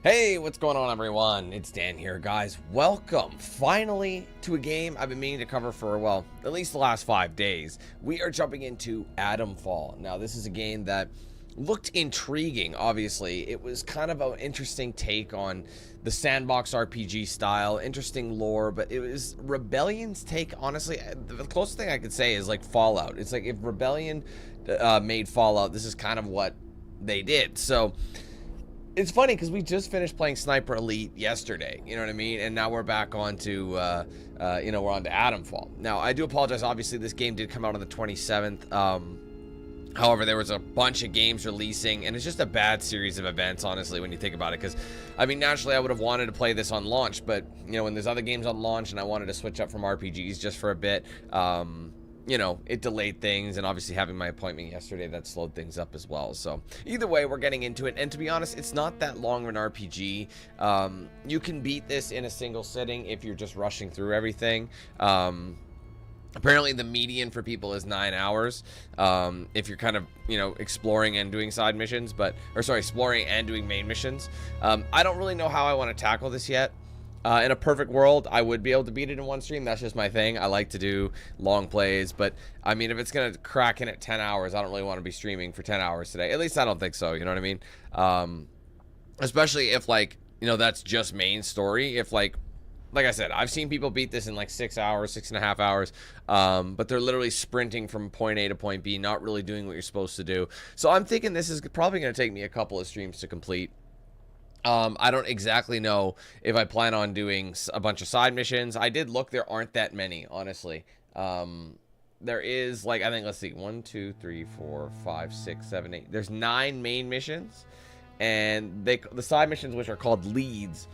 Hey, what's going on, everyone? It's Dan here, guys. Welcome, finally, to a game I've been meaning to cover for, well, at least the last 5 days. We are jumping into Atomfall. Now, this is a game that looked intriguing, obviously. It was kind of an interesting take on the sandbox RPG style, interesting lore, but it was Rebellion's take, honestly. The closest thing I could say is like Fallout. It's like if Rebellion made Fallout, this is kind of what they did. So it's funny because we just finished playing Sniper Elite yesterday, you know what I mean? And now we're back on to, we're on to Atomfall. Now, I do apologize. Obviously, this game did come out on the 27th. However, there was a bunch of games releasing, and it's just a bad series of events, honestly, when you think about it. Because, I mean, naturally, I would have wanted to play this on launch, but, you know, when there's other games on launch and I wanted to switch up from RPGs just for a bit, you know, it delayed things, and obviously having my appointment yesterday, that slowed things up as well. So either way, we're getting into it, and to be honest, it's not that long of an RPG. You can beat this in a single sitting if you're just rushing through everything. Apparently the median for people is 9 hours if you're kind of, you know, exploring and doing side missions, exploring and doing main missions. I don't really know how I want to tackle this yet. In a perfect world, I would be able to beat it in one stream. That's just my thing. I like to do long plays, but I mean, if it's going to crack in at 10 hours, I don't really want to be streaming for 10 hours today. At least I don't think so. You know what I mean? Especially if, like, you know, that's just main story. If like I said, I've seen people beat this in like 6 hours, 6.5 hours, but they're literally sprinting from point A to point B, not really doing what you're supposed to do. So I'm thinking this is probably going to take me a couple of streams to complete. I don't exactly know if I plan on doing a bunch of side missions. I did look, there aren't that many, honestly. There is, like, I think, let's see, 1, 2, 3, 4, 5, 6, 7, 8. There's 9 main missions, and the side missions, which are called leads,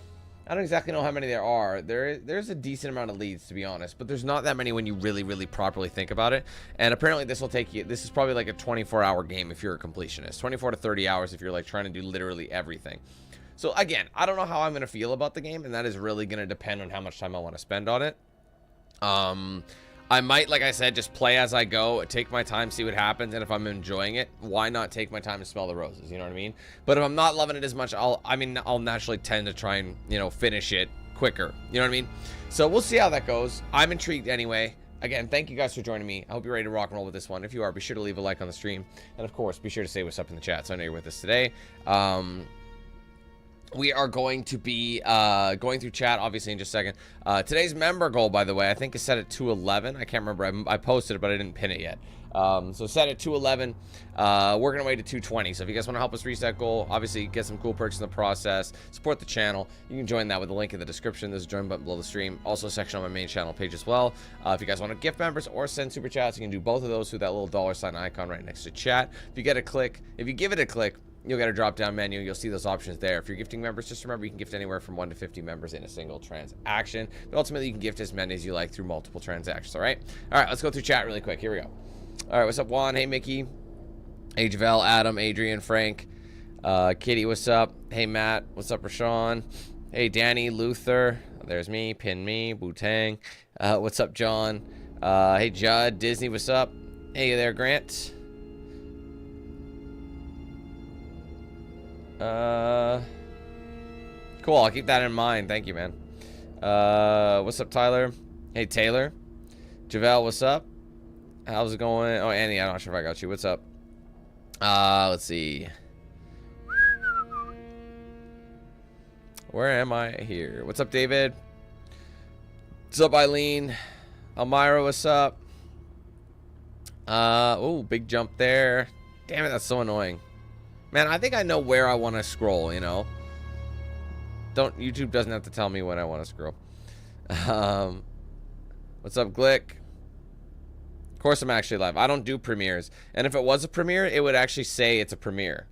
I don't exactly know how many there are. There's a decent amount of leads, to be honest, but there's not that many when you really properly think about it. And apparently this will take you, this is probably like a 24-hour game if you're a completionist. 24 to 30 hours if you're like trying to do literally everything. So again, I don't know how I'm going to feel about the game, and that is really going to depend on how much time I want to spend on it. I might, like I said, just play as I go, take my time, see what happens, and if I'm enjoying it, why not take my time and smell the roses, you know what I mean? But if I'm not loving it as much, I'll naturally tend to try and, you know, finish it quicker, you know what I mean? So we'll see how that goes. I'm intrigued anyway. Again, thank you guys for joining me. I hope you're ready to rock and roll with this one. If you are, be sure to leave a like on the stream, and of course, be sure to say what's up in the chat, so I know you're with us today. We are going to be going through chat, obviously, in just a second. Today's member goal, by the way, I think is set at 211. I can't remember. I posted it, but I didn't pin it yet. So set at 211. Working our way to 220. So if you guys want to help us reach that goal, obviously get some cool perks in the process, support the channel, you can join that with the link in the description. There's a join button below the stream. Also a section on my main channel page as well. If you guys want to gift members or send super chats, you can do both of those through that little $sign icon right next to chat. If you give it a click, you'll get a drop-down menu. You'll see those options there. If you're gifting members, just remember you can gift anywhere from 1 to 50 members in a single transaction. But ultimately, you can gift as many as you like through multiple transactions, all right? All right, let's go through chat really quick. Here we go. All right, what's up, Juan? Hey, Mickey. Hey, Javel, Adam, Adrian, Frank. Kitty, what's up? Hey, Matt. What's up, Rashawn? Hey, Danny, Luther. There's me, Pin Me, Wu-Tang. What's up, John? Hey, Judd, Disney, what's up? Hey there, Grant. Cool, I'll keep that in mind. Thank you, man. What's up, Tyler? Hey, Taylor. Javel, what's up? How's it going? Oh, Annie, I'm not sure if I got you. What's up? Let's see. Where am I here? What's up, David? What's up, Eileen? Elmira, what's up? Oh, big jump there. Damn it, that's so annoying. Man, I think I know where I want to scroll, you know. YouTube doesn't have to tell me when I want to scroll. What's up, Glick? Of course I'm actually live. I don't do premieres. And if it was a premiere, it would actually say it's a premiere.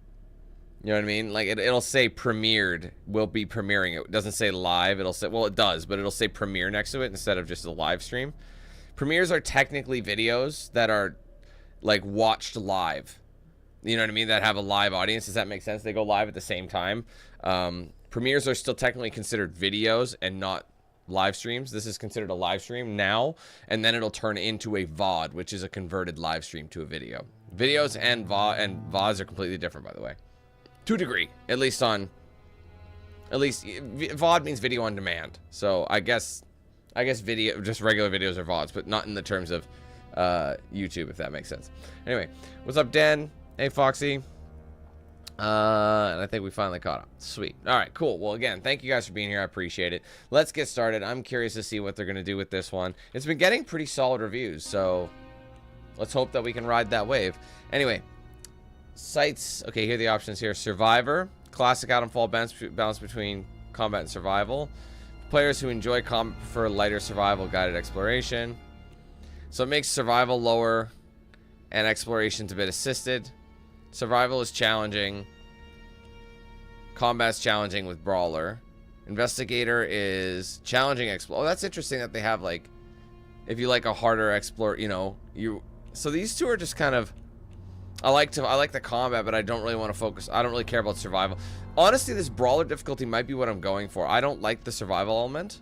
You know what I mean? Like, it'll say premiered, will be premiering. It doesn't say live. It'll say, well, it does, but it'll say premiere next to it instead of just a live stream. Premieres are technically videos that are, like, watched live. You know what I mean? That have a live audience. Does that make sense? They go live at the same time. Premieres are still technically considered videos and not live streams. This is considered a live stream now, and then it'll turn into a VOD, which is a converted live stream to a video. Videos and VODs are completely different, by the way. To a degree, at least on At least VOD means video on demand. So I guess video, just regular videos are VODs, but not in the terms of YouTube, if that makes sense. Anyway, what's up, Dan? Hey, Foxy. And I think we finally caught up. Sweet. All right, cool. Well, again, thank you guys for being here. I appreciate it. Let's get started. I'm curious to see what they're going to do with this one. It's been getting pretty solid reviews, so let's hope that we can ride that wave. Anyway, sites. Okay, here are the options here. Survivor, classic Atomfall, balance between combat and survival. Players who enjoy combat prefer lighter survival guided exploration. So it makes survival lower and exploration's a bit assisted. Survival is challenging. Combat's challenging with Brawler. Investigator is challenging explore. Oh, that's interesting that they have, like, if you like a harder explore, you know, so these two are just kind of, I like the combat, but I don't really want to focus. I don't really care about survival. Honestly, this Brawler difficulty might be what I'm going for. I don't like the survival element.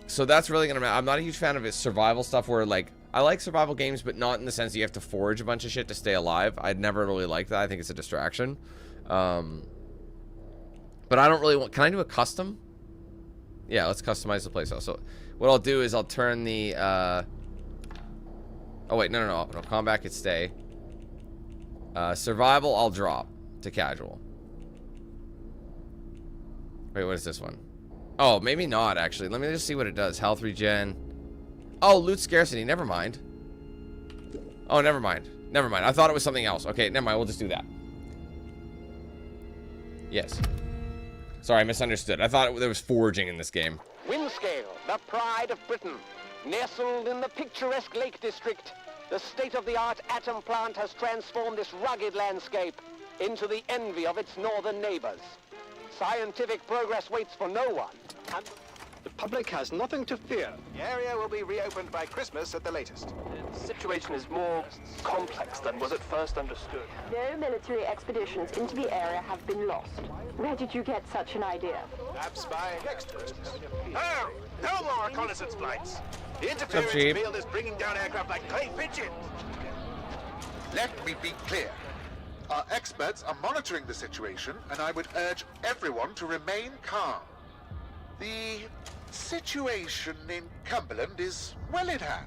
So that's really gonna matter. I'm not a huge fan of his survival stuff where, like, I like survival games, but not in the sense that you have to forage a bunch of shit to stay alive. I'd never really liked that. I think it's a distraction. But I don't really want... Can I do a custom? Yeah, let's customize the playstyle. So what I'll do is I'll turn the... Oh, wait. No. Combat could stay. Survival, I'll drop to casual. Wait, what is this one? Oh, maybe not, actually. Let me just see what it does. Health regen... Oh, loot scarcity. Never mind. Oh, never mind. Never mind. I thought it was something else. Okay, never mind. We'll just do that. Yes. Sorry, I misunderstood. I thought there was foraging in this game. Windscale, the pride of Britain. Nestled in the picturesque Lake District, the state-of-the-art atom plant has transformed this rugged landscape into the envy of its northern neighbors. Scientific progress waits for no one, and the public has nothing to fear. The area will be reopened by Christmas at the latest. The situation is more complex than was at first understood. No military expeditions into the area have been lost. Where did you get such an idea? Perhaps by next Christmas. Oh, no more reconnaissance flights. The interference Sheep? field is bringing down aircraft like clay pigeons. Let me be clear. Our experts are monitoring the situation, and I would urge everyone to remain calm. The situation in Cumberland is well in hand.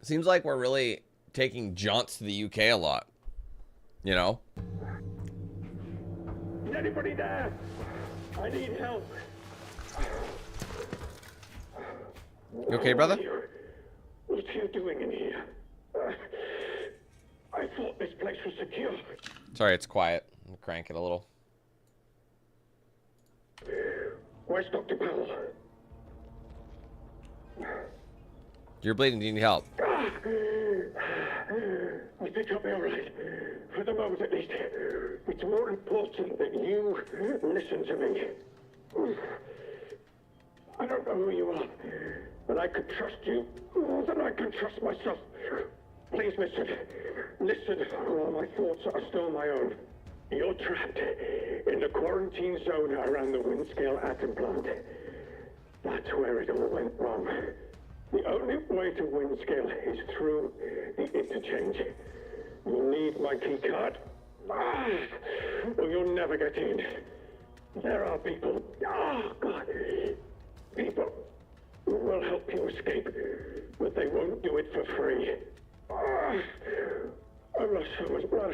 Seems like we're really taking jaunts to the UK a lot. You know? Is anybody there? I need help. You okay, brother? What are you doing in here? I thought this place was secure. Sorry, it's quiet. I'll crank it a little. Where's Dr. Powell? You're bleeding. Do you need help? I think I'll be all right. For the moment, at least. It's more important that you listen to me. I don't know who you are, but I could trust you more than I can trust myself. Please listen. Listen, while my thoughts are still my own. You're trapped in the quarantine zone around the Windscale atom plant. That's where it all went wrong. The only way to Windscale is through the Interchange. You'll need my key card. Or you'll never get in. There are people, God, people who will help you escape, but they won't do it for free. I've lost so much blood.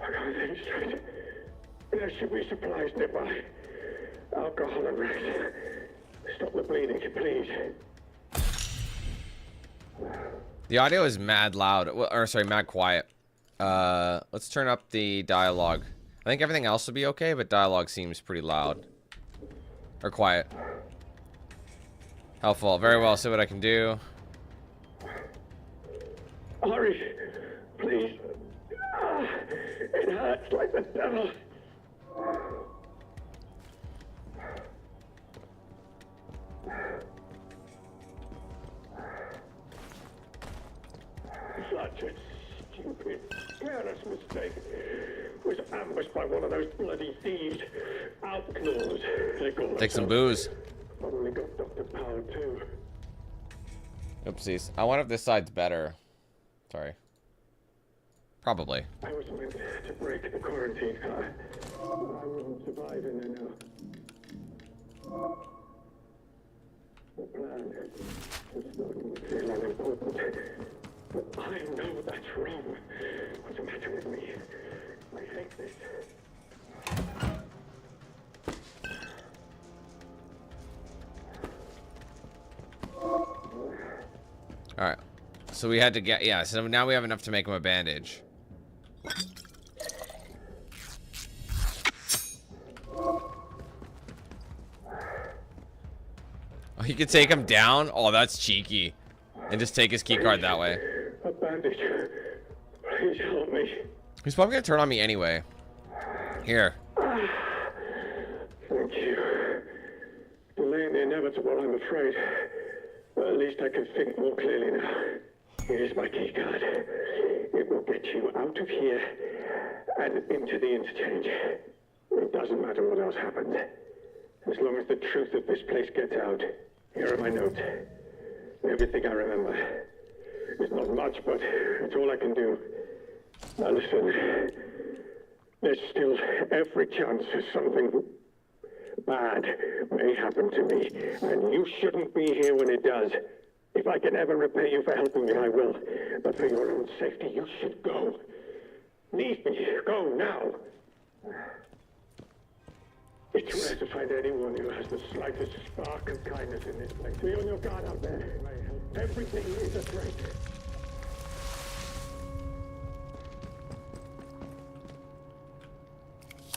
I can't think straight. There should be supplies nearby. Alcohol and rest. Stop the bleeding, please. The audio is mad loud. Or, sorry, mad quiet. Let's turn up the dialogue. I think everything else will be okay, but dialogue seems pretty loud. Or quiet. Helpful. Very well. See what I can do. Hurry, please. It hurts like the devil. Such a stupid, careless mistake. Was ambushed by one of those bloody thieves. Outlaws, they call Take some booze. Probably got Dr. Power too. Oopsies. I wonder if this side's better. Sorry. Probably. I was meant to break the quarantine. I wouldn't survive in there now. The plan is starting to feel unimportant. But I know that's wrong. What's the matter with me? I hate this. Alright. So we had to get... Yeah, so now we have enough to make him a bandage. Oh, he could take him down? Oh, that's cheeky. And just take his keycard that way. A bandage. Please help me. He's probably gonna turn on me anyway. Here. Thank you. Delaying the inevitable, I'm afraid. But at least I can think more clearly now. Here's my keycard. It will get you out of here and into the interchange. It doesn't matter what else happens. As long as the truth of this place gets out. Here are my notes. Everything I remember. It's not much, but it's all I can do. Now listen. There's still every chance that something bad may happen to me, and you shouldn't be here when it does. If I can ever repay you for helping me, I will. But for your own safety, you should go. Leave me. Go now. It's rare to find anyone who has the slightest spark of kindness in this place. Be on your guard out there. Everything is a threat.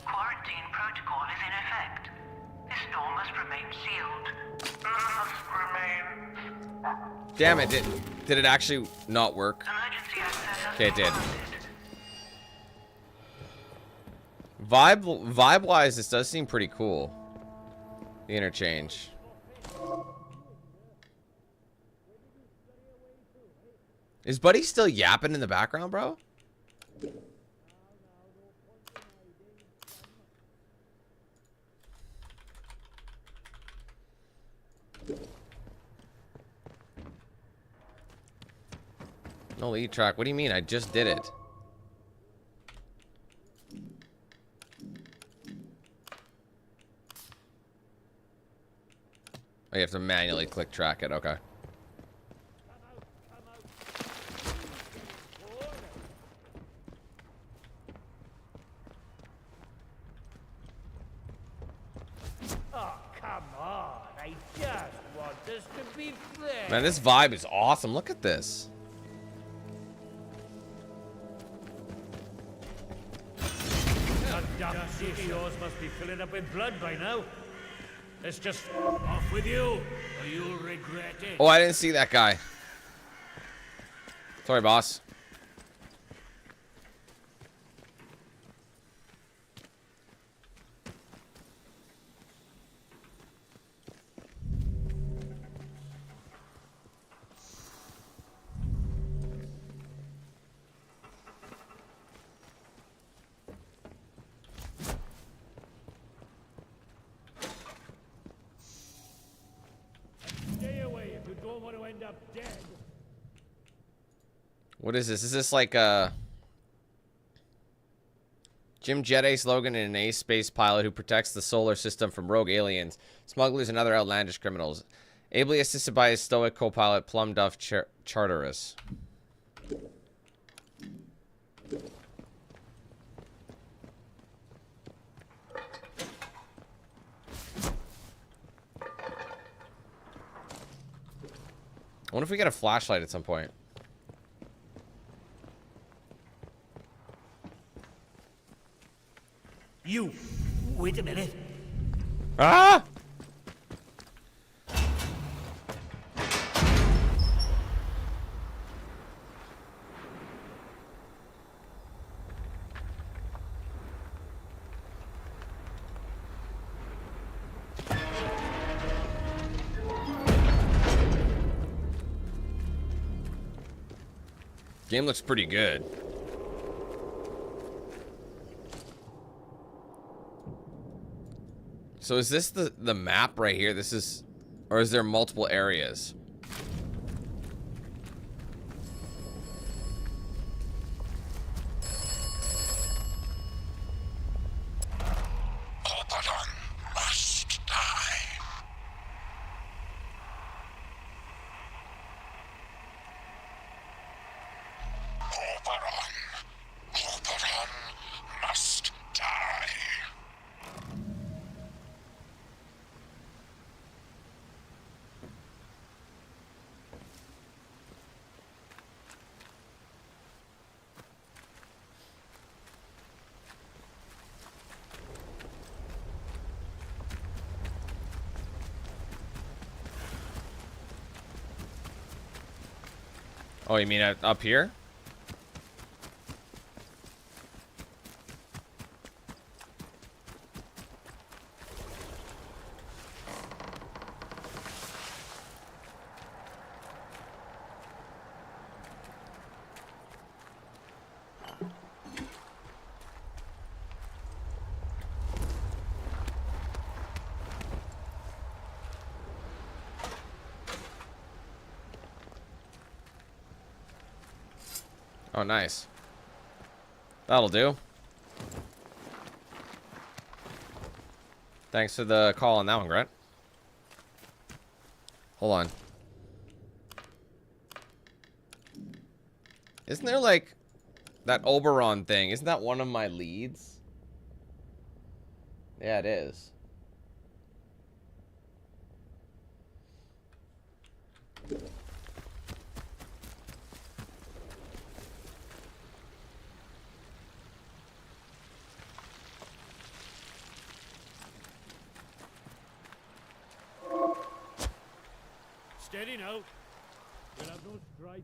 Quarantine protocol is in effect. This door must remain sealed. Must remain. Damn it, did it actually not work? Emergency access has Okay, it did. been granted. Vibe-wise, this does seem pretty cool. The interchange. Is Buddy still yapping in the background, bro? No lead track. What do you mean? I just did it. Oh, you have to manually click track it. Okay. Oh, come on. I just want us to be fair. Man, this vibe is awesome. Look at this. That dumb shit of yours must be filling up with blood by now. Let's just off with you, or you'll regret it. Oh, I didn't see that guy. Sorry, boss. Stay away if you don't want to end up dead. What is this? Is this like a Jim Jet Ace Logan and an ace space pilot who protects the solar system from rogue aliens, smugglers, and other outlandish criminals, ably assisted by his stoic co-pilot Plum Duff Charteris. I wonder if we get a flashlight at some point. You, wait a minute. Ah! Game looks pretty good. So is this the map right here? This is Or is there multiple areas? Oberon must die. Oberon must die. Oh, you mean up here? Oh, nice. That'll do. Thanks for the call on that one, Grant. Hold on. Isn't there, like, that Oberon thing? Isn't that one of my leads? Yeah, it is. Steady now. We'll have no strife.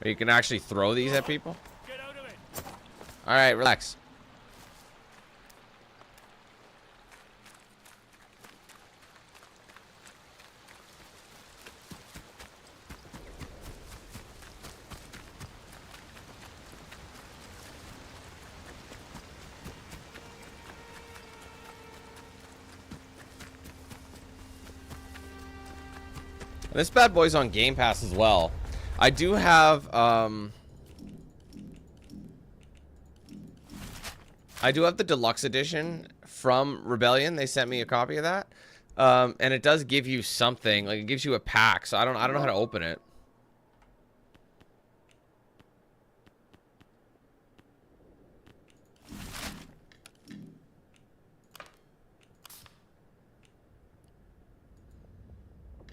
Or you can actually throw these at people? Get out of it. Alright, relax. This bad boy's on Game Pass as well. I do have the deluxe edition from Rebellion. They sent me a copy of that. And it does give you something, like it gives you a pack, so I don't know how to open it.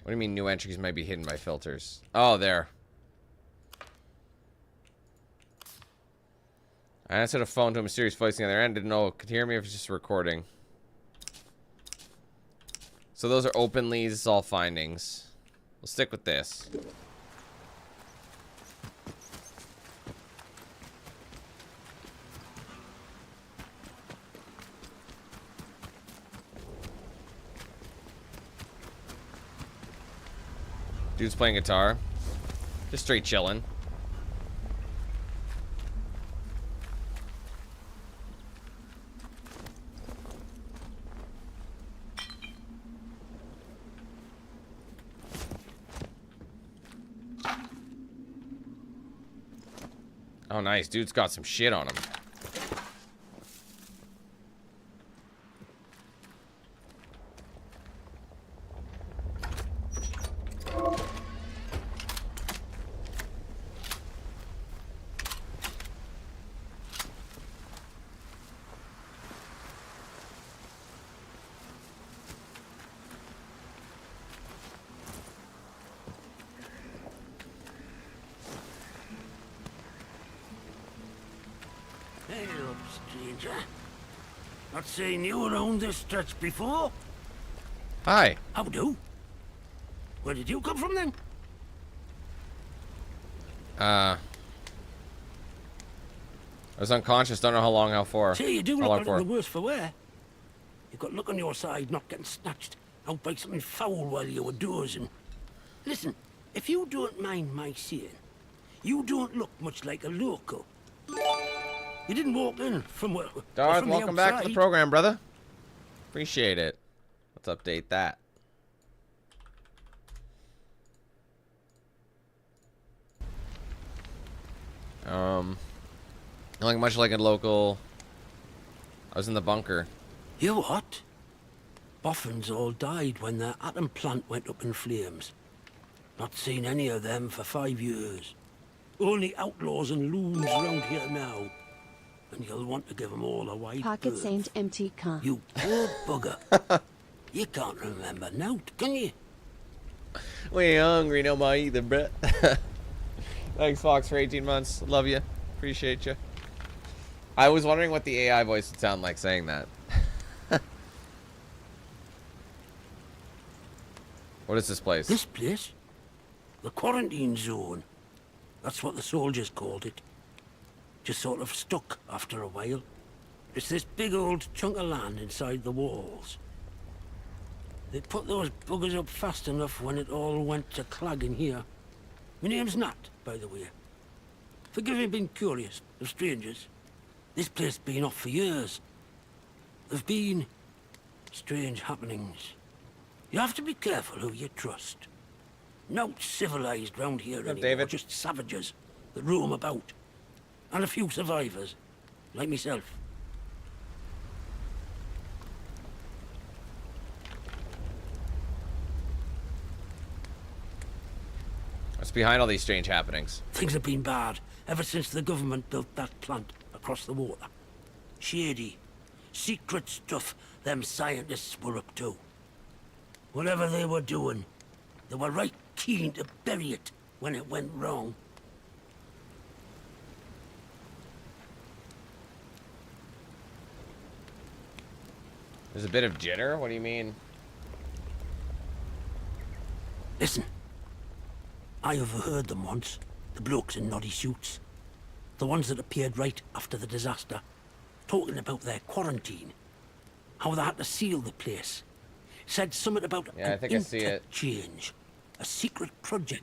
What do you mean new entries might be hidden by filters? Oh, there. I answered a phone to a mysterious voice on the other end. Didn't know it could hear me if it's just recording. So those are open leads. It's all findings. We'll stick with this. Dude's playing guitar. Just straight chilling. Oh, nice. Dude's got some shit on him. Hello, stranger. Not seen you around this stretch before. Hi. How do? Where did you come from then? I was unconscious. Don't know how long, how far. Say, you do How look long a little the worse for wear. You've got luck on your side, not getting snatched out by something foul while you were dozing. Listen, if you don't mind my saying, you don't look much like a local. You didn't walk in from where? Darth, from welcome back to the program, brother. Appreciate it. Let's update that. Like much like a local. I was in the bunker. You what? Boffins all died when their atom plant went up in flames. Not seen any of them for 5 years. Only outlaws and loons round here now. And you'll want to give them all a wide Pockets berth. ain't empty, cunt. You poor bugger. You can't remember now, can you? We ain't hungry no more either, Brett. Thanks, Fox, for 18 months. Love you. Appreciate you. I was wondering what the AI voice would sound like saying that. What is this place? This place? The quarantine zone. That's what the soldiers called it. Just sort of stuck after a while. It's this big old chunk of land inside the walls. They put those buggers up fast enough when it all went to clag in here. My name's Nat, by the way. Forgive me being curious of strangers. This place has been off for years. There've been strange happenings. You have to be careful who you trust. Not civilized round here anymore, David. just savages that roam about. And a few survivors, like myself. What's behind all these strange happenings? Things have been bad ever since the government built that plant across the water. Shady, secret stuff them scientists were up to. Whatever they were doing, they were right keen to bury it when it went wrong. There's a bit of jitter? What do you mean? Listen, I overheard them once, the blokes in noddy suits. The ones that appeared right after the disaster, talking about their quarantine. How they had to seal the place. Said something about Yeah, I think I see it. Interchange, a secret project.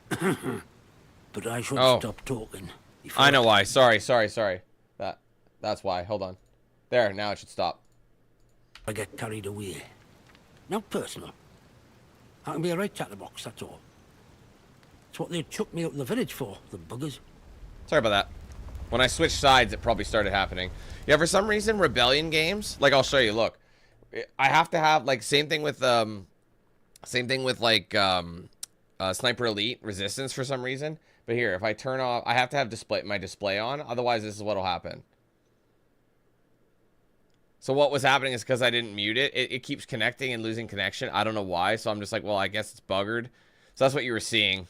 But I should Oh. stop talking. I know why. Sorry. That's why. Hold on. There, now it should stop. I get carried away. Now personal. I can be a right chatterbox, that's all. It's what they chucked me out of the village for, the buggers. Sorry about that. When I switched sides, it probably started happening. Yeah, for some reason, Rebellion games, like I'll show you, look. I have to have, like, same thing with Sniper Elite Resistance for some reason. But here, if I turn off, I have to have my display on. Otherwise, this is what'll happen. So what was happening is because I didn't mute it, it keeps connecting and losing connection. I don't know why. So I'm just like, well, I guess it's buggered. So that's what you were seeing.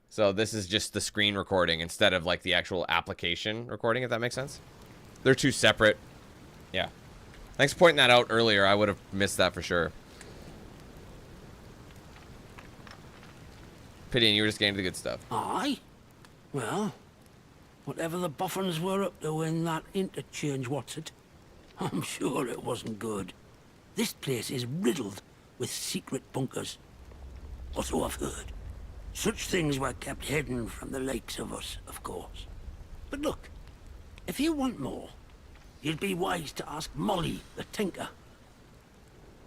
So this is just the screen recording instead of like the actual application recording, if that makes sense. They're two separate. Yeah. Thanks for pointing that out earlier. I would have missed that for sure. Pity, and you were just getting to the good stuff. Aye? Well, whatever the boffins were up to in that interchange, what's it? I'm sure it wasn't good. This place is riddled with secret bunkers. Or so I've heard. Such things were kept hidden from the likes of us, of course. But look, if you want more, you'd be wise to ask Molly, the tinker.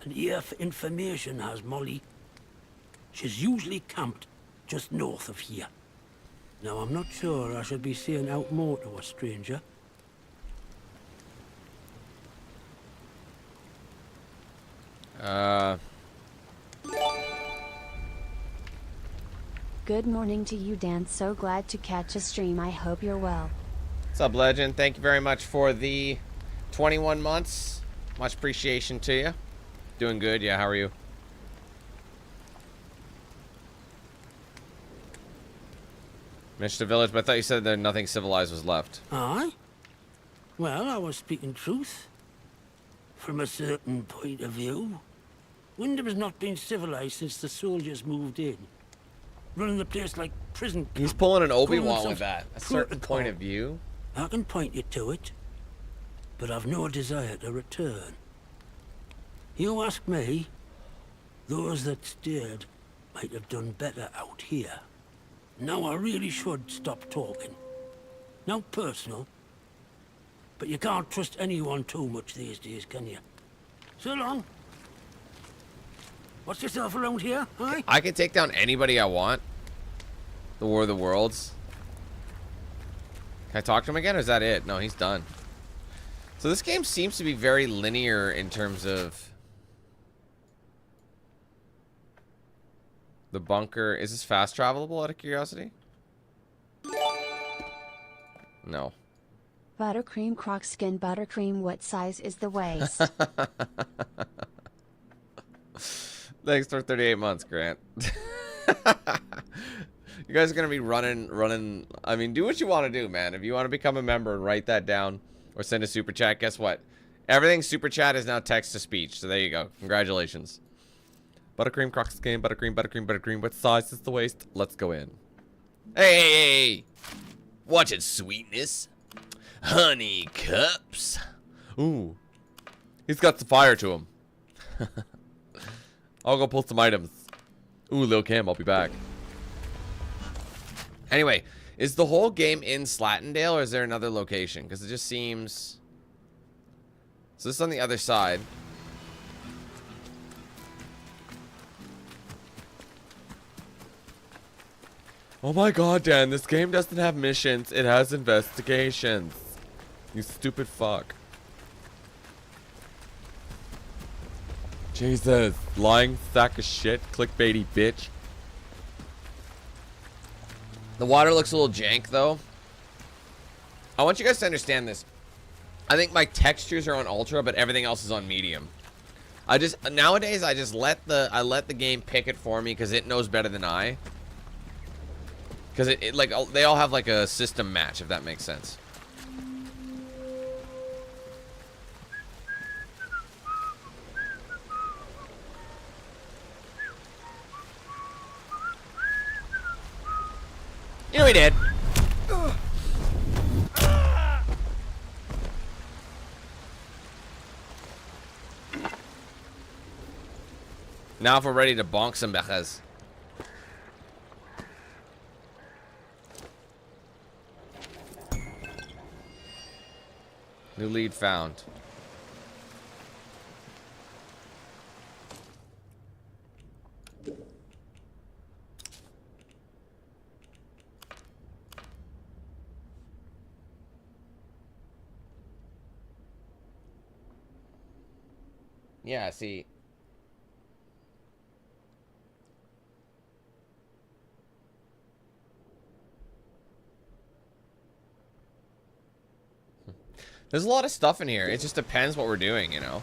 An ear for information has Molly. She's usually camped just north of here. Now, I'm not sure I should be saying out more to a stranger. Good morning to you, Dan. So glad to catch a stream. I hope you're well. What's up, Legend? Thank you very much for the 21 months. Much appreciation to you. Doing good. Yeah, how are you? Mentioned the village, but I thought you said that nothing civilized was left. Aye? Well, I was speaking truth. From a certain point of view. Wyndham has not been civilized since the soldiers moved in. Running the place like prison camp. He's pulling an Obi-Wan Calling with that. A certain point of view. I can point you to it, but I've no desire to return. You ask me, those that stayed might have done better out here. Now I really should stop talking. Now personal, But you can't trust anyone too much these days, can you? So long. What's yourself around here, huh? I can take down anybody I want. The War of the Worlds. Can I talk to him again, or is that it? No, he's done. So this game seems to be very linear in terms of the bunker. Is this fast travelable out of curiosity? No. Buttercream croc skin buttercream. What size is the waist? Thanks for 38 months, Grant. You guys are gonna be running. I mean, do what you want to do, man. If you want to become a member and write that down or send a super chat, guess what? Everything super chat is now text to speech. So there you go. Congratulations. Buttercream croc skin buttercream buttercream buttercream. What size is the waist? Let's go in. Hey, watch it, sweetness. Honey cups. Ooh, he's got some fire to him. I'll go pull some items. Ooh, Lil Kim, I'll be back. Anyway, is the whole game in Slattendale, or is there another location? Because it just seems... So this is on the other side. Oh my god, Dan, this game doesn't have missions. It has investigations. You stupid fuck. Jesus, lying sack of shit, clickbaity bitch. The water looks a little jank, though. I want you guys to understand this. I think my textures are on ultra, but everything else is on medium. Nowadays I just let the game pick it for me because it knows better than I. Because like they all have like a system match, if that makes sense. You know he did. Now if we're ready to bonk some beches. New lead found. Yeah, see. There's a lot of stuff in here. It just depends what we're doing, you know.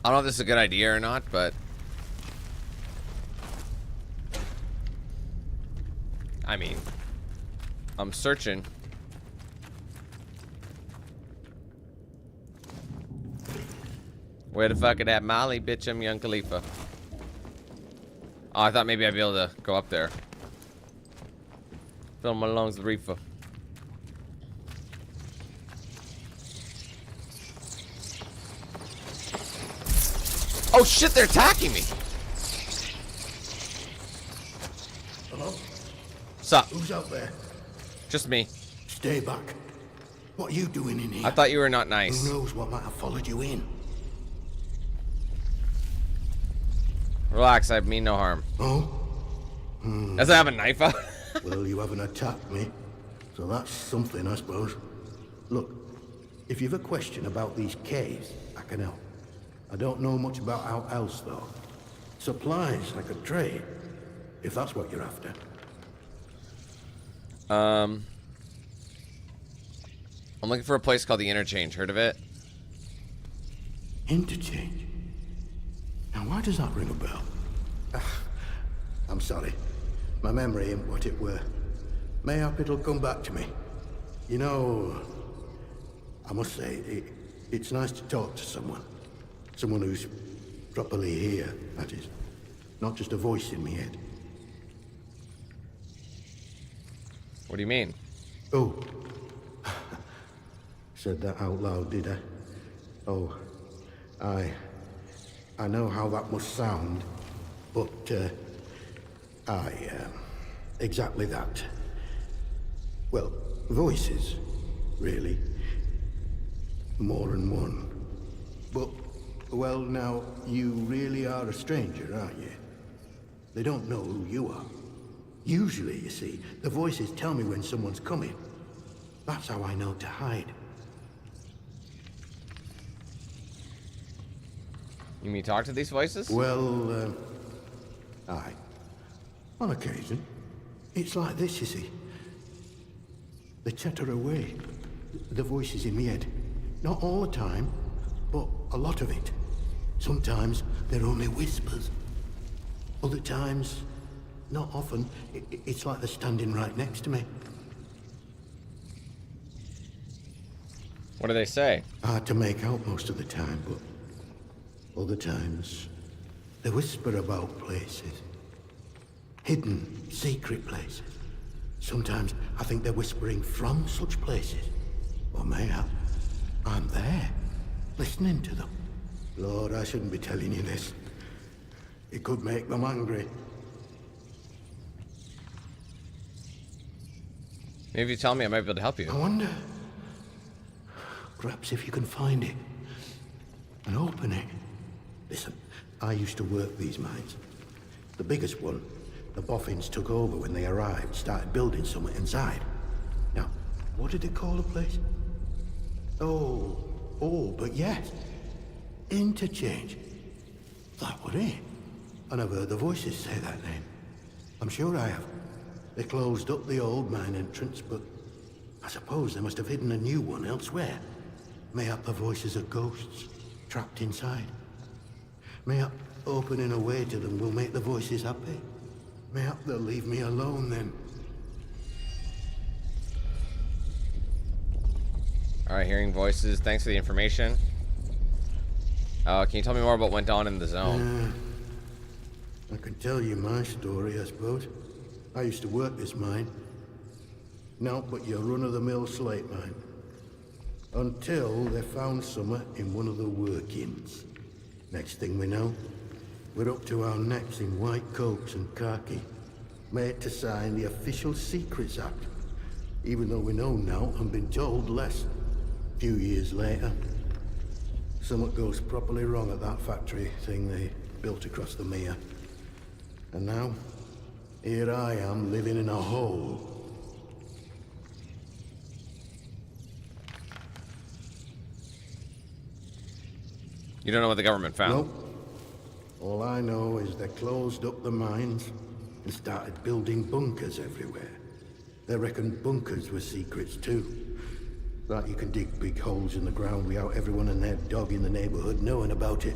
I don't know if this is a good idea or not, but I mean, I'm searching. Where the fuck is that Molly, bitch? I'm Young Khalifa. Oh, I thought maybe I'd be able to go up there. Fill my lungs with reefer. Oh shit, they're attacking me. Hello? Sup? Who's out there? Just me. Stay back. What are you doing in here? I thought you were not nice. Who knows what might have followed you in? Relax, I mean no harm. Oh? Does it have a knife out? Well, you haven't attacked me, so that's something, I suppose. Look, if you've a question about these caves, I can help. I don't know much about how else, though. Supplies I could trade, if that's what you're after. I'm looking for a place called the Interchange. Heard of it? Interchange? Now, why does that ring a bell? I'm sorry. My memory ain't what it were. Mayhap it'll come back to me. You know, I must say, it's nice to talk to someone. Someone who's Properly hear, that is. Not just a voice in my head. What do you mean? Oh. Said that out loud, did I? Oh. I know how that must sound, but, exactly that. Well, voices, really. More than one. But, well, now, you really are a stranger, aren't you? They don't know who you are. Usually, you see, the voices tell me when someone's coming. That's how I know to hide. You mean talk to these voices? Well, aye. On occasion. It's like this, you see. They chatter away. The voices in my head. Not all the time, but a lot of it. Sometimes they're only whispers. Other times, not often, it's like they're standing right next to me. What do they say? Hard to make out most of the time, but other times, they whisper about places. Hidden, secret places. Sometimes I think they're whispering from such places. Or mayhap I'm there, listening to them. Lord, I shouldn't be telling you this. It could make them angry. Maybe if you tell me, I might be able to help you. I wonder. Perhaps if you can find it and open it. Listen, I used to work these mines. The biggest one, the boffins took over when they arrived, started building something inside. Now, what did they call the place? Oh, but yes. Interchange. That was it. And I've heard the voices say that name. I'm sure I have. They closed up the old mine entrance, but I suppose they must have hidden a new one elsewhere. Mayhap the voices are ghosts, trapped inside. Mayhap opening a way to them will make the voices happy. Mayhap they'll leave me alone then. Alright, hearing voices. Thanks for the information. Can you tell me more about what went on in the zone? I can tell you my story, I suppose. I used to work this mine. No, but your run-of-the-mill slate mine. Until they found something in one of the workings. Next thing we know, we're up to our necks in white coats and khaki, made to sign the Official Secrets Act, even though we know now and been told less. A few years later, something goes properly wrong at that factory thing they built across the mere. And now, here I am living in a hole. You don't know what the government found? Nope. All I know is they closed up the mines and started building bunkers everywhere. They reckoned bunkers were secrets too. That you can dig big holes in the ground without everyone and their dog in the neighborhood knowing about it.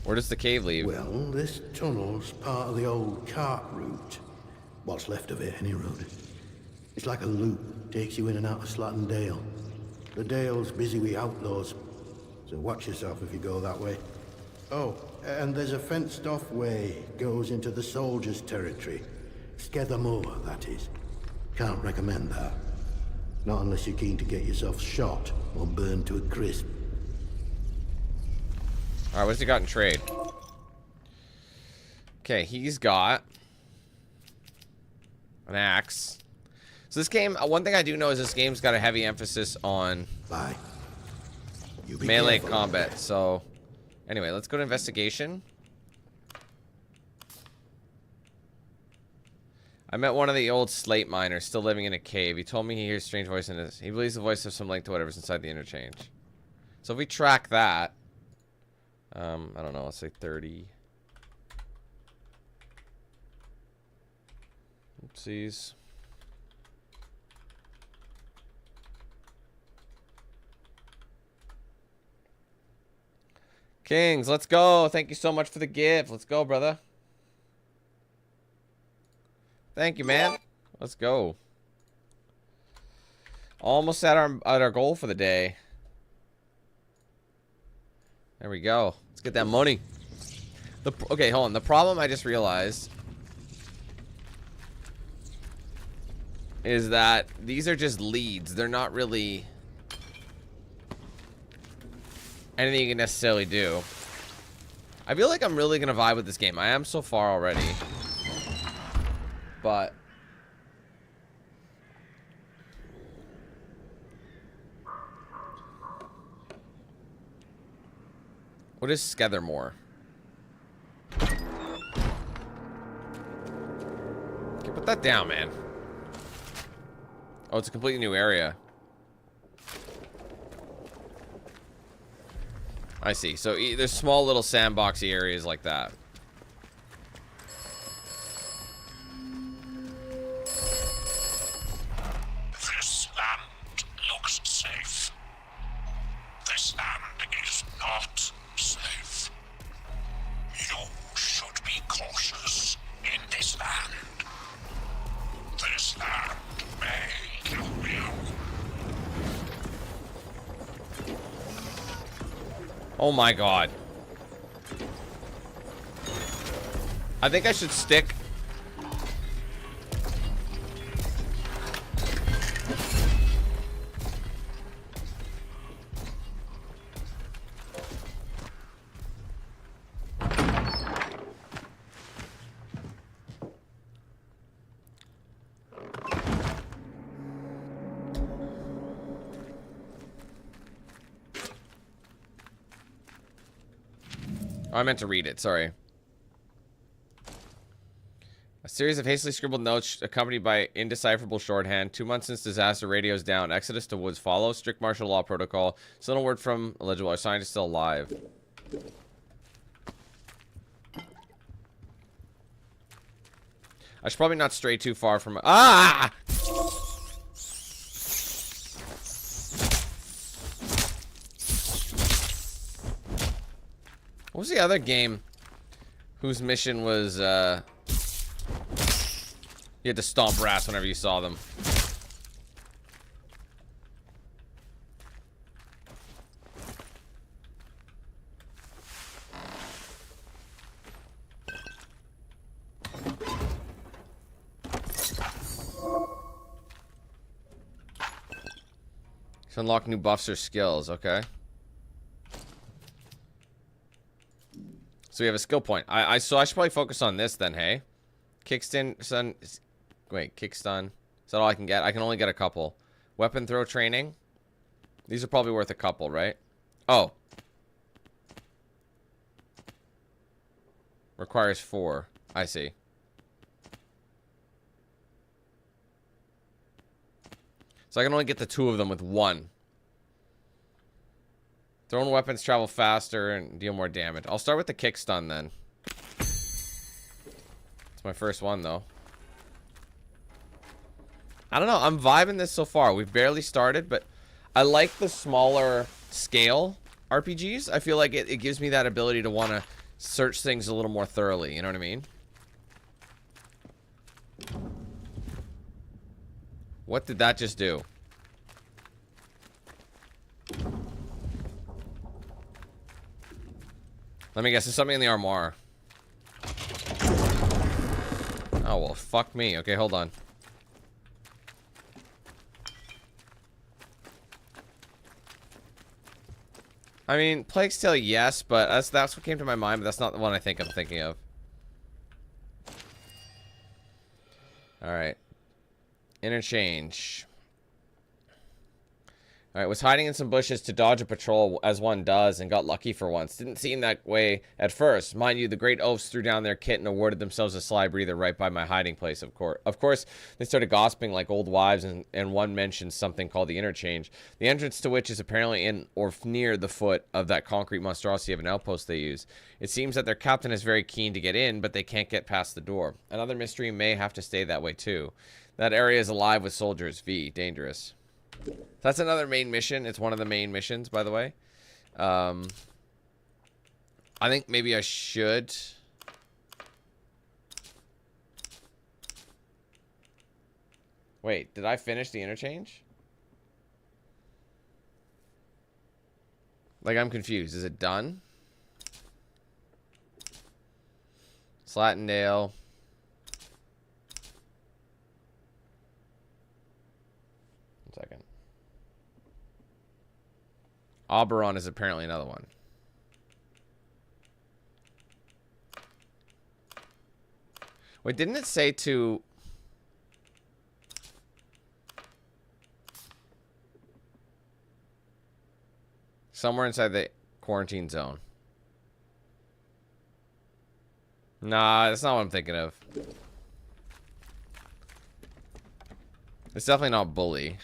Where does the cave lead? Well, this tunnel's part of the old cart route. What's left of it, any road. It's like a loop, takes you in and out of Slatten Dale. The Dale's busy with outlaws, so watch yourself if you go that way. Oh, and there's a fenced-off way, goes into the soldiers' territory. Skethermoor, that is. Can't recommend that. Not unless you're keen to get yourself shot or burned to a crisp. Alright, what's he got in trade? Okay, he's got an axe. So this game, one thing I do know is this game's got a heavy emphasis on melee combat. So, anyway, let's go to investigation. I met one of the old slate miners still living in a cave. He told me he hears a strange voice in his... He believes the voice has some link to whatever's inside the interchange. So if we track that... I don't know, let's say 30. Oopsies. Kings, let's go. Thank you so much for the gift. Let's go, brother. Thank you, man. Let's go. Almost at our goal for the day. There we go. Let's get that money. Okay, hold on. The problem I just realized is that these are just leads. They're not really anything you can necessarily do. I feel like I'm really gonna vibe with this game. I am so far already. But what is Skethermoor? Okay, put that down, man. Oh, it's a completely new area. I see. So there's small little sandboxy areas like that. This land looks safe. This land is not safe. You should be cautious in this land. This land may kill you. Oh my god. I think I should stick. Oh, I meant to read it, sorry. A series of hastily scribbled notes accompanied by indecipherable shorthand. 2 months since disaster, radios down. Exodus to woods follow. Strict martial law protocol. Still no word from illegible. Our scientist still alive. I should probably not stray too far from... Ah! What was the other game whose mission was, you had to stomp rats whenever you saw them? To unlock new buffs or skills, okay. So we have a skill point. So I should probably focus on this then, hey? Kickstun. Wait, kickstun. Is that all I can get? I can only get a couple. Weapon throw training. These are probably worth a couple, right? Oh. Requires 4. I see. So I can only get the 2 of them with 1. Thrown weapons travel faster and deal more damage. I'll start with the kick stun then. It's my first one though. I don't know. I'm vibing this so far. We've barely started, but I like the smaller scale RPGs. I feel like it gives me that ability to want to search things a little more thoroughly. You know what I mean? What did that just do? Let me guess, there's something in the armoire. Oh, well, fuck me. Okay, hold on. I mean, Plague's Tale, yes, but that's what came to my mind, but that's not the one I think I'm thinking of. Alright. Interchange. Alright, was hiding in some bushes to dodge a patrol, as one does, and got lucky for once. Didn't seem that way at first. Mind you, the great oafs threw down their kit and awarded themselves a sly breather right by my hiding place, of course. Of course, they started gossiping like old wives, and one mentioned something called the Interchange, the entrance to which is apparently in or near the foot of that concrete monstrosity of an outpost they use. It seems that their captain is very keen to get in, but they can't get past the door. Another mystery may have to stay that way, too. That area is alive with soldiers. V. Dangerous. That's another main mission. It's one of the main missions, by the way. I think maybe I should... Wait, did I finish the interchange? Like, I'm confused. Is it done? Slattendale. One second. Oberon is apparently another one. Wait, didn't it say to... somewhere inside the quarantine zone? Nah, that's not what I'm thinking of. It's definitely not Bully.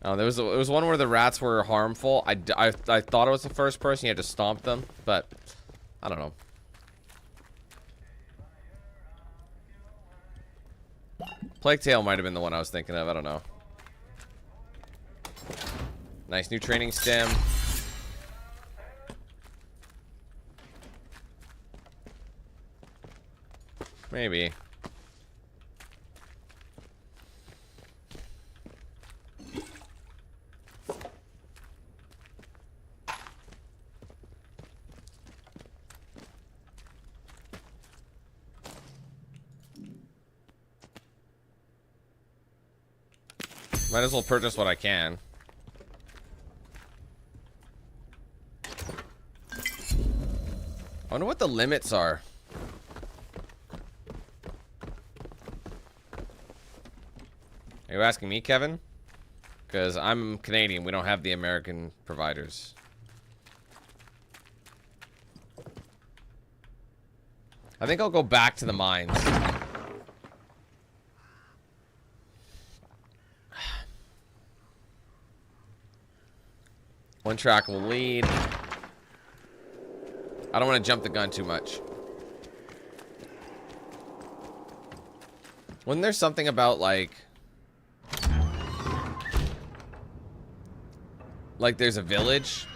Oh, there was one where the rats were harmful. I thought it was the first person. You had to stomp them, but I don't know. Plague Tale might have been the one I was thinking of. I don't know. Nice new training stem. Maybe. Might as well purchase what I can. I wonder what the limits are. Are you asking me, Kevin? Because I'm Canadian. We don't have the American providers. I think I'll go back to the mines. One track will lead. I don't want to jump the gun too much. Wasn't there something about like there's a village?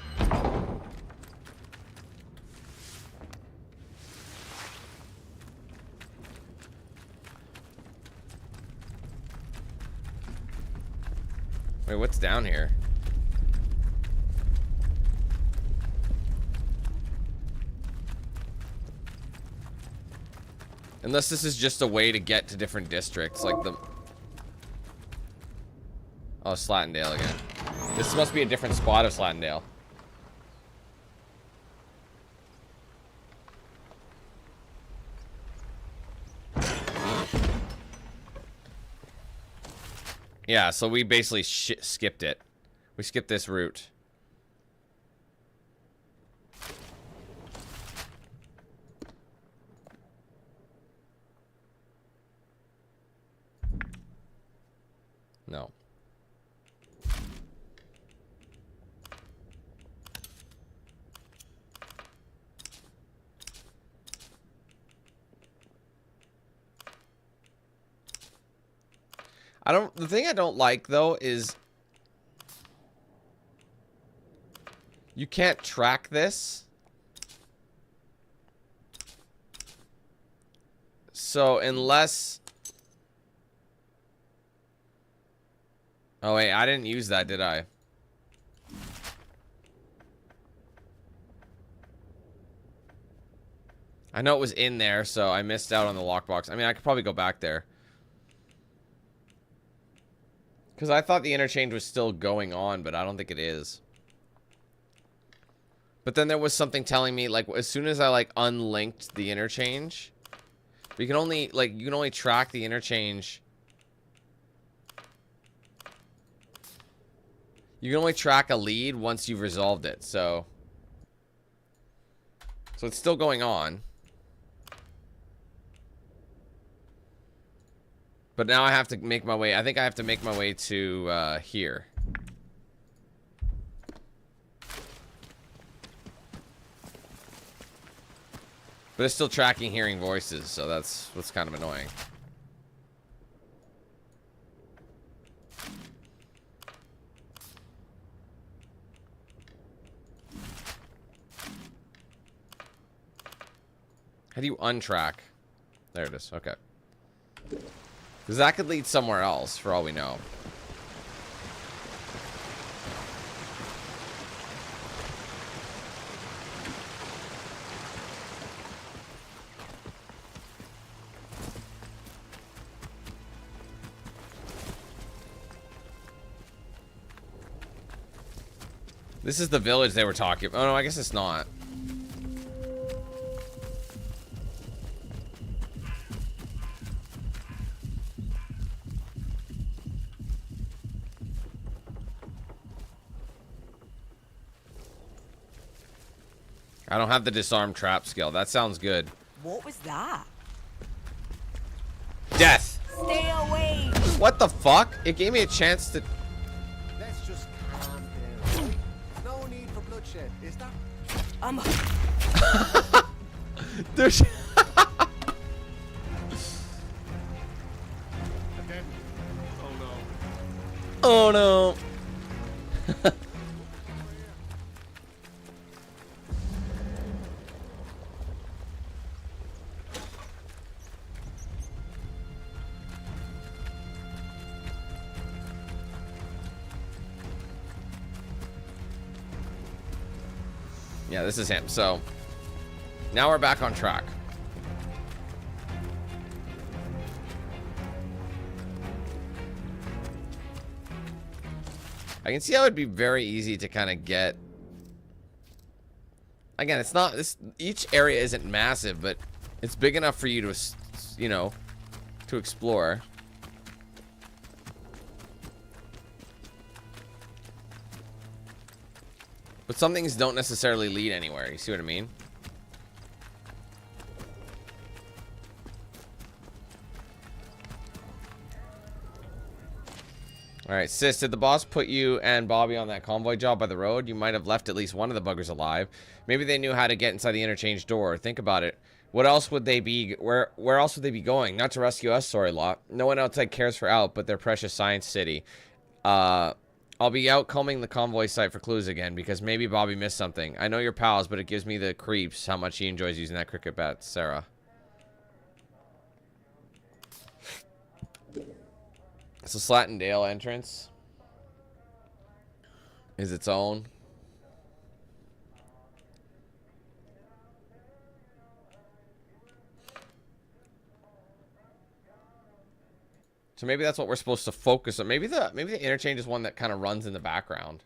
Wait, what's down here? Unless this is just a way to get to different districts, like the... Oh, Slattendale again. This must be a different squad of Slattendale. Yeah, so we basically skipped it. We skipped this route. No. The thing I don't like though is you can't track this. So unless... Oh wait, I didn't use that, did I? I know it was in there, so I missed out on the lockbox. I mean, I could probably go back there. Because I thought the interchange was still going on, but I don't think it is. But then there was something telling me, like, as soon as I, like, unlinked the interchange, you can only, like, you can only track the interchange. You can only track a lead once you've resolved it, so it's still going on. But now I have to make my way. I think I have to make my way to here. But it's still tracking hearing voices, so that's what's kind of annoying. How do you untrack? There it is. Okay. Because that could lead somewhere else, for all we know. This is the village they were talking about. Oh, no, I guess it's not. I don't have the disarm trap skill. That sounds good. What was that? Death. Stay away. What the fuck? It gave me a chance to... Let's just calm down. No need for bloodshed, is there? There's... Oh no. Yeah, this is him. So now we're back on track. I can see how it'd be very easy to kind of get. Again, it's not this. Each area isn't massive, but it's big enough for you to, you know, to explore. But some things don't necessarily lead anywhere. You see what I mean? Alright, sis, did the boss put you and Bobby on that convoy job by the road? You might have left at least one of the buggers alive. Maybe they knew how to get inside the interchange door. Think about it. What else would they be... Where else would they be going? Not to rescue us, sorry, lot. No one outside cares for Out, but their precious Science City. I'll be out combing the convoy site for clues again, because maybe Bobby missed something. I know you're pals, but it gives me the creeps how much he enjoys using that cricket bat, Sarah. So Slatten Dale entrance is its own. So maybe that's what we're supposed to focus on. Maybe the interchange is one that kind of runs in the background.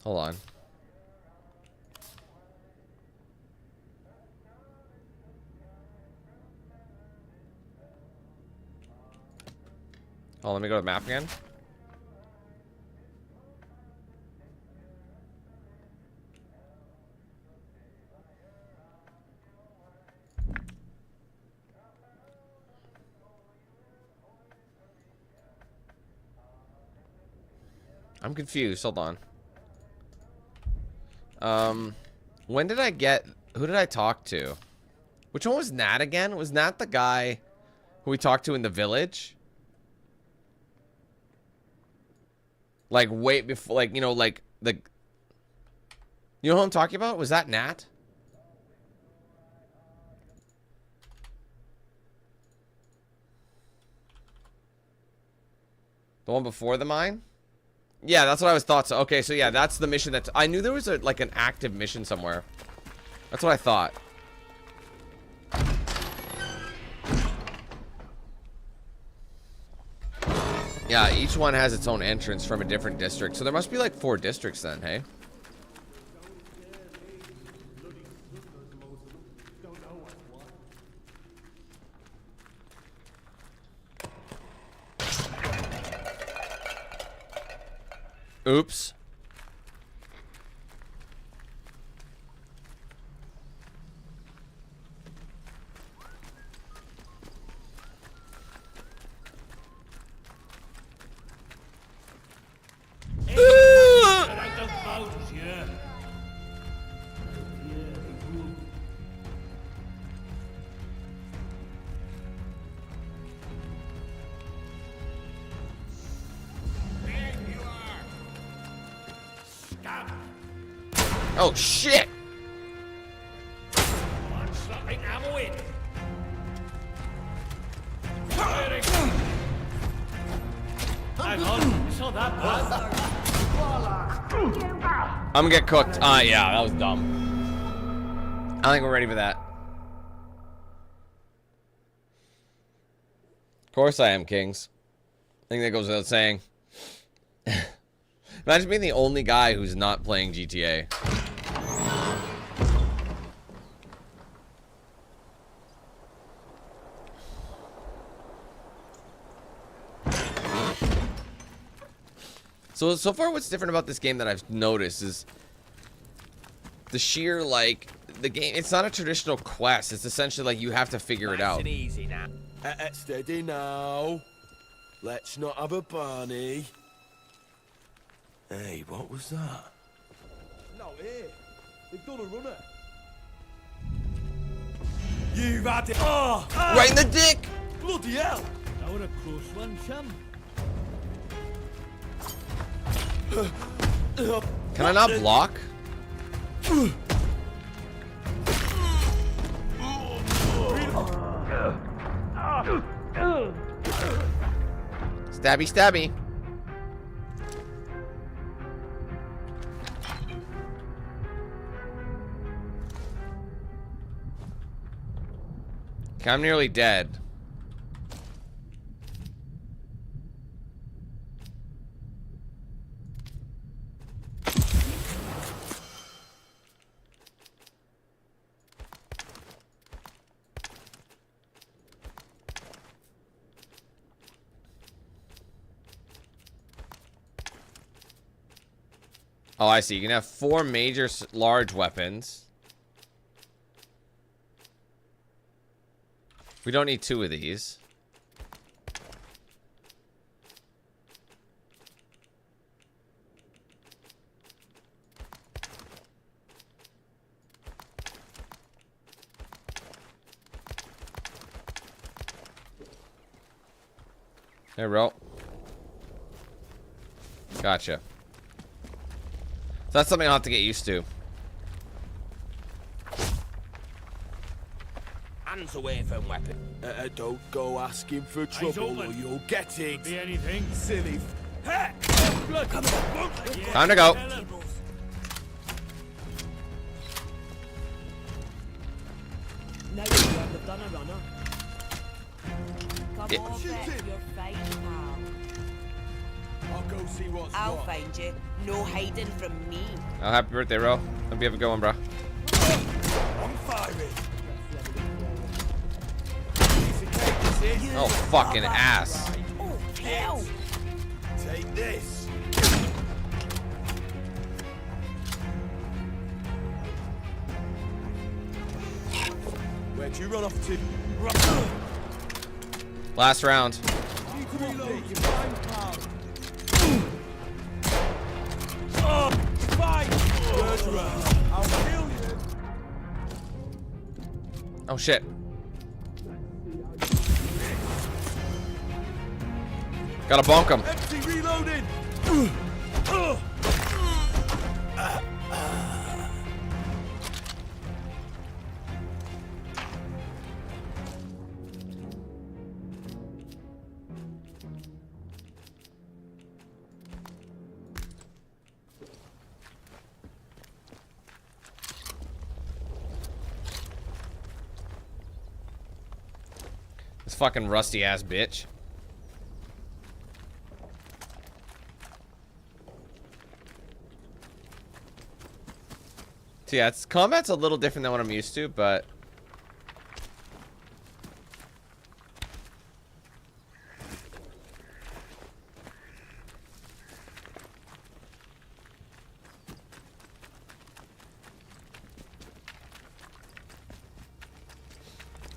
Hold on. Oh, let me go to the map again. I'm confused. Hold on. When did I get... Who did I talk to? Which one was Nat again? Was Nat the guy who we talked to in the village? Like, wait before... Like, you know, like, the... You know who I'm talking about? Was that Nat? The one before the mine? Yeah, that's what I was thought. So, okay, so yeah, that's the mission that I knew there was like an active mission somewhere. That's what I thought. Yeah, each one has its own entrance from a different district. So there must be like 4 districts then, hey? Oops. Oh shit! Onslaughting ammo in. Hang on, it's not that bad. I'm gonna get cooked. Yeah, that was dumb. I think we're ready for that. Of course I am, Kings. I think that goes without saying. Imagine being the only guy who's not playing GTA. So far what's different about this game that I've noticed is the sheer, like, the game, it's not a traditional quest. It's essentially like you have to figure it out. Nice and easy now. Steady now. Let's not have a Barney. Hey, what was that? No, here. They've done a runner. You've had it. Oh! Right in the dick! Bloody hell! That was a close one, chum. Can I not block? Stabby, stabby. Okay, I'm nearly dead. Oh, I see. You can have 4 major large weapons. We don't need 2 of these. Hey, bro. Gotcha. So that's something I'll have to get used to. Hands away from weapon. Don't go asking for trouble or you'll get it. Be anything. Silly. Time to go. Now you've done a runner. Come Yeah. on, bet you're fine, pal. I'll go see what's I'll what. find you. No hiding from me. Oh, happy birthday, bro. Hope you have a good one, bro. I'm firing. Oh, fucking ass. Oh, hell. Take this. Where'd you run off to? Last round. Reload, you fine, pal. Oh, fight! Murderer, I'll kill you. Oh, shit. Gotta bonk him. Empty reloading. This fucking rusty ass bitch. So yeah, combat's a little different than what I'm used to, but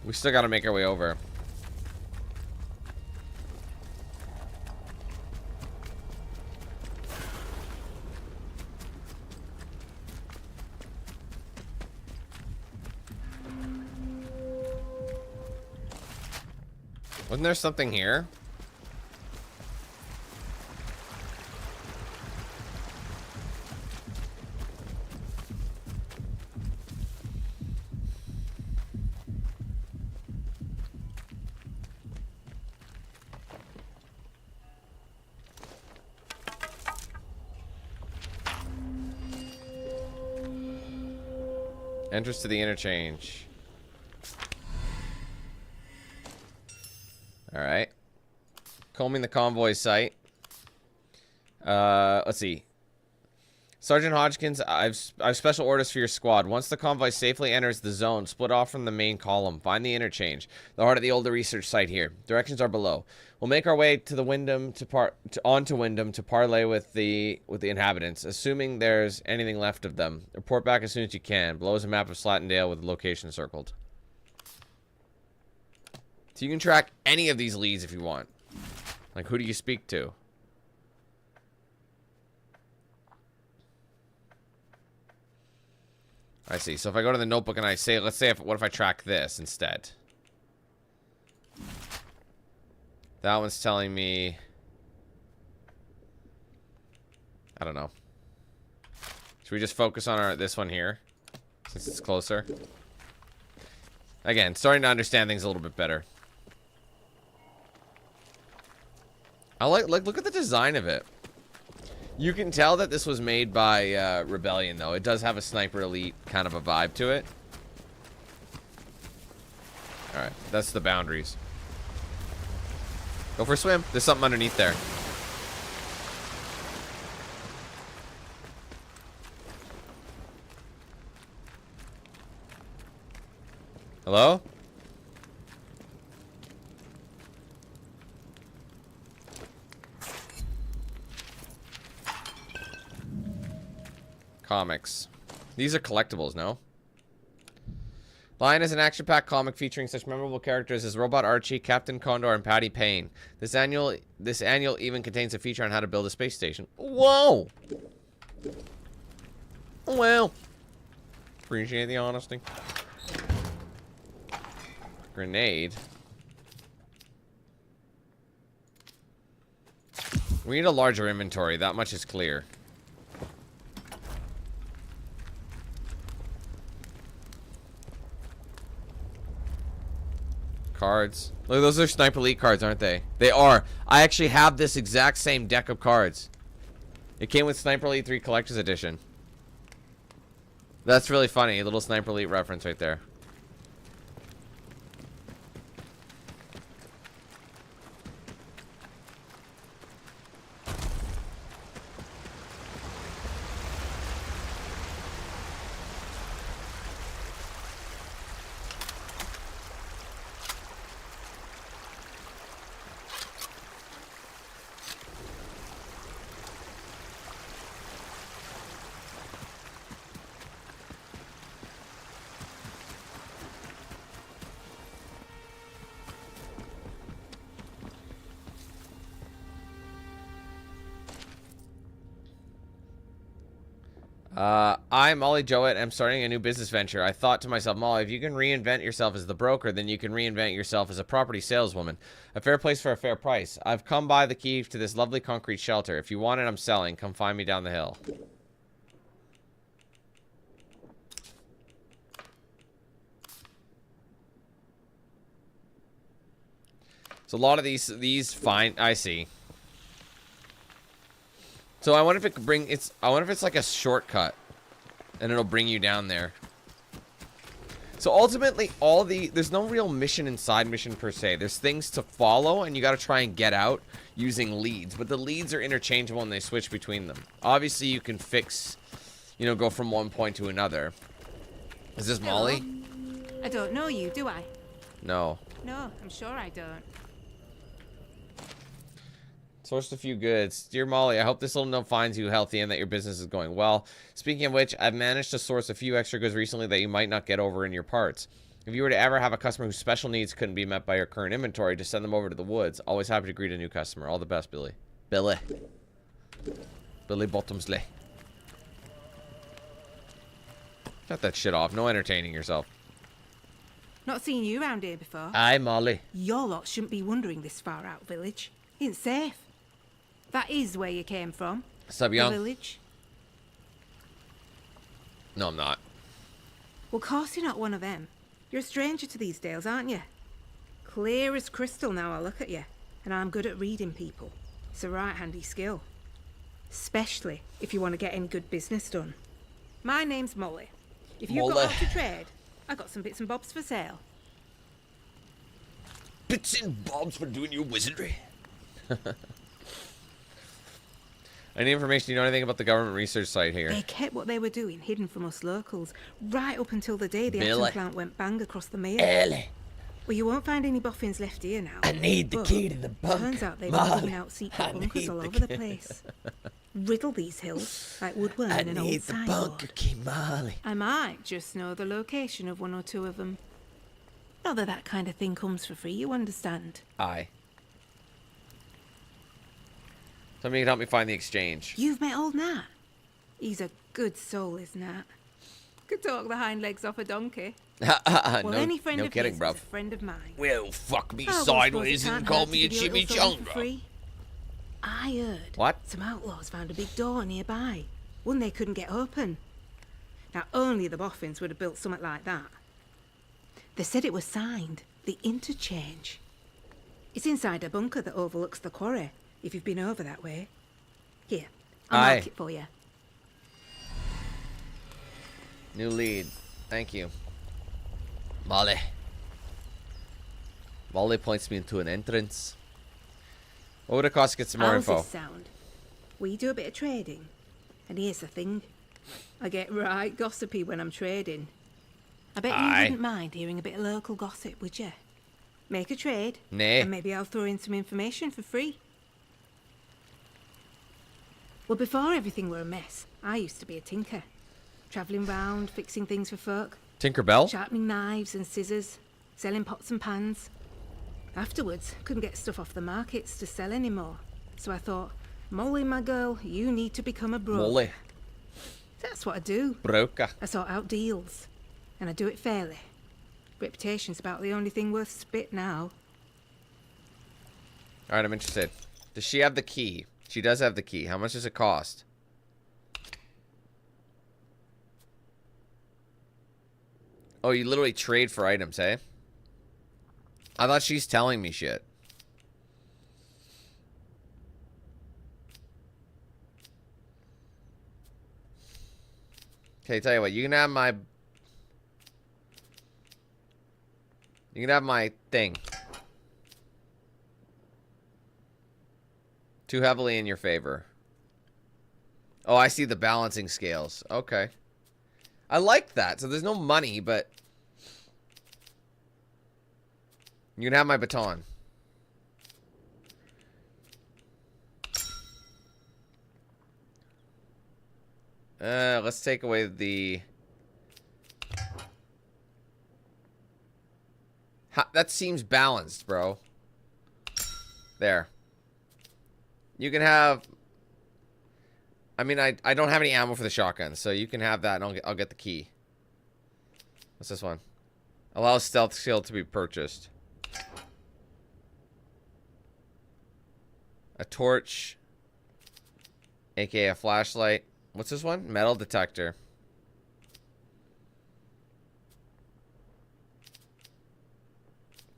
we still gotta make our way over. Wasn't there something here? Entrance to the interchange. Alright. Combing the convoy site. Let's see. Sergeant Hodgkins, I've special orders for your squad. Once the convoy safely enters the zone, split off from the main column. Find the interchange, the heart of the older research site here. Directions are below. We'll make our way to the Wyndham onto Wyndham to parley with the inhabitants, assuming there's anything left of them. Report back as soon as you can. Below is a map of Slatten with the location circled. So you can track any of these leads if you want. Like, who do you speak to? I see. So if I go to the notebook and I say, let's say, what if I track this instead? That one's telling me, I don't know. Should we just focus on this one here, since it's closer? Again, starting to understand things a little bit better. I like look at the design of it. You can tell that this was made by Rebellion, though. It does have a Sniper Elite kind of a vibe to it. Alright, that's the boundaries. Go for a swim. There's something underneath there. Hello? Comics. These are collectibles, no? Lion is an action-packed comic featuring such memorable characters as Robot Archie, Captain Condor, and Patty Payne. This annual even contains a feature on how to build a space station. Whoa! Well. Appreciate the honesty. Grenade. We need a larger inventory. That much is clear. Cards. Look, those are Sniper Elite cards, aren't they? They are. I actually have this exact same deck of cards. It came with Sniper Elite 3 Collector's Edition. That's really funny. A little Sniper Elite reference right there. I'm Molly Jowett. I'm starting a new business venture. I thought to myself, Molly, if you can reinvent yourself as the broker, then you can reinvent yourself as a property saleswoman. A fair place for a fair price. I've come by the key to this lovely concrete shelter. If you want it, I'm selling. Come find me down the hill. So a lot of these fine. I see. So I wonder if it could bring I wonder if it's like a shortcut and it'll bring you down there. So ultimately there's no real mission and side mission per se. There's things to follow and you got to try and get out using leads, but the leads are interchangeable and they switch between them. Obviously you can go from one point to another. Is this Molly? I don't know you, do I? No. No, I'm sure I don't. Sourced a few goods. Dear Molly, I hope this little note finds you healthy and that your business is going well. Speaking of which, I've managed to source a few extra goods recently that you might not get over in your parts. If you were to ever have a customer whose special needs couldn't be met by your current inventory, just send them over to the woods. Always happy to greet a new customer. All the best, Billy. Billy Bottomsley. Cut that shit off. No entertaining yourself. Not seen you around here before. Aye, Molly. Your lot shouldn't be wandering this far out village. Ain't safe. That is where you came from. Sub young. The village. No, I'm not. Well, course you're not one of them. You're a stranger to these dales, aren't you? Clear as crystal now I look at you. And I'm good at reading people. It's a right handy skill. Especially if you want to get any good business done. My name's Molly. If you've got out to trade, I got some bits and bobs for sale. Bits and bobs for doing your wizardry. Any information, you know anything about the government research site here? They kept what they were doing hidden from us locals, right up until the day the atom plant went bang across the mail. Ellie. Well, you won't find any boffins left here now. I need the key to the bunker. Turns out they've been giving out secret bunkers all over the place. Riddle these hills like woodworm and an old sideboard. Bunker key, Molly. I might just know the location of one or two of them. Not that that kind of thing comes for free, you understand. Aye. Somebody can help me find the exchange. You've met old Nat. He's a good soul, is Nat. Could talk the hind legs off a donkey. Well, any friend of his is a friend of mine. Well, fuck me sideways and call me a chimichanga. I heard what? Some outlaws found a big door nearby, one they couldn't get open. Now, only the boffins would have built something like that. They said it was signed, the Interchange. It's inside a bunker that overlooks the quarry, if you've been over that way. Here, I'll mark it for you. New lead. Thank you. Molly. Molly points me into an entrance. What would it cost to get some more info? How's this sound? We do a bit of trading. And here's the thing. I get right gossipy when I'm trading. I bet you wouldn't mind hearing a bit of local gossip, would you? Make a trade. Nay. And maybe I'll throw in some information for free. Well, before everything were a mess, I used to be a tinker. Travelling round, fixing things for folk. Tinkerbell? Sharpening knives and scissors. Selling pots and pans. Afterwards, couldn't get stuff off the markets to sell anymore. So I thought, Molly, my girl, you need to become a broker. Molly. That's what I do. Broker. I sort out deals. And I do it fairly. Reputation's about the only thing worth spit now. Alright, I'm interested. Does she have the key? She does have the key. How much does it cost? Oh, you literally trade for items, eh? I thought she's telling me shit. Okay, tell you what, you can have my... You can have my thing. Too heavily in your favor. Oh, I see the balancing scales. Okay. I like that. So there's no money, but... You can have my baton. Let's take away the... That seems balanced, bro. There. You can have... I mean, I don't have any ammo for the shotgun, so you can have that, and I'll get the key. What's this one? Allows stealth skill to be purchased. A torch. AKA a flashlight. What's this one? Metal detector.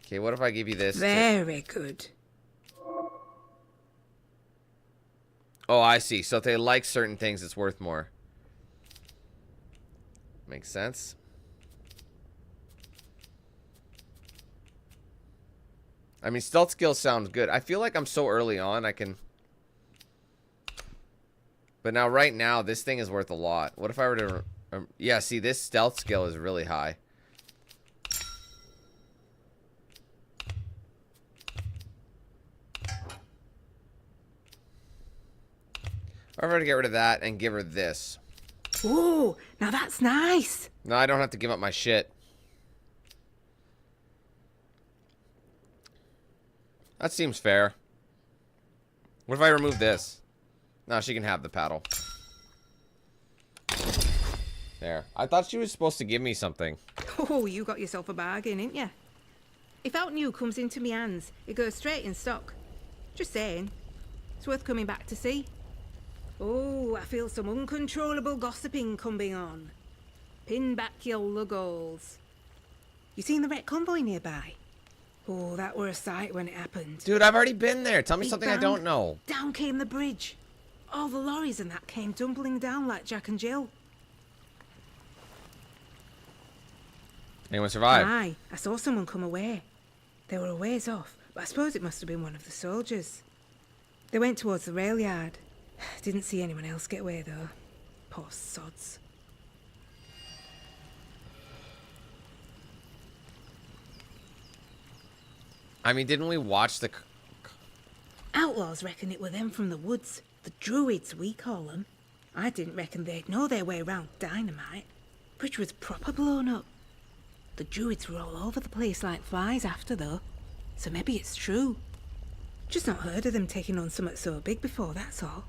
Okay, what if I give you this? Very good. Oh, I see. So if they like certain things, it's worth more. Makes sense. I mean, stealth skills sounds good. I feel like I'm so early on, I can... But now, right now, this thing is worth a lot. What if I were to... yeah, see, this stealth skill is really high. Or if I were to get rid of that and give her this. Ooh, now that's nice. No, I don't have to give up my shit. That seems fair. What if I remove this? No, she can have the paddle. There. I thought she was supposed to give me something. Oh, you got yourself a bargain, ain't you? If out new comes into me hands, it goes straight in stock. Just saying. It's worth coming back to see. Oh, I feel some uncontrollable gossiping coming on. Pin back your luggles. You seen the wrecked convoy nearby? Oh, that were a sight when it happened. Dude, I've already been there. Tell me Big something bang. I don't know. Down came the bridge. All the lorries and that came tumbling down like Jack and Jill. Anyone survive? Aye, I saw someone come away. They were a ways off, but I suppose it must have been one of the soldiers. They went towards the rail yard. Didn't see anyone else get away though. Poor sods. I mean, didn't we watch the... Outlaws reckon it were them from the woods. The druids, we call them. I didn't reckon they'd know their way round dynamite. Bridge was proper blown up. The druids were all over the place like flies after, though. So maybe it's true. Just not heard of them taking on something so big before, that's all.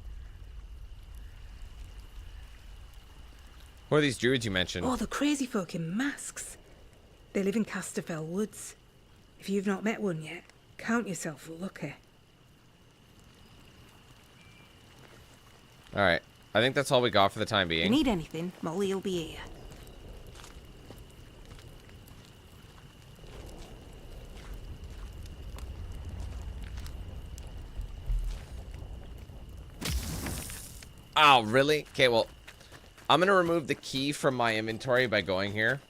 What are these druids you mentioned? Oh, the crazy folk in masks. They live in Casterfell Woods. If you've not met one yet, count yourself lucky. Alright. I think that's all we got for the time If you being. need anything, Molly will be here. Oh, really? Okay, well, I'm going to remove the key from my inventory by going here.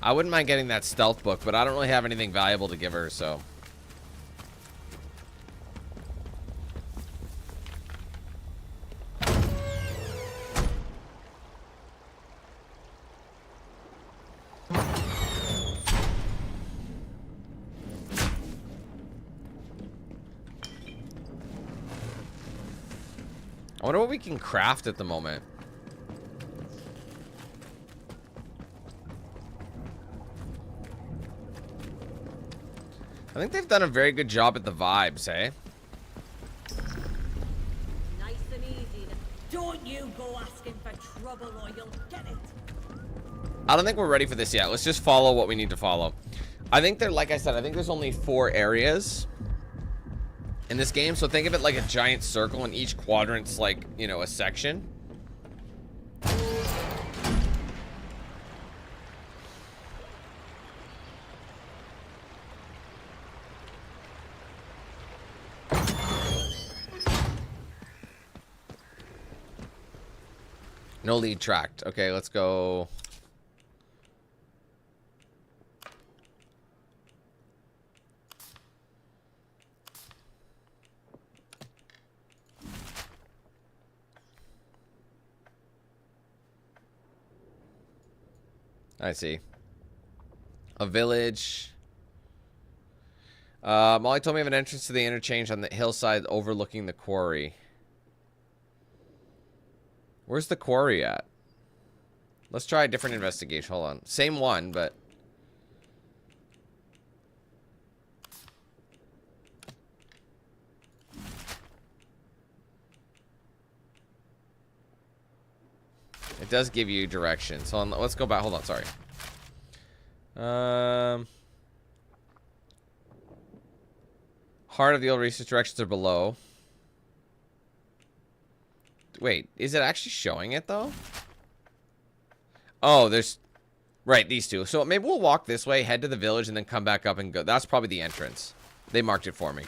I wouldn't mind getting that stealth book, but I don't really have anything valuable to give her, so... I wonder what we can craft at the moment. I think they've done a very good job at the vibes, eh? Nice and easy. Don't you go asking for trouble or you'll get it. I don't think we're ready for this yet. Let's just follow what we need to follow. I think they're, like I said, I think there's only 4 areas in this game. So think of it like a giant circle and each quadrant's like, you know, a section. No lead tracked. Okay, let's go. I see. A village. Molly told me of an entrance to the interchange on the hillside overlooking the quarry. Where's the quarry at? Let's try a different investigation. Hold on. Same one, but... it does give you directions. So let's go back. Hold on, sorry. Heart of the old research directions are below. Wait, is it actually showing it, though? Oh, there's... right, these two. So maybe we'll walk this way, head to the village, and then come back up and go. That's probably the entrance. They marked it for me.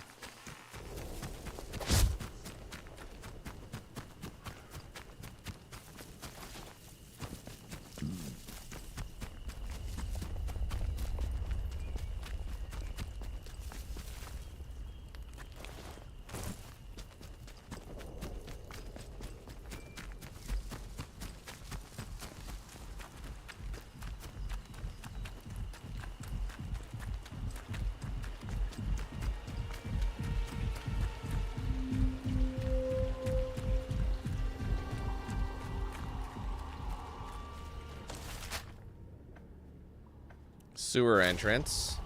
Sewer entrance.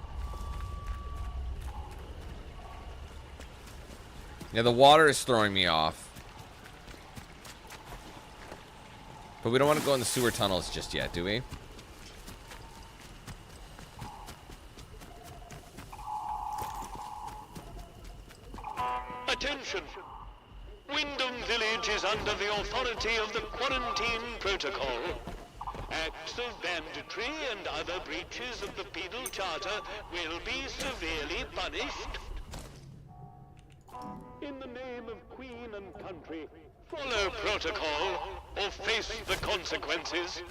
Yeah, the water is throwing me off. But we don't want to go in the sewer tunnels just yet, do we? Attention! Wyndham Village is under the authority of the Quarantine Protocol. Acts of banditry and other breaches of the Penal Charter will be severely punished. In the name of Queen and country, Follow protocol or face the consequences.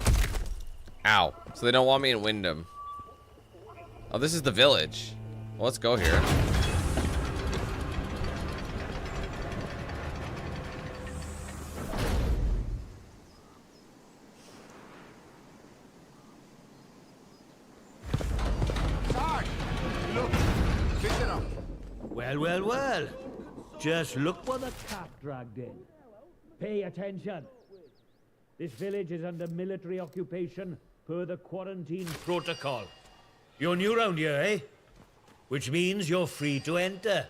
Ow. So they don't want me in Wyndham. Oh, this is the village. Well, let's go here. Well, well, well. Just look what the cat dragged in. Pay attention. This village is under military occupation per the quarantine protocol. You're new round here, eh? Which means you're free to enter.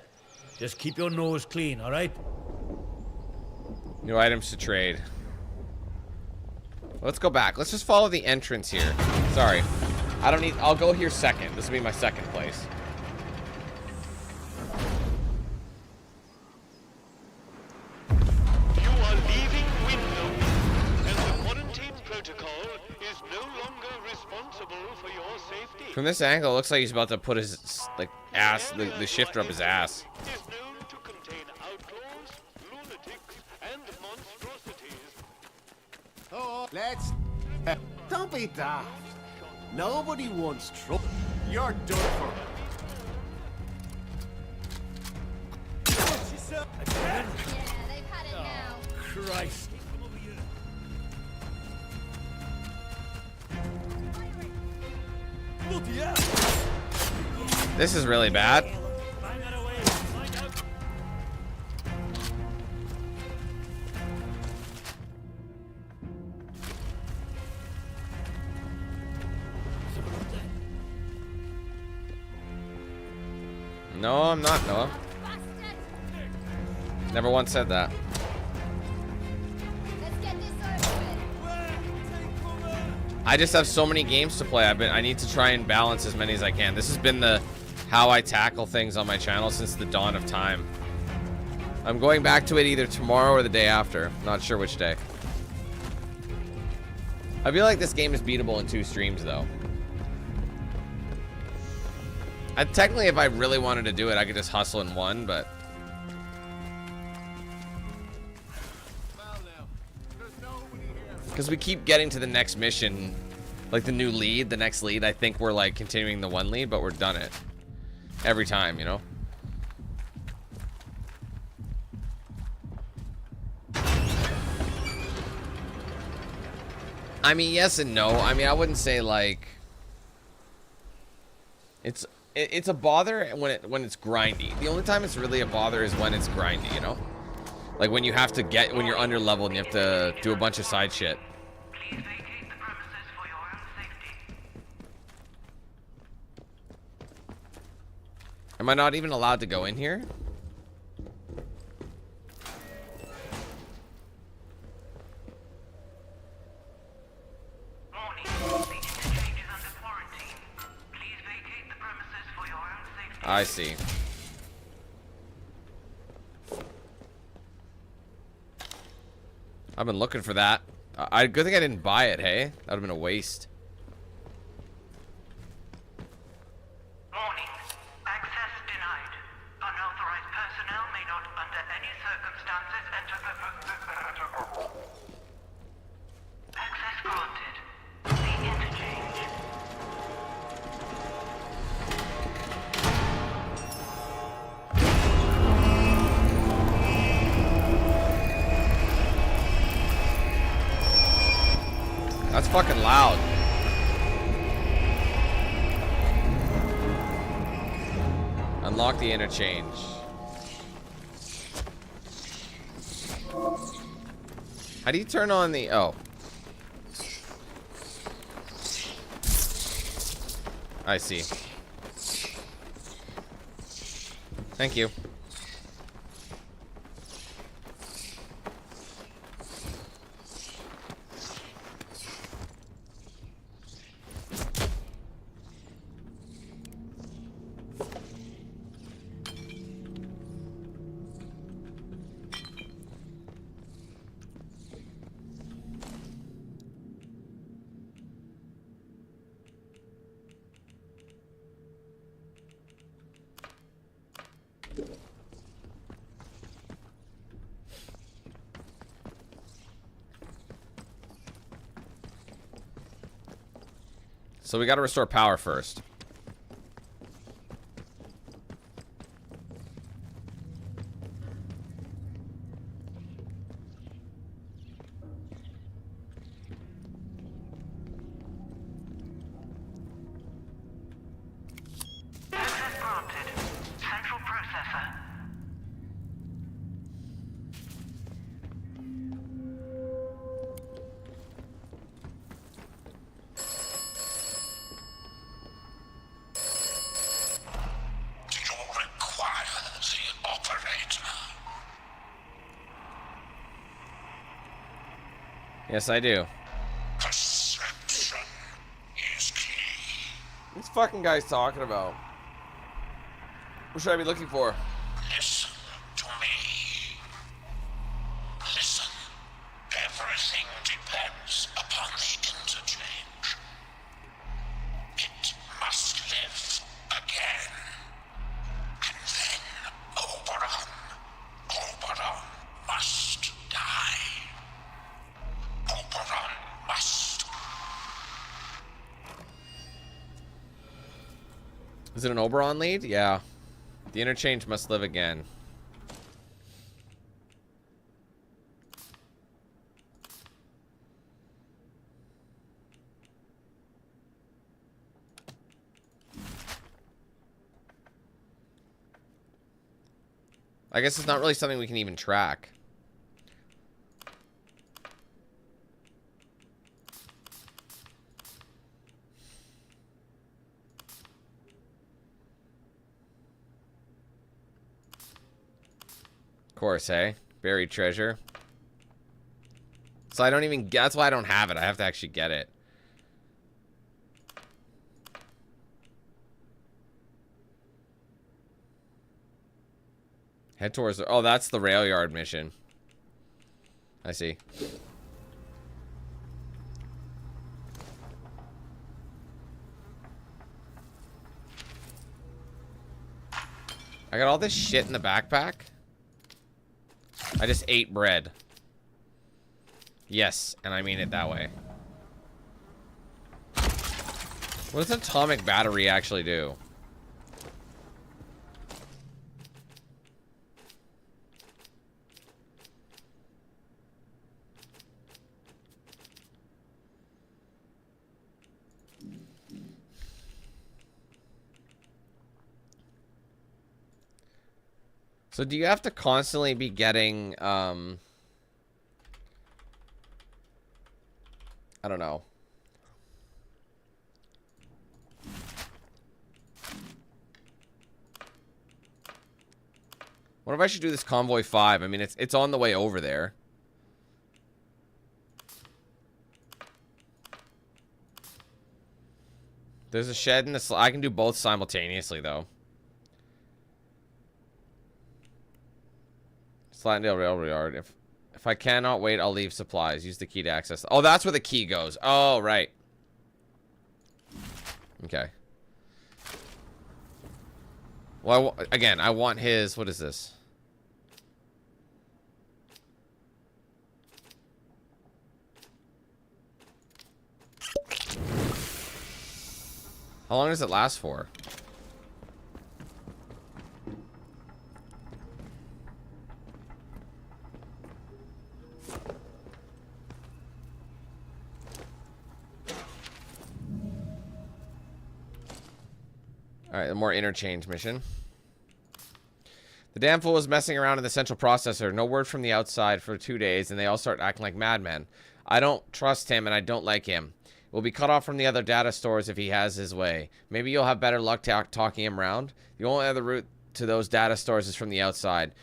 Just keep your nose clean, all right? New items to trade. Let's go back. Let's just follow the entrance here. Sorry. I don't need... I'll go here second. This will be my second place. You are leaving Wyndham, and the quarantine protocol is no longer responsible for your safety. From this angle, it looks like he's about to put his, like, ass, the shifter up his ass. Is known to contain outlaws, lunatics, and monstrosities. Oh, let's... don't be daft. Nobody wants trouble. You're done for. Again? Yeah, they've had it now. Christ. This is really bad. No, I'm not, Noah. Never once said that. I just have so many games to play. I need to try and balance as many as I can. This has been the how I tackle things on my channel since the dawn of time. I'm going back to it either tomorrow or the day after. Not sure which day. I feel like this game is beatable in 2 streams though. Technically, if I really wanted to do it, I could just hustle in 1, but... Because we keep getting to the next mission, like the new lead, the next lead. I think we're like continuing the 1 lead, but we're done it. Every time, you know? I mean, yes and no. I mean, I wouldn't say like... It's a bother when it's grindy. The only time it's really a bother is when it's grindy, you know? Like when you have to when you're under leveled and you have to do a bunch of side shit. Am I not even allowed to go in here? I see. I've been looking for that. Good thing I didn't buy it, hey? That would have been a waste. Warning. Access denied. Unauthorized personnel may not under any circumstances enter the... Access granted. The Interchange. That's fucking loud. Unlock the interchange. How do you turn on the... Oh. I see. Thank you. So we got to restore power first. Access granted. Central processor. Do you require the operator? Yes, I do. Perception is key. What's fucking guys talking about? What should I be looking for? Listen to me. Listen. Everything depends upon the interchange. It must live again. And then Oberon must die. Oberon must. Is it an Oberon lead? Yeah. The interchange must live again. I guess it's not really something we can even track. Of course, hey? Buried treasure. So I don't even... That's why I don't have it. I have to actually get it. Head towards... Oh, that's the rail yard mission. I see. I got all this shit in the backpack. I just ate bread. Yes, and I mean it that way. What does an atomic battery actually do? So do you have to constantly be getting, I don't know. What if I should do this Convoy 5? I mean, it's on the way over there. There's a shed and a I can do both simultaneously, though. Slatten Railroad Yard. If I cannot wait, I'll leave supplies. Use the key to access. Oh, that's where the key goes. Oh, right. Okay. Well, again, I want his... What is this? How long does it last for? Alright, a more interchange mission. The damn fool was messing around in the central processor. No word from the outside for 2 days, and they all start acting like madmen. I don't trust him, and I don't like him. We'll be cut off from the other data stores if he has his way. Maybe you'll have better luck talking him around. The only other route to those data stores is from the outside,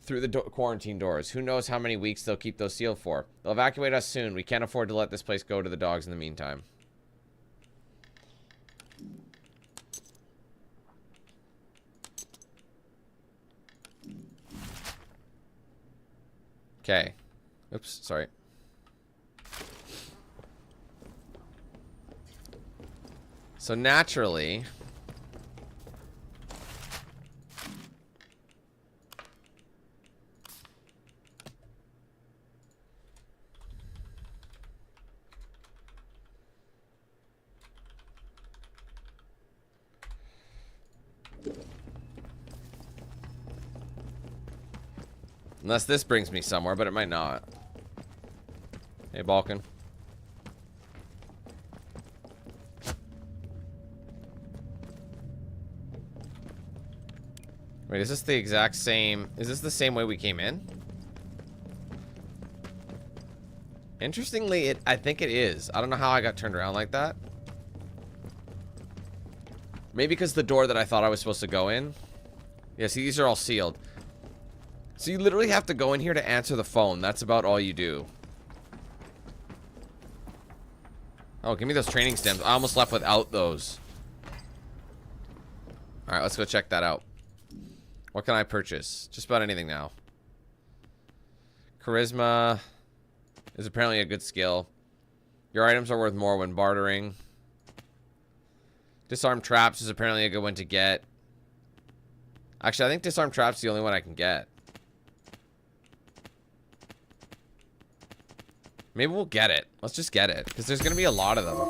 through the quarantine doors. Who knows how many weeks they'll keep those sealed for. They'll evacuate us soon. We can't afford to let this place go to the dogs in the meantime. Okay. Oops, sorry. So naturally... Unless this brings me somewhere, but it might not. Hey, Balkan. Wait, is this the exact same... Is this the same way we came in? Interestingly, I think it is. I don't know how I got turned around like that. Maybe because the door that I thought I was supposed to go in. Yeah, see, these are all sealed. So you literally have to go in here to answer the phone. That's about all you do. Oh, give me those training stems. I almost left without those. Alright, let's go check that out. What can I purchase? Just about anything now. Charisma is apparently a good skill. Your items are worth more when bartering. Disarm traps is apparently a good one to get. Actually, I think disarm traps is the only one I can get. Maybe we'll get it. Let's just get it, because there's going to be a lot of them.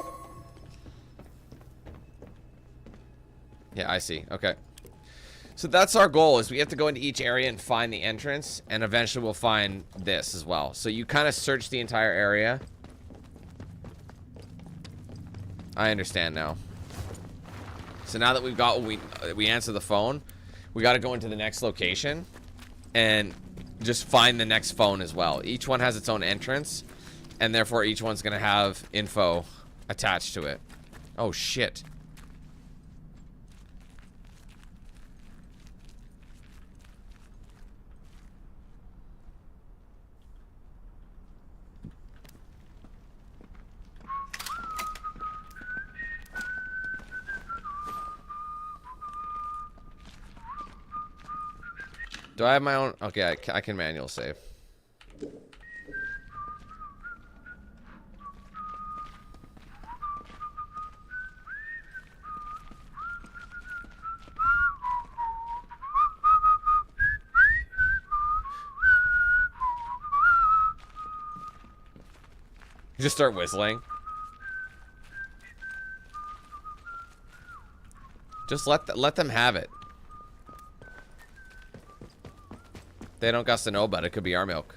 Yeah, I see. Okay. So that's our goal, is we have to go into each area and find the entrance, and eventually we'll find this as well. So you kind of search the entire area. I understand now. So now that we've got what we answer the phone, we got to go into the next location and just find the next phone as well. Each one has its own entrance, and therefore each one's going to have info attached to it. Oh, shit. Do I have my own? Okay, I can manual save. You just start whistling. Just let them have it. They don't got to know about it. It could be our milk.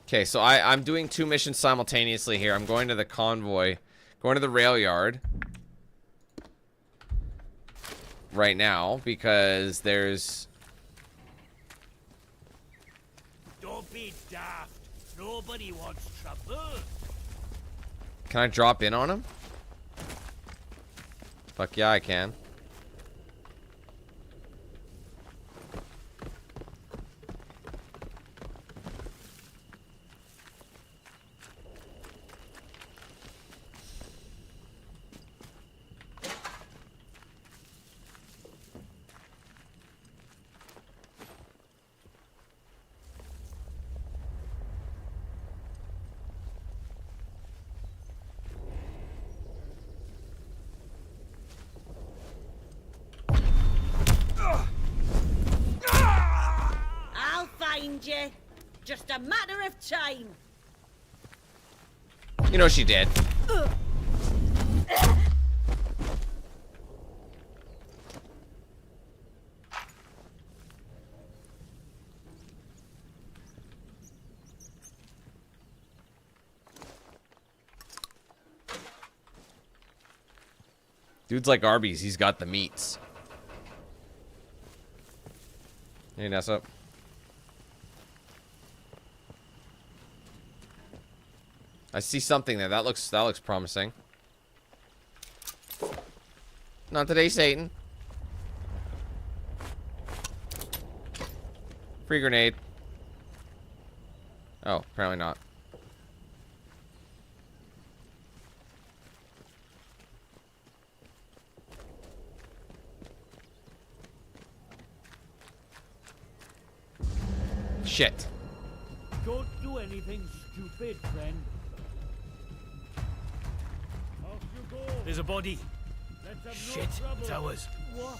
Okay, so I'm doing 2 missions simultaneously here. I'm going to the convoy, going to the rail yard right now because there's... Don't be daft. Nobody wants trouble. Can I drop in on him? Fuck yeah, I can. You. Just a matter of time. You know she did. Dude's like Arby's. He's got the meats. Hey, Nessa. I see something there. That looks promising. Not today, Satan. Free grenade. Oh, apparently not. Shit. Don't do anything stupid, friend. There's a body. Shit, it's ours. What?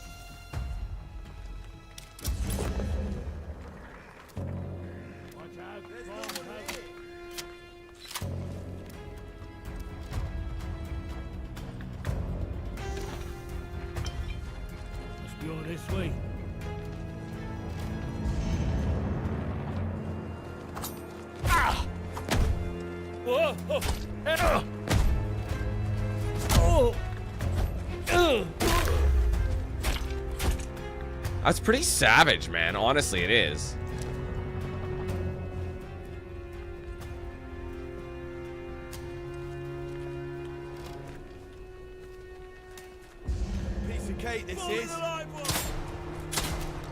That's pretty savage, man. Honestly, it is. Piece of cake, this is.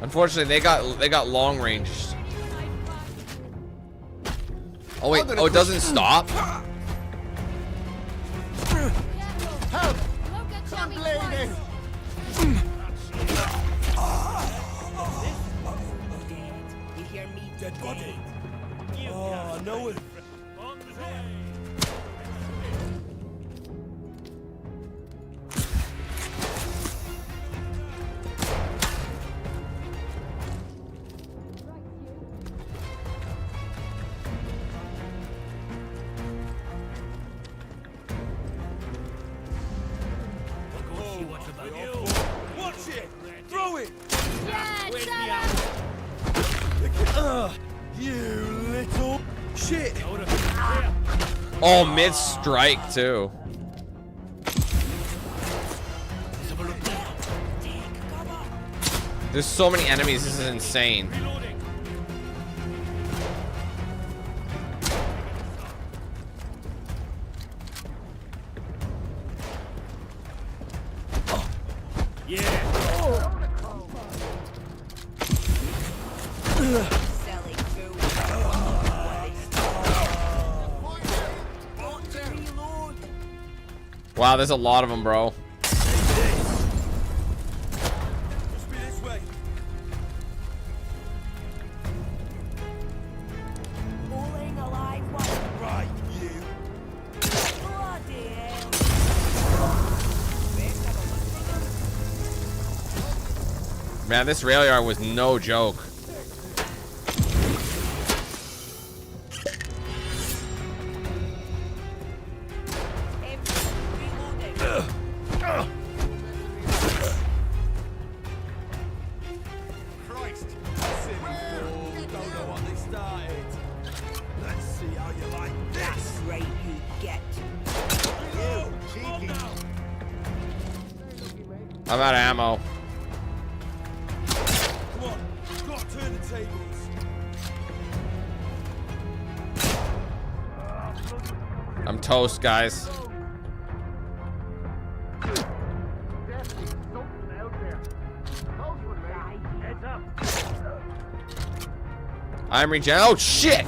Unfortunately, they got long range. Oh wait, oh, it doesn't stop? Help! I'm bleeding! You hear me? Dead body. Oh, no one. Watch it! Throw it! You little shit! Oh, mid strike too. There's so many enemies. This is insane. Wow, there's a lot of them, bro. Man, this rail yard was no joke. Christ! Don't know what they started. Let's see how you like this. Right, you get. I'm out of ammo. Come on, gotta turn the tables. I'm toast, guys. I'm regen. Oh shit!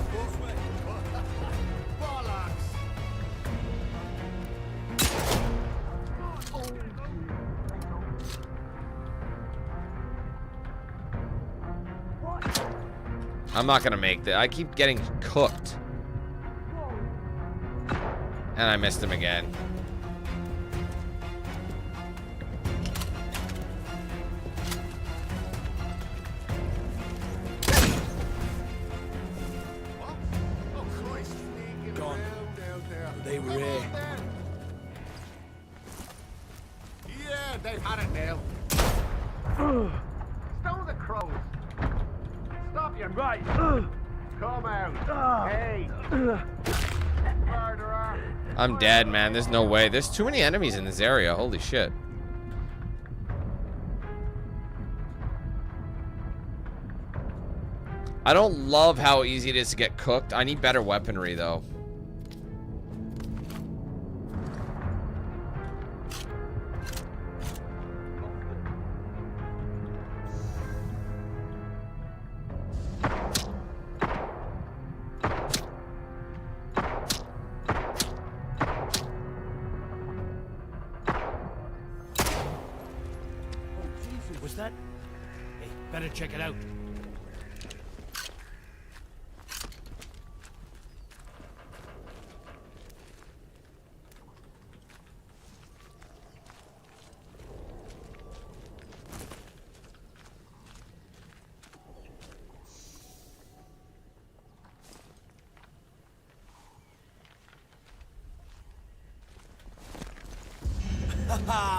I'm not gonna make that. I keep getting cooked. And I missed him again. Gone. They were here. Yeah, they've had it now. Stow the crows. Stop your right. Come out. Hey. Murderer. I'm dead, man. There's no way. There's too many enemies in this area. Holy shit. I don't love how easy it is to get cooked. I need better weaponry, though. Was that? Hey, better check it out.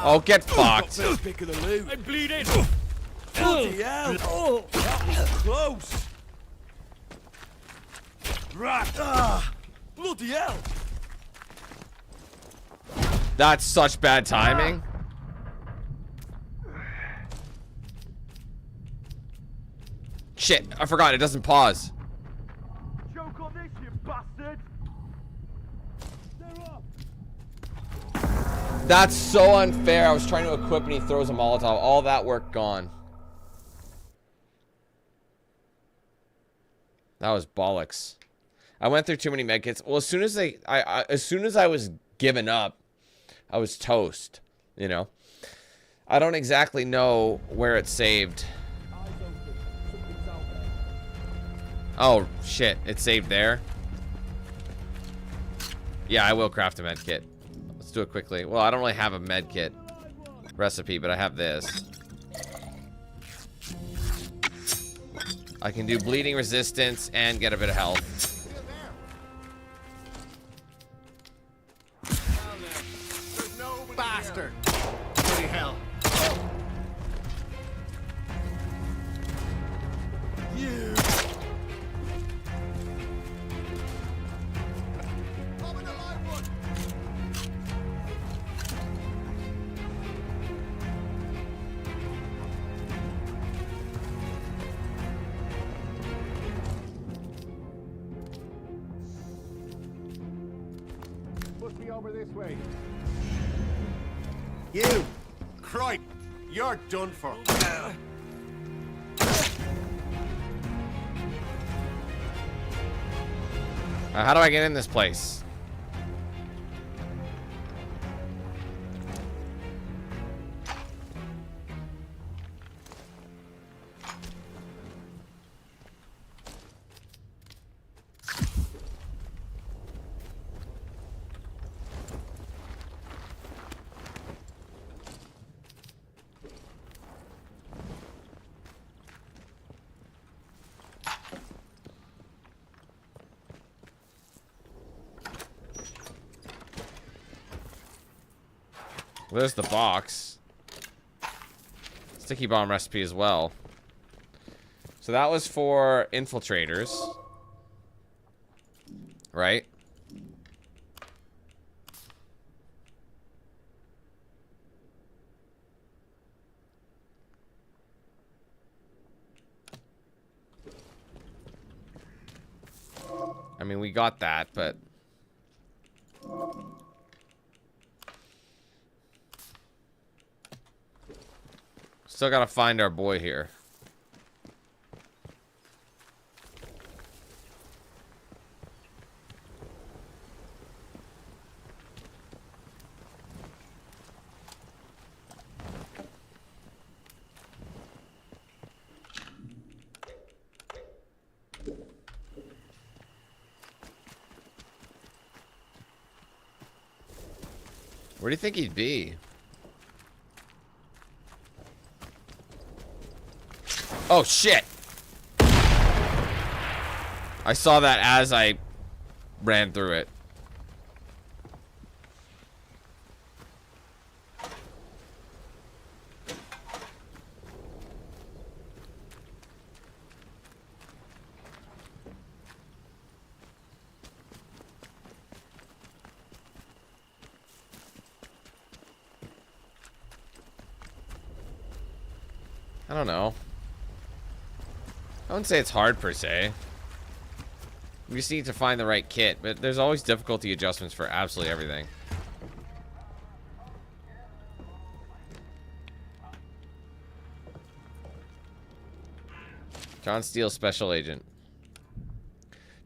Oh, get fucked. First pick of the loot. I'm bleeding. Bloody hell. Oh, that was close. Right. Bloody hell! That's such bad timing. Shit, I forgot, it doesn't pause. Choke on this, you bastard! That's so unfair. I was trying to equip and he throws a Molotov. All that work gone. That was bollocks. I went through too many medkits. Well, as soon as as soon as I was given up, I was toast, you know. I don't exactly know where it's saved. Oh shit, it's saved there. Yeah, I will craft a medkit. Let's do it quickly. Well, I don't really have a medkit recipe, but I have this. I can do bleeding resistance and get a bit of health. Bastard! Bloody hell! You! Push me over this way. You! Christ! You're done for. How do I get in this place? There's the box. Sticky bomb recipe as well. So that was for infiltrators. Right? I mean, we got that, but... Still gotta find our boy here. Where do you think he'd be? Oh, shit. I saw that as I ran through it. I don't know. I wouldn't say it's hard per se. We just need to find the right kit, but there's always difficulty adjustments for absolutely everything. John Steele, Special Agent.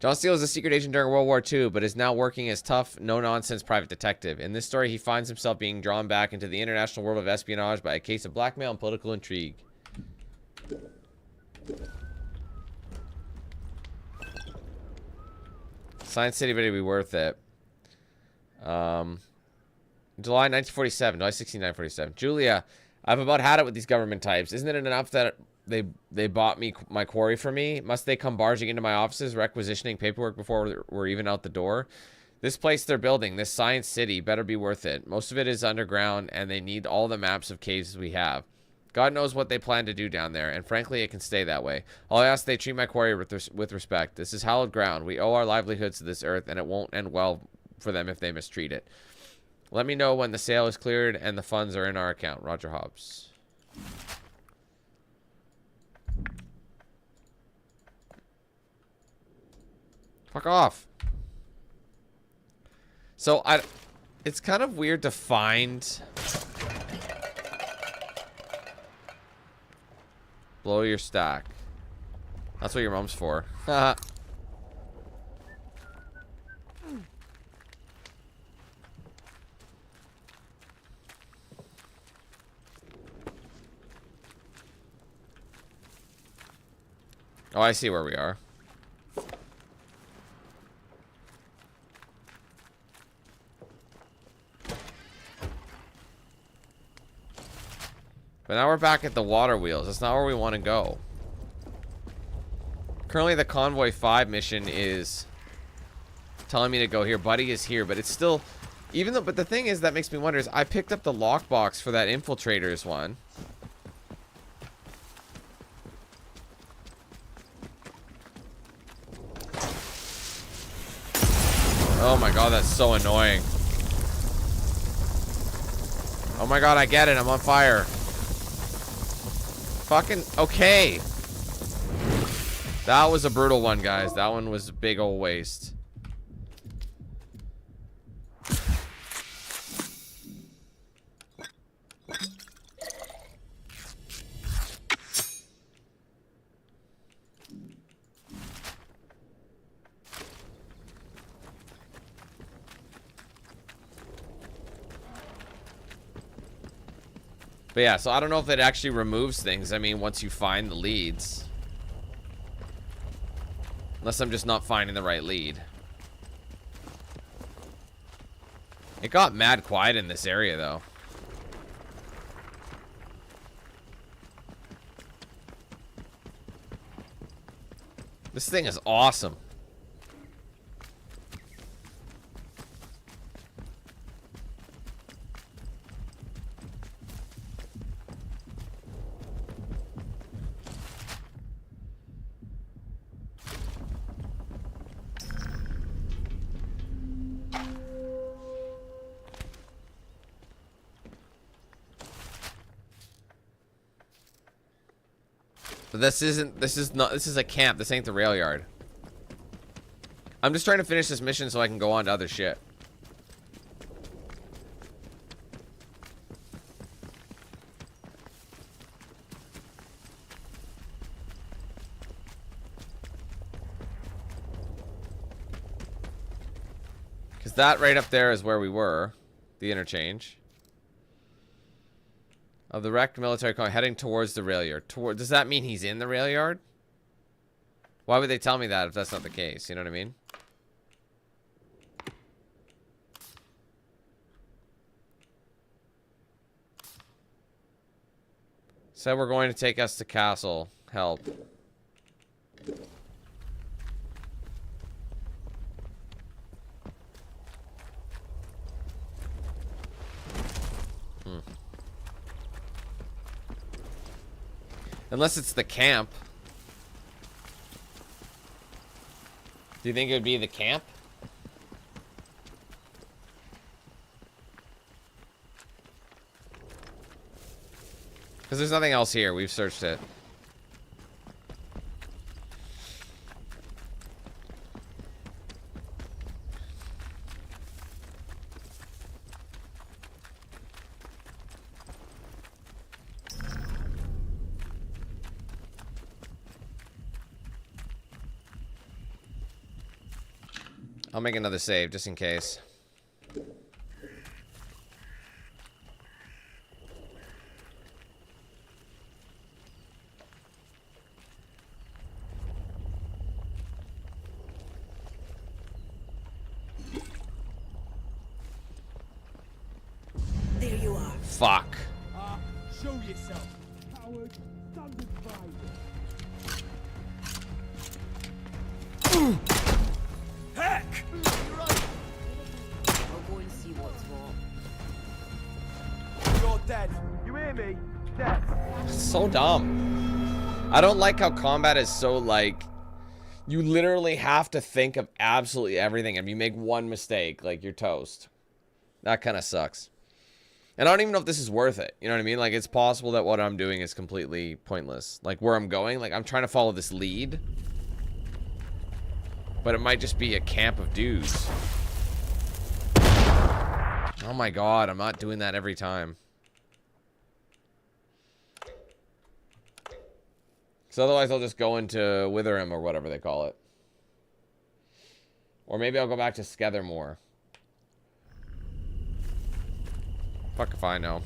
John Steele is a secret agent during World War II, but is now working as tough, no-nonsense private detective. In this story, he finds himself being drawn back into the international world of espionage by a case of blackmail and political intrigue. Science City better be worth it. July 1947. July 16, 1947. Julia, I've about had it with these government types. Isn't it enough that they bought me my quarry for me? Must they come barging into my offices, requisitioning paperwork before we're even out the door? This place they're building, this Science City, better be worth it. Most of it is underground, and they need all the maps of caves we have. God knows what they plan to do down there, and frankly, it can stay that way. All I ask they treat my quarry with respect. This is hallowed ground. We owe our livelihoods to this earth, and it won't end well for them if they mistreat it. Let me know when the sale is cleared and the funds are in our account. Roger Hobbs. Fuck off. So, it's kind of weird to find... Blow your stack. That's what your mom's for. Oh, I see where we are. But now we're back at the water wheels. That's not where we want to go. Currently, the Convoy 5 mission is telling me to go here. Buddy is here, but it's still... Even though... But the thing is that makes me wonder is I picked up the lockbox for that Infiltrators one. Oh my god, that's so annoying. Oh my god, I get it. I'm on fire. Fucking okay. That was a brutal one, guys. That one was a big old waste. But yeah, so I don't know if it actually removes things. I mean, once you find the leads. Unless I'm just not finding the right lead. It got mad quiet in this area, though. This thing is awesome. But this is a camp. This ain't the rail yard. I'm just trying to finish this mission so I can go on to other shit. Because that right up there is where we were. The interchange. Of the wrecked military car heading towards the rail yard. Does that mean he's in the rail yard? Why would they tell me that if that's not the case? You know what I mean? Said we're going to take us to castle. Help. Unless it's the camp. Do you think it would be the camp? Because there's nothing else here. We've searched it. I'll make another save just in case. There you are. Fuck. Show yourself. Coward, stand by. Heck! You're right. I'll go and see what's what. You're dead. You hear me? So dumb. I don't like how combat is so, like, you literally have to think of absolutely everything. If you make one mistake, like, you're toast. That kind of sucks. And I don't even know if this is worth it. You know what I mean? Like, it's possible that what I'm doing is completely pointless. Like, where I'm going, like, I'm trying to follow this lead. But it might just be a camp of dudes. Oh my god, I'm not doing that every time. So otherwise I'll just go into Wyndham or whatever they call it. Or maybe I'll go back to Skethermoor. Fuck if I know.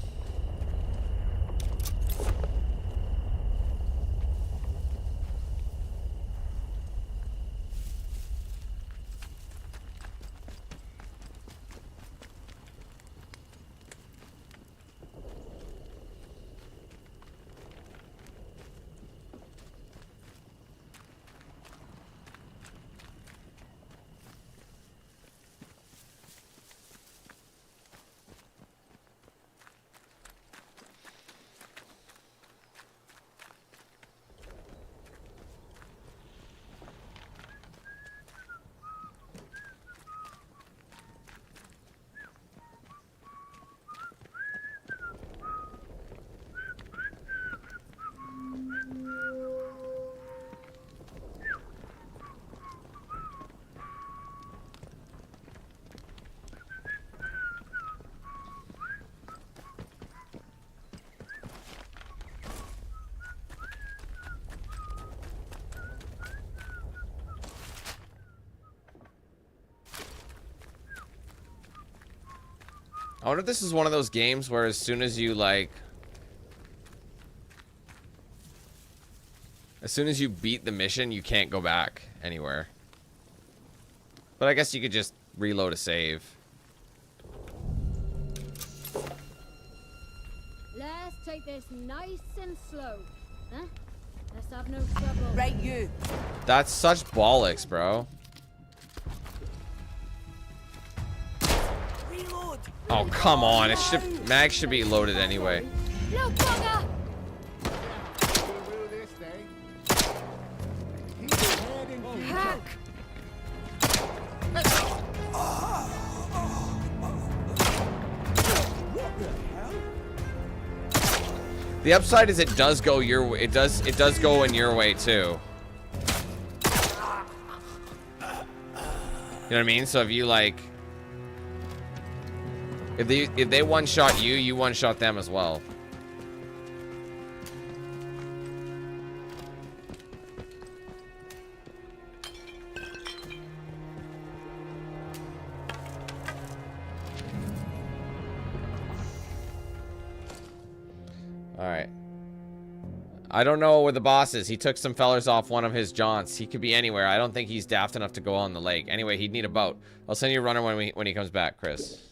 I wonder if this is one of those games where as soon as you, like... As soon as you beat the mission, you can't go back anywhere. But I guess you could just reload a save. Let's take this nice and slow. Huh? Let's have no trouble. Right, you. That's such bollocks, bro. Reload. Oh, come on. It should... Mag should be loaded anyway. No bugger. Hack. The upside is it does go your way. It does go in your way too. You know what I mean? So if you like, if they one shot you, you one shot them as well. Alright. I don't know where the boss is. He took some fellers off one of his jaunts. He could be anywhere. I don't think he's daft enough to go on the lake. Anyway, he'd need a boat. I'll send you a runner when he comes back, Chris.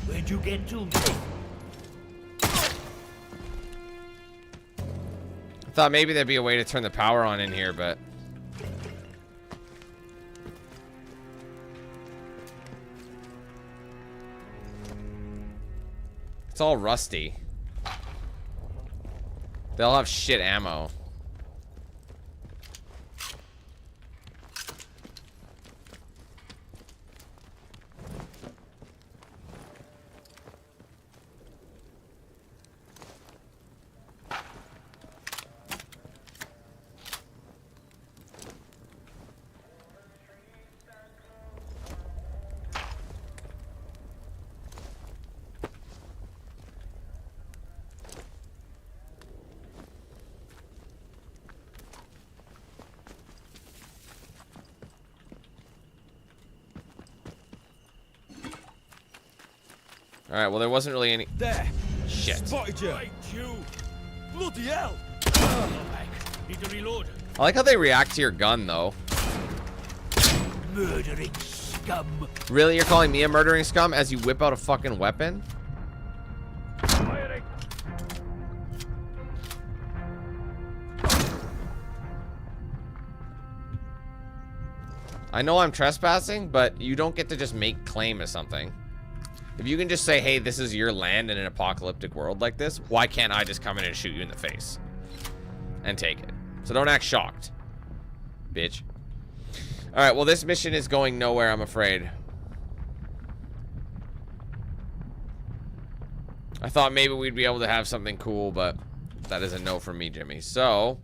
Where'd you get to? I thought maybe there'd be a way to turn the power on in here, but... It's all rusty. They'll have shit ammo. Alright, well there wasn't really any... There! Shit. Spotted you. Right, you. Bloody hell. Need to reload. I like how they react to your gun, though. Murdering scum. Really? You're calling me a murdering scum as you whip out a fucking weapon? Firing. I know I'm trespassing, but you don't get to just make claim of something. If you can just say, hey, this is your land in an apocalyptic world like this, why can't I just come in and shoot you in the face? And take it. So don't act shocked, bitch. Alright, well, this mission is going nowhere, I'm afraid. I thought maybe we'd be able to have something cool, but that is a no from me, Jimmy. So,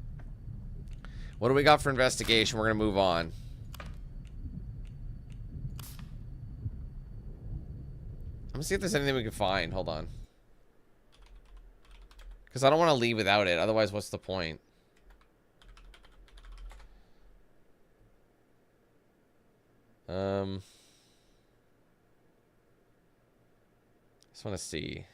what do we got for investigation? We're going to move on. I'm gonna see if there's anything we can find. Hold on. Because I don't want to leave without it. Otherwise, what's the point? Just want to see.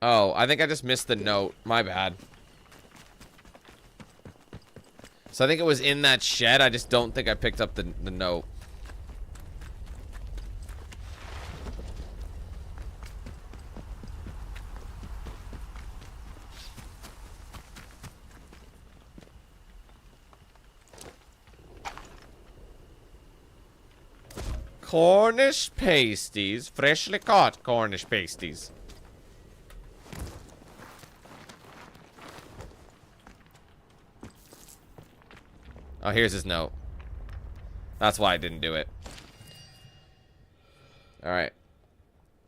Oh, I think I just missed the note. My bad. So I think it was in that shed. I just don't think I picked up the note. Cornish pasties. Freshly caught Cornish pasties. Oh, here's his note. That's why I didn't do it. Alright.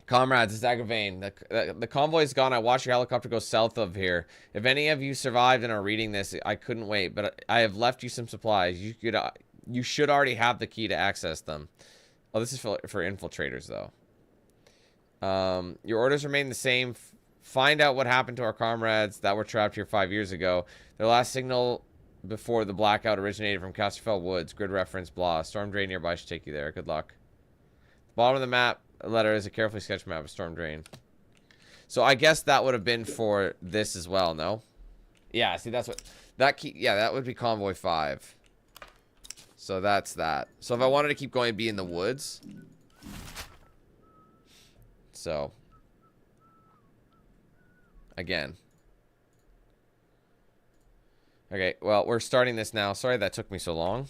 Comrades, it's Aggravain. The convoy's gone. I watched your helicopter go south of here. If any of you survived and are reading this, I couldn't wait, but I have left you some supplies. You should already have the key to access them. Oh, this is for infiltrators, though. Your orders remain the same. Find out what happened to our comrades that were trapped here 5 years ago. Their last signal before the blackout originated from Casterfell Woods. Grid reference, blah. Storm drain nearby should take you there. Good luck. The bottom of the map letter is a carefully sketched map of storm drain. So I guess that would have been for this as well, no? Yeah, see, that's what... That key... Yeah, that would be Convoy 5. So that's that. So if I wanted to keep going, it'd be in the woods. So. Again. Okay, well, we're starting this now. Sorry that took me so long.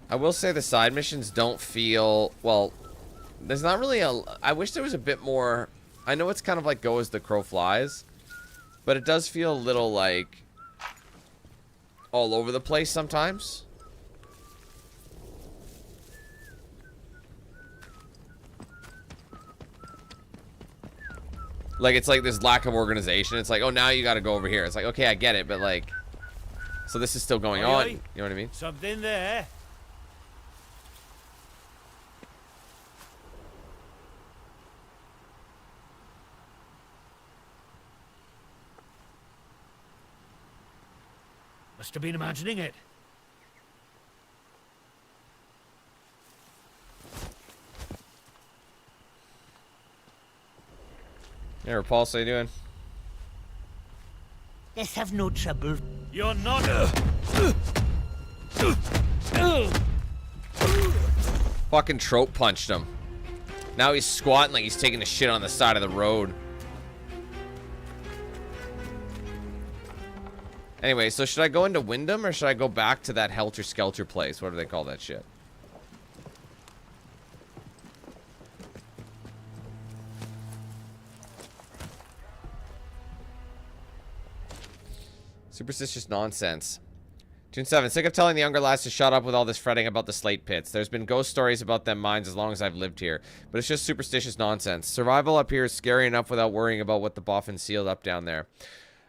I will say the side missions don't feel... Well, there's not really a... I wish there was a bit more... I know it's kind of like go as the crow flies. But it does feel a little like... all over the place sometimes. Like, it's like this lack of organization. It's like, oh, now you gotta go over here. It's like, okay, I get it, but like... So this is still going on. You know what I mean? Something there. Must have been imagining it. Yeah, Repulse, how you doing? Let's have no trouble. You're not. Fucking trope punched him. Now he's squatting like he's taking a shit on the side of the road. Anyway, so should I go into Wyndham or should I go back to that Helter Skelter place? What do they call that shit? Superstitious nonsense. June 7th. Sick of telling the younger lads to shut up with all this fretting about the slate pits. There's been ghost stories about them mines as long as I've lived here. But it's just superstitious nonsense. Survival up here is scary enough without worrying about what the boffin sealed up down there.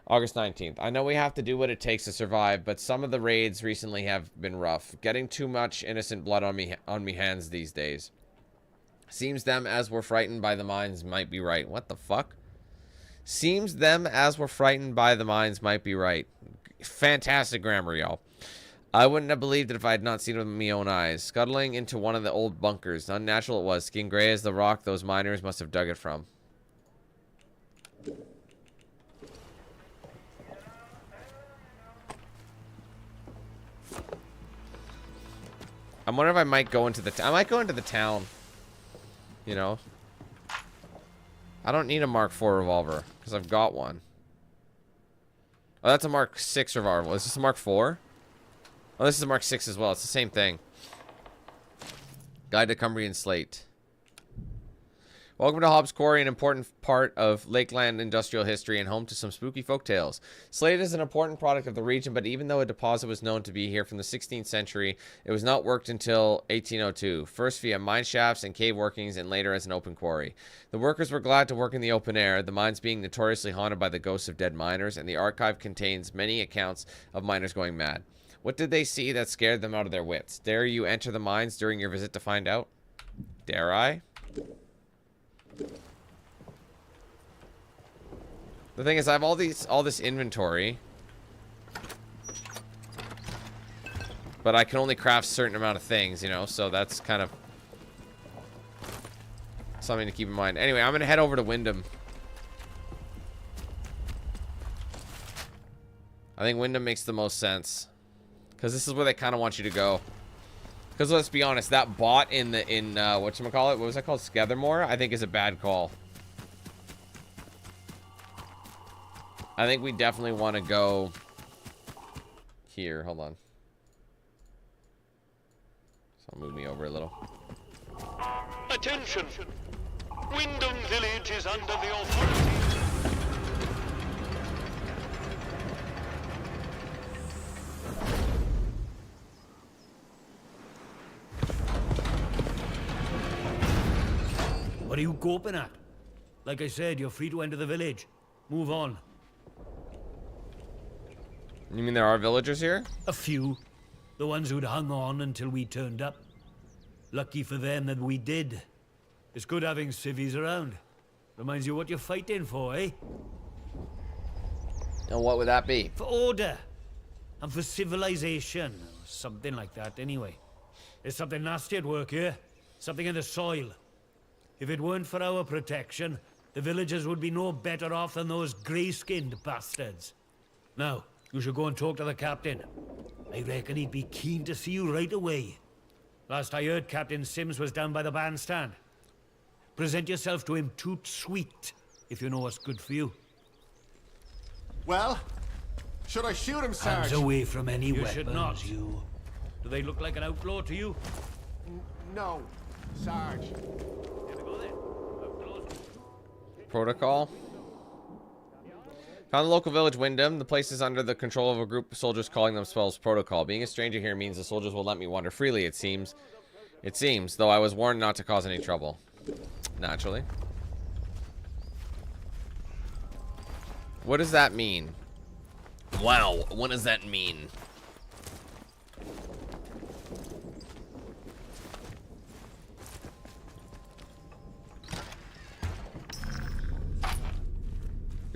August 19th. I know we have to do what it takes to survive, but some of the raids recently have been rough. Getting too much innocent blood on me hands these days. Seems them as we're frightened by the mines might be right. What the fuck? Seems them as we're frightened by the mines might be right. Fantastic grammar, y'all. I wouldn't have believed it if I had not seen it with my own eyes. Scuttling into one of the old bunkers. Unnatural it was. Skin gray as the rock those miners must have dug it from. I'm wondering if I might go into the... I might go into the town. You know? I don't need a Mark IV revolver, because I've got one. Oh, that's a Mark VI revolver. Is this a Mark IV? Oh, this is a Mark VI as well. It's the same thing. Guide to Cumbrian Slate. Welcome to Hobbs Quarry, an important part of Lakeland industrial history and home to some spooky folktales. Slate is an important product of the region, but even though a deposit was known to be here from the 16th century, it was not worked until 1802, first via mine shafts and cave workings and later as an open quarry. The workers were glad to work in the open air, the mines being notoriously haunted by the ghosts of dead miners, and the archive contains many accounts of miners going mad. What did they see that scared them out of their wits? Dare you enter the mines during your visit to find out? Dare I? The thing is, I have all this inventory, but I can only craft a certain amount of things, you know, so that's kind of something to keep in mind. Anyway, I'm gonna head over to Wyndham. I think Wyndham makes the most sense, because this is where they kind of want you to go. Because let's be honest, that bot in whatchamacallit, what was that called? Skethermoor, I think is a bad call. I think we definitely want to go here. Hold on. So I'll move me over a little. Attention! Wyndham Village is under the authority. What are you gawping at? Like I said, you're free to enter the village. Move on. You mean there are villagers here? A few. The ones who'd hung on until we turned up. Lucky for them that we did. It's good having civvies around. Reminds you what you're fighting for, eh? And what would that be? For order. And for civilization. Something like that, anyway. There's something nasty at work here. Something in the soil. If it weren't for our protection, the villagers would be no better off than those grey-skinned bastards. Now, you should go and talk to the captain. I reckon he'd be keen to see you right away. Last I heard, Captain Sims was down by the bandstand. Present yourself to him toot sweet, if you know what's good for you. Well, should I shoot him, Sarge? Hands away from any weapons, should not. you. Do they look like an outlaw to you? No, Sarge. Protocol. Found the local village, Wyndham. The place is under the control of a group of soldiers calling themselves Protocol. Being a stranger here means the soldiers will let me wander freely, it seems. It seems, though I was warned not to cause any trouble. Naturally. What does that mean? Wow, what does that mean?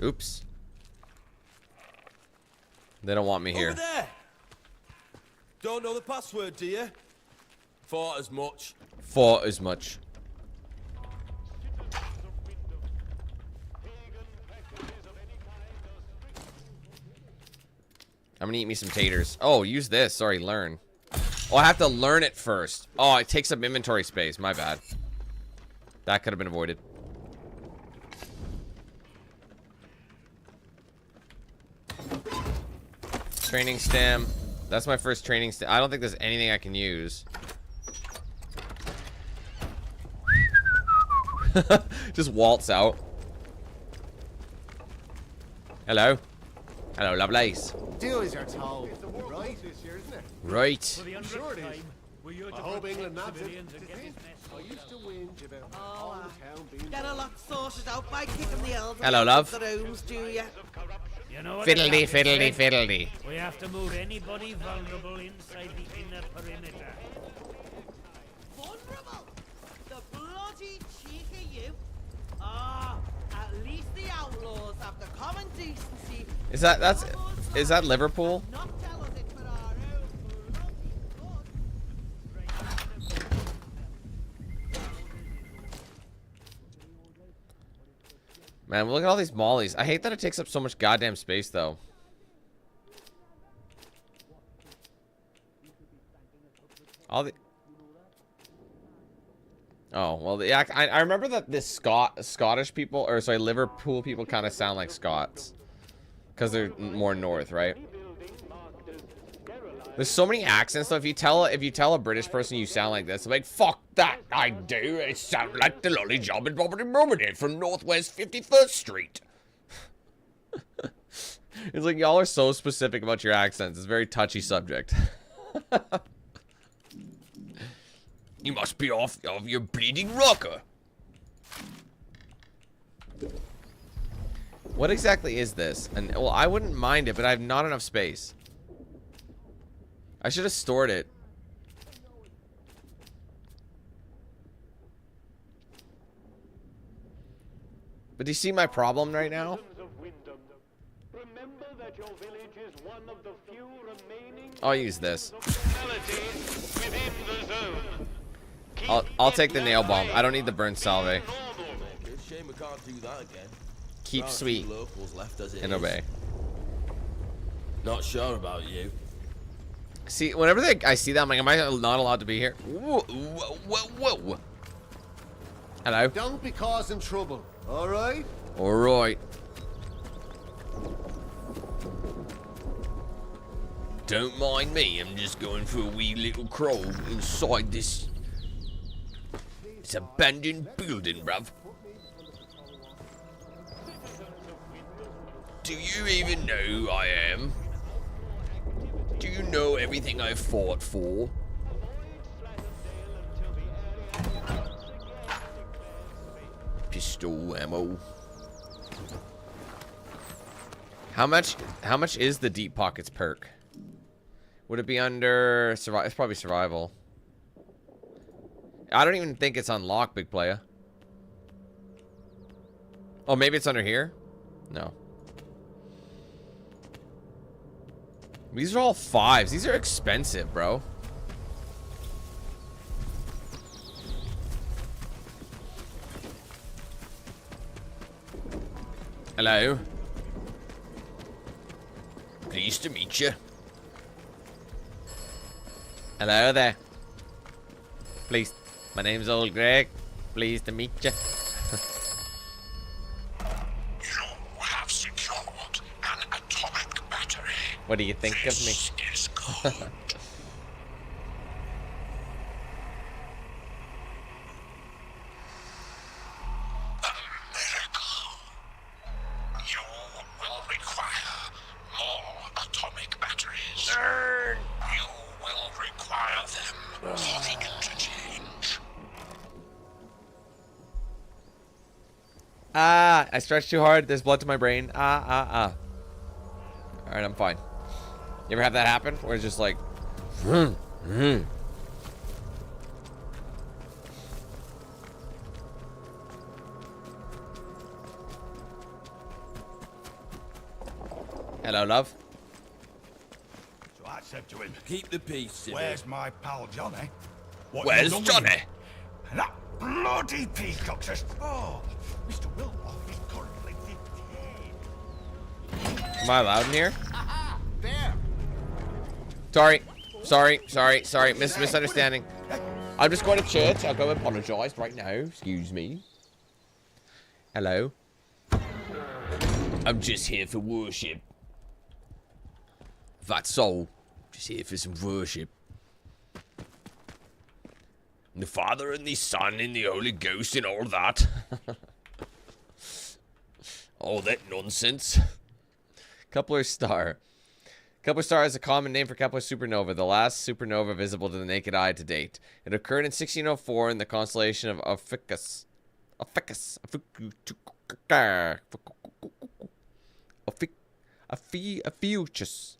Oops. They don't want me here. Over there! Don't know the password, do you? Thought as much. Thought as much. I'm gonna eat me some taters. Oh, use this. Sorry, learn. Oh, I have to learn it first. Oh, it takes up inventory space. My bad. That could have been avoided. Training stem. That's my first training stem. I don't think there's anything I can use. Just waltz out. Hello. Hello, lovelies. Do as you're told, right? Right. I'm sure it is. I hope England nabs it. I used to whinge about hometown being... Get a lot sorted out by kicking the elderly Hello, love. out of the rooms, do ya? You know what Fiddly, the captain fiddly, said? fiddly. We have to move anybody vulnerable inside the inner perimeter. Vulnerable? The bloody cheek of you! Ah, at least the outlaws have the common decency. Is that Liverpool? Not tell us it for our own bloody good. Man, look at all these mollies. I hate that it takes up so much goddamn space, though. All the... Oh, well, yeah, I remember that this Scottish people, or sorry, Liverpool people kind of sound like Scots. Because they're more north, right? There's so many accents, so if you tell a British person you sound like this, they're like, fuck that, I do. It sounds like the lolly job and bobbity bobbity from Northwest 51st Street. It's like, y'all are so specific about your accents. It's a very touchy subject. You must be off your bleeding rocker. What exactly is this? And well, I wouldn't mind it, but I have not enough space. I should have stored it. But do you see my problem right now? Remember that your village is one of the few remaining I'll use this. within the zone. I'll take the nail bomb. I don't need the burn salve. Shame we can't do that again. Keep sweet Locals left as it and is. obey. Not sure about you. See, whenever I see that, I'm like, am I not allowed to be here? Whoa, whoa, whoa, whoa. Hello? Don't be causing trouble, alright? Alright. Don't mind me, I'm just going for a wee little crawl inside this abandoned building, bruv. Do you even know who I am? Do you know everything I fought for? Pistol ammo. How much is the Deep Pockets perk? Would it be under survival? It's probably survival. I don't even think it's unlocked, big player. Oh, maybe it's under here? No. These are all 5s. These are expensive, bro. Hello. Pleased to meet you. Hello there. Please. My name's Old Greg. Pleased to meet you. You have secured an atomic battery. What do you think of me? This is good. You will require more atomic batteries. You will require them for the interchange. Ah, I stretched too hard. There's blood to my brain. Alright, I'm fine. You ever have that happen? Where it's just like... Hello, love. So I said to him, Keep the peace, Sibby. where's my pal Johnny? What Where's you done with him? Johnny? And that bloody peacock says, oh, Mr. Willow is currently detained. Am I allowed in here? There. Sorry. Misunderstanding. I'm just going to church. I'll go apologize right now. Excuse me. Hello. I'm just here for worship. That's all. Just here for some worship. And the Father and the Son and the Holy Ghost and all that. All that nonsense. Kepler star. Kepler star is a common name for Kepler supernova, the last supernova visible to the naked eye to date. It occurred in 1604 in the constellation of Ophiuchus. A fuchus.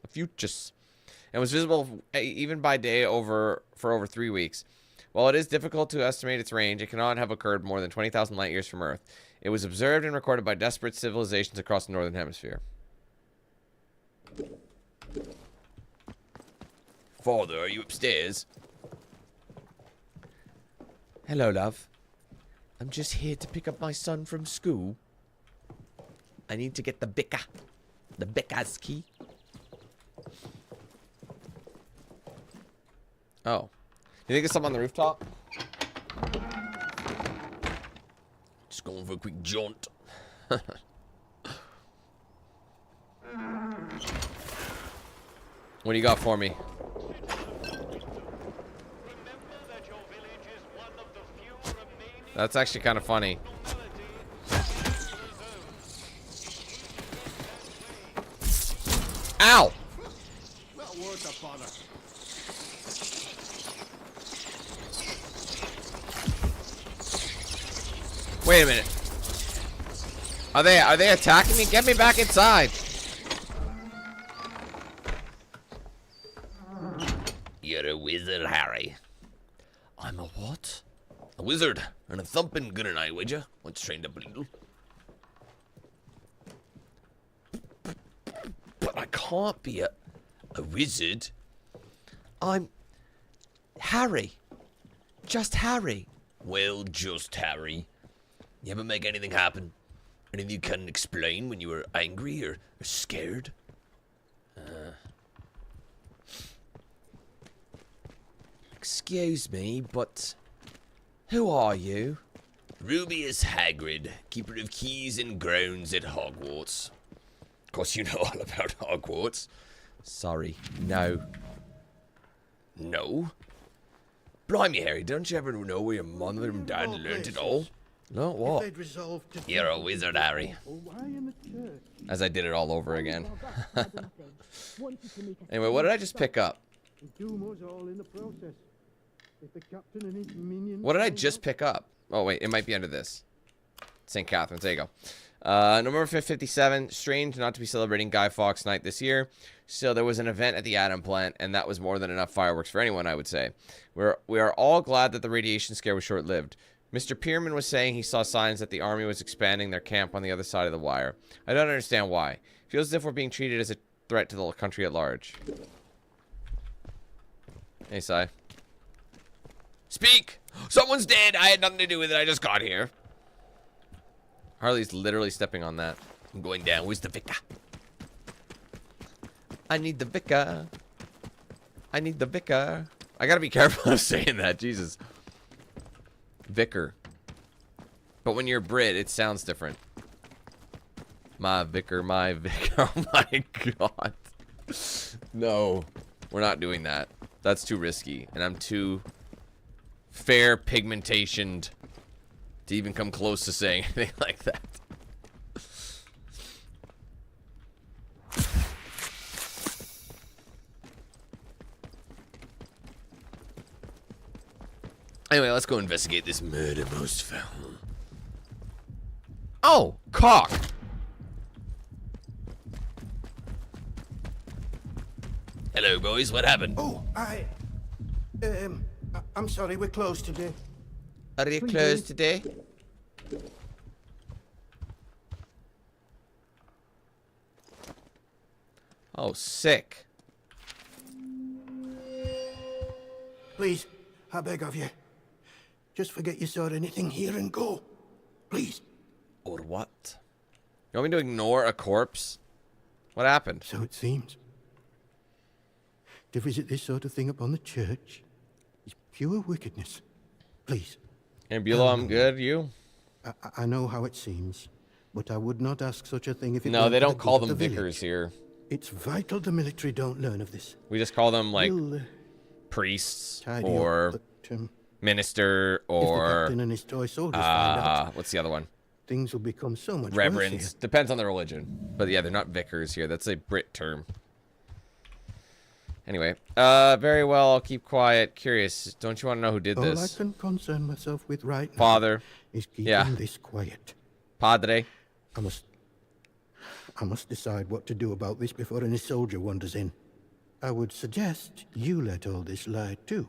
And was visible even by day for over 3 weeks. While it is difficult to estimate its range, it cannot have occurred more than 20,000 light years from Earth. It was observed and recorded by desperate civilizations across the Northern Hemisphere. Father, are you upstairs? Hello, love. I'm just here to pick up my son from school. I need to get the Bika. The Bika's key. Oh. You think there's something on the rooftop? Just going for a quick jaunt. What do you got for me? That's actually kind of funny. Ow! Not worth a bother. Wait a minute. Are they attacking me? Get me back inside. You're a wizard, Harry. I'm a what? A wizard and a thumping good night, would you? Once trained up a little. But I can't be a wizard. I'm Harry. Just Harry. Well, just Harry. You ever make anything happen? Anything you couldn't explain when you were angry or scared? Excuse me, but who are you? Rubius Hagrid, keeper of keys and grounds at Hogwarts. Of course you know all about Hogwarts. Sorry, no. No? Blimey, Harry, don't you ever know where your mother and dad learnt it all? No, what? You're a wizard, Harry. As I did it all over again. Anyway, what did I just pick up? What did I just pick up? Oh, wait, it might be under this. St. Catherine's, there you go. November 5th, 57. Strange not to be celebrating Guy Fawkes Night this year. Still, there was an event at the Atom plant, and that was more than enough fireworks for anyone, I would say. We are all glad that the radiation scare was short-lived. Mr. Pierman was saying he saw signs that the army was expanding their camp on the other side of the wire. I don't understand why. Feels as if we're being treated as a threat to the country at large. Hey, Sai. Speak! Someone's dead! I had nothing to do with it, I just got here. Harley's literally stepping on that. I'm going down. Where's the Vicar? I need the Vicar. I need the Vicar. I gotta be careful of saying that, Jesus. Vicar. But when you're Brit, it sounds different. My Vicar, my Vicar. Oh my God. No, we're not doing that. That's too risky, and I'm too fair pigmentationed to even come close to saying anything like that. Anyway, let's go investigate this murder most foul. Oh, cock. Hello, boys. What happened? Oh, I'm sorry, we're closed today. Are you closed today? Oh, sick. Please, I beg of you. Just forget you saw anything here and go. Please. Or what? You want me to ignore a corpse? What happened? So it seems. To visit this sort of thing upon the church is pure wickedness. Please. And Beulah, I'm good. You? I know how it seems, but I would not ask such a thing if it No, weren't they for don't the call good of them the vicars village. here. It's vital the military don't learn of this. We just call them, like, We'll, priests tidy or up, but, minister if the or captain and his toy soldiers find out, what's the other one? things will become so much worse Reverends. here. Depends on the religion. But yeah, they're not vicars here. That's a Brit term. Anyway, very well, I'll keep quiet. Curious, don't you want to know who did All this? I can concern myself with right now Father. is keeping this quiet. Padre. I must I must decide what to do about this before any soldier wanders in. I would suggest you let all this lie too.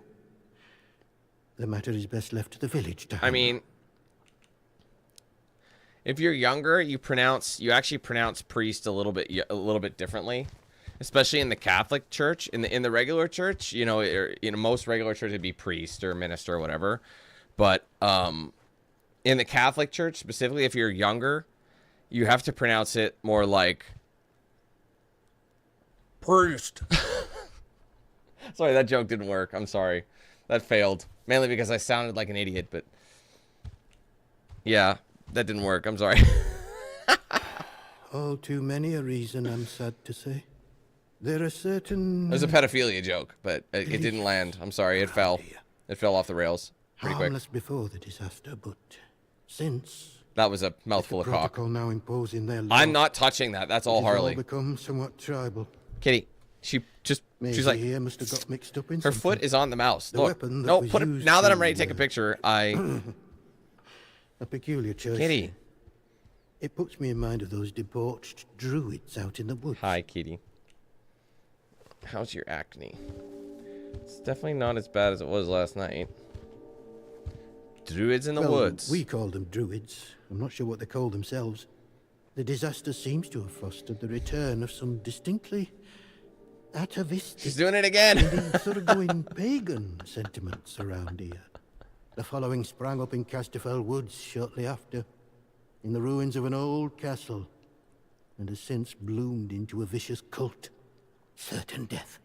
The matter is best left to the village to handle. I mean, if you're younger, you actually pronounce priest a little bit differently, especially in the Catholic Church. In the regular church, you know, most regular church would be priest or minister or whatever, but in the Catholic Church specifically, if you're younger, you have to pronounce it more like priest. Sorry, that joke didn't work. I'm sorry. That failed. Mainly because I sounded like an idiot, but yeah, that didn't work. I'm sorry. All too many a reason, I'm sad to say. There are certain... It was a pedophilia joke, but it didn't land. I'm sorry, it fell. It fell off the rails pretty quick. Harmless before the disaster, but since... That was a mouthful of cock. Now imposing their law, I'm not touching that. That's all Harley. All become somewhat tribal. Kitty, she's like, here must have got mixed up in her something. foot is on the mouse. The Look, weapon that no, was put it. used Now that I'm to, ready to take a picture, a peculiar choice. Kitty. It puts me in mind of those debauched druids out in the woods. Hi, Kitty. How's your acne? It's definitely not as bad as it was last night. Druids in the woods. We call them druids. I'm not sure what they call themselves. The disaster seems to have fostered the return of some distinctly atavistic... She's doing it again! thoroughgoing pagan sentiments around here. The following sprang up in Casterfell Woods shortly after, in the ruins of an old castle, and has since bloomed into a vicious cult. Certain death.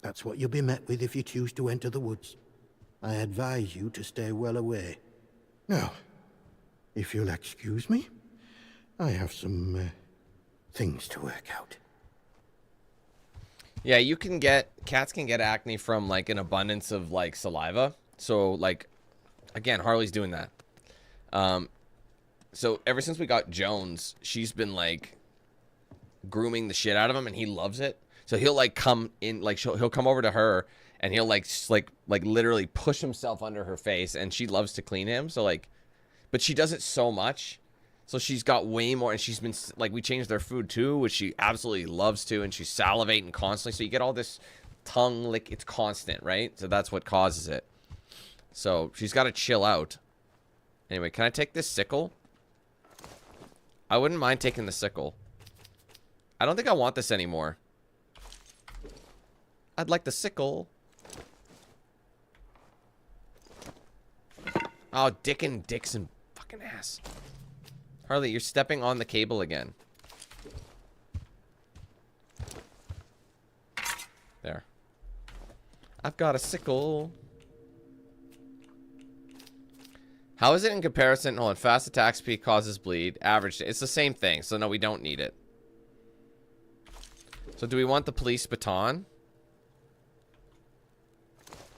That's what you'll be met with if you choose to enter the woods. I advise you to stay well away. Now, if you'll excuse me, I have some things to work out. Yeah, cats can get acne from like an abundance of like saliva. So like, again, Harley's doing that. So ever since we got Jones, she's been like grooming the shit out of him, and he loves it. So he'll like come in, like he'll come over to her, and he'll like literally push himself under her face, and she loves to clean him. So like, but she does it so much, so she's got way more, and she's been like, we changed their food too, which she absolutely loves to, and she's salivating constantly. So you get all this tongue lick, it's constant, right? So that's what causes it. So she's got to chill out. Anyway, can I take this sickle? I wouldn't mind taking the sickle. I don't think I want this anymore. I'd like the sickle. Oh, Dixon fucking ass. Harley, you're stepping on the cable again. There. I've got a sickle. How is it in comparison? Hold on. Fast attack speed causes bleed. Average. It's the same thing. So no, we don't need it. So do we want the police baton?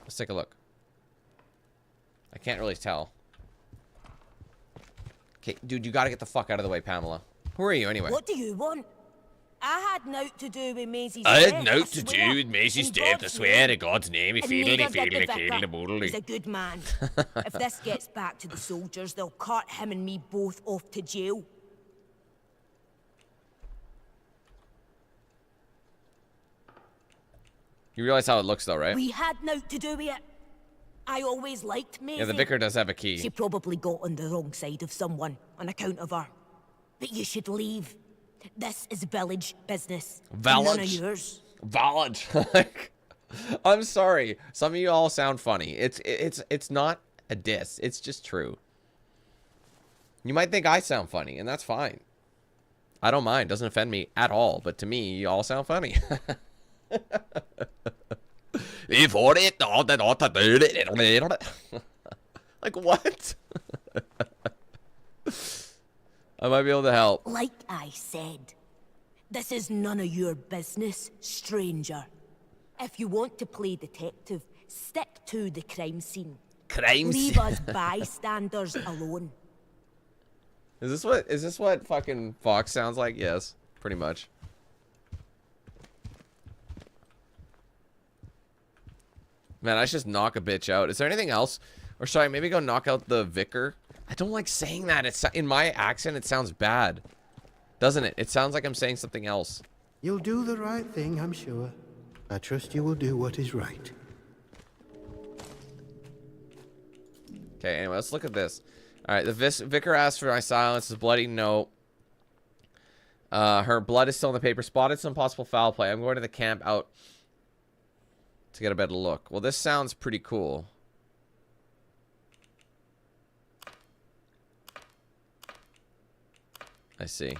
Let's take a look. I can't really tell. Okay, dude, you gotta get the fuck out of the way, Pamela. Who are you anyway? What do you want? I had naught to do with Maisie's I death. had naught to do with Maisie's death, I swear to God's name. And neither did the vicar. He's a good man. If this gets back to the soldiers, they'll cart him and me both off to jail. You realize how it looks though, right? We had naught to do with it. I always liked Maisie. Yeah, the vicar does have a key. She probably got on the wrong side of someone on account of her. But you should leave. This is village business. Village? None of yours. Village. I'm sorry. Some of you all sound funny. It's not a diss. It's just true. You might think I sound funny, and that's fine. I don't mind. Doesn't offend me at all. But to me, you all sound funny. Like what? I might be able to help. Like I said, this is none of your business, stranger. If you want to play detective, stick to the crime scene. Leave us bystanders alone. Is this what fucking Fox sounds like? Yes, pretty much. Man, I should just knock a bitch out. Is there anything else? Or sorry, maybe go knock out the vicar? I don't like saying that. It's in my accent, it sounds bad. Doesn't it? It sounds like I'm saying something else. You'll do the right thing, I'm sure. I trust you will do what is right. Okay, anyway, let's look at this. All right, the vicar asked for my silence. His bloody note. Her blood is still in the paper. Spotted some possible foul play. I'm going to the camp out to get a better look. Well, this sounds pretty cool. I see.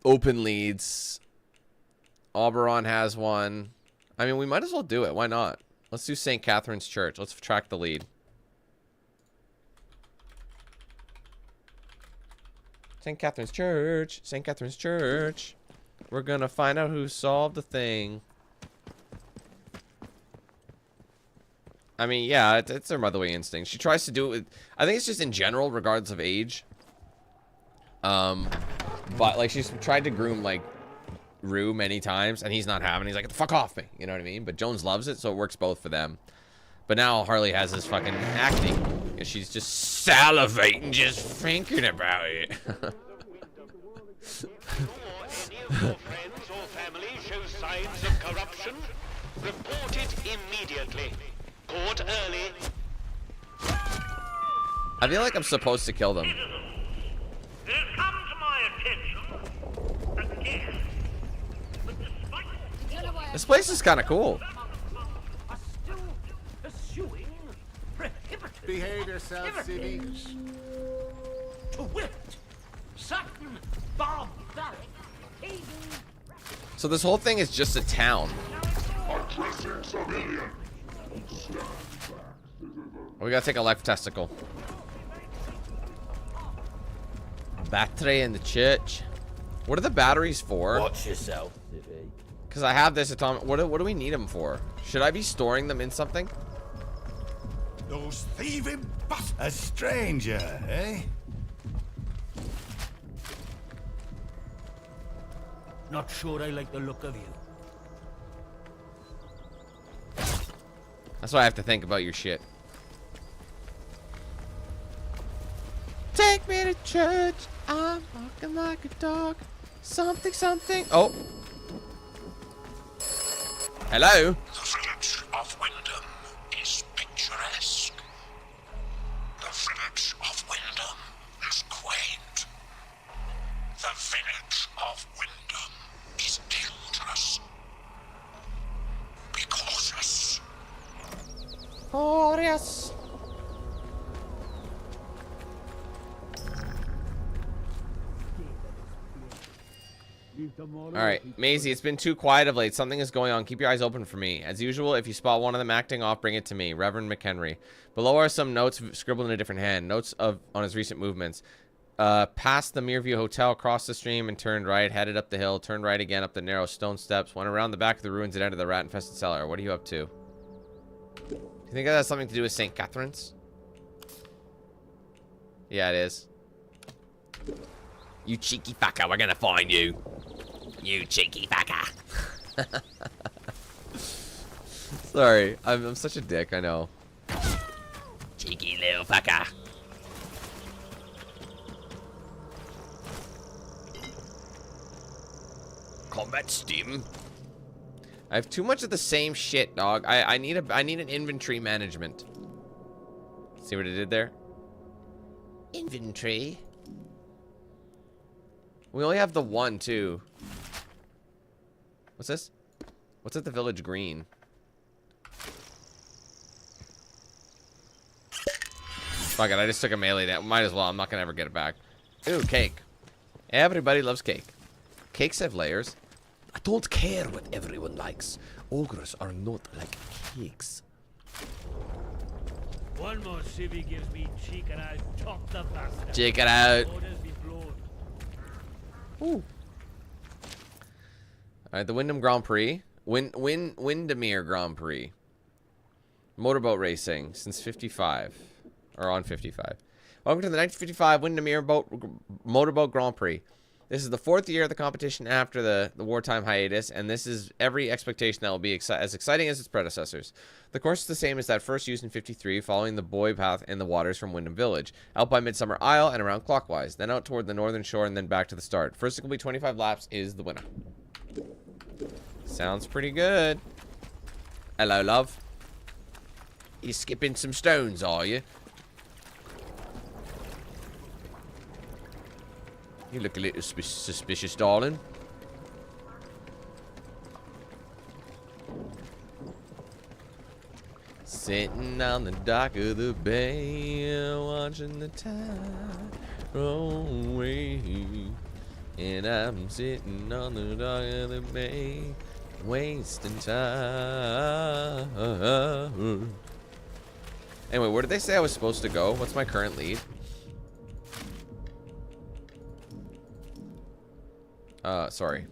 Open leads. Oberon has one. I mean, we might as well do it. Why not? Let's do St. Catherine's Church. Let's track the lead. St. Catherine's Church. St. Catherine's Church. We're gonna find out who solved the thing. I mean, yeah, it's her motherly instinct. She tries to do it with... I think it's just in general, regardless of age. But, like, she's tried to groom, like, Rue many times, and he's not having it. He's like, fuck off me. You know what I mean? But Jones loves it, so it works both for them. But now Harley has this fucking acting. And she's just salivating just thinking about it. Any of your friends or family show signs of corruption, report it immediately. Caught early. I feel like I'm supposed to kill them. It has come to my attention again. But despite This place is kind of cool. Are still pursuing prohibitive Behave yourself, Civvy. activities. To wit, Sutton, barbaric, pagan. So this whole thing is just a town. We gotta take a life testicle. Battery in the church. What are the batteries for? Watch yourself, Civvy. Because I have this atomic. What do we need them for? Should I be storing them in something? Those thieving bastards. A stranger, eh? Not sure I like the look of you. That's what I have to think about your shit. Take me to church. I'm walking like a dog. Something, something. Oh. Hello. the village of Wyndham is picturesque. The village of Wyndham is quaint. The village of Wyndham is dangerous. Be cautious. Oh, yes. Alright, Maisie, it's been too quiet of late. Something is going on. Keep your eyes open for me. As usual, if you spot one of them acting off, bring it to me. Reverend McHenry. Below are some notes scribbled in a different hand. Notes on his recent movements. Passed the Mireview Hotel, crossed the stream and turned right. Headed up the hill, turned right again up the narrow stone steps. Went around the back of the ruins and entered the rat-infested cellar. What are you up to? Do you think that has something to do with St. Catherine's? Yeah, it is. You cheeky fucker, we're gonna find you. You cheeky fucker. Sorry, I'm such a dick, I know. Cheeky little fucker. Combat stim. I have too much of the same shit, dog. I need an inventory management. See what I did there? Inventory. We only have the one, too. What's this? What's at the village green? Fuck it, I just took a melee down. Might as well, I'm not gonna ever get it back. Ooh, cake. Everybody loves cake. Cakes have layers. I don't care what everyone likes. Ogres are not like cakes. One more civvy gives me cheek and I'll top the bastard. Check it out. Orders be blown. Ooh. Alright, the Wyndham Grand Prix. Windermere Grand Prix. Motorboat racing since 55. Or on 55. Welcome to the 1955 Windermere Motorboat Grand Prix. This is the 4th year of the competition after the wartime hiatus, and this is every expectation that will be as exciting as its predecessors. The course is the same as that first used in 53, following the buoy path in the waters from Wyndham Village, out by Midsummer Isle and around clockwise, then out toward the northern shore and then back to the start. First to complete 25 laps is the winner. Sounds pretty good. Hello, love. You skipping some stones, are you? You look a little suspicious, darling. Sitting on the dock of the bay, watching the tide roll away. And I'm sitting on the dock of the bay, wasting time. Anyway, where did they say I was supposed to go? What's my current lead? Sorry.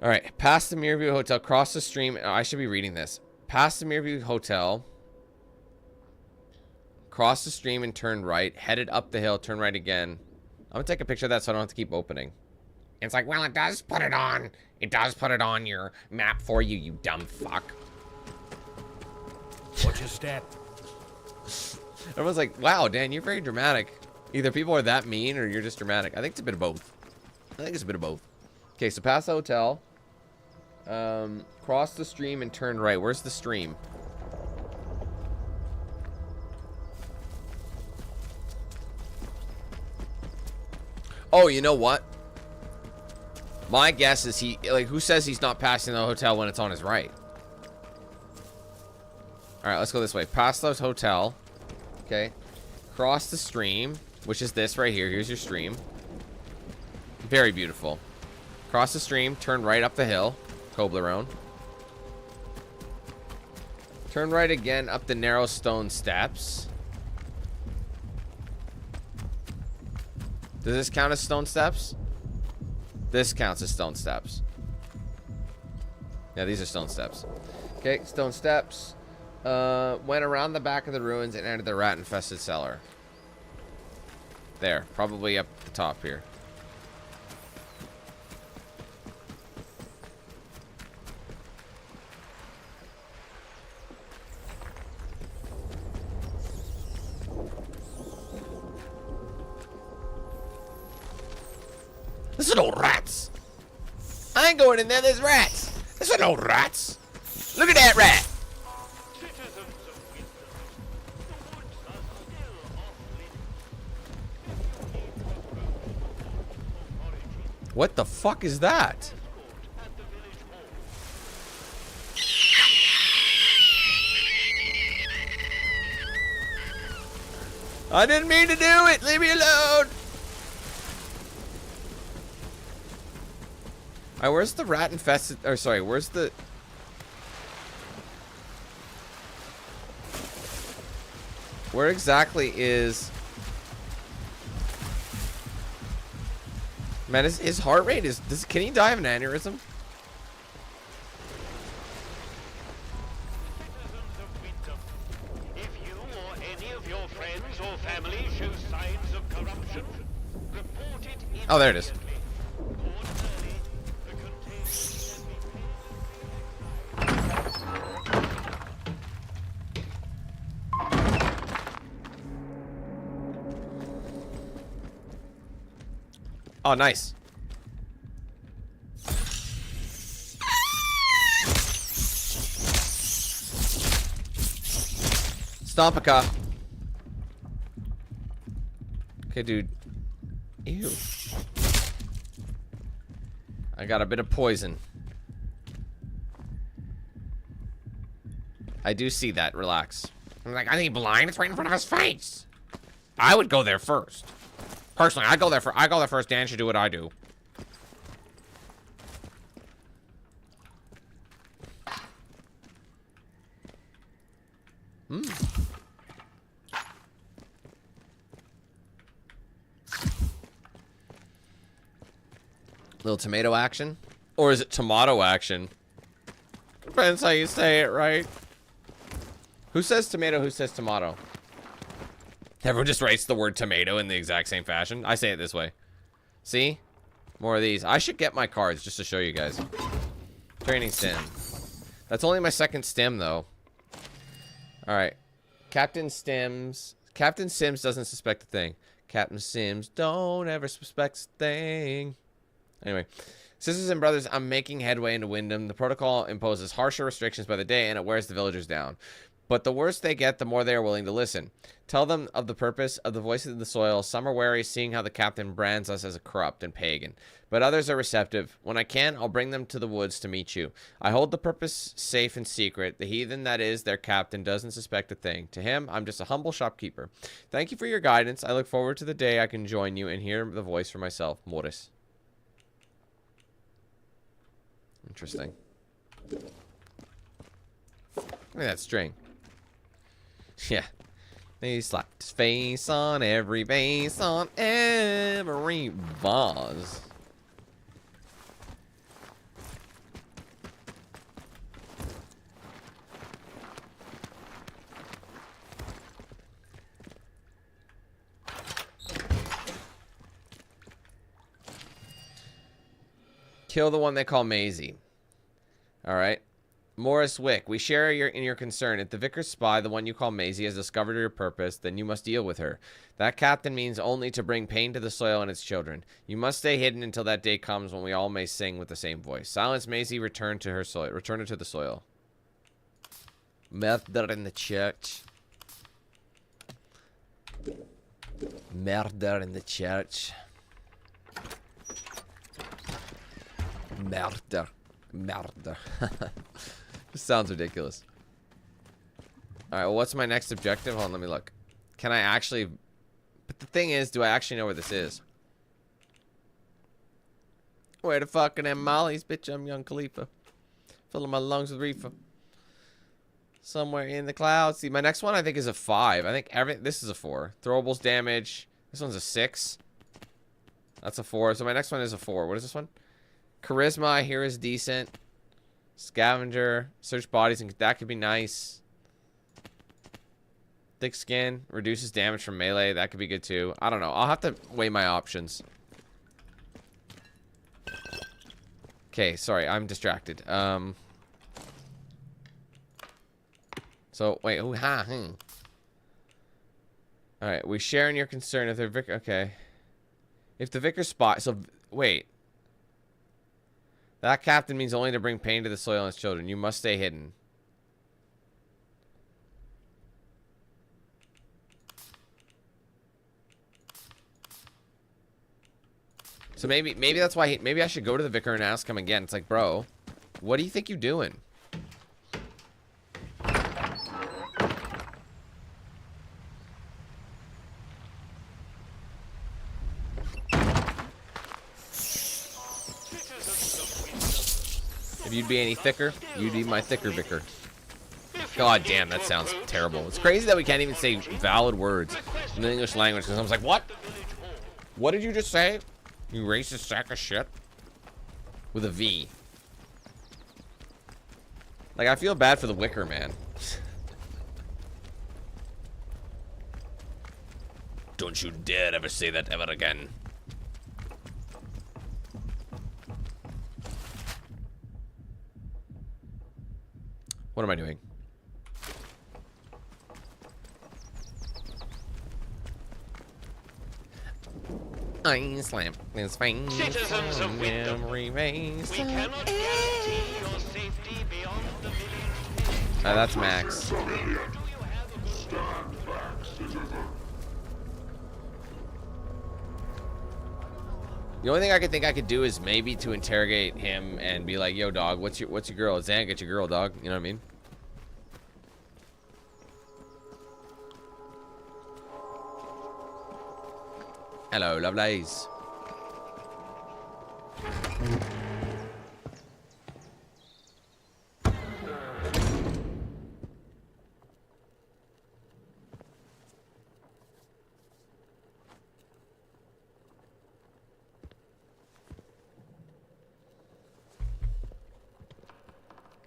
Alright, past the Mirrorview Hotel, cross the stream. Oh, I should be reading this. Past the Mirrorview Hotel, cross the stream and turn right. Headed up the hill, turn right again. I'm gonna take a picture of that so I don't have to keep opening. It's like, well, it does put it on. It does put it on your map for you, you dumb fuck. Watch your step. Everyone's like, wow, Dan, you're very dramatic. Either people are that mean or you're just dramatic. I think it's a bit of both. Okay, so past the hotel. Cross the stream and turn right. Where's the stream? Oh, you know what? My guess is who says he's not passing the hotel when it's on his right? Alright, let's go this way. Past the hotel. Okay. Cross the stream, which is this right here. Here's your stream. Very beautiful. Cross the stream, turn right up the hill. Toblerone. Turn right again up the narrow stone steps. Does this count as stone steps? This counts as stone steps. Yeah, these are stone steps. Okay, stone steps. Went around the back of the ruins and entered the rat-infested cellar. There, probably up the top here. Listen, old rats. I ain't going in there, there's rats. Listen, old rats. Look at that rat. What the fuck is that? I didn't mean to do it. Leave me alone. Alright, where's the rat infested? Or sorry, where's the... Where exactly is... Man, his heart rate is... Can he die of an aneurysm? If you or any of your friends or family show signs of corruption, report it immediately. Oh, there it is. Oh, nice. Stompica. Okay, dude. Ew. I got a bit of poison. I do see that. Relax. I'm like, I think blind. It's right in front of his face. I would go there first. Personally, I go there first. Dan should do what I do. Little tomato action? Or is it tomato action? Depends how you say it, right? Who says tomato, who says tomato? Everyone just writes the word tomato in the exact same fashion. I say it this way. See? More of these. I should get my cards just to show you guys. Training sim. That's only my second stim, though. Alright. Captain Sims doesn't suspect a thing. Captain Sims don't ever suspect a thing. Anyway. Sisters and brothers, I'm making headway into Wyndham. The protocol imposes harsher restrictions by the day, and it wears the villagers down. But the worse they get, the more they are willing to listen. Tell them of the purpose of the voices in the soil. Some are wary, seeing how the captain brands us as a corrupt and pagan. But others are receptive. When I can, I'll bring them to the woods to meet you. I hold the purpose safe and secret. The heathen that is their captain doesn't suspect a thing. To him, I'm just a humble shopkeeper. Thank you for your guidance. I look forward to the day I can join you and hear the voice for myself. Morris. Interesting. Look at that string. Yeah. He slapped his face on every base, on every vase. Kill the one they call Maisie. Alright. Morris Wick, we share in your concern. If the vicar's spy, the one you call Maisie, has discovered your purpose, then you must deal with her. That captain means only to bring pain to the soil and its children. You must stay hidden until that day comes when we all may sing with the same voice. Silence Maisie, return to her soil. Return her to the soil. Murder in the church. Murder in the church. Murder. Murder. This sounds ridiculous. Alright, well, what's my next objective? Hold on, let me look. Can I actually... But the thing is, do I actually know where this is? Where the fuck are them mollies? Bitch, I'm young Khalifa. Filling my lungs with reefer. Somewhere in the clouds. See, my next one I think is a 5. I think this is a 4. Throwables damage. This one's a 6. That's a 4. So my next one is a 4. What is this one? Charisma, I hear, is decent. Scavenger, search bodies, and that could be nice. Thick skin, reduces damage from melee. That could be good too. I don't know. I'll have to weigh my options. Okay, sorry, I'm distracted. So wait, Alright, we share in your concern if they're vicar. Okay, if the vicar spot. So wait. That captain means only to bring pain to the soil and its children. You must stay hidden. So maybe that's why maybe I should go to the vicar and ask him again. It's like, bro, what do you think you're doing? If you'd be any thicker, you'd be my thicker vicar. God damn, that sounds terrible. It's crazy that we can't even say valid words in the English language, because I was like, what? What did you just say? You racist sack of shit? With a V. Like, I feel bad for the Wicker Man. Don't you dare ever say that ever again. What am I doing? I slam this fine. Citizens of Wyndham, we cannot guarantee your safety beyond the village. That's Max. The only thing I think I could do is maybe to interrogate him and be like, "Yo, dog, what's your girl? Zan, get your girl, dog." You know what I mean? Hello, lovelies.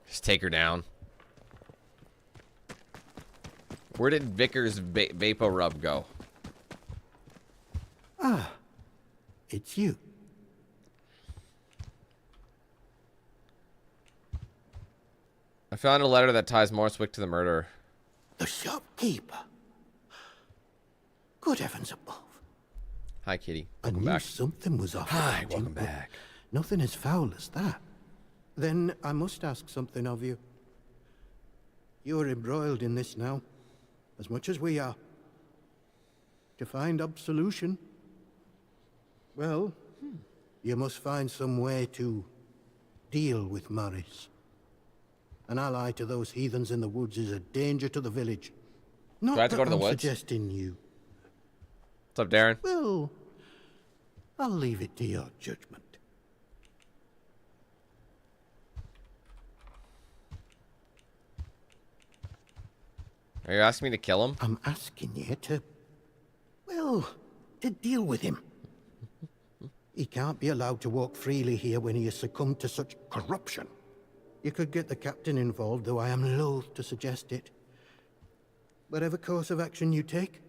Just take her down. Where did Vickers Vapo Rub go? it's you. I found a letter that ties Morswick to the murder. The shopkeeper. Good heavens above. Hi, Kitty. I Welcome knew back. something was off. Hi, about welcome him, but back. Nothing as foul as that. Then I must ask something of you. You're embroiled in this now, as much as we are. To find absolution, well, you must find some way to deal with Morris. An ally to those heathens in the woods is a danger to the village. Not Do I have to go to the I'm woods? suggesting you. What's up, Darren? Well, I'll leave it to your judgment. Are you asking me to kill him? I'm asking you to, well, to deal with him. He can't be allowed to walk freely here when he has succumbed to such corruption. You could get the captain involved, though I am loath to suggest it. Whatever course of action you take,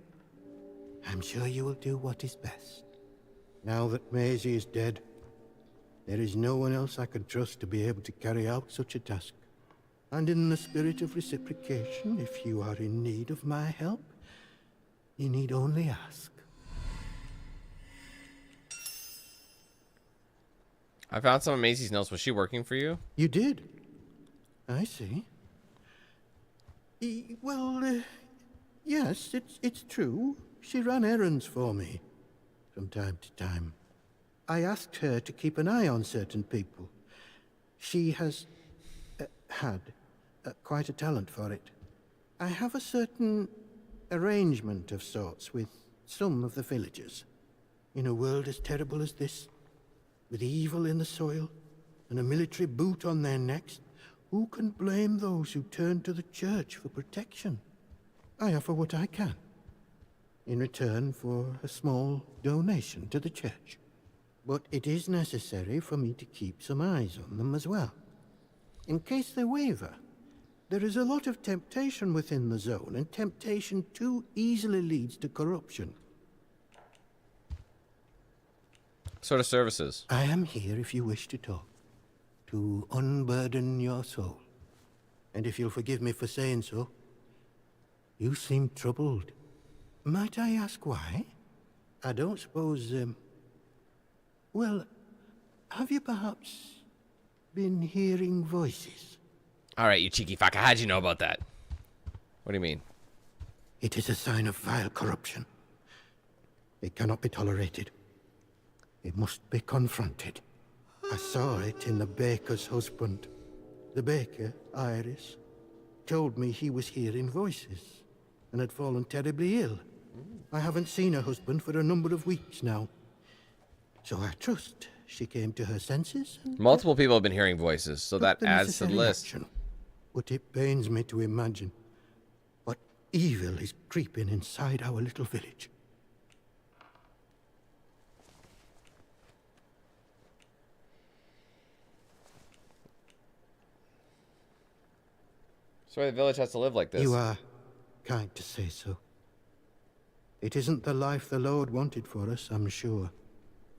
I'm sure you will do what is best. Now that Maisie is dead, there is no one else I can trust to be able to carry out such a task. And in the spirit of reciprocation, if you are in need of my help, you need only ask. I found some of Maisie's notes. Was she working for you? You did? I see. Well, yes, it's true. She ran errands for me from time to time. I asked her to keep an eye on certain people. She has had quite a talent for it. I have a certain arrangement of sorts with some of the villagers. In a world as terrible as this, with evil in the soil and a military boot on their necks, who can blame those who turn to the church for protection? I offer what I can, in return for a small donation to the church. But it is necessary for me to keep some eyes on them as well. In case they waver, there is a lot of temptation within the zone, and temptation too easily leads to corruption. Sort of services. I am here if you wish to talk, to unburden your soul. And if you'll forgive me for saying so, you seem troubled. Might I ask why? I don't suppose, well, have you perhaps been hearing voices? All right, you cheeky fucker. How'd you know about that? What do you mean? It is a sign of vile corruption. It cannot be tolerated. It must be confronted. I saw it in the baker's husband. The baker, Iris, told me he was hearing voices and had fallen terribly ill. I haven't seen her husband for a number of weeks now. So I trust she came to her senses. Multiple people have been hearing voices, so that adds to the list. Action. But it pains me to imagine what evil is creeping inside our little village. So the village has to live like this. You are kind to say so. It isn't the life the Lord wanted for us, I'm sure.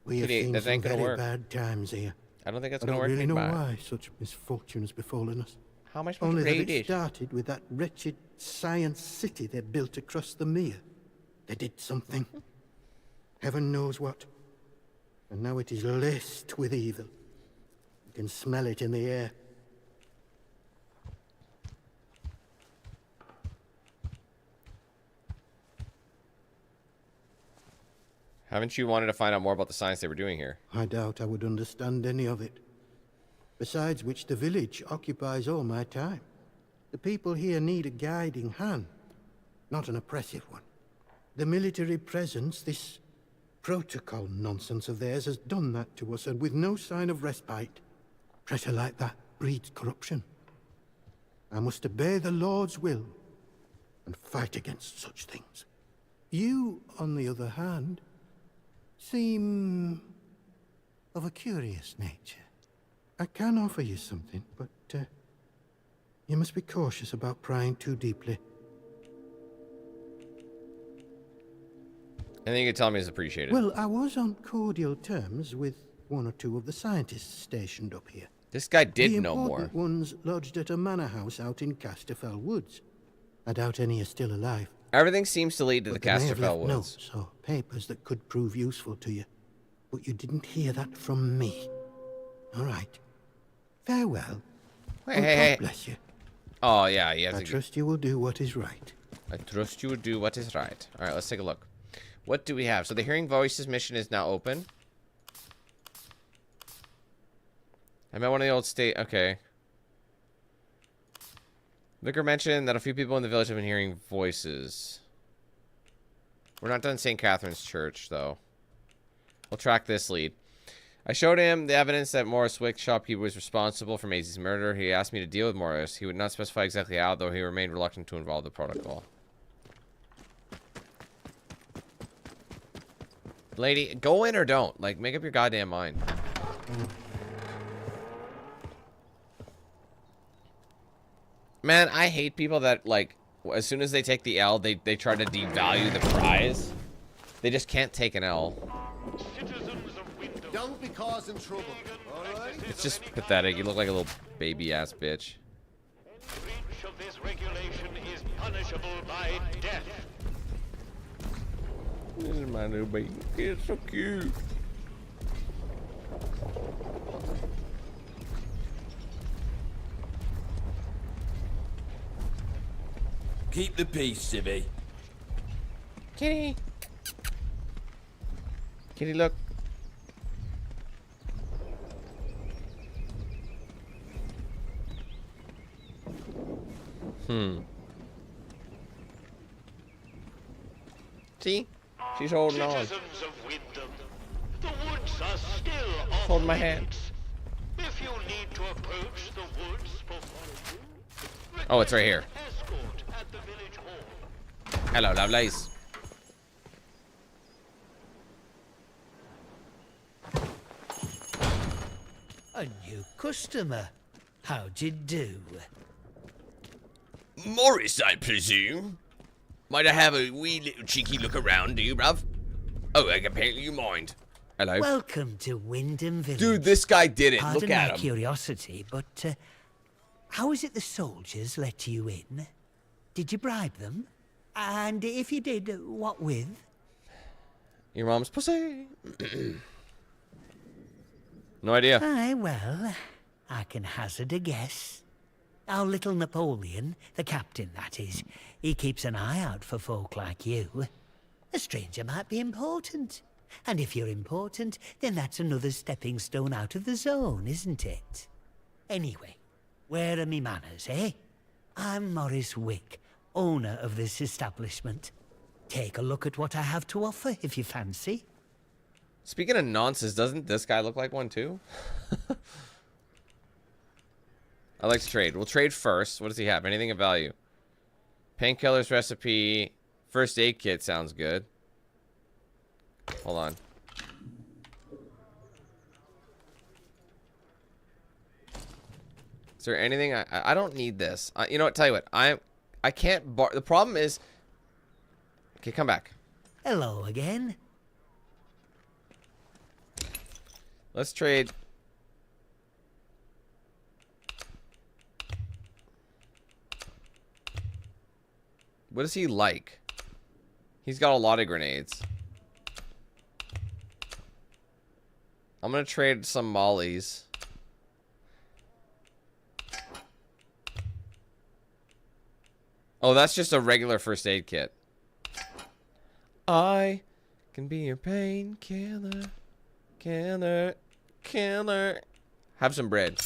We have seen some very bad times here. I don't think it's going to work. I don't really know why such misfortune has befallen us. How much Only that it started with that wretched science city they built across the mere. They did something. Heaven knows what. And now it is laced with evil. You can smell it in the air. Haven't you wanted to find out more about the science they were doing here? I doubt I would understand any of it. Besides which, the village occupies all my time. The people here need a guiding hand, not an oppressive one. The military presence, this protocol nonsense of theirs, has done that to us, and with no sign of respite. Pressure like that breeds corruption. I must obey the Lord's will and fight against such things. You, on the other hand, seem of a curious nature. I can offer you something, but you must be cautious about prying too deeply. Anything you can tell me is appreciated. Well, I was on cordial terms with one or two of the scientists stationed up here. This guy did know more. The important ones lodged at a manor house out in Casterfell Woods. I doubt any are still alive. Everything seems to lead to the Casterfell Woods. Notes or papers that could prove useful to you. But you didn't hear that from me. All right. Farewell. Hey. God bless you. Oh, yeah. I trust you will do what is right. I trust you will do what is right. All right, let's take a look. What do we have? So the Hearing Voices mission is now open. I met one of the old state... Okay. Vicar mentioned that a few people in the village have been hearing voices. We're not done St. Catherine's Church, though. We'll track this lead. I showed him the evidence that Morris Wick shopkeeper was responsible for Maisie's murder. He asked me to deal with Morris. He would not specify exactly how, though he remained reluctant to involve the protocol. Lady, go in or don't. Like, make up your goddamn mind. Man, I hate people that, like, as soon as they take the L, they try to devalue the prize. They just can't take an L. Don't be causing trouble, alright? It's just pathetic. You look like a little baby-ass bitch. Breach of this regulation is punishable by death. This is my new baby. It's so cute. Keep the peace, Civvy. Kitty. Kitty, look. See? She's holding on. Citizens of Wyndham, the woods are still off Hold my hand. If you need to approach the woods for Oh, it's right here. escort at the village hall. Hello, lovelies. A new customer. How'd you do? Morris, I presume. Might I have a wee little cheeky look around, do you, bruv? Oh, apparently you mind. Hello. Welcome to Wyndham Village. Dude, this guy did it. Pardon Look at my him. curiosity, but how is it the soldiers let you in? Did you bribe them? And if you did, what with? Your mom's pussy. No idea. Aye, well, I can hazard a guess. Our little Napoleon, the captain that is, he keeps an eye out for folk like you. A stranger might be important. And if you're important, then that's another stepping stone out of the zone, isn't it? Anyway, where are me manners, eh? I'm Morris Wick, owner of this establishment. Take a look at what I have to offer, if you fancy. Speaking of nonsense, doesn't this guy look like one too? I like to trade. We'll trade first. What does he have? Anything of value? Painkillers recipe. First aid kit sounds good. Hold on. Is there anything? I don't need this. You know what? Tell you what. I can't bar. The problem is. Okay, come back. Hello again. Let's trade. What is he like? He's got a lot of grenades. I'm gonna trade some mollies. Oh, that's just a regular first aid kit. I can be your painkiller. Killer. Have some bread.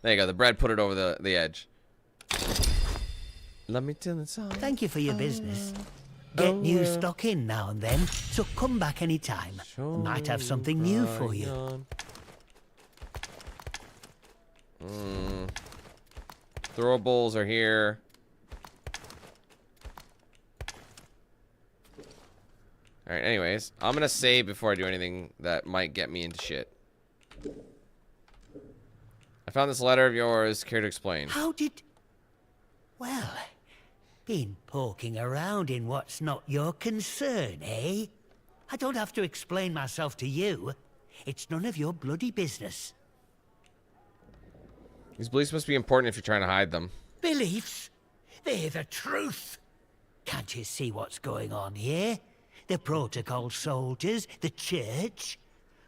There you go. The bread put it over the edge. Let me tell it all. Thank you for your business. Get new stock in now and then, so come back anytime. I might have something new for you. Throwables are here. Alright, anyways. I'm gonna save before I do anything that might get me into shit. I found this letter of yours. Care to explain? How did... Well, been poking around in what's not your concern, eh? I don't have to explain myself to you. It's none of your bloody business. These beliefs must be important if you're trying to hide them. Beliefs? They're the truth. Can't you see what's going on here? The protocol soldiers, the church,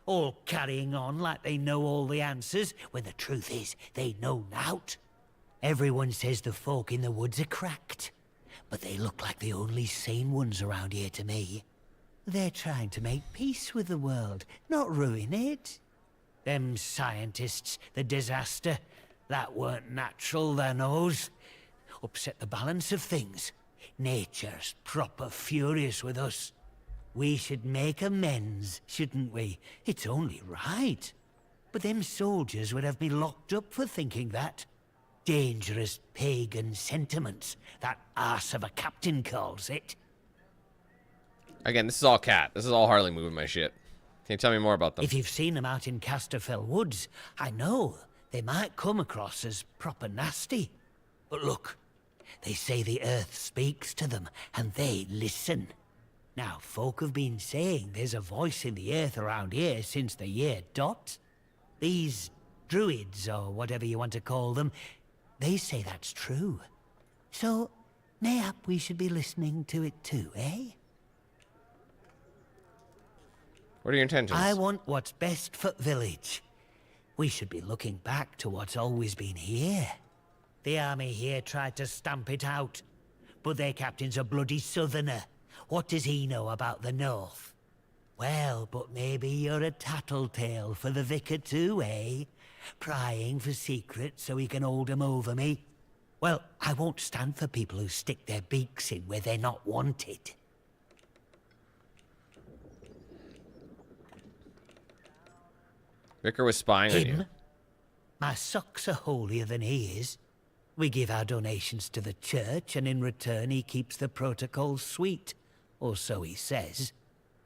all carrying on like they know all the answers, when the truth is they know nought. Everyone says the folk in the woods are cracked, but they look like the only sane ones around here to me. They're trying to make peace with the world, not ruin it. Them scientists, the disaster, that weren't natural, thou knows. Upset the balance of things. Nature's proper furious with us. We should make amends, shouldn't we? It's only right. But them soldiers would have me locked up for thinking that. Dangerous pagan sentiments, that arse of a captain calls it. Again, this is all Cat. This is all Harley moving my shit. Can you tell me more about them? If you've seen them out in Casterfell Woods, I know they might come across as proper nasty. But look, they say the earth speaks to them, and they listen. Now, folk have been saying there's a voice in the earth around here since the year dot. These druids, or whatever you want to call them, they say that's true. So, mayhap we should be listening to it too, eh? What are your intentions? I want what's best for village. We should be looking back to what's always been here. The army here tried to stamp it out, but their captain's a bloody southerner. What does he know about the north? Well, but maybe you're a tattletale for the vicar too, eh? Prying for secrets so he can hold 'em over me. Well, I won't stand for people who stick their beaks in where they're not wanted. Vicar was spying on you. My socks are holier than he is. We give our donations to the church, and in return he keeps the protocols sweet. Or so he says.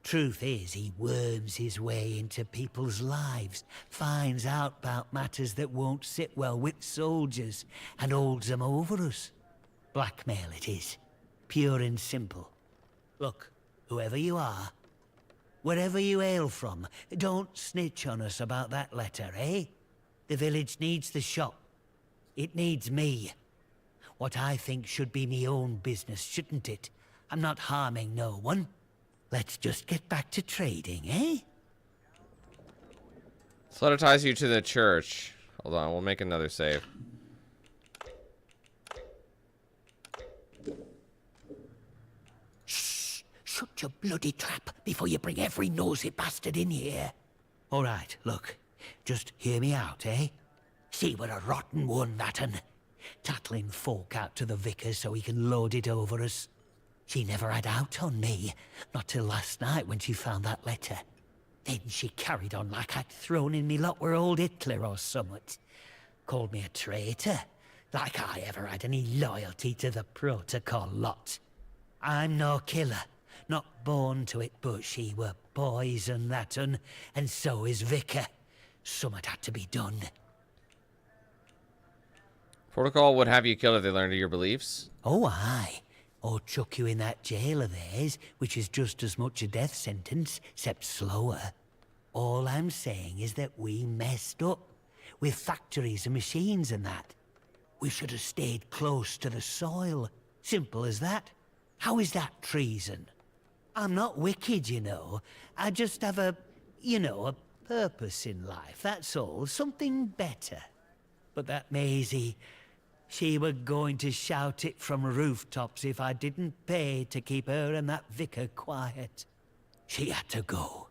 Truth is, he worms his way into people's lives, finds out about matters that won't sit well with soldiers, and holds them over us. Blackmail it is. Pure and simple. Look, whoever you are, wherever you hail from, don't snitch on us about that letter, eh? The village needs the shop. It needs me. What I think should be me own business, shouldn't it? I'm not harming no one. Let's just get back to trading, eh? So letter ties you to the church. Hold on, we'll make another save. Shh! Shut your bloody trap before you bring every nosy bastard in here. All right, look. Just hear me out, eh? See, we're a rotten one, that un. Tattling folk out to the vicar so he can load it over us. She never had out on me, not till last night when she found that letter. Then she carried on like I'd thrown in me lot were old Hitler or summat. Called me a traitor, like I ever had any loyalty to the protocol lot. I'm no killer, not born to it, but she were poison, that un, and so is Vicar. Summat had to be done. Protocol would have you killed if they learned of your beliefs? Oh, aye. Or chuck you in that jail of theirs, which is just as much a death sentence, except slower. All I'm saying is that we messed up, with factories and machines and that. We should have stayed close to the soil. Simple as that. How is that treason? I'm not wicked, you know. I just have a purpose in life, that's all. Something better. But that Maisie, she were going to shout it from rooftops if I didn't pay to keep her and that vicar quiet. She had to go.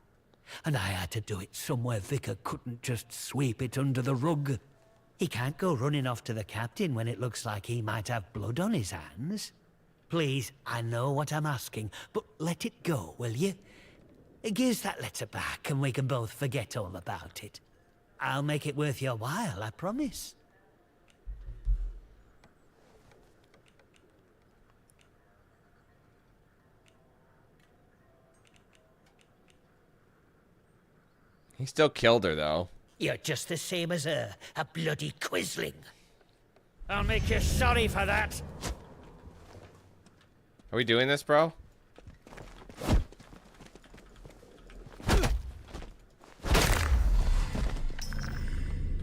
And I had to do it somewhere Vicar couldn't just sweep it under the rug. He can't go running off to the captain when it looks like he might have blood on his hands. Please, I know what I'm asking, but let it go, will you? Give us that letter back and we can both forget all about it. I'll make it worth your while, I promise. He still killed her, though. You're just the same as her, a bloody quisling. I'll make you sorry for that. Are we doing this, bro?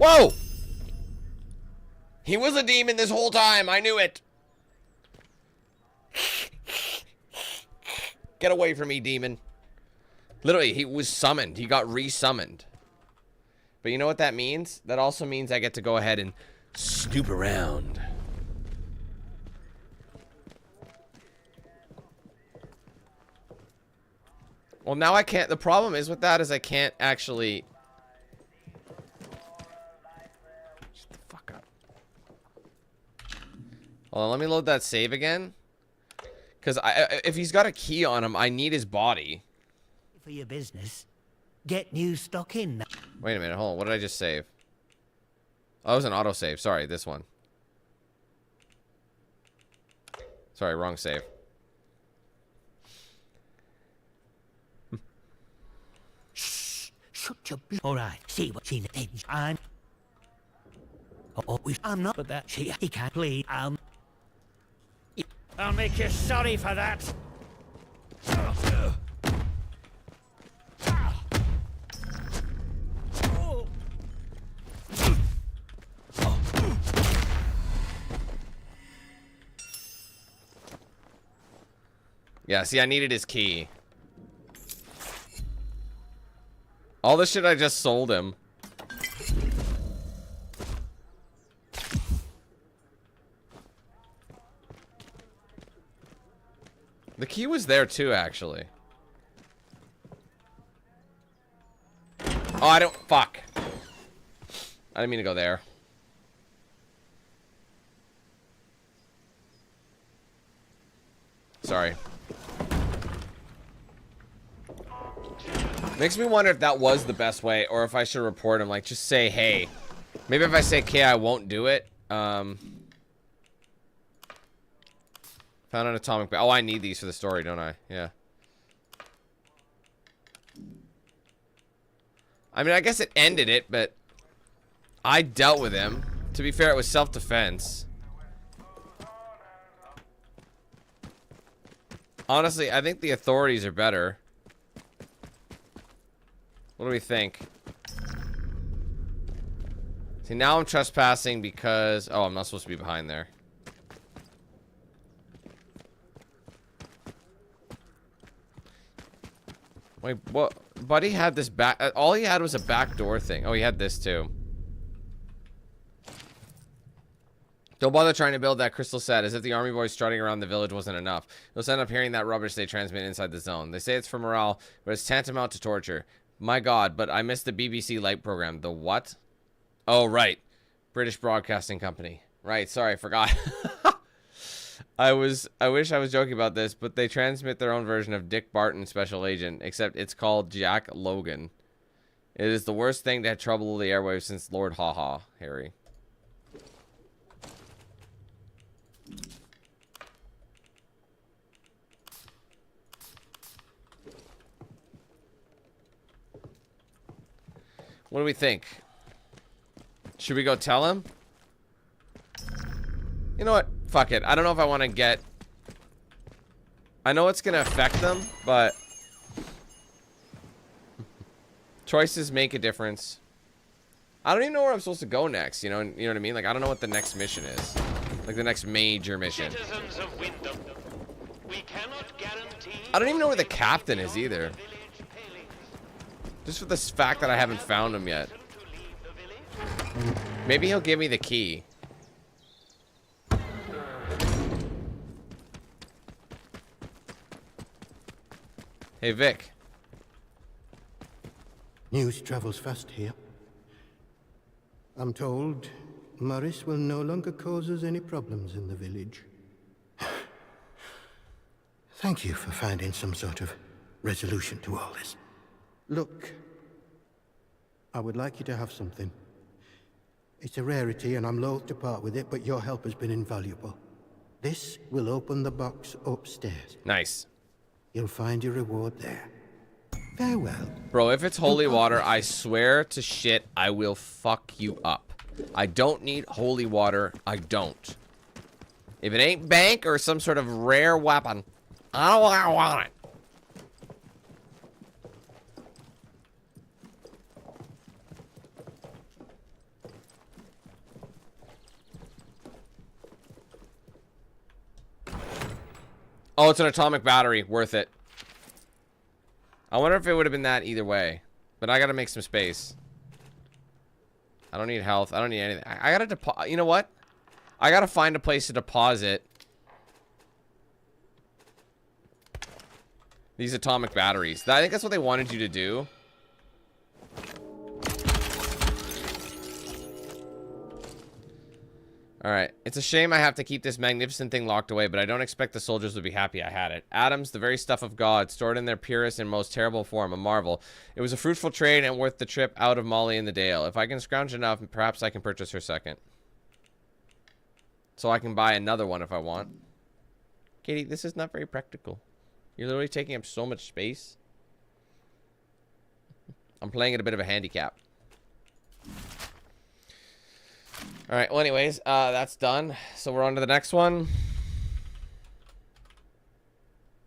Whoa! He was a demon this whole time. I knew it. Get away from me, demon. Literally, he was summoned. He got re-summoned. But you know what that means? That also means I get to go ahead and snoop around. Well, now I can't. The problem is with that is I can't actually... Shut the fuck up. Hold on, let me load that save again. Because if he's got a key on him, I need his body. For your business, get new stock in. Wait a minute, hold on. What did I just save? Oh, it was an autosave. Sorry, this one. Sorry, wrong save. Shut your All right, see what she thinks. I'm not, but that he can't plead. I'll make you sorry for that. Yeah, see, I needed his key. All this shit I just sold him. The key was there too, actually. Oh, I don't... Fuck. I didn't mean to go there. Sorry. Makes me wonder if that was the best way, or if I should report him. Like, just say, hey. Maybe if I say, okay, I won't do it. Found an atomic... Oh, I need these for the story, don't I? Yeah. I mean, I guess it ended it, but... I dealt with him. To be fair, it was self-defense. Honestly, I think the authorities are better. What do we think? See, now I'm trespassing because... Oh, I'm not supposed to be behind there. Wait, what? Buddy had this back... all he had was a backdoor thing. Oh, he had this too. Don't bother trying to build that crystal set, as if the army boys strutting around the village wasn't enough. You'll end up hearing that rubbish they transmit inside the zone. They say it's for morale, but it's tantamount to torture. My god, but I missed the BBC Light program. The what? Oh, right. British Broadcasting Company. Right, sorry, I forgot. I wish I was joking about this, but they transmit their own version of Dick Barton Special Agent, except it's called Jack Logan. It is the worst thing to trouble the airwaves since Lord Haha, Harry. What do we think? Should we go tell him? You know what? Fuck it. I don't know if I want to get... I know it's going to affect them, but... choices make a difference. I don't even know where I'm supposed to go next, you know what I mean? Like, I don't know what the next mission is. Like, the next major mission. Citizens of Wyndham, we cannot guarantee... I don't even know where the captain is, either. Just for this fact that I haven't found him yet. Maybe he'll give me the key. Hey, Vic. News travels fast here. I'm told Morris will no longer cause us any problems in the village. Thank you for finding some sort of resolution to all this. Look, I would like you to have something. It's a rarity and I'm loath to part with it, but your help has been invaluable. This will open the box upstairs. Nice. You'll find your reward there. Farewell. Bro, if it's holy water, I swear to shit, I will fuck you up. I don't need holy water. I don't. If it ain't bank or some sort of rare weapon, I don't want it. Oh, it's an atomic battery. Worth it. I wonder if it would have been that either way. But I gotta make some space. I don't need health. I don't need anything. I gotta deposit. You know what? I gotta find a place to deposit these atomic batteries. I think that's what they wanted you to do. Alright, it's a shame I have to keep this magnificent thing locked away, but I don't expect the soldiers would be happy I had it. Atoms, the very stuff of God, stored in their purest and most terrible form, a marvel. It was a fruitful trade and worth the trip out of Molly in the Dale. If I can scrounge enough, perhaps I can purchase her second. So I can buy another one if I want. Katie, this is not very practical. You're literally taking up so much space. I'm playing at a bit of a handicap. Alright, well anyways, that's done. So we're on to the next one.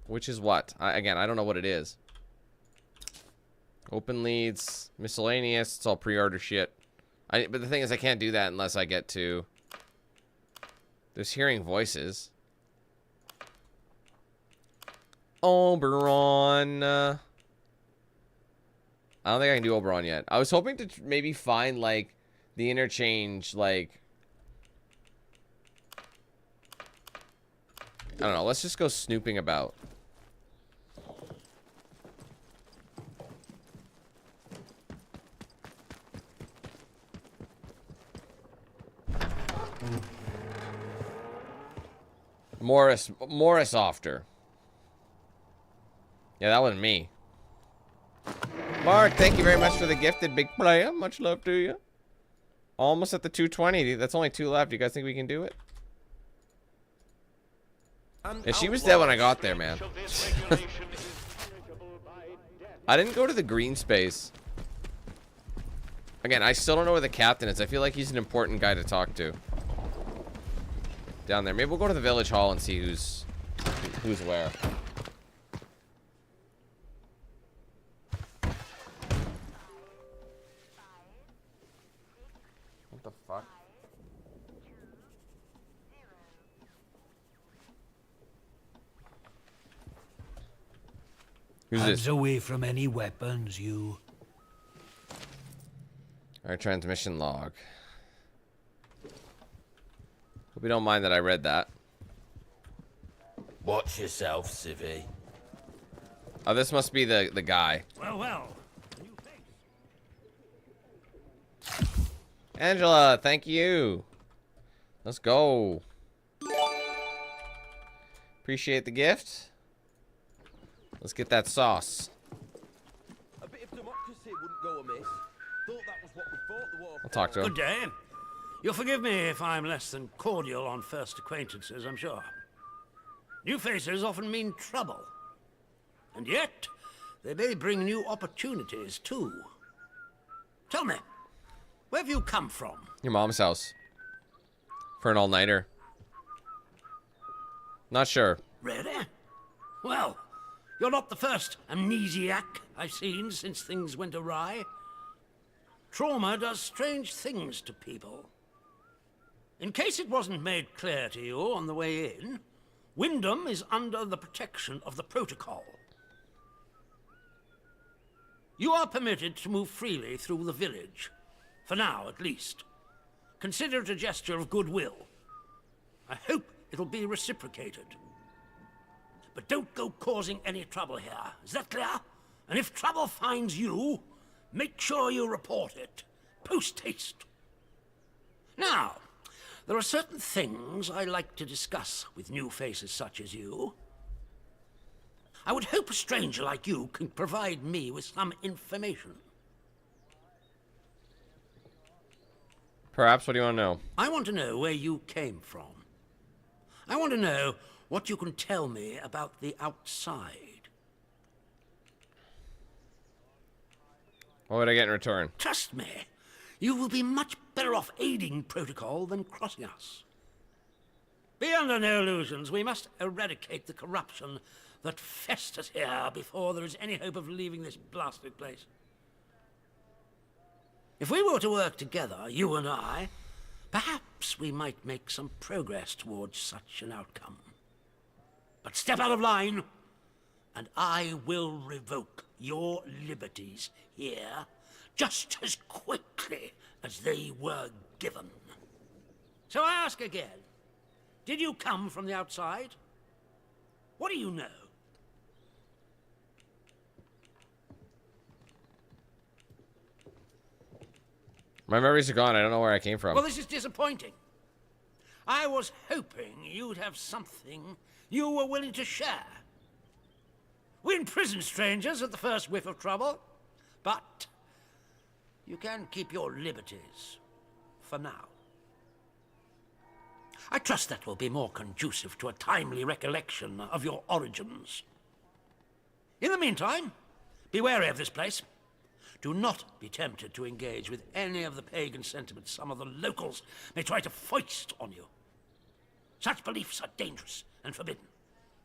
Which is what? Again, I don't know what it is. Open leads, miscellaneous, it's all pre-order shit. But the thing is, I can't do that unless I get to... There's hearing voices. Oberon. I don't think I can do Oberon yet. I was hoping to maybe find, like, the Interchange, like... I don't know. Let's just go snooping about. Morrisofter. Yeah, that wasn't me. Mark, thank you very much for the gifted big player. Much love to you. Almost at the 220. That's only 2 left. You guys think we can do it? Yeah, she was dead when I got there, man. I didn't go to the green space. Again, I still don't know where the captain is. I feel like he's an important guy to talk to. Down there. Maybe we'll go to the village hall and see who's where. What the fuck? Who's Hands this? away from any weapons, you. Our transmission log. Hope you don't mind that I read that. Watch yourself, civvy. Oh, this must be the guy. Well, well. Angela, thank you. Let's go. Appreciate the gift. Let's get that sauce. A bit of democracy wouldn't go amiss. Thought that was what we fought the war for. I'll talk to him. Good day. You'll forgive me if I'm less than cordial on first acquaintances, I'm sure. New faces often mean trouble. And yet, they may bring new opportunities, too. Tell me, where have you come from? Your mom's house. For an all-nighter. Not sure. Really? Well, you're not the first amnesiac I've seen since things went awry. Trauma does strange things to people. In case it wasn't made clear to you on the way in, Wyndham is under the protection of the protocol. You are permitted to move freely through the village. For now, at least. Consider it a gesture of goodwill. I hope it'll be reciprocated. But don't go causing any trouble here. Is that clear? And if trouble finds you, make sure you report it. Post haste. Now, there are certain things I like to discuss with new faces such as you. I would hope a stranger like you can provide me with some information. Perhaps, what do you want to know? I want to know where you came from. I want to know what you can tell me about the outside. What would I get in return? Trust me, you will be much better off aiding protocol than crossing us. Be under no illusions. We must eradicate the corruption that festers here before there is any hope of leaving this blasted place. If we were to work together, you and I, perhaps we might make some progress towards such an outcome. But But step out of line, and I will revoke your liberties here just as quickly as they were given. So I ask again, did you come from the outside? What do you know? My memories are gone. I don't know where I came from. Well, this is disappointing. I was hoping you'd have something you were willing to share. We imprison strangers at the first whiff of trouble, but you can keep your liberties for now. I trust that will be more conducive to a timely recollection of your origins. In the meantime, be wary of this place. Do not be tempted to engage with any of the pagan sentiments some of the locals may try to foist on you. Such beliefs are dangerous and forbidden.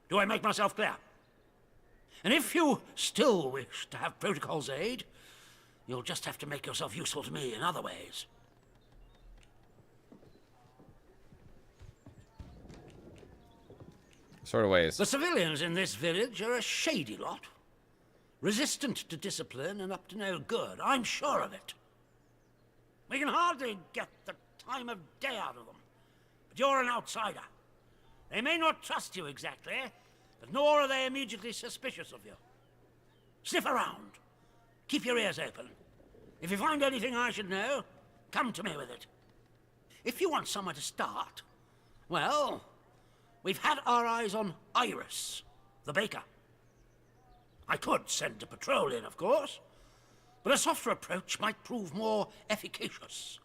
Do I make myself clear? And if you still wish to have Protocol's aid, you'll just have to make yourself useful to me in other ways. Sort of ways. The civilians in this village are a shady lot. Resistant to discipline and up to no good. I'm sure of it. We can hardly get the time of day out of them. But you're an outsider. They may not trust you exactly, but nor are they immediately suspicious of you. Sniff around. Keep your ears open. If you find anything I should know, come to me with it. If you want somewhere to start, well, we've had our eyes on Iris, the baker. I could send a patrol in, of course, but a softer approach might prove more efficacious.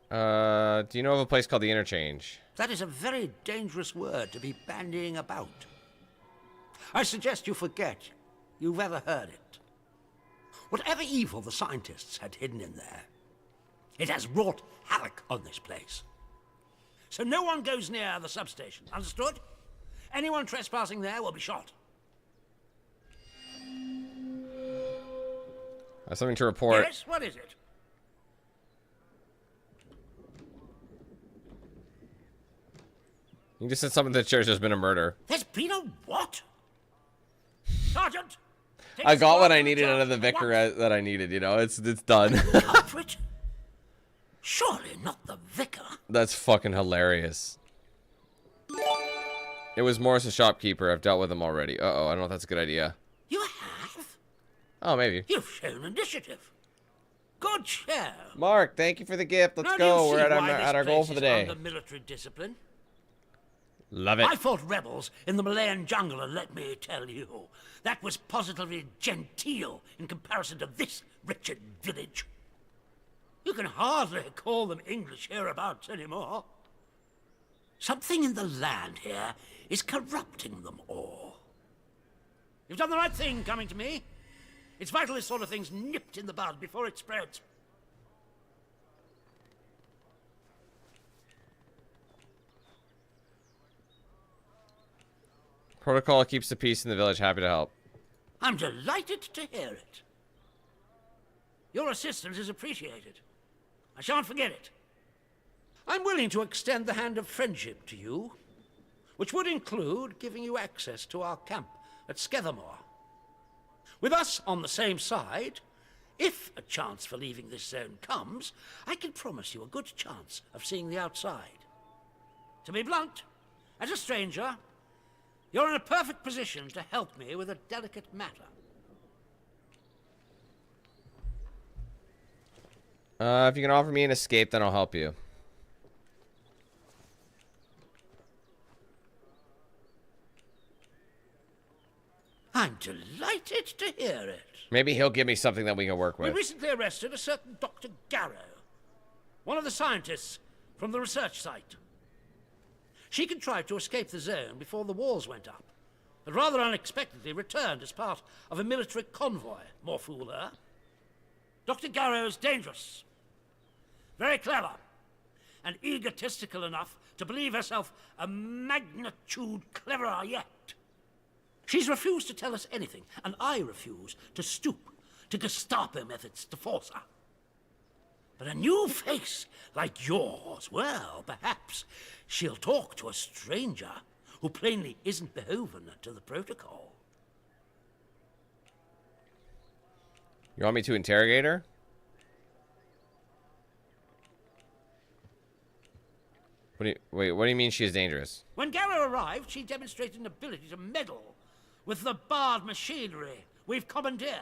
Do you know of a place called the Interchange? That is a very dangerous word to be bandying about. I suggest you forget you've ever heard it. Whatever evil the scientists had hidden in there, it has wrought havoc on this place. So no one goes near the substation, understood? Anyone trespassing there will be shot. I have something to report. Yes, what is it? You just said something that shows there's been a murder. There's been a what? Sergeant! I got what I needed out of the vicar that I needed, you know? It's done. Culprit? Surely not the vicar. That's fucking hilarious. It was Morris, the shopkeeper. I've dealt with him already. Uh-oh, I don't know if that's a good idea. You have? Oh, maybe. You've shown initiative. Good chair. Mark, thank you for the gift. Let's go. We're at our goal for the day. Under military discipline. Love it. I fought rebels in the Malayan jungle, and let me tell you, that was positively genteel in comparison to this wretched village. You can hardly call them English hereabouts anymore. Something in the land here is corrupting them all. You've done the right thing coming to me. It's vital this sort of thing's nipped in the bud before it spreads. Protocol keeps the peace in the village. Happy to help. I'm delighted to hear it. Your assistance is appreciated. I shan't forget it. I'm willing to extend the hand of friendship to you, which would include giving you access to our camp at Skethermoor. With us on the same side, if a chance for leaving this zone comes, I can promise you a good chance of seeing the outside. To be blunt, as a stranger, you're in a perfect position to help me with a delicate matter. If you can offer me an escape, then I'll help you. I'm delighted to hear it. Maybe he'll give me something that we can work We with. recently arrested a certain Dr. Garrow, one of the scientists from the research site. She contrived to escape the zone before the walls went up, but rather unexpectedly returned as part of a military convoy. More fool her. Dr. Garrow's dangerous, very clever, and egotistical enough to believe herself a magnitude cleverer yet. She's refused to tell us anything, and I refuse to stoop to Gestapo methods to force her. But a new face like yours, well, perhaps she'll talk to a stranger who plainly isn't beholden to the protocol. You want me to interrogate her? Wait, what do you mean she is dangerous? When Garrow arrived, she demonstrated an ability to meddle with the barred machinery we've commandeered.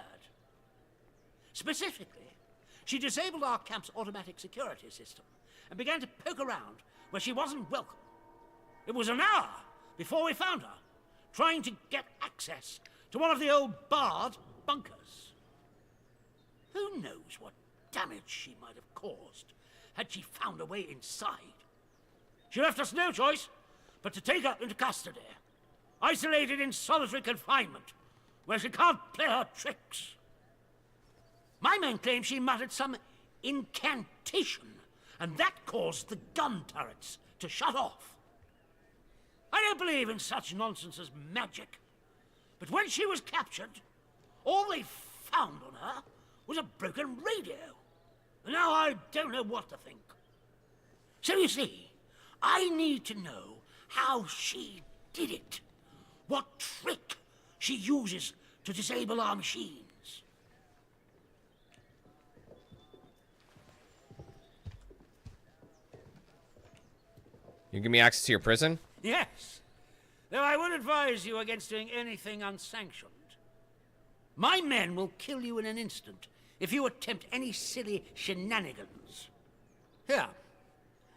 Specifically, she disabled our camp's automatic security system and began to poke around where she wasn't welcome. It was an hour before we found her, trying to get access to one of the old barred bunkers. Who knows what damage she might have caused had she found a way inside. She left us no choice but to take her into custody, isolated in solitary confinement, where she can't play her tricks. My men claim she muttered some incantation, and that caused the gun turrets to shut off. I don't believe in such nonsense as magic, but when she was captured, all they found on her was a broken radio. Now I don't know what to think. So you see, I need to know how she did it. What trick she uses to disable our machines. You give me access to your prison? Yes, though I would advise you against doing anything unsanctioned. My men will kill you in an instant if you attempt any silly shenanigans. Here,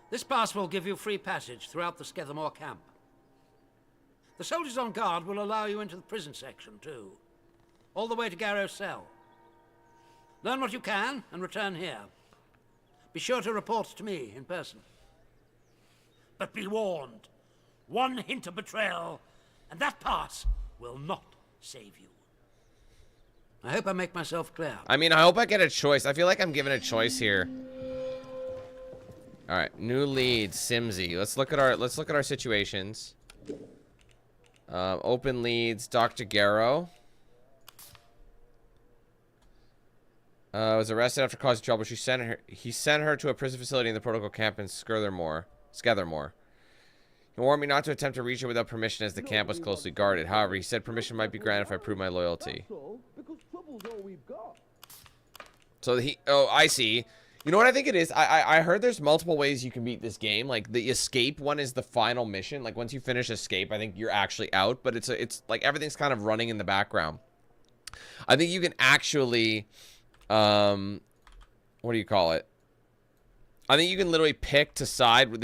this pass will give you free passage throughout the Skethermoor camp. The soldiers on guard will allow you into the prison section, too. All the way to Garrow's cell. Learn what you can and return here. Be sure to report to me in person. But be warned, one hint of betrayal, and that pass will not save you. I hope I make myself clear. I mean, I hope I get a choice. I feel like I'm given a choice here. All right, new lead, Simsy. Let's look at our situations. Open leads, Dr. Garrow. Was arrested after causing trouble. He sent her to a prison facility in the protocol camp in Skethermoor. He warned me not to attempt to reach her without permission as the camp was closely guarded. However, he said permission might be granted if I prove my loyalty. So oh, I see. You know what I think it is? I heard there's multiple ways you can beat this game. Like, the escape one is the final mission. Like, once you finish escape, I think you're actually out. But it's like everything's kind of running in the background. I think you can actually, what do you call it? I think you can literally pick to side with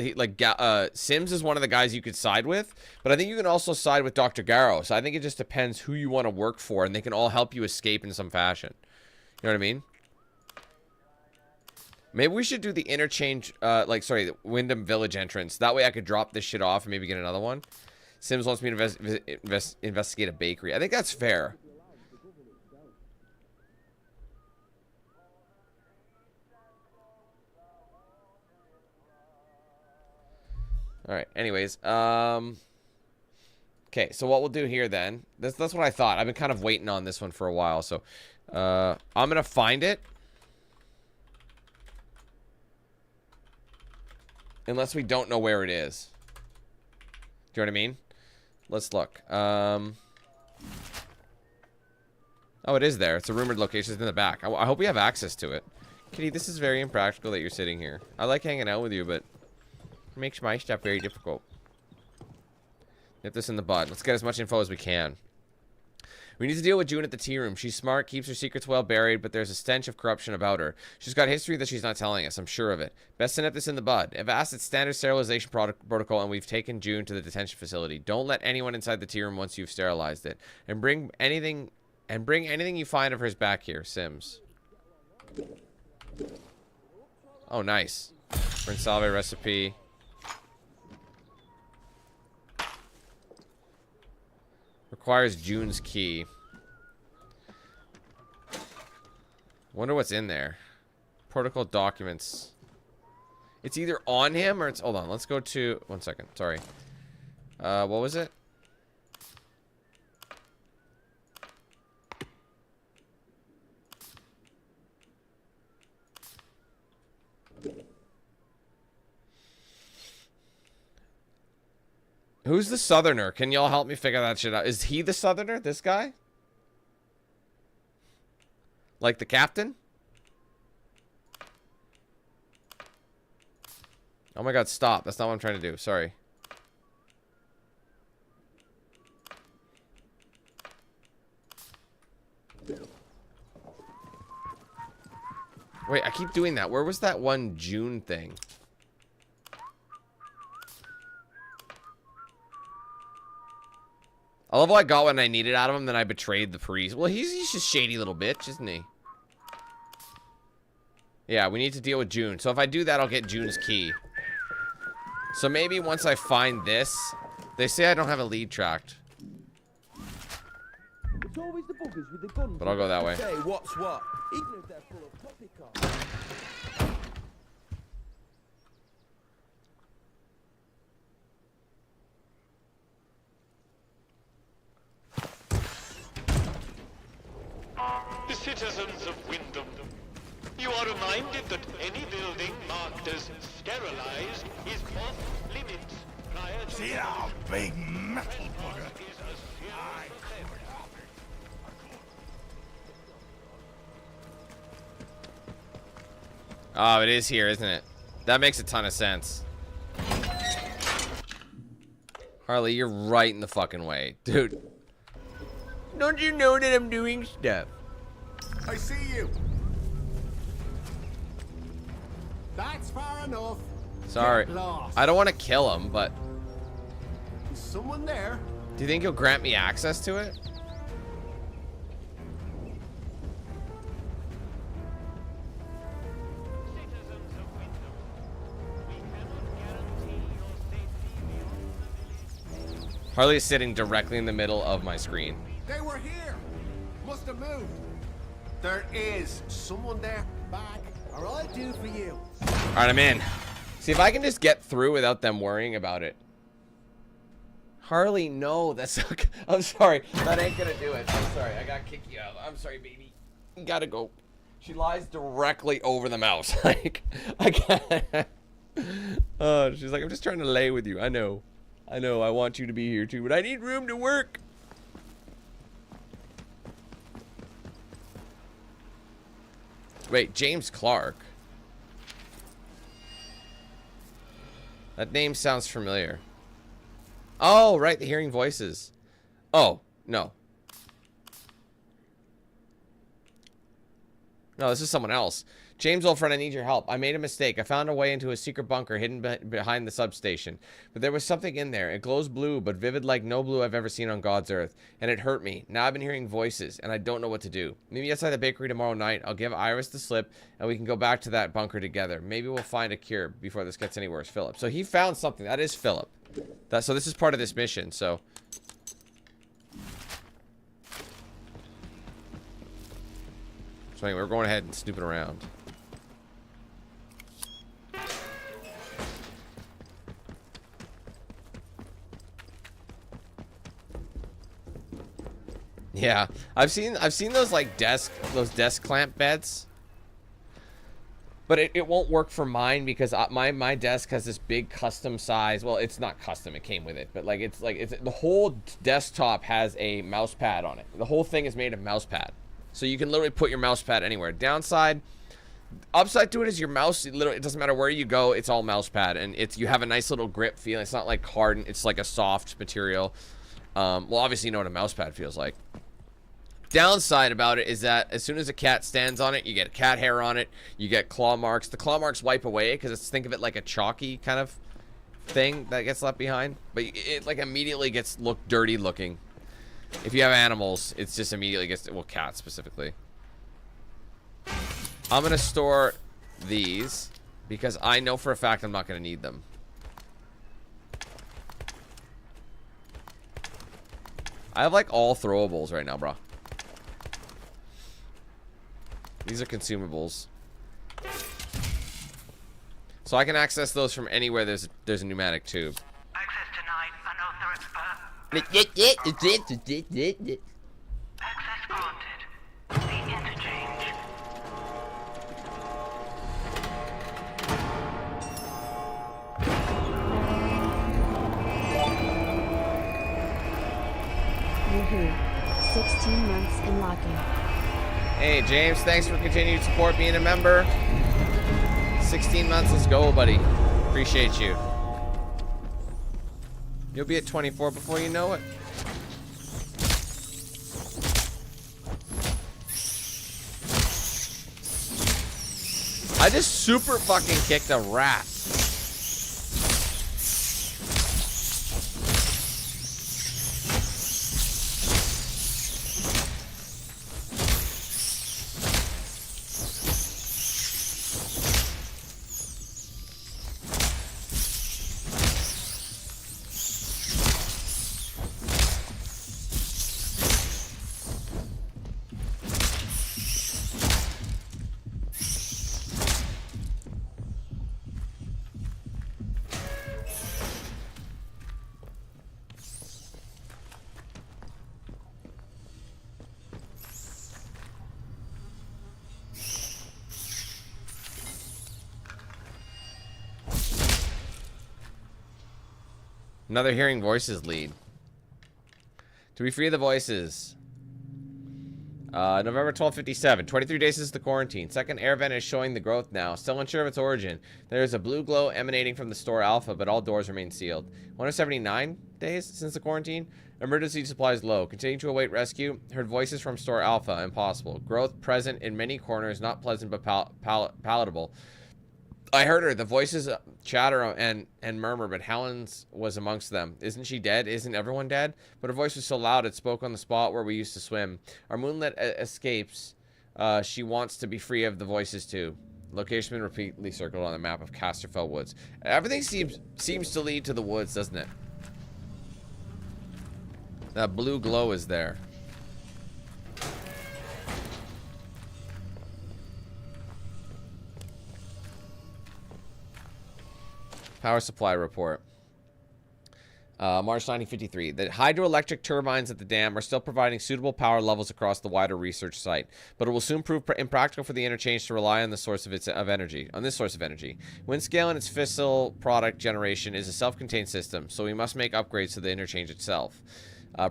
Sims is one of the guys you could side with, but I think you can also side with Dr. Garrow. So I think it just depends who you want to work for, and they can all help you escape in some fashion. You know what I mean? Maybe we should do the Interchange, the Wyndham Village entrance. That way I could drop this shit off and maybe get another one. Sims wants me to investigate a bakery. I think that's fair. All right. Anyways, okay. So what we'll do here then? That's what I thought. I've been kind of waiting on this one for a while. So, I'm gonna find it, unless we don't know where it is. Do you know what I mean? Let's look. Oh, it is there. It's a rumored location. It's in the back. I hope we have access to it. Kitty, this is very impractical that you're sitting here. I like hanging out with you, but it makes my stuff very difficult. Nip this in the bud. Let's get as much info as we can. We need to deal with June at the tea room. She's smart, keeps her secrets well buried, but there's a stench of corruption about her. She's got history that she's not telling us. I'm sure of it. Best to nip this in the bud. I've asked its standard sterilization protocol, and we've taken June to the detention facility. Don't let anyone inside the tea room once you've sterilized it. And bring anything you find of hers back here, Sims. Oh, nice. Bring salve recipe. Requires June's key. Wonder what's in there. Protocol documents. It's either on him or it's... Hold on, let's go to... One second, sorry. What was it? Who's the southerner? Can y'all help me figure that shit out? Is he the southerner? This guy? Like the captain? Oh my god, stop. That's not what I'm trying to do. Sorry. Wait, I keep doing that. Where was that one June thing? I love what I got when I needed out of him, then I betrayed the priest. Well, he's just a shady little bitch, isn't he? Yeah, we need to deal with June. So if I do that, I'll get June's key. So maybe once I find this... They say I don't have a lead tracked. It's always the buggers with the guns. But I'll go that way. Say what's what, even if they're full of poppycock. The citizens of Wyndham, you are reminded that any building marked as sterilized is off limits prior to... See that big metal bugger? Oh, it is here, isn't it? That makes a ton of sense. Harley, you're right in the fucking way. Dude. Don't you know that I'm doing stuff? I see you. That's far enough. Sorry. Get lost. I don't want to kill him, but... Is someone there? Do you think he'll grant me access to it? Harley is sitting directly in the middle of my screen. They were here. Must have moved. There is someone there. Back, or I'll do for you. All right, I'm in. See if I can just get through without them worrying about it. Harley, no, that's okay. I'm sorry. That ain't gonna do it. I'm sorry. I gotta kick you out. I'm sorry, baby. You gotta go. She lies directly over the mouse. Like, I can't. Oh, she's like, I'm just trying to lay with you. I know. I know. I want you to be here too, but I need room to work. Wait, James Clark. That name sounds familiar. Oh, right, the hearing voices. Oh, no. No, this is someone else. James, old friend, I need your help. I made a mistake. I found a way into a secret bunker hidden behind the substation. But there was something in there. It glows blue, but vivid like no blue I've ever seen on God's earth. And it hurt me. Now I've been hearing voices, and I don't know what to do. Maybe outside the bakery tomorrow night, I'll give Iris the slip, and we can go back to that bunker together. Maybe we'll find a cure before this gets any worse. Philip. So he found something. That is Philip. So this is part of this mission, so... So anyway, we're going ahead and snooping around. Yeah, I've seen those like desk clamp beds, but it won't work for mine because my desk has this big custom size. Well, it's not custom; it came with it, but it's the whole desktop has a mouse pad on it. The whole thing is made of mouse pad, so you can literally put your mouse pad anywhere. Upside to it is your mouse. Literally, it doesn't matter where you go; it's all mouse pad, and you have a nice little grip feel. It's not like hard; it's like a soft material. Well, obviously, you know what a mouse pad feels like. Downside about it is that as soon as a cat stands on it, you get cat hair on it, you get claw marks. The claw marks wipe away because think of it like a chalky kind of thing that gets left behind, but it like immediately gets dirty looking. If you have animals, it's just immediately gets, well, cats specifically. I'm gonna store these because I know for a fact I'm not gonna need them. I have like all throwables right now, bro. These are consumables. So I can access those from anywhere there's a pneumatic tube. Access denied. Unauthorized. Access granted. The Interchange. Who? 16 months in locking. Hey, James, thanks for continued support being a member. 16 months, let's go, buddy. Appreciate you. You'll be at 24 before you know it. I just super fucking kicked a rat. Another hearing voices lead. Do we free the voices? November 1257. 23 days since the quarantine. Second air vent is showing the growth now. Still unsure of its origin. There is a blue glow emanating from the store alpha, but all doors remain sealed. 179 days since the quarantine. Emergency supplies low. Continuing to await rescue. Heard voices from store alpha. Impossible. Growth present in many corners. Not pleasant, but palatable. I heard her. The voices chatter and murmur, but Helen's was amongst them. Isn't she dead? Isn't everyone dead? But her voice was so loud it spoke on the spot where we used to swim. Our moonlit escapes. She wants to be free of the voices too. Location been repeatedly circled on the map of Casterfell Woods. Everything seems to lead to the woods, doesn't it? That blue glow is there. Power supply report. March 1953. The hydroelectric turbines at the dam are still providing suitable power levels across the wider research site, but it will soon prove impractical for the Interchange to rely on the source of energy. Windscale and its fissile product generation is a self-contained system, so we must make upgrades to the Interchange itself.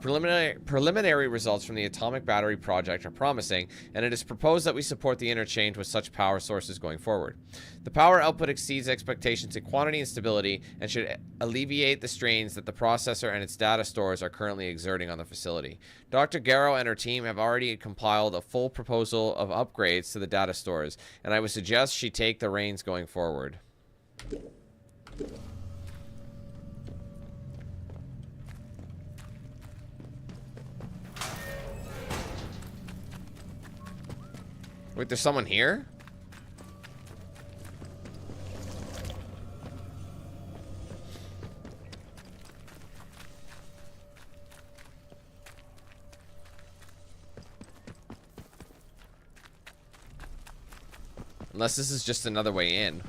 Preliminary results from the atomic battery project are promising, and it is proposed that we support the Interchange with such power sources going forward. The power output exceeds expectations in quantity and stability and should alleviate the strains that the processor and its data stores are currently exerting on the facility. Dr. Garrow and her team have already compiled a full proposal of upgrades to the data stores, and I would suggest she take the reins going forward. Wait, there's someone here? Unless this is just another way in.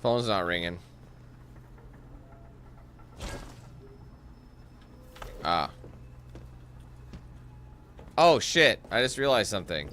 Phone's not ringing. Ah. Oh shit, I just realized something.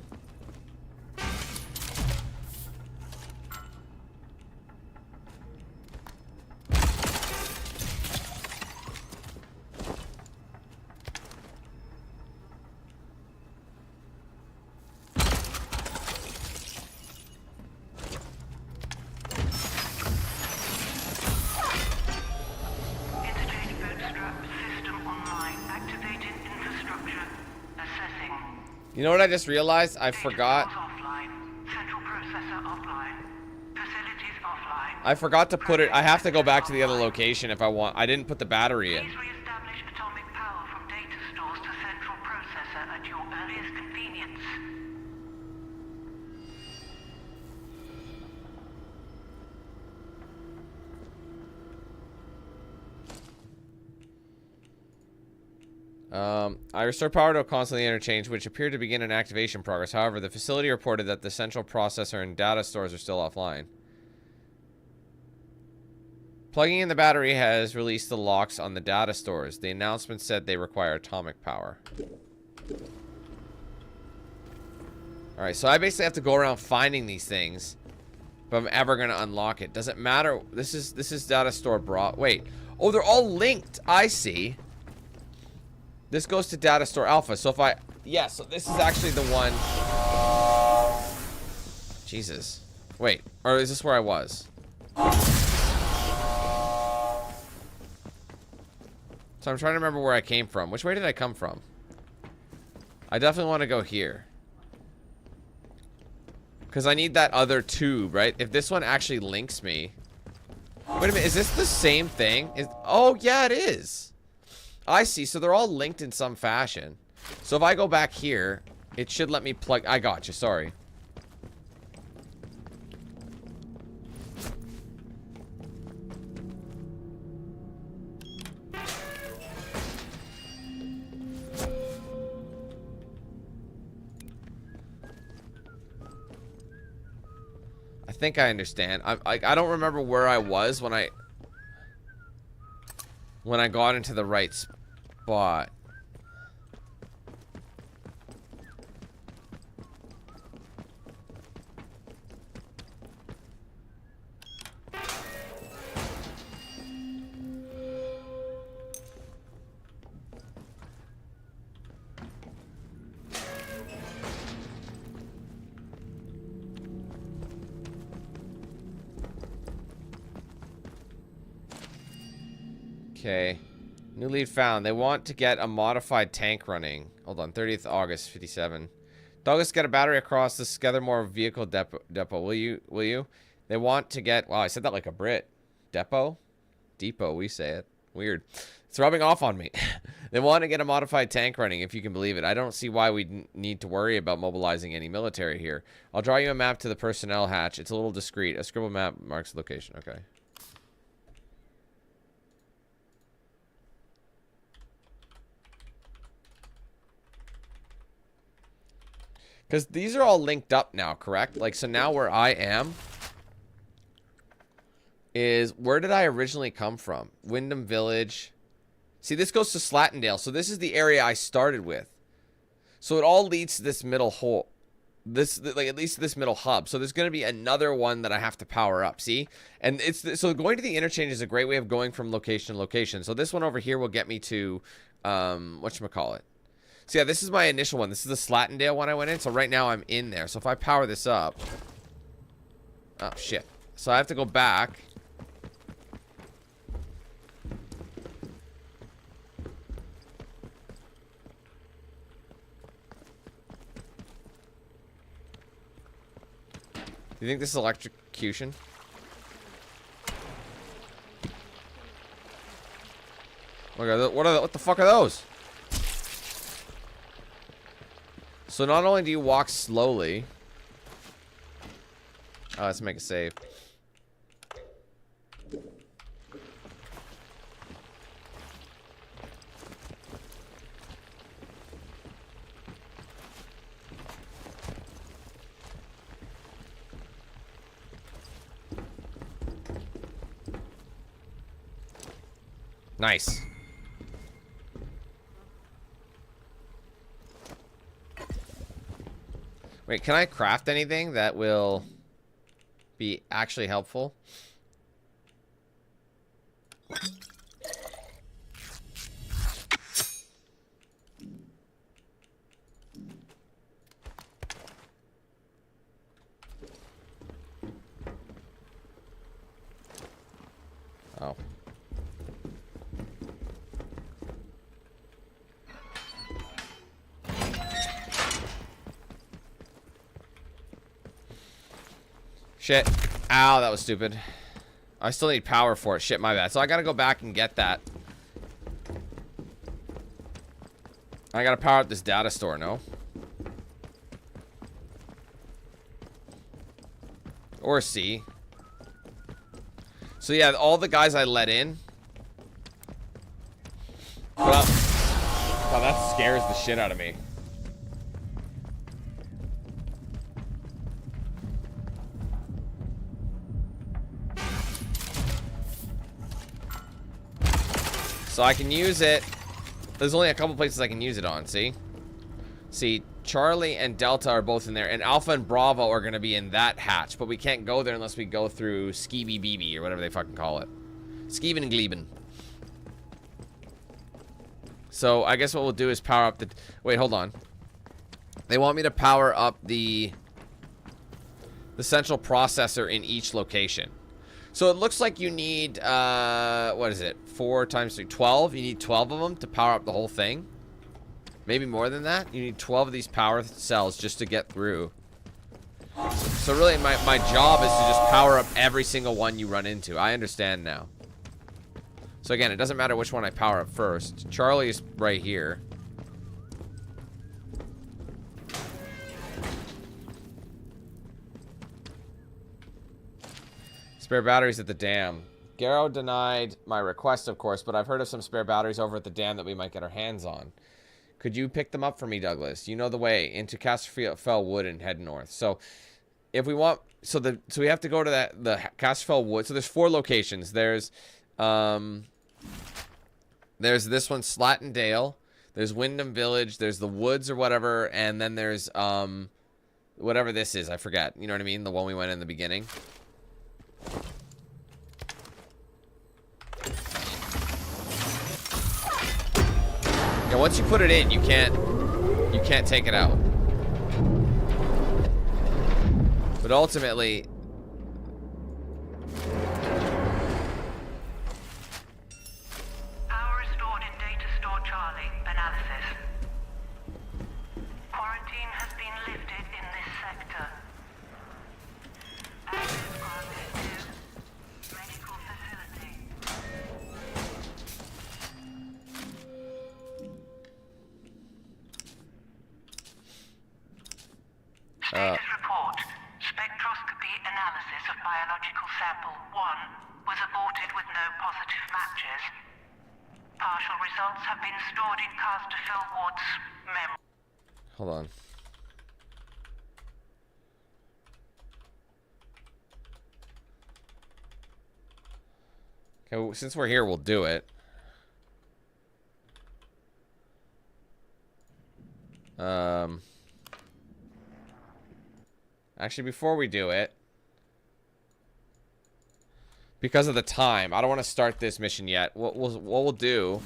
You know what I just realized? I forgot. I forgot to put it. I have to go back to the other location if I want. I didn't put the battery in. Please re-establish atomic power from data stores to central processor at your earliest convenience. I restored power to a constantly interchange, which appeared to begin an activation progress. However, the facility reported that the central processor and data stores are still offline. Plugging in the battery has released the locks on the data stores. The announcement said they require atomic power. Alright, so I basically have to go around finding these things if I'm ever going to unlock it. Doesn't matter. This is data store brought. Wait. Oh, they're all linked. I see. This goes to data store alpha. So if I... Yeah, so this is actually the one... Jesus. Wait. Or is this where I was? So I'm trying to remember where I came from. Which way did I come from? I definitely want to go here. Because I need that other tube, right? If this one actually links me... Wait a minute. Is this the same thing? Oh, yeah, it is. I see. So they're all linked in some fashion. So if I go back here, it should let me plug... I got you. Sorry. I think I understand. I don't remember where I was when I got into the right spot. Okay. New lead found. They want to get a modified tank running. Hold on. 30th August, 57. Douglas, get a battery across the Skethermoor vehicle depot. Will you? They want to get... Wow, I said that like a Brit. Depot? Depot, we say it. Weird. It's rubbing off on me. They want to get a modified tank running, if you can believe it. I don't see why we need to worry about mobilizing any military here. I'll draw you a map to the personnel hatch. It's a little discreet. A scribble map marks the location. Okay. Because these are all linked up now, correct? Like, so now where I am is... Where did I originally come from? Wyndham Village. See, this goes to Slattendale. So this is the area I started with. So it all leads to this middle hole. Like, at least this middle hub. So there's going to be another one that I have to power up, see? And it's... So going to the interchange is a great way of going from location to location. So this one over here will get me to... whatchamacallit? So yeah, this is my initial one. This is the Slattendale one I went in. So right now I'm in there. So if I power this up... Oh, shit. So I have to go back. Do you think this is electrocution? What the fuck are those? So not only do you walk slowly... Oh, let's make a save. Nice. Wait, can I craft anything that will be actually helpful? Oh. Shit. Ow, that was stupid. I still need power for it. Shit, my bad. So I gotta go back and get that. I gotta power up this data store, no? Or C. So yeah, all the guys I let in. Well, wow, that scares the shit out of me. So I can use it. There's only a couple places I can use it on, see? See, Charlie and Delta are both in there, and Alpha and Bravo are going to be in that hatch, but we can't go there unless we go through Skeeby BB, or whatever they fucking call it. Skeeven and Gleeben. So I guess what we'll do is power up the... Wait, hold on. They want me to power up the central processor in each location. So it looks like you need, what is it? 4 times 3, 12? You need 12 of them to power up the whole thing? Maybe more than that? You need 12 of these power cells just to get through. So really, my job is to just power up every single one you run into. I understand now. So again, it doesn't matter which one I power up first. Charlie's right here. Spare batteries at the dam. Garrow denied my request, of course, but I've heard of some spare batteries over at the dam that we might get our hands on. Could you pick them up for me, Douglas? You know the way into Casterfell Wood and head north. So, if we want, so we have to go to the Casterfell Wood. So there's 4 locations. There's this one, Slatten Dale. There's Wyndham Village. There's the woods or whatever, and then there's whatever this is. I forget. You know what I mean? The one we went in the beginning. Yeah, once you put it in, you can't take it out. But ultimately, Power restored in data store Charlie. Analysis. Quarantine has been lifted in this sector. Access granted to medical facility. Status report. Spectroscopy analysis of biological sample 1 was aborted with no positive matches. Partial results have been stored in Casterfell Wood's memory. hold on. Okay, well, since we're here, we'll do it. Actually, before we do it, because of the time, I don't want to start this mission yet. What we'll do...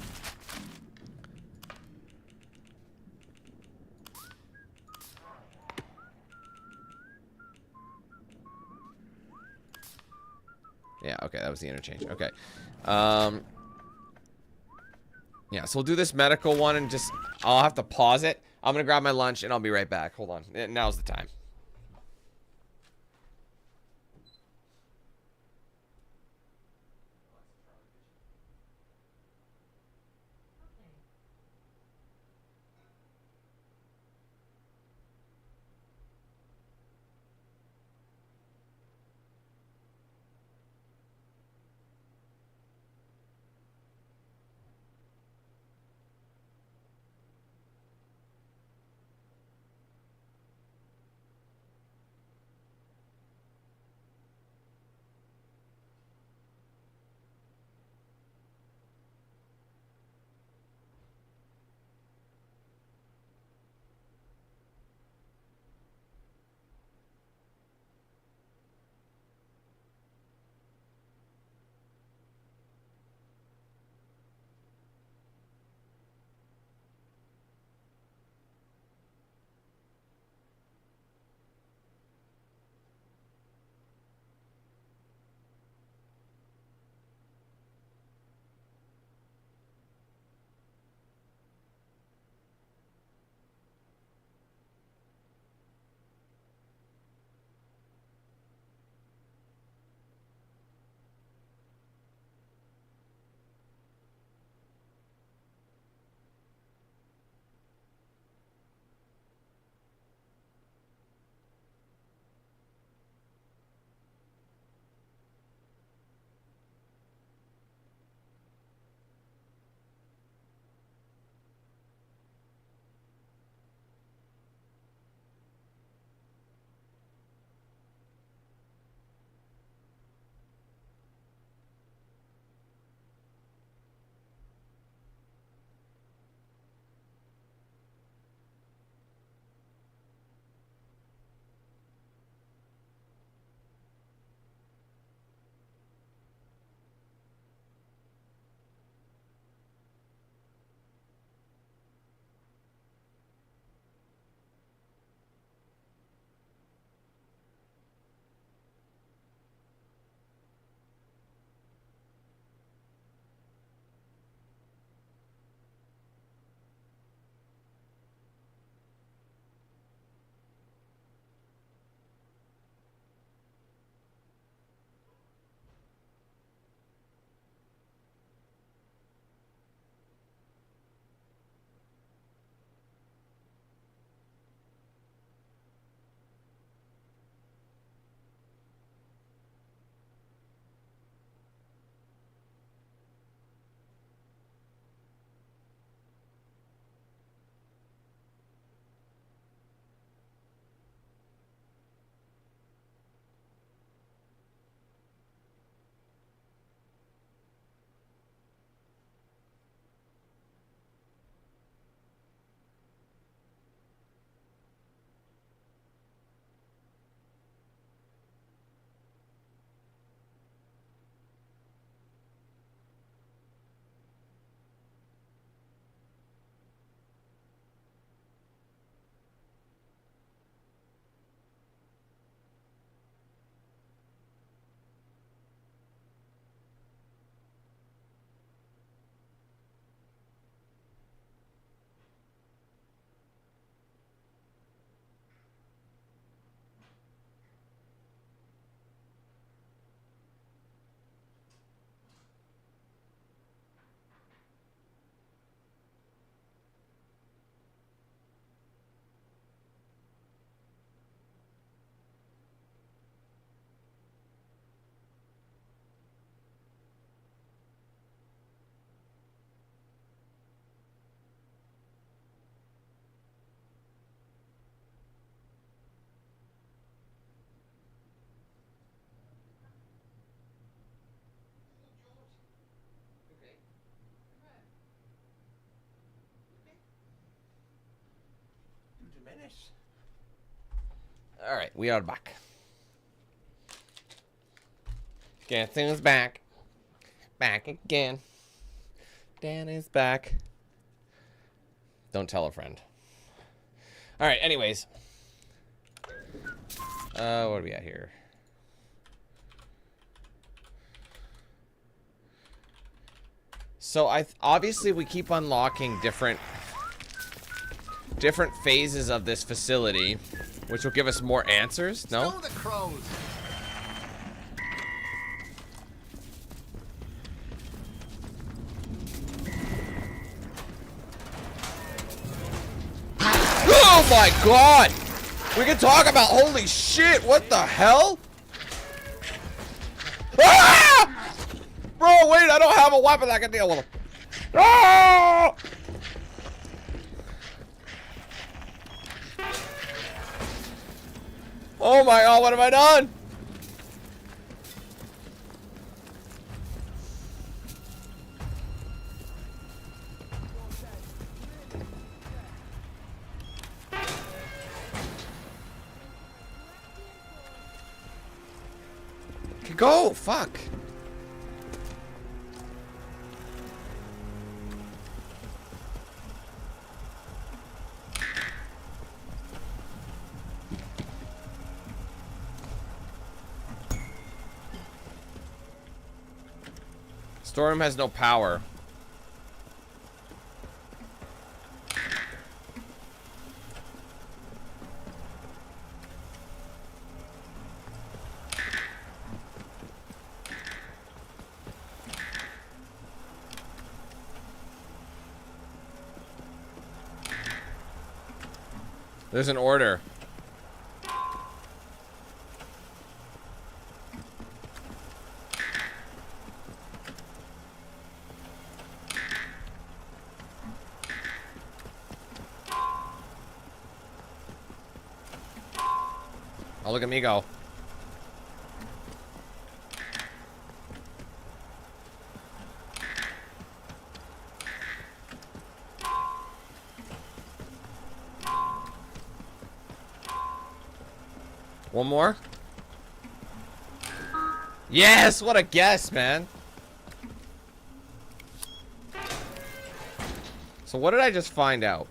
Yeah, okay, that was the interchange. Okay. Yeah, so we'll do this medical one and just... I'll have to pause it. I'm going to grab my lunch and I'll be right back. Hold on. Now's the time. All right, we are back. Guessing is back. Back again. Dan is back. Don't tell a friend. All right, anyways. What are we at here? So obviously we keep unlocking different phases of this facility, which will give us more answers. No? Stow the crows. Oh my god! We can talk about holy shit, what the hell? Ah! Bro, wait, I don't have a weapon that can deal with him. Ah! Oh my god, what have I done? Go, fuck. Storeroom has no power. There's an order. Oh, look at me go. One more? Yes! What a guess, man! So what did I just find out?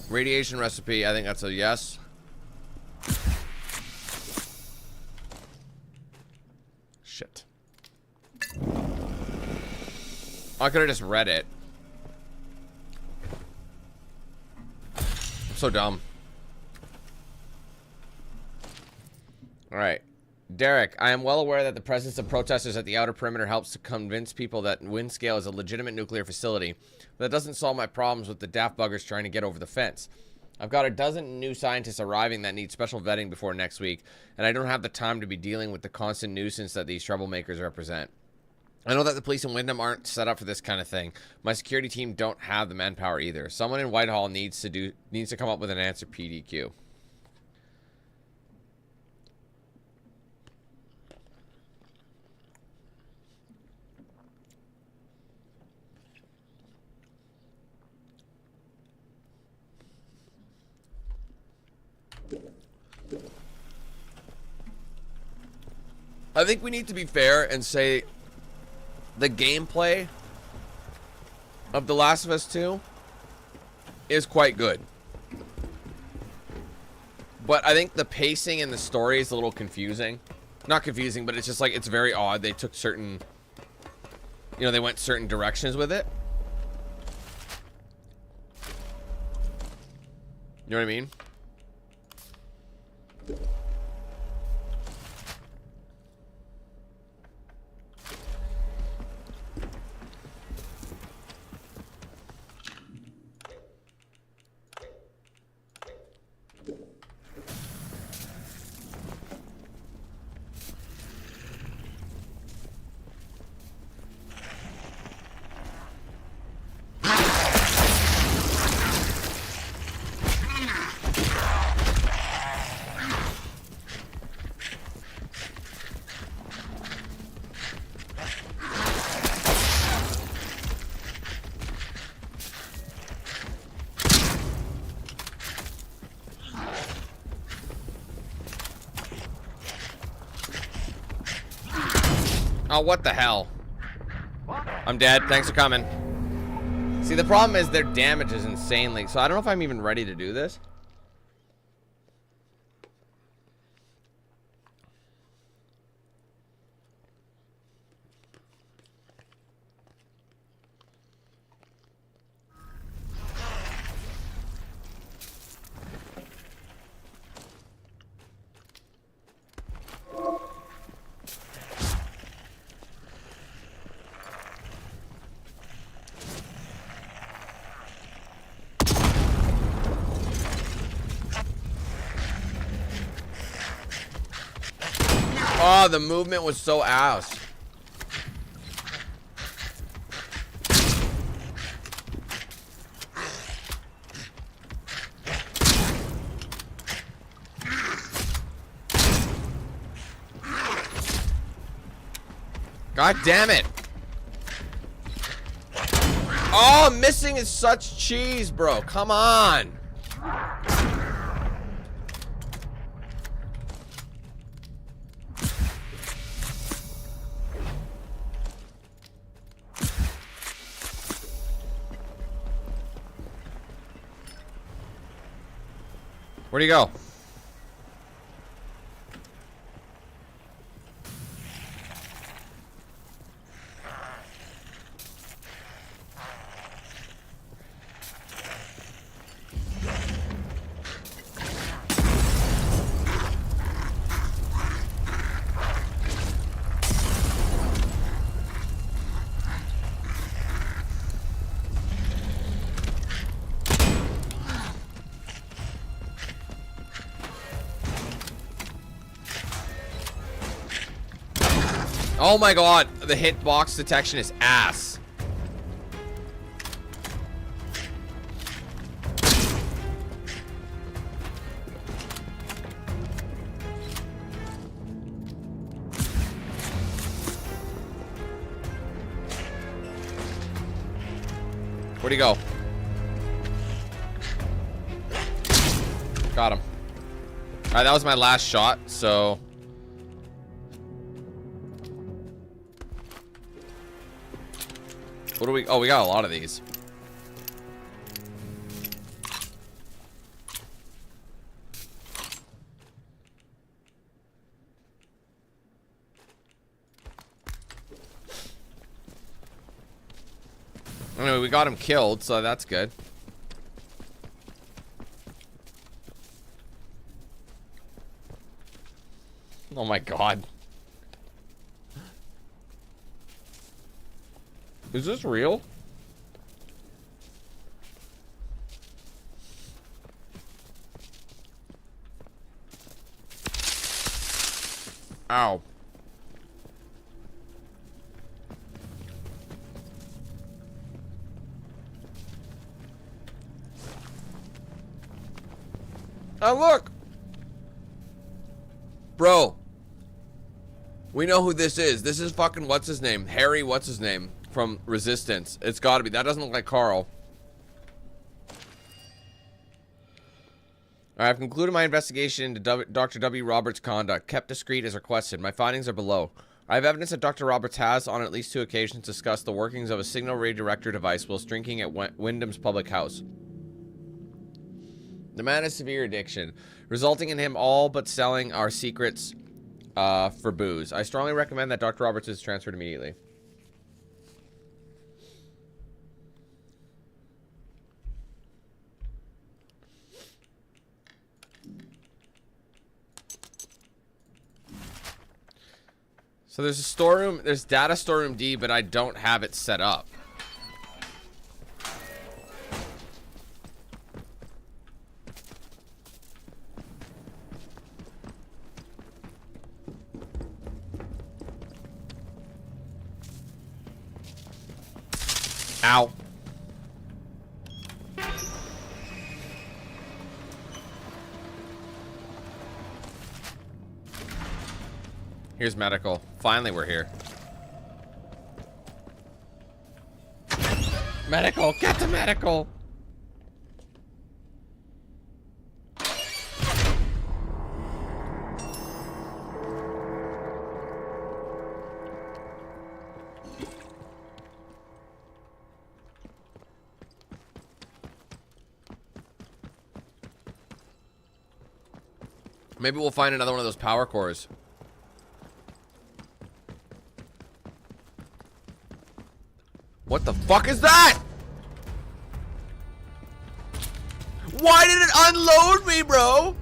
Radiation recipe, I think that's a yes. Shit. I could have just read it. I'm so dumb. Alright. Derek, I am well aware that the presence of protesters at the outer perimeter helps to convince people that Windscale is a legitimate nuclear facility. But that doesn't solve my problems with the daft buggers trying to get over the fence. I've got a dozen new scientists arriving that need special vetting before next week, and I don't have the time to be dealing with the constant nuisance that these troublemakers represent. I know that the police in Wyndham aren't set up for this kind of thing. My security team don't have the manpower either. Someone in Whitehall needs to come up with an answer PDQ. I think we need to be fair and say the gameplay of The Last of Us 2 is quite good. But I think the pacing and the story is a little confusing. Not confusing, but it's just like, it's very odd. They took certain, you know, they went certain directions with it. You know what I mean? Oh, what the hell? I'm dead. Thanks for coming. See, the problem is their damage is insanely. So I don't know if I'm even ready to do this. Oh, the movement was so ass. God damn it. Oh, missing is such cheese, bro. Come on. Where'd he go? Oh my god, the hitbox detection is ass. Where'd he go? Got him. Alright, that was my last shot, so... What do we... Oh, we got a lot of these. Anyway, we got him killed, so that's good. Oh my god. Is this real? Ow. Oh, look! Bro. We know who this is. This is fucking what's his name? Harry, what's his name? From Resistance. It's gotta be. That doesn't look like Carl. Alright, I've concluded my investigation into Dr. W. Roberts' conduct. Kept discreet as requested. My findings are below. I have evidence that Dr. Roberts has, on at least 2 occasions, discussed the workings of a Signal Redirector device whilst drinking at Wyndham's public house. The man has severe addiction, resulting in him all but selling our secrets for booze. I strongly recommend that Dr. Roberts is transferred immediately. So there's a storeroom, there's data storeroom D, but I don't have it set up. Ow. Here's medical. Finally, we're here. Medical! Get to medical! Maybe we'll find another one of those power cores. What the fuck is that? Why did it unload me, bro?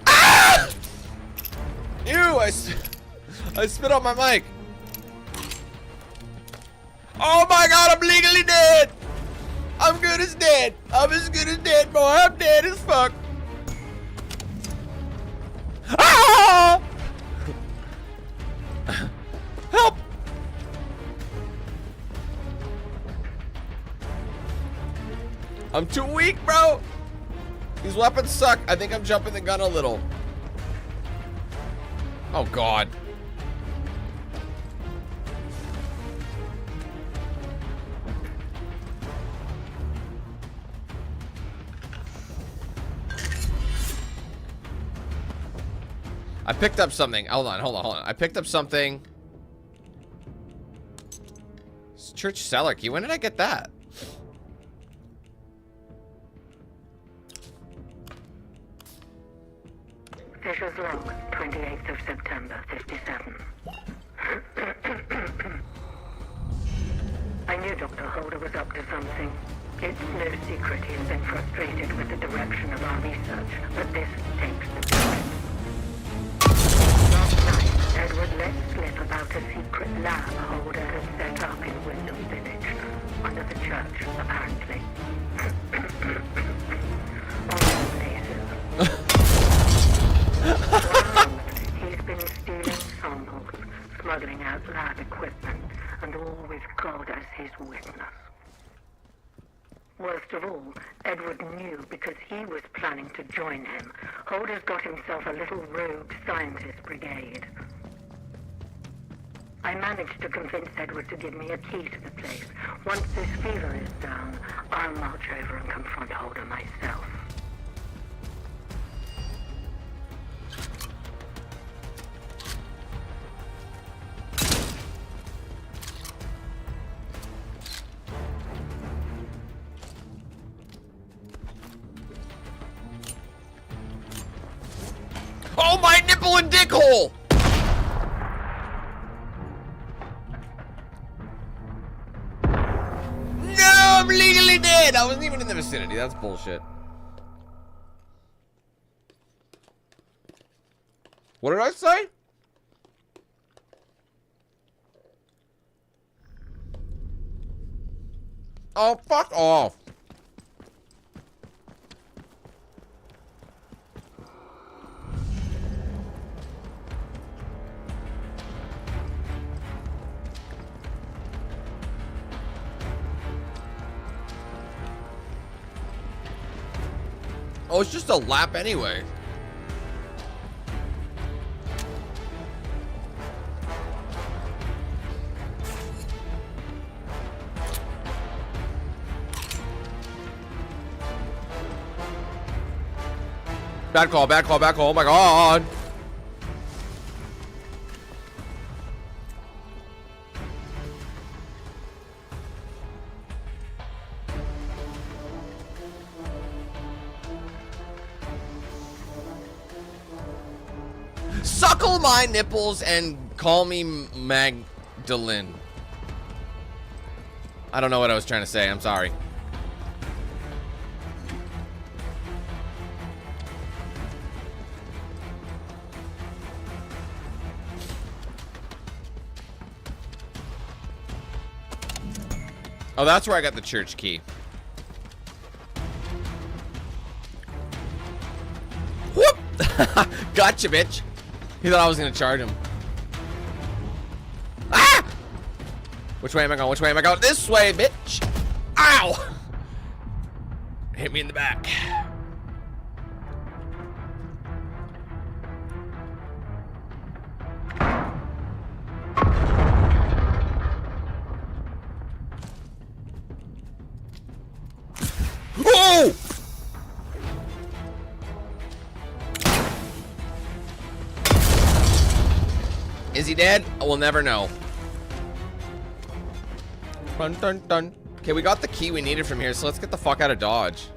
Ah! Ew, I spit on my mic. Oh my god, I'm legally dead. I'm good as dead. I'm as good as dead, boy. I'm dead as fuck. Ah! Help! I'm too weak, bro. These weapons suck. I think I'm jumping the gun a little. Oh god. I picked up something. Hold on. I picked up something. It's church cellar key. When did I get that? Fisher's log, 28th of September, 57. I knew Dr. Holder was up to something. It's no secret he's been frustrated with the direction of our research, but this takes the credit. Last night, Edward let slip about a secret lab Holder had set up in Wyndham Village, under the church, apparently. All places. He's been stealing samples, smuggling out lab equipment, and all with God as his witness. Worst of all, Edward knew because he was planning to join him. Holder's got himself a little rogue scientist brigade. I managed to convince Edward to give me a key to the place. Once this fever is down, I'll march over and confront Holder myself. Oh, my nipple and dick hole! No, I'm legally dead! I wasn't even in the vicinity. That's bullshit. What did I say? Oh, fuck off. Oh, it's just a lap anyway. Bad call, bad call, bad call. Oh my god. Suckle my nipples and call me Magdalene. I don't know what I was trying to say. I'm sorry. Oh, that's where I got the church key. Whoop! Gotcha, bitch. He thought I was gonna charge him. Ah! Which way am I going? Which way am I going? This way, bitch! Ow! Hit me in the back. Whoa! he dead? We'll never know. Dun, dun, dun. Okay, we got the key we needed from here, so let's get the fuck out of Dodge.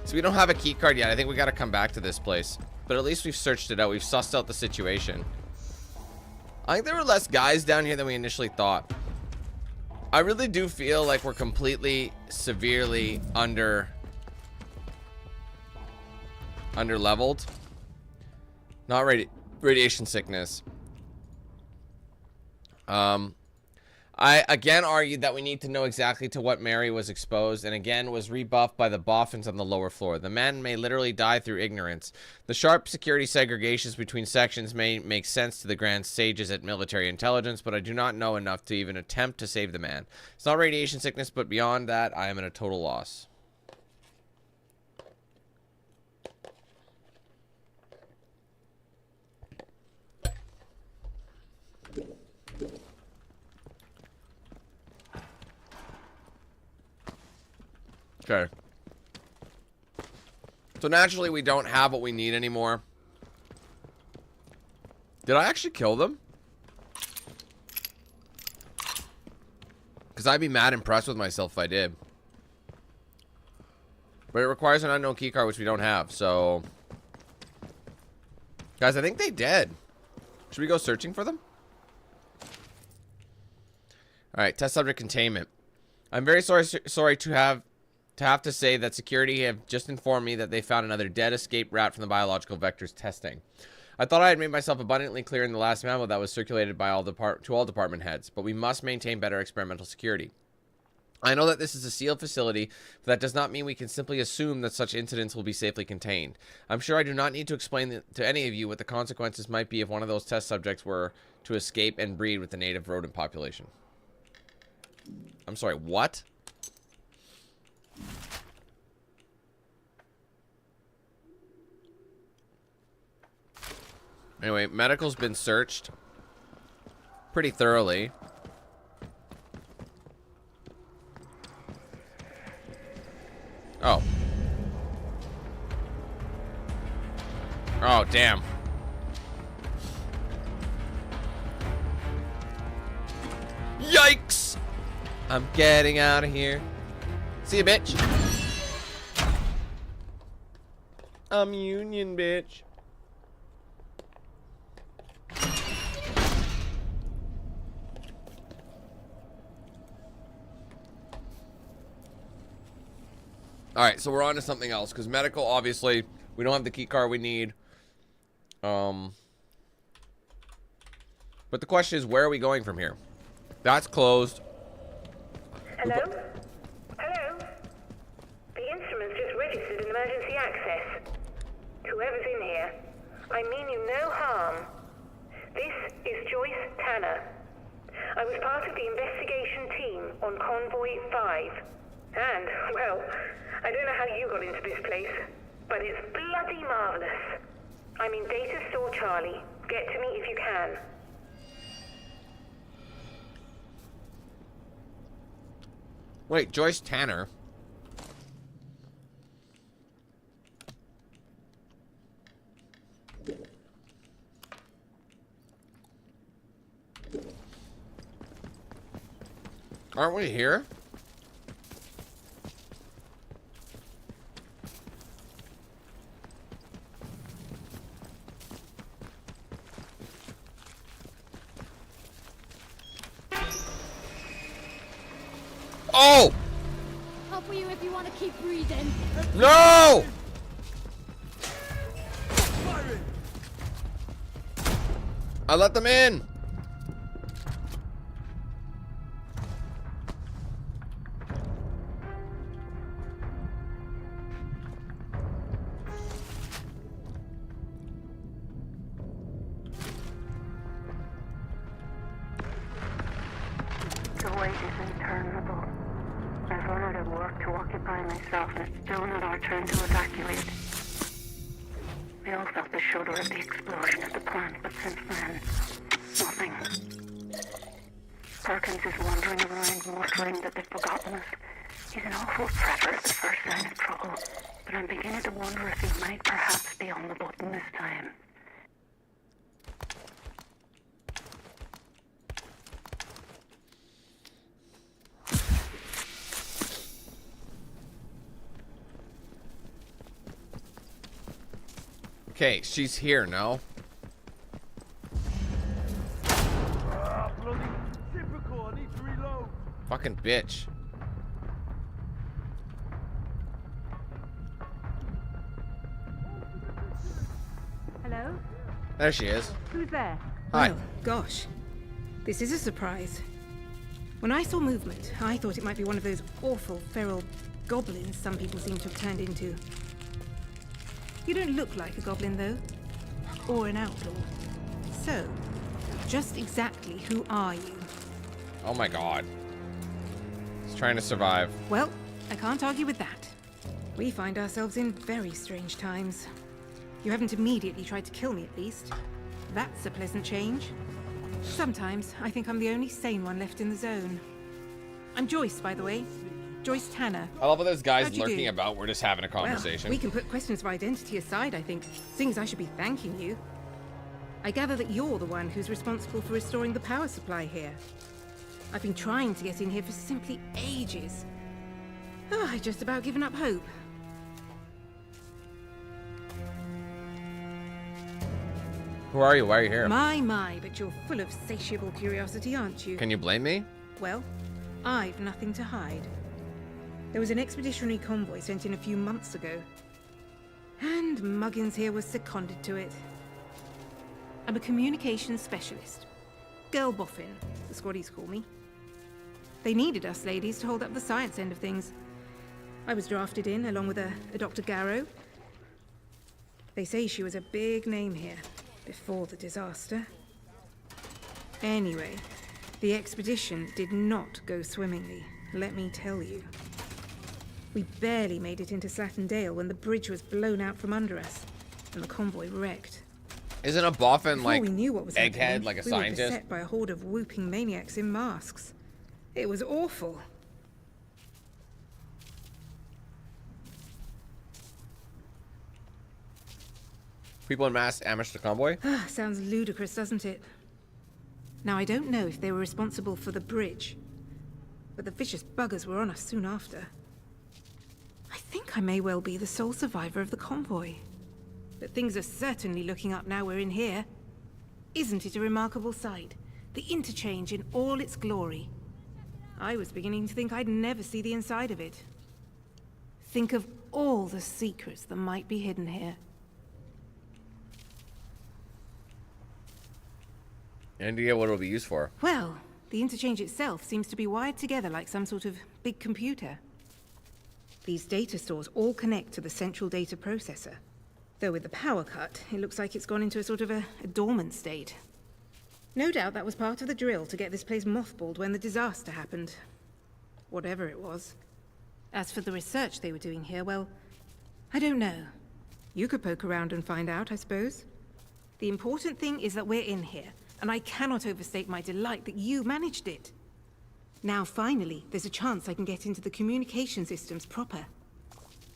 So we don't have a key card yet. I think we gotta come back to this place. But at least we've searched it out. We've sussed out the situation. I think there were less guys down here than we initially thought. I really do feel like we're completely, severely under-leveled. Not radiation sickness. I again argued that we need to know exactly to what Mary was exposed, and again was rebuffed by the boffins on the lower floor. The man may literally die through ignorance. The sharp security segregations between sections may make sense to the grand sages at military intelligence, but I do not know enough to even attempt to save the man. It's not radiation sickness, but beyond that, I am at a total loss. Okay. So naturally we don't have what we need anymore. Did I actually kill them? Because I'd be mad impressed with myself if I did. But it requires an unknown keycard, which we don't have, so... Guys, I think they dead. Should we go searching for them? Alright, test subject containment. I'm very sorry to have to say that security have just informed me that they found another dead escape rat from the biological vectors testing. I thought I had made myself abundantly clear in the last memo that was circulated by all department heads, but we must maintain better experimental security. I know that this is a sealed facility, but that does not mean we can simply assume that such incidents will be safely contained. I'm sure I do not need to explain to any of you what the consequences might be if one of those test subjects were to escape and breed with the native rodent population. I'm sorry, what? Anyway, medical's been searched pretty thoroughly. Oh. Oh, damn. Yikes! I'm getting out of here. See you, bitch. I'm union, bitch. Alright, so we're on to something else, because medical, obviously, we don't have the key card we need. But the question is, where are we going from here? That's closed. Hello? Hello? The instrument's just registered an emergency access. Whoever's in here, I mean you no harm. This is Joyce Tanner. I was part of the investigation team on Convoy 5. And, well, I don't know how you got into this place, but it's bloody marvelous. I'm in Data Store Charlie. Get to me if you can. Wait, Joyce Tanner? Aren't we here? Oh! Help you if you want to keep breathing. No! I let them in. The wait is interminable. I've run out of work to occupy myself, and it's still not our turn to evacuate. We all felt the shudder of the explosion at the plant, but since then, nothing. Perkins is wandering around, muttering that they've forgotten us. He's an awful prepper at the first sign of trouble, but I'm beginning to wonder if he might perhaps be on the button this time. Okay, she's here, no? Bloody typical. I need to reload. Fucking bitch. Hello? There she is. Who's there? Hi. Oh, gosh. This is a surprise. When I saw movement, I thought it might be one of those awful feral goblins some people seem to have turned into. You don't look like a goblin, though. Or an outlaw. So, just exactly who are you? Oh my god. He's trying to survive. Well, I can't argue with that. We find ourselves in very strange times. You haven't immediately tried to kill me, at least. That's a pleasant change. Sometimes I think I'm the only sane one left in the zone. I'm Joyce, by the way. Joyce Tanner. I love what those guys How'd you lurking do? about. We're just having a conversation. Well, we can put questions of identity aside, I think. Things I should be thanking you. I gather that you're the one who's responsible for restoring the power supply here. I've been trying to get in here for simply ages. Oh, I've just about given up hope. Who are you? Why are you here? My, but you're full of satiable curiosity, aren't you? Can you blame me? Well, I've nothing to hide. There was an expeditionary convoy sent in a few months ago. And Muggins here was seconded to it. I'm a communications specialist. Girl boffin, the squaddies call me. They needed us ladies to hold up the science end of things. I was drafted in along with a Dr. Garrow. They say she was a big name here before the disaster. Anyway, the expedition did not go swimmingly, let me tell you. We barely made it into Slatten when the bridge was blown out from under us, and the convoy wrecked. Isn't a boffin like we knew what was egghead, happening, like a we were scientist? beset by a horde of whooping maniacs in masks. It was awful. People in mass ambushed the convoy? Sounds ludicrous, doesn't it? Now, I don't know if they were responsible for the bridge, but the vicious buggers were on us soon after. I think I may well be the sole survivor of the convoy. But things are certainly looking up now we're in here. Isn't it a remarkable sight? The Interchange in all its glory. I was beginning to think I'd never see the inside of it. Think of all the secrets that might be hidden here. Any idea what it'll be used for? Well, the Interchange itself seems to be wired together like some sort of big computer. These data stores all connect to the central data processor. Though with the power cut, it looks like it's gone into a sort of a dormant state. No doubt that was part of the drill to get this place mothballed when the disaster happened. Whatever it was. As for the research they were doing here, well, I don't know. You could poke around and find out, I suppose. The important thing is that we're in here, and I cannot overstate my delight that you managed it. Now, finally, there's a chance I can get into the communication systems proper.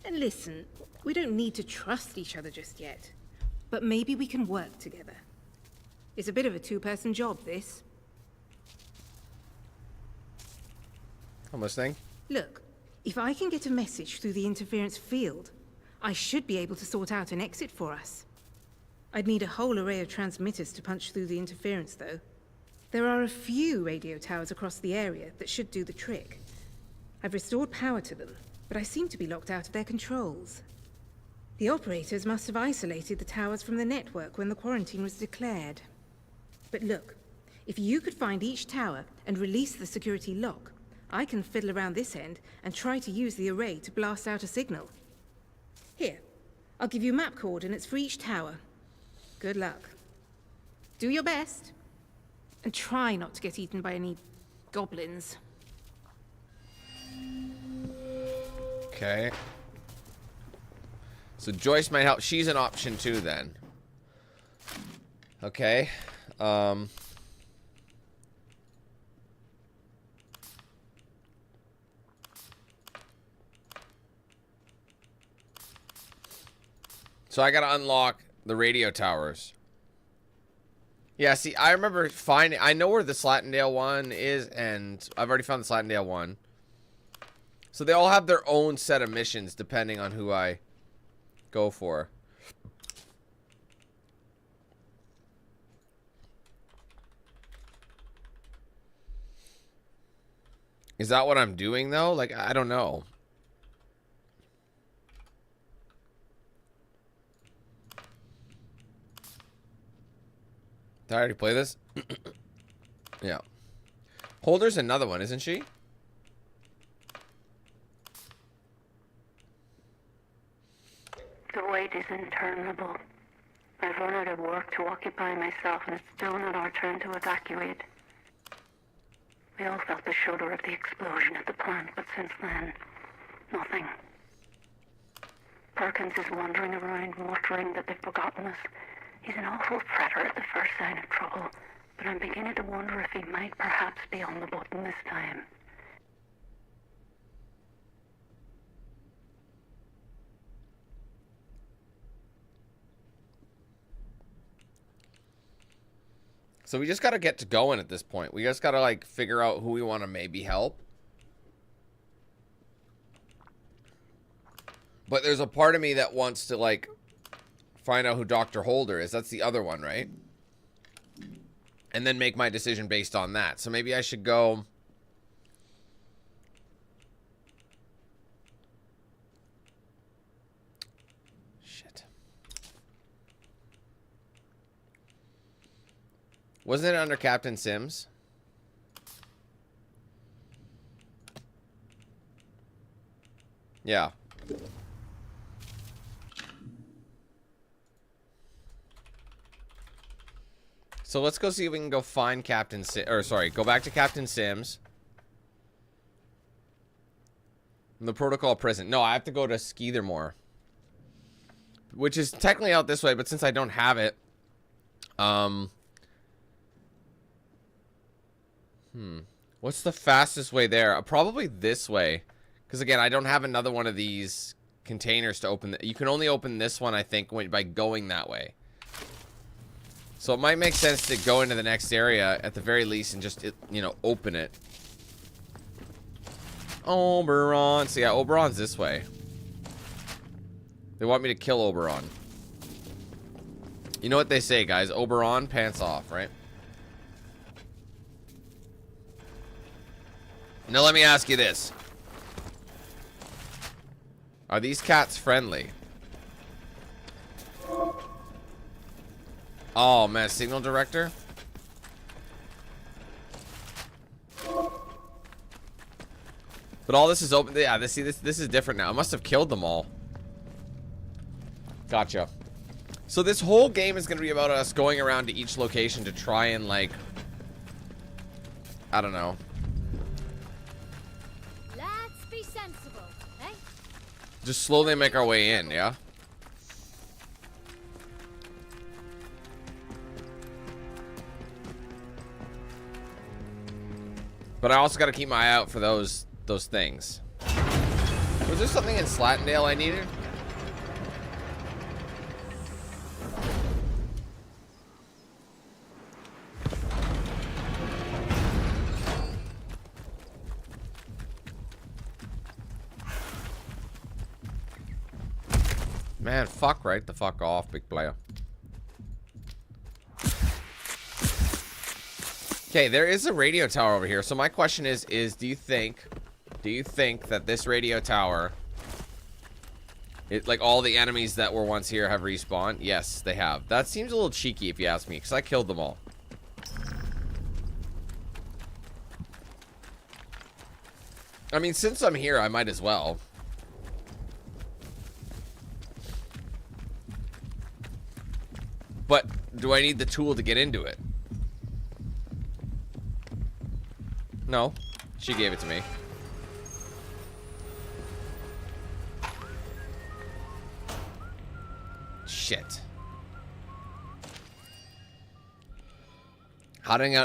And listen, we don't need to trust each other just yet. But maybe we can work together. It's a bit of a two-person job, this. I'm listening. Look, if I can get a message through the interference field, I should be able to sort out an exit for us. I'd need a whole array of transmitters to punch through the interference, though. There are a few radio towers across the area that should do the trick. I've restored power to them, but I seem to be locked out of their controls. The operators must have isolated the towers from the network when the quarantine was declared. But look, if you could find each tower and release the security lock, I can fiddle around this end and try to use the array to blast out a signal. Here, I'll give you map coordinates for each tower. Good luck. Do your best. And try not to get eaten by any goblins. Okay. So Joyce might help. She's an option too then. Okay. So I gotta unlock the radio towers. Yeah, see, I remember finding... I know where the Slatten one is, and I've already found the Slatten one. So they all have their own set of missions, depending on who I go for. Is that what I'm doing, though? Like, I don't know. Did I already play this? Yeah. Holder's another one, isn't she? The wait is interminable. I've run out of work to occupy myself, and it's still not our turn to evacuate. We all felt the shudder of the explosion at the plant, but since then, nothing. Perkins is wandering around, muttering that they've forgotten us. He's an awful fretter at the first sign of trouble, but I'm beginning to wonder if he might perhaps be on the button this time. So we just got to get to going at this point. We just got to, like, figure out who we want to maybe help. But there's a part of me that wants to, like, find out who Dr. Holder is. That's the other one, right? And then make my decision based on that. So maybe I should go... Wasn't it under Captain Sims? Yeah. So let's go see if we can go find Captain Sims. Or sorry, go back to Captain Sims. The Protocol Prison. No, I have to go to Skethermoor. Which is technically out this way, but since I don't have it... What's the fastest way there? Probably this way. Because, again, I don't have another one of these containers to open. You can only open this one, I think, by going that way. So it might make sense to go into the next area at the very least and just, you know, open it. Oberon. So, yeah, Oberon's this way. They want me to kill Oberon. You know what they say, guys. Oberon, pants off, right? Now let me ask you this. Are these cats friendly? Oh man, Signal Redirector? But all this is open. Yeah, this is different now. I must have killed them all. Gotcha. So this whole game is going to be about us going around to each location to try and, like, I don't know. Let's be sensible, eh? Just slowly make our way in, yeah? But I also got to keep my eye out for those things. Was there something in Slattendale I needed? Man, fuck right the fuck off, big player. Okay, there is a radio tower over here. So my question is do you think that this radio tower, like all the enemies that were once here have respawned? Yes, they have. That seems a little cheeky if you ask me, because I killed them all. I mean, since I'm here, I might as well. But do I need the tool to get into it? No, she gave it to me. Shit. Hiding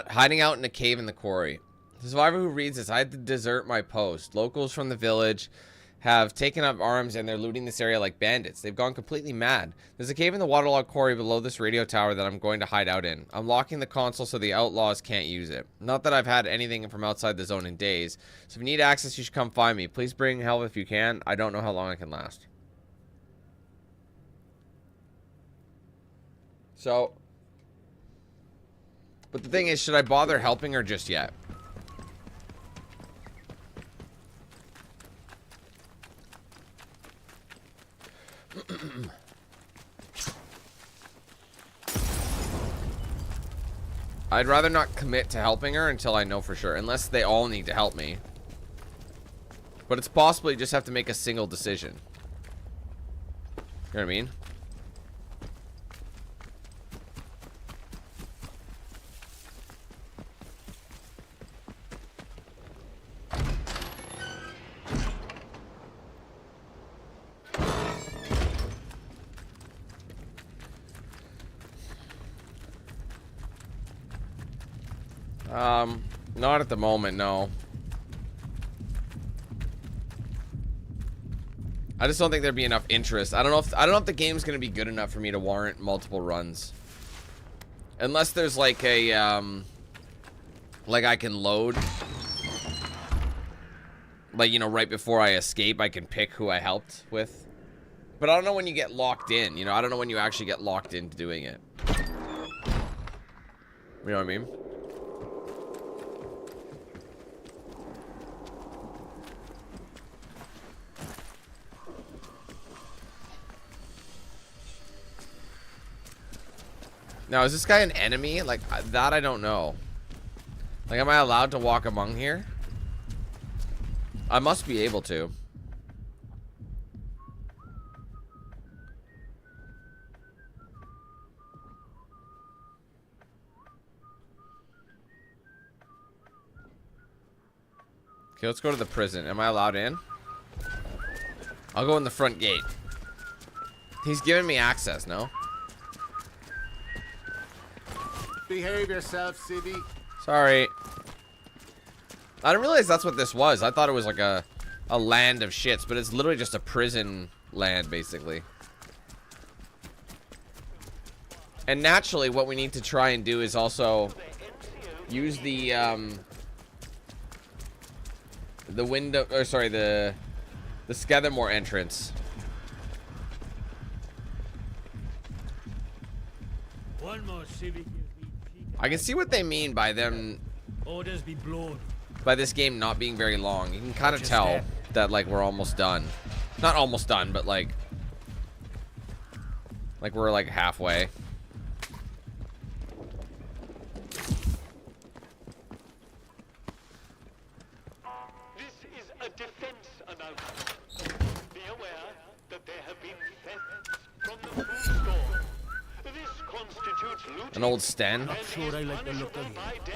out in a cave in the quarry. The survivor who reads this, I had to desert my post. Locals from the village have taken up arms and they're looting this area like bandits. They've gone completely mad. There's a cave in the waterlogged quarry below this radio tower that I'm going to hide out in. I'm locking the console so the outlaws can't use it. Not that I've had anything from outside the zone in days. So if you need access, you should come find me. Please bring help if you can. I don't know how long I can last. So, but the thing is, should I bother helping her just yet? I'd rather not commit to helping her until I know for sure. Unless they all need to help me. But it's possible you just have to make a single decision. You know what I mean? Not at the moment, no. I just don't think there'd be enough interest. I don't know if the game's gonna be good enough for me to warrant multiple runs. Unless there's like a like I can load, like, you know, right before I escape I can pick who I helped with. But I don't know when you get locked in, you know, I don't know when you actually get locked into doing it. You know what I mean? Now, is this guy an enemy? Like, that I don't know. Like, am I allowed to walk among here? I must be able to. Okay, let's go to the prison. Am I allowed in? I'll go in the front gate. He's giving me access, no? Behave yourself, Civvy. Sorry. I didn't realize that's what this was. I thought it was like a land of shits, but it's literally just a prison land, basically. And naturally, what we need to try and do is also use the window, or sorry, the Skethermoor entrance. One more civic. I can see what they mean by them. Orders be blown. By this game not being very long. You can kind of tell that, like, we're almost done. Not almost done, but like we're like halfway. This is a defense announcement. Be aware that there have been thefts from the food store. This constitutes looting. An old stand. Not sure I like the look of it.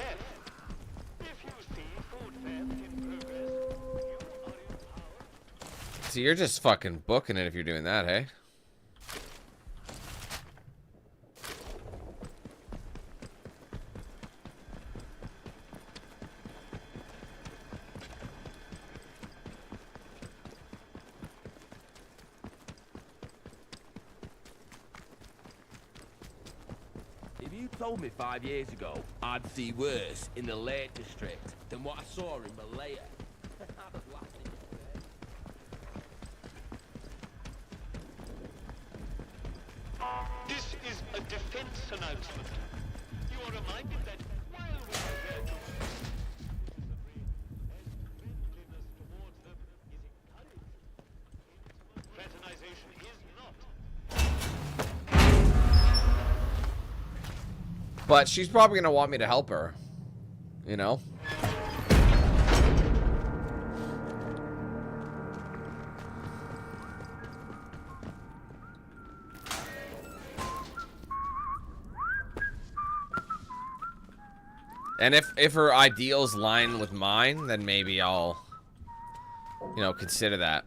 So you're just fucking booking it if you're doing that, hey? If you told me 5 years ago I'd see worse in the Lake District than what I saw in Malaya, I'd have laughed in your face. This is a defense announcement. You are reminded that while we are here to cleanliness towards them is encouraged, fraternization is not. But she's probably gonna want me to help her. You know? And if her ideals line with mine, then maybe I'll, you know, consider that.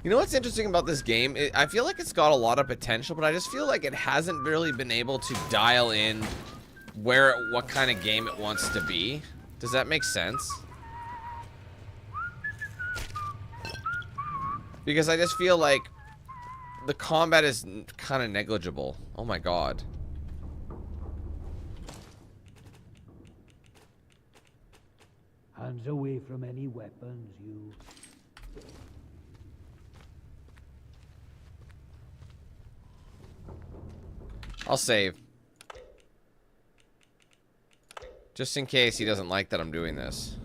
You know what's interesting about this game? I feel like it's got a lot of potential, but I just feel like it hasn't really been able to dial in what kind of game it wants to be. Does that make sense? Because I just feel like the combat is kind of negligible. Oh my god. Hands away from any weapons, you. I'll save. Just in case he doesn't like that I'm doing this.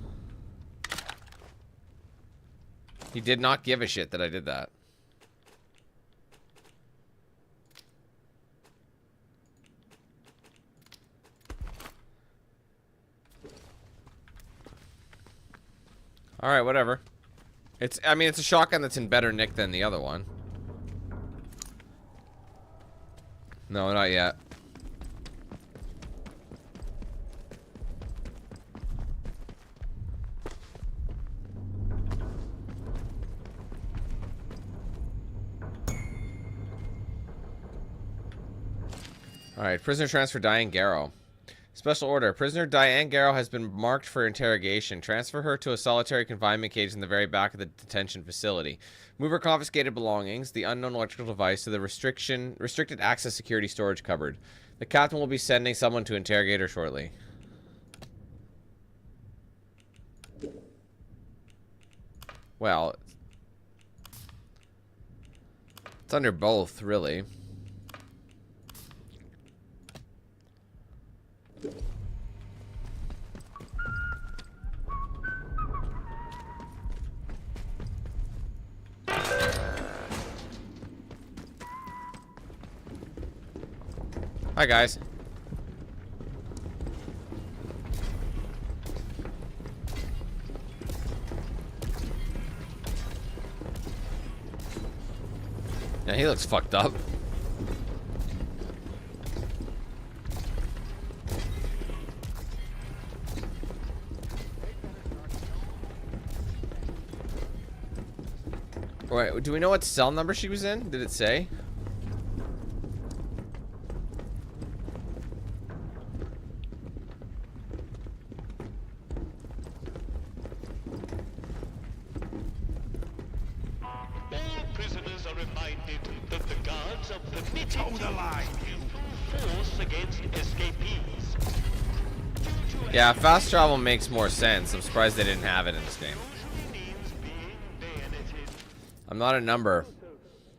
He did not give a shit that I did that. Alright, whatever. I mean, it's a shotgun that's in better nick than the other one. No, not yet. Alright, prisoner transfer Diane Garrow. Special order. Prisoner Diane Garrow has been marked for interrogation. Transfer her to a solitary confinement cage in the very back of the detention facility. Move her confiscated belongings, the unknown electrical device, to the restricted access security storage cupboard. The captain will be sending someone to interrogate her shortly. Well, it's under both, really. Hi, guys. Yeah, he looks fucked up. Wait, do we know what cell number she was in? Did it say? Yeah, fast travel makes more sense. I'm surprised they didn't have it in this game. I'm not a number.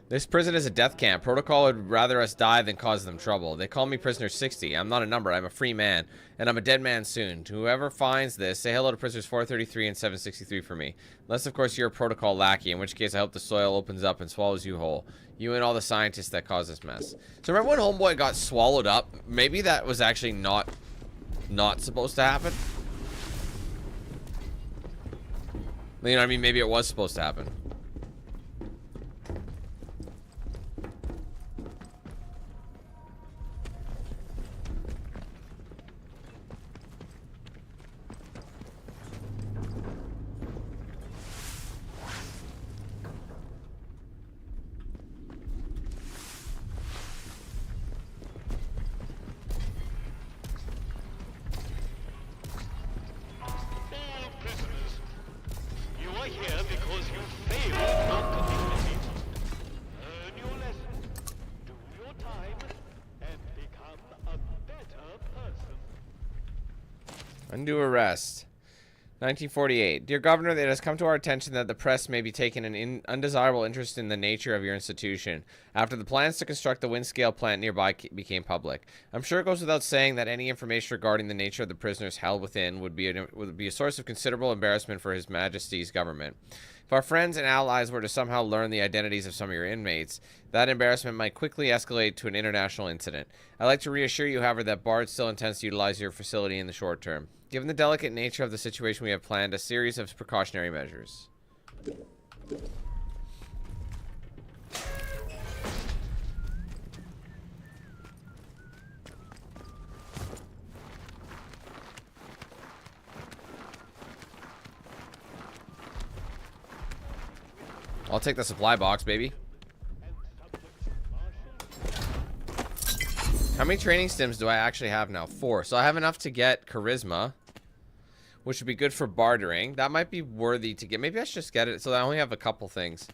This prison is a death camp. Protocol would rather us die than cause them trouble. They call me prisoner 60. I'm not a number. I'm a free man. And I'm a dead man soon. To whoever finds this, say hello to prisoners 433 and 763 for me. Unless, of course, you're a protocol lackey, in which case I hope the soil opens up and swallows you whole. You and all the scientists that caused this mess. So remember when Homeboy got swallowed up? Maybe that was actually not supposed to happen. You know what I mean? Maybe it was supposed to happen. Undue arrest. 1948. Dear Governor, it has come to our attention that the press may be taking an undesirable interest in the nature of your institution after the plans to construct the wind-scale plant nearby became public. I'm sure it goes without saying that any information regarding the nature of the prisoners held within would be a source of considerable embarrassment for His Majesty's government. If our friends and allies were to somehow learn the identities of some of your inmates, that embarrassment might quickly escalate to an international incident. I'd like to reassure you, however, that BARD still intends to utilize your facility in the short term. Given the delicate nature of the situation, we have planned a series of precautionary measures. I'll take the supply box, baby. How many training stims do I actually have now? 4. So I have enough to get charisma, which would be good for bartering. That might be worthy to get. Maybe I should just get it. So I only have a couple things.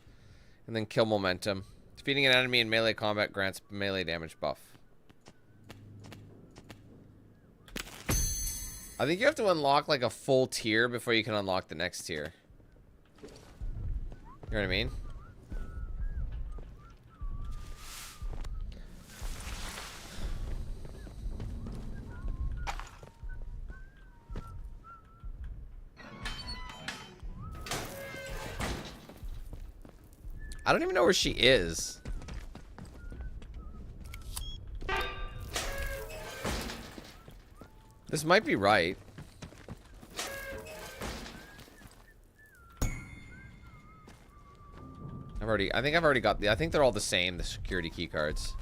And then kill momentum. Defeating an enemy in melee combat grants melee damage buff. I think you have to unlock like a full tier before you can unlock the next tier. You know what I mean? I don't even know where she is. This might be right. I think I've already got I think they're all the same, the security key cards.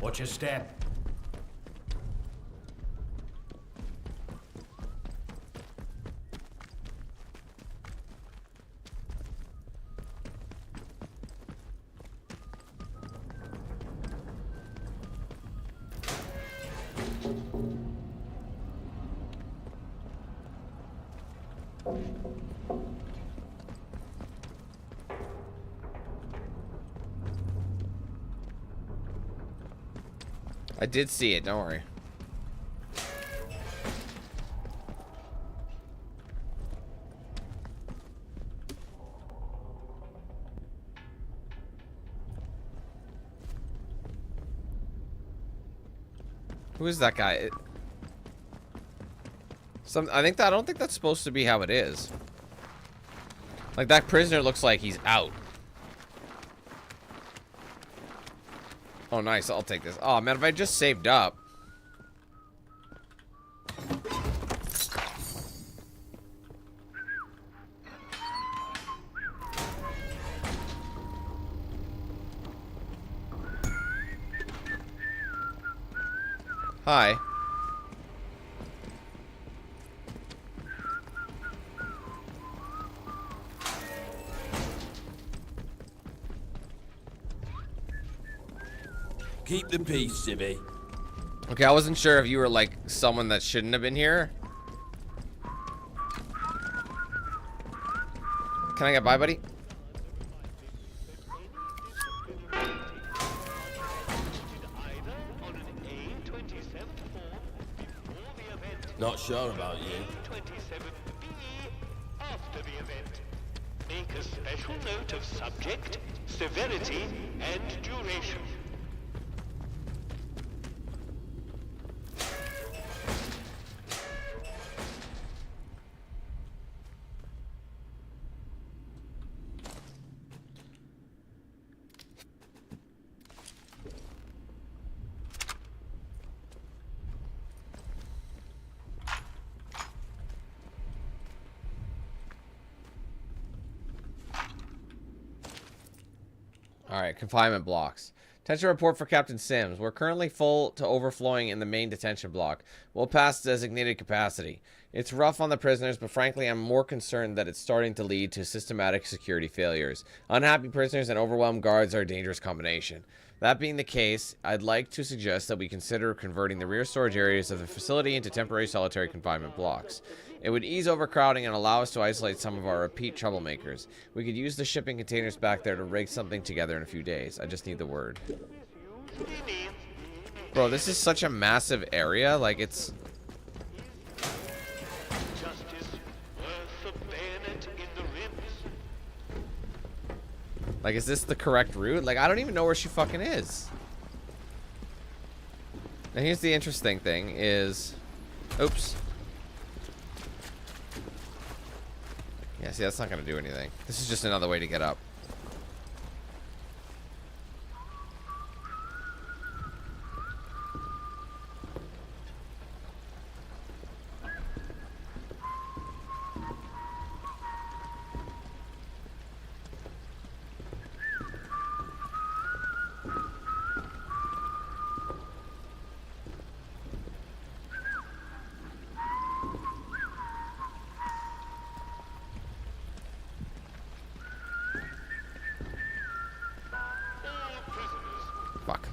Watch your step. I did see it, don't worry. Who is that guy? I don't think that's supposed to be how it is. Like, that prisoner looks like he's out. Oh, nice. I'll take this. Oh, man, if I just saved up. Hi. Keep the peace, Civvy. Okay, I wasn't sure if you were like someone that shouldn't have been here. Can I get by, buddy? Not sure about you. After the event, make a special note of subject, severity, and duration. Alright, confinement blocks. Detention report for Captain Sims. We're currently full to overflowing in the main detention block. We'll pass designated capacity. It's rough on the prisoners, but frankly, I'm more concerned that it's starting to lead to systematic security failures. Unhappy prisoners and overwhelmed guards are a dangerous combination. That being the case, I'd like to suggest that we consider converting the rear storage areas of the facility into temporary solitary confinement blocks. It would ease overcrowding and allow us to isolate some of our repeat troublemakers. We could use the shipping containers back there to rig something together in a few days. I just need the word. Bro, this is such a massive area. Like, it's... Like, is this the correct route? Like, I don't even know where she fucking is. And here's the interesting thing is... Oops. Yeah, see, that's not going to do anything. This is just another way to get up.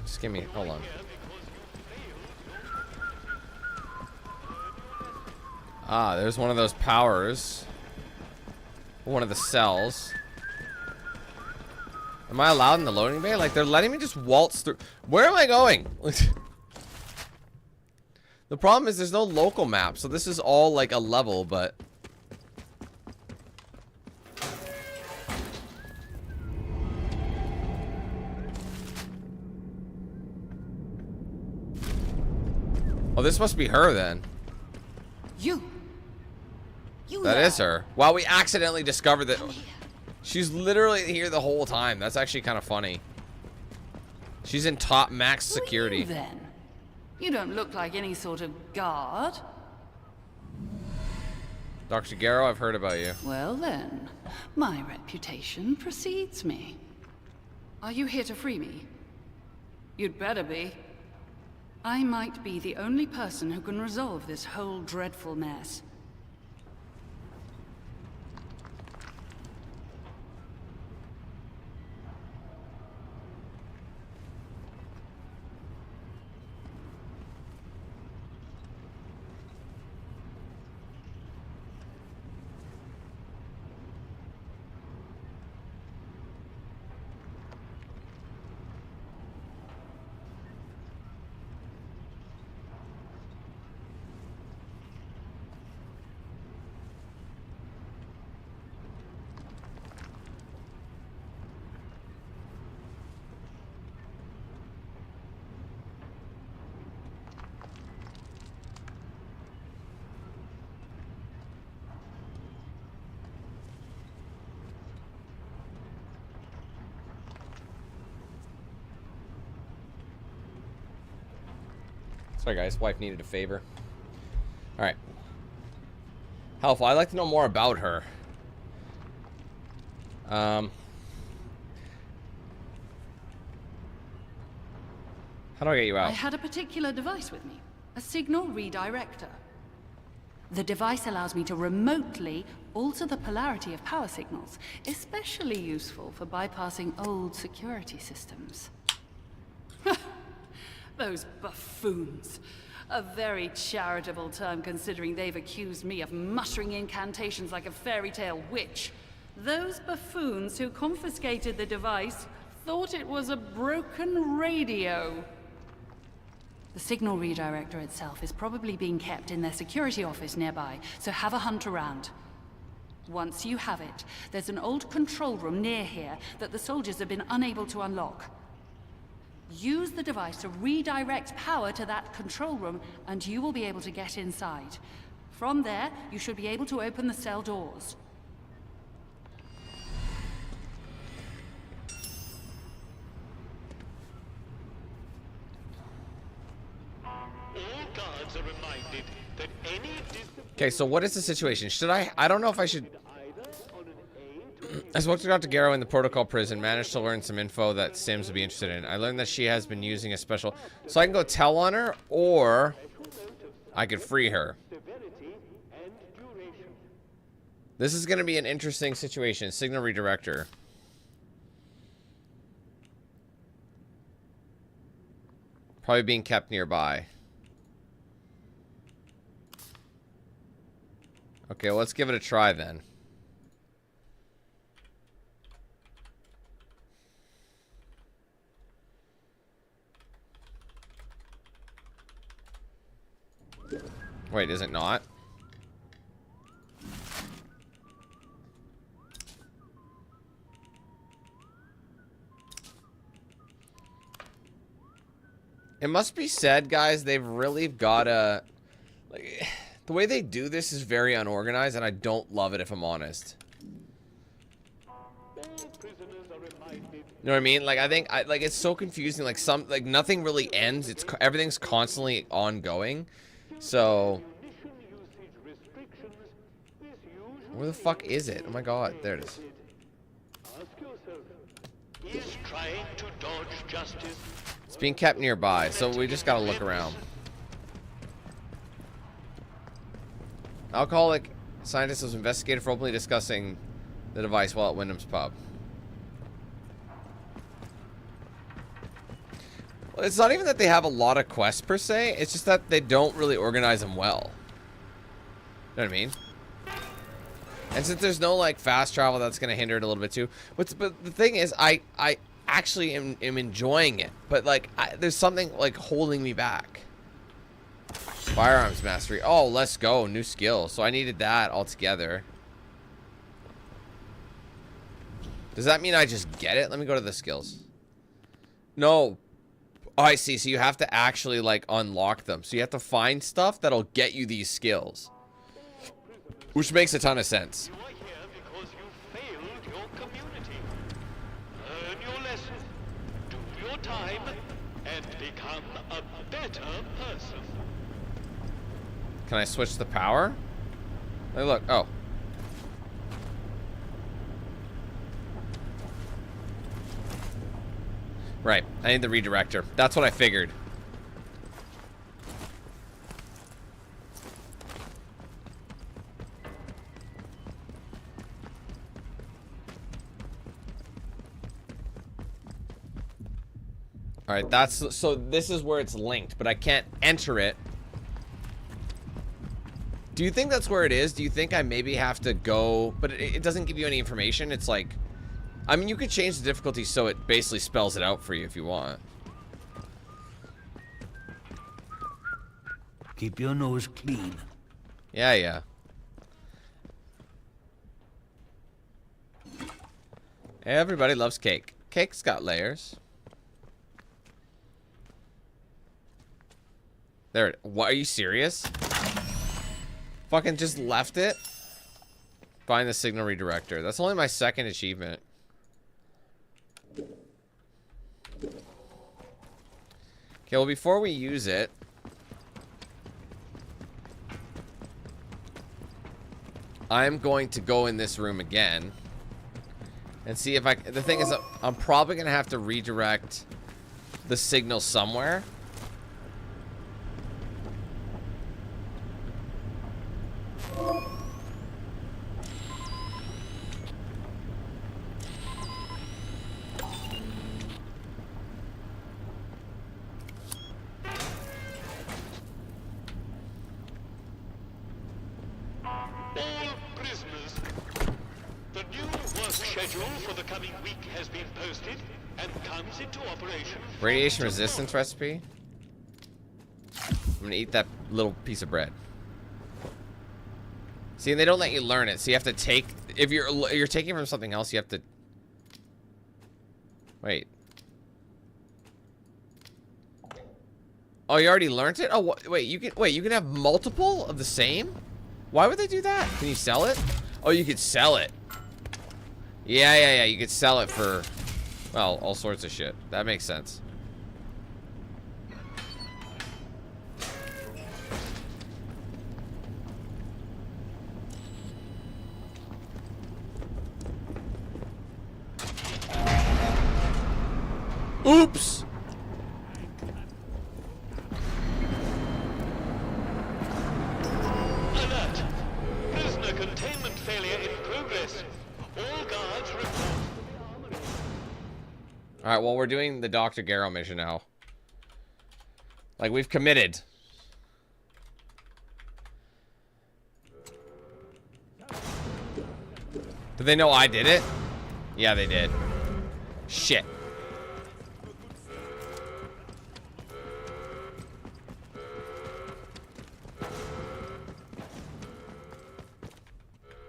Just give me, hold on. Ah, there's one of those powers. One of the cells. Am I allowed in the loading bay? Like, they're letting me just waltz through. Where am I going? The problem is there's no local map, so this is all like a level, but... Oh, this must be her then. You That is her. Wow, we accidentally discovered that she's literally here the whole time. That's actually kind of funny. She's in top max security. Who are you then? You don't look like any sort of guard. Dr. Garrow, I've heard about you. Well then, my reputation precedes me. Are you here to free me? You'd better be. I might be the only person who can resolve this whole dreadful mess. Sorry guys, wife needed a favor. Alright. Helpful, I'd like to know more about her. How do I get you out? I had a particular device with me, a Signal Redirector. The device allows me to remotely alter the polarity of power signals, especially useful for bypassing old security systems. Those buffoons. A very charitable term considering they've accused me of muttering incantations like a fairy tale witch. Those buffoons who confiscated the device thought it was a broken radio. The Signal Redirector itself is probably being kept in their security office nearby, so have a hunt around. Once you have it, there's an old control room near here that the soldiers have been unable to unlock. Use the device to redirect power to that control room, and you will be able to get inside. From there, you should be able to open the cell doors. Okay, so what is the situation? Should I don't know if I should... I spoke to Dr. Garrow in the protocol prison, managed to learn some info that Sims would be interested in. I learned that she has been using a special... So I can go tell on her, or I could free her. This is going to be an interesting situation. Signal Redirector. Probably being kept nearby. Okay, well, let's give it a try then. Wait, is it not? It must be said, guys, they've really got a... Like, the way they do this is very unorganized, and I don't love it, if I'm honest. You know what I mean? Like, I think, like, it's so confusing. Like, nothing really ends. Everything's constantly ongoing. So... Where the fuck is it? Oh my god, there it is. Is trying to dodge justice. It's being kept nearby, so we just gotta look around. Alcoholic scientist was investigated for openly discussing the device while at Wyndham's pub. Well, it's not even that they have a lot of quests per se, it's just that they don't really organize them well. You know what I mean? And since there's no like fast travel, that's gonna hinder it a little bit too. But the thing is, I actually am enjoying it, but like there's something like holding me back. Firearms mastery. Oh, let's go. New skill. So I needed that altogether. Does that mean I just get it? Let me go to the skills. No. Oh, I see. So you have to actually, like, unlock them. So you have to find stuff that'll get you these skills. Which makes a ton of sense. You are here because you failed your community. Learn your lesson, do your time, and become a better person. Can I switch the power? Hey, look. Oh. Right. I need the redirector. That's what I figured. All right, that's so this is where it's linked, but I can't enter it. Do you think that's where it is? Do you think I maybe have to go, but it doesn't give you any information? It's like, I mean, you could change the difficulty so it basically spells it out for you if you want. Keep your nose clean. Yeah, yeah. Everybody loves cake. Cake's got layers. There. What? Are you serious? Fucking just left it. Find the Signal Redirector. That's only my second achievement. Okay, well, before we use it, I'm going to go in this room again and see if I... The thing is, I'm probably going to have to redirect the signal somewhere. Radiation resistance recipe. I'm gonna eat that little piece of bread. See, and they don't let you learn it, so you have to take. If you're taking from something else, you have to. Wait. Oh, you already learned it? Oh, wait. You can have multiple of the same. Why would they do that? Can you sell it? Oh, you could sell it. Yeah. You could sell it for, well, all sorts of shit. That makes sense. Oops! Alert! Prisoner containment failure in progress. All guards report. Alright, well, we're doing the Dr. Garrow mission now. Like, we've committed. Did they know I did it? Yeah, they did. Shit.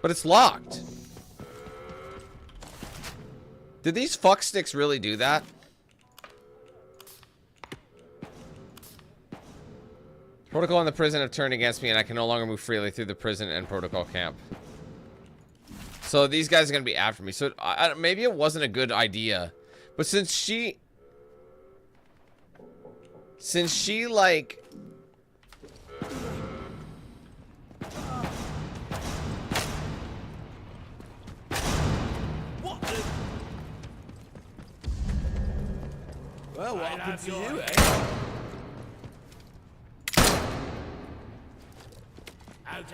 But it's locked. Did these fuck sticks really do that? Protocol and the prison have turned against me, and I can no longer move freely through the prison and protocol camp. So these guys are going to be after me. So maybe it wasn't a good idea. But since she like... Well, what happened to you, eh?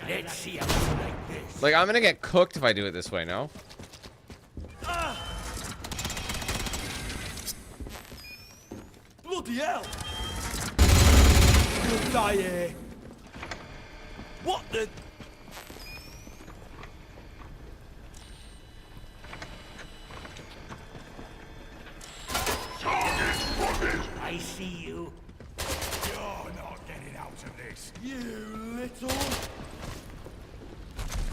Let's see how it's like this. Like, I'm gonna get cooked if I do it this way, no? Bloody hell! You'll die here. What the... I see you. You're not getting out of this. You little...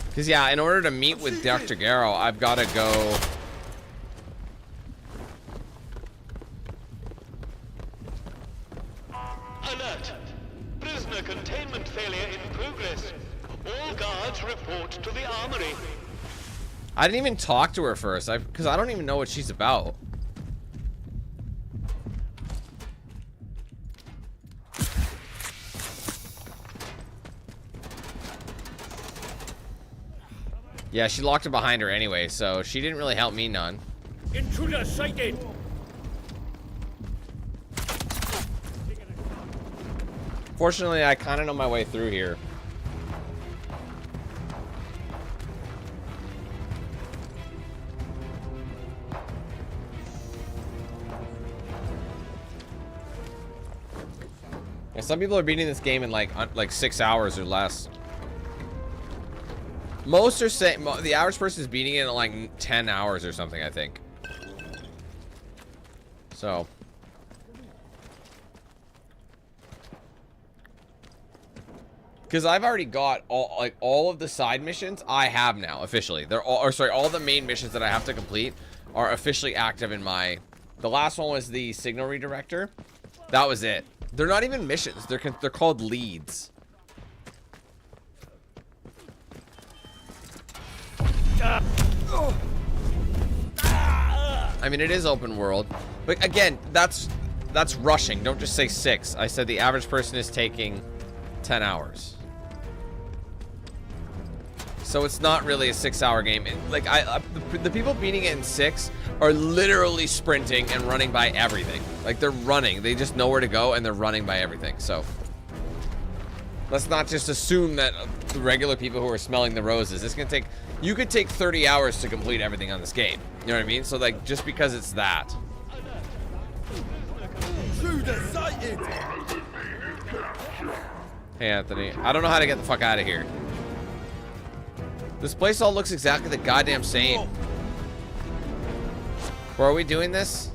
Because, yeah, in order to meet with Dr. Garrow, I've got to go... Alert! Prisoner containment failure in progress. All guards report to the armory. I didn't even talk to her first, because I don't even know what she's about. Yeah, she locked it behind her anyway, so she didn't really help me none. Intruder sighted! Fortunately, I kind of know my way through here. Yeah, some people are beating this game in like 6 hours or less. Most are saying the average person is beating it in like 10 hours or something, I think. So. Because I've already got all of the side missions I have now officially. They're all, or sorry, all the main missions that I have to complete are officially active in my. The last one was the Signal Redirector. That was it. They're not even missions. They're called leads. I mean, it is open world, but again, that's rushing. Don't just say 6. I said the average person is taking 10 hours. So it's not really a 6-hour game. Like the people beating it in 6 are literally sprinting and running by everything. Like they're running. They just know where to go and they're running by everything. So let's not just assume that the regular people who are smelling the roses. It's gonna take. You could take 30 hours to complete everything on this game. You know what I mean? So like just because it's that. Hey Anthony, I don't know how to get the fuck out of here. This place all looks exactly the goddamn same. Or are we doing this?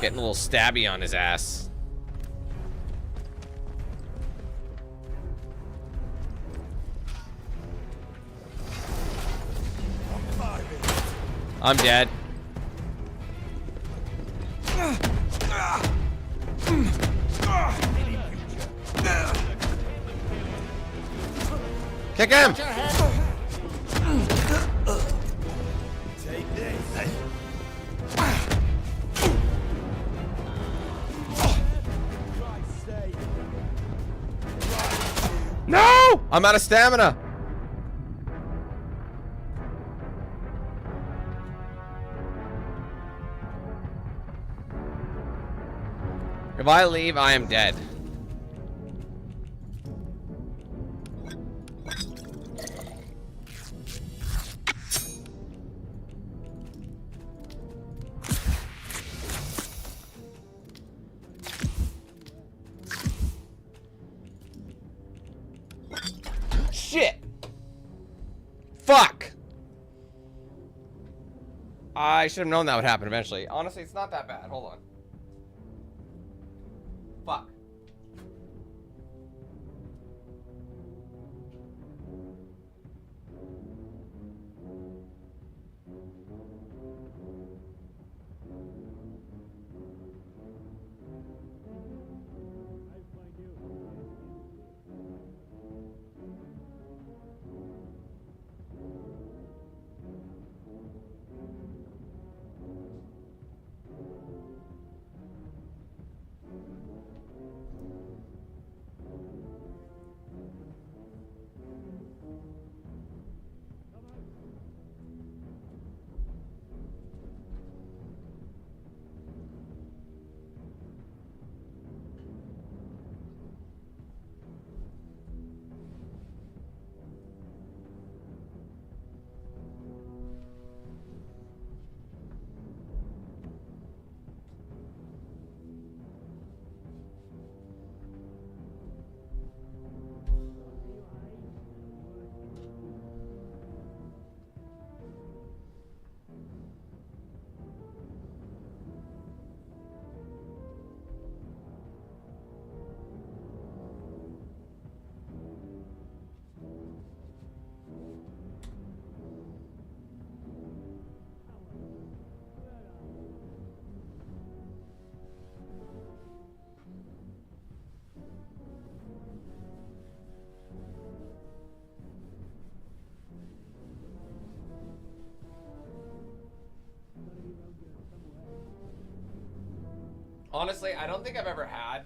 Getting a little stabby on his ass. I'm dead. Kick him! Take this. No! I'm out of stamina. If I leave, I am dead. Shit! Fuck! I should have known that would happen eventually. Honestly, it's not that bad. Hold on. Fuck. Honestly, I don't think I've ever had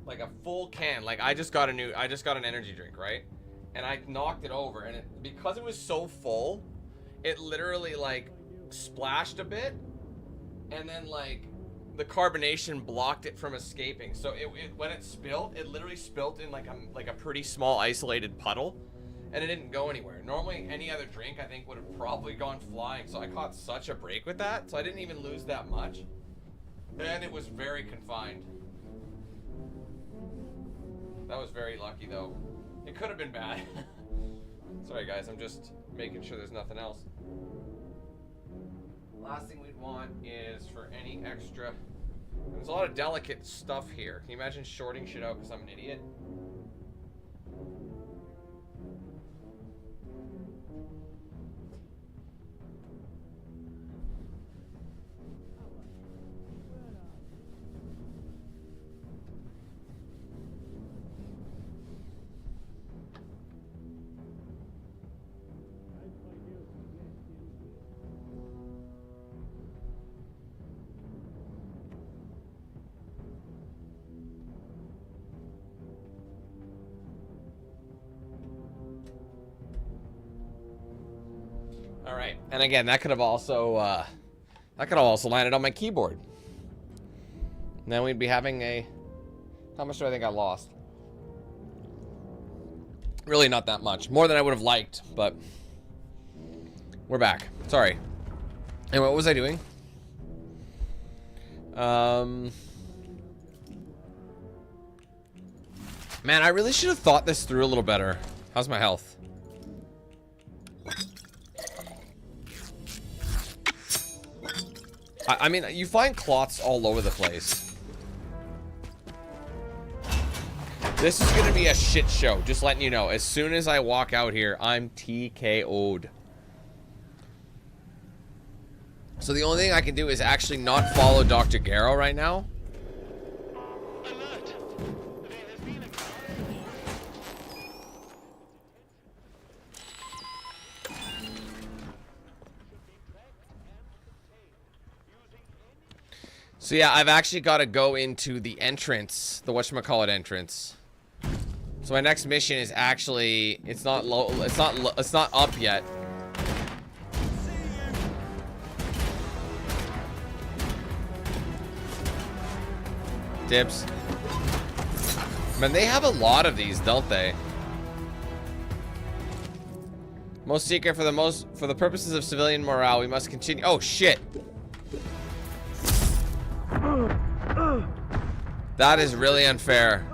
like a full can. Like I just got an energy drink, right? And I knocked it over, and because it was so full, it literally like splashed a bit, and then like the carbonation blocked it from escaping. So when it spilled, it literally spilled in like a pretty small isolated puddle, and it didn't go anywhere. Normally any other drink I think would have probably gone flying. So I caught such a break with that, so I didn't even lose that much, and it was very confined. That was very lucky though. It could have been bad. Sorry guys, I'm just making sure there's nothing else. Last thing we'd want is for any extra... There's a lot of delicate stuff here. Can you imagine shorting shit out because I'm an idiot? All right, and again, that could have also landed on my keyboard. And then we'd be having a... How much do I think I lost? Really not that much. More than I would have liked, but... We're back. Sorry. And what was I doing? Man, I really should have thought this through a little better. How's my health? I mean, you find clots all over the place. This is gonna be a shit show, just letting you know. As soon as I walk out here, I'm TKO'd. So the only thing I can do is actually not follow Dr. Garrow right now. So yeah, I've actually got to go into the entrance, the whatchamacallit entrance. So my next mission is actually, it's not up yet. Dibs. Man, they have a lot of these, don't they? Most secret for the purposes of civilian morale, we must continue. Oh shit. That is really unfair.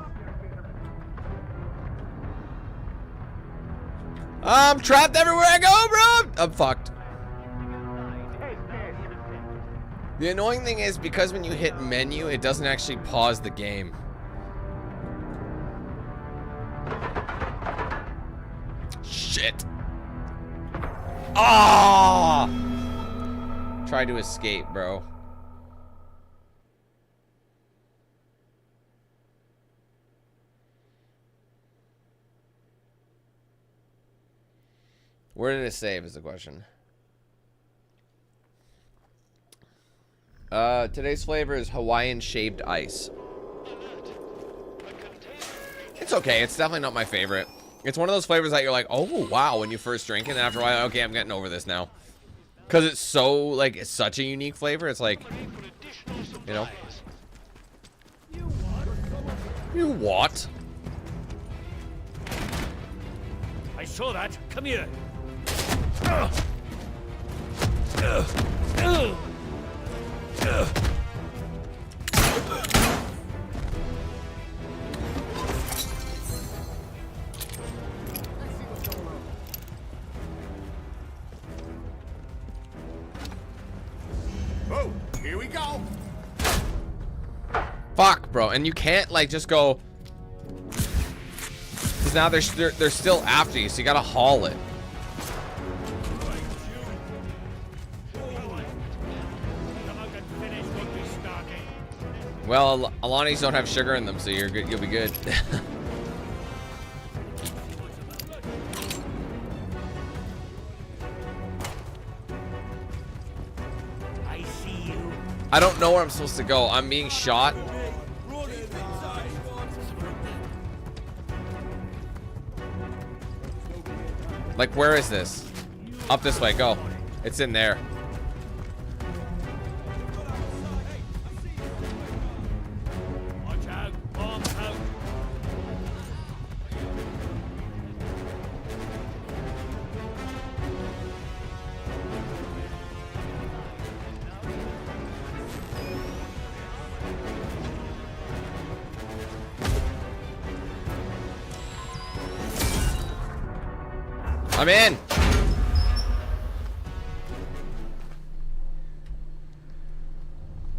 I'm trapped everywhere I go, bro! I'm fucked. The annoying thing is, because when you hit menu, it doesn't actually pause the game. Shit. Ah! Try to escape, bro. Where did it save is the question. Today's flavor is Hawaiian shaved ice. It's okay. It's definitely not my favorite. It's one of those flavors that you're like, oh, wow, when you first drink it. And after a while, okay, I'm getting over this now. Because it's so, like, it's such a unique flavor. It's like, you know. You what? I saw that. Come here. Oh, here we go. Fuck, bro. And you can't, like, just go. Because now they're still after you, so you gotta haul it. Well, Alani's don't have sugar in them, so you're good. You'll be good. I see you. I don't know where I'm supposed to go. I'm being shot. Like, where is this? Up this way, go. It's in there. Watch out, bomb out. I'm in.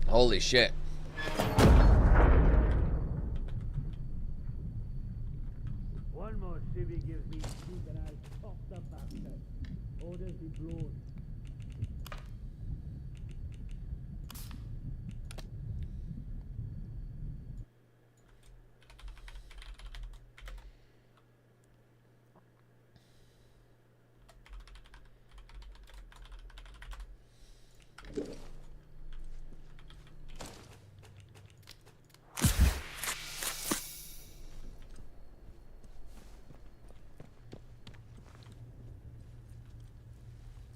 Holy shit. One more civvy gives me two and I'll pop the bastard. Orders be blown.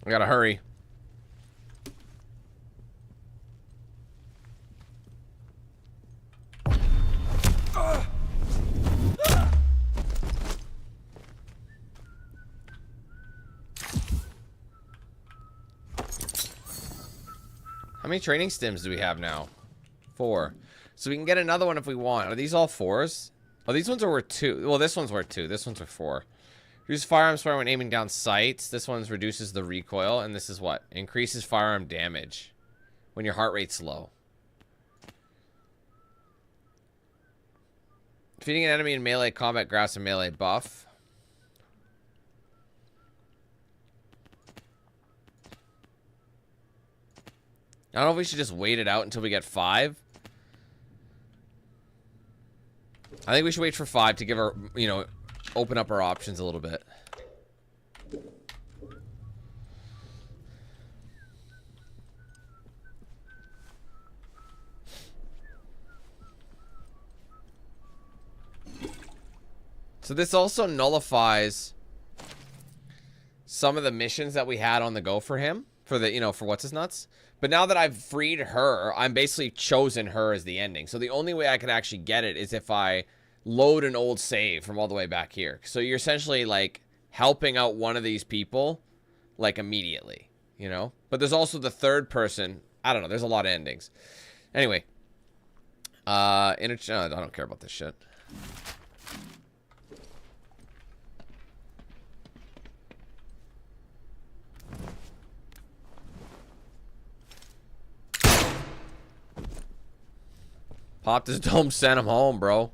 I gotta hurry. How many training stims do we have now? 4. So we can get another one if we want. Are these all 4s? Oh, these ones are worth 2. Well, this one's worth 2. This one's worth 4. Reduce firearm fire when aiming down sights. This one reduces the recoil. And this is what? Increases firearm damage when your heart rate's low. Defeating an enemy in melee combat grabs a melee buff. I don't know if we should just wait it out until we get 5. I think we should wait for 5 to give our, you know, open up our options a little bit. So this also nullifies some of the missions that we had on the go for him, for the, you know, for what's his nuts. But now that I've freed her, I'm basically chosen her as the ending. So the only way I could actually get it is if I load an old save from all the way back here. So you're essentially like helping out one of these people like immediately, you know? But there's also the third person. I don't know. There's a lot of endings. Anyway. I don't care about this shit. Popped his dome, sent him home, bro.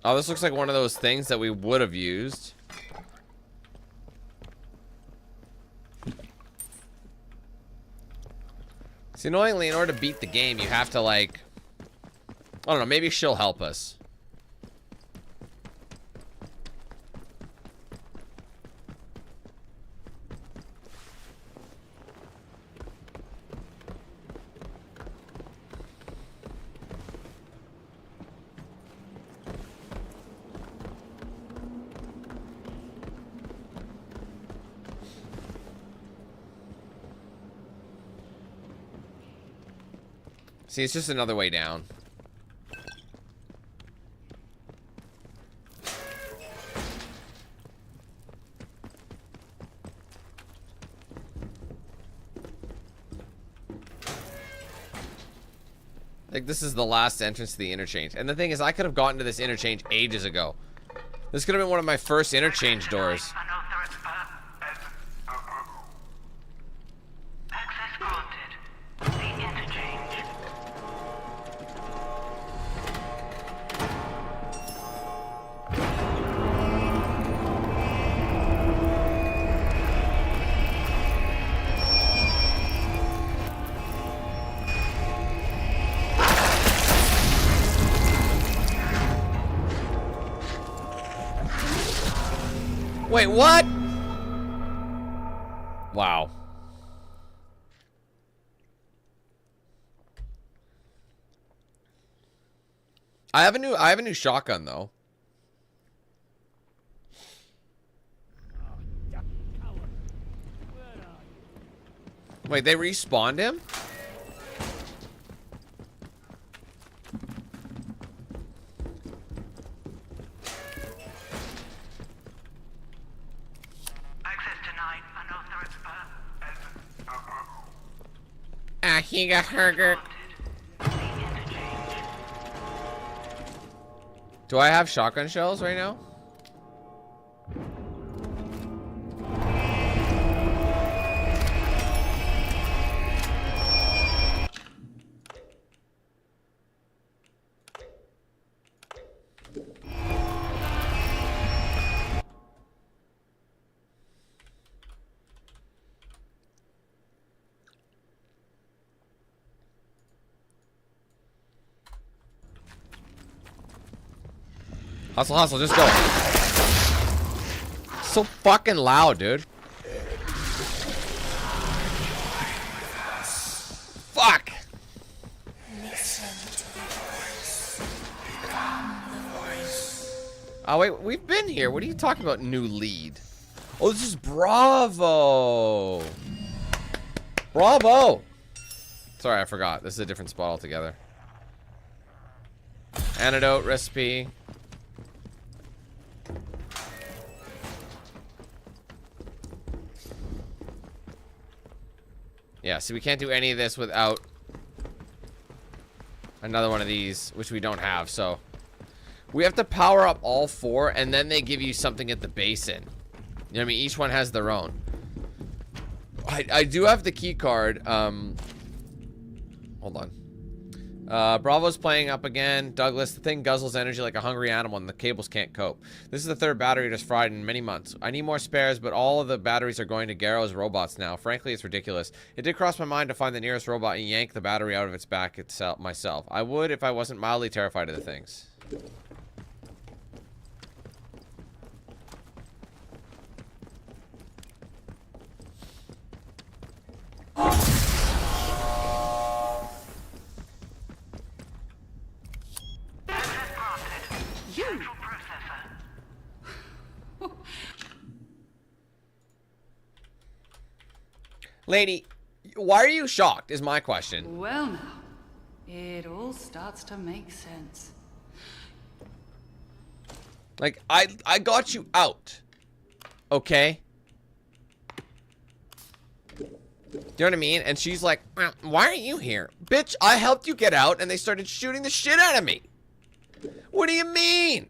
Oh, this looks like one of those things that we would have used. See, annoyingly, in order to beat the game, you have to, like... I don't know, maybe she'll help us. See, it's just another way down. Like, this is the last entrance to the interchange. And the thing is, I could have gotten to this interchange ages ago. This could have been one of my first interchange doors. Access granted. The Interchange. Wait, what? Wow. I have a new shotgun though. Wait, they respawned him? He got hurt. Do I have shotgun shells right now? Hustle, hustle, just go. So fucking loud, dude. Fuck. Oh wait, we've been here. What are you talking about, new lead? Oh, this is Bravo. Bravo. Sorry, I forgot. This is a different spot altogether. Antidote recipe. Yeah, so we can't do any of this without another one of these, which we don't have, so we have to power up all four, and then they give you something at the basin. You know what I mean? Each one has their own. I do have the key card. Hold on. Bravo's playing up again. Douglas, the thing guzzles energy like a hungry animal and the cables can't cope. This is the third battery just fried in many months. I need more spares, but all of the batteries are going to Garrow's robots now. Frankly, it's ridiculous. It did cross my mind to find the nearest robot and yank the battery out of its back myself. I would if I wasn't mildly terrified of the things. Lady, why are you shocked is my question. Well now, it all starts to make sense. Like, I got you out. Okay? Do you know what I mean? And she's like, why are you here? Bitch, I helped you get out and they started shooting the shit out of me. What do you mean?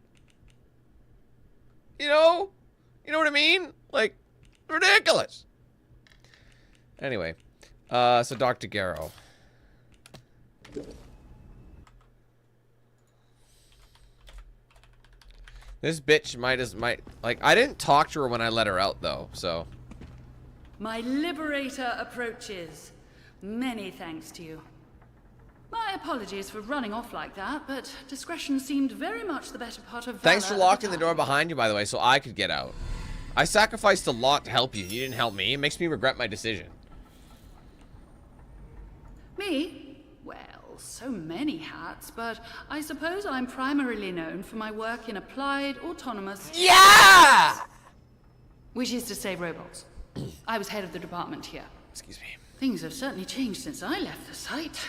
You know? You know what I mean? Like, ridiculous. Anyway, so Dr. Garrow. This bitch might, like, I didn't talk to her when I let her out, though, so. My liberator approaches. Many thanks to you. My apologies for running off like that, but discretion seemed very much the better part of valor. Thanks for locking the door behind you, by the way, so I could get out. I sacrificed a lot to help you. You didn't help me. It makes me regret my decision. Me? Well, so many hats, but I suppose I'm primarily known for my work in applied autonomous... Yeah! Which is to say robots. I was head of the department here. Excuse me. Things have certainly changed since I left the site.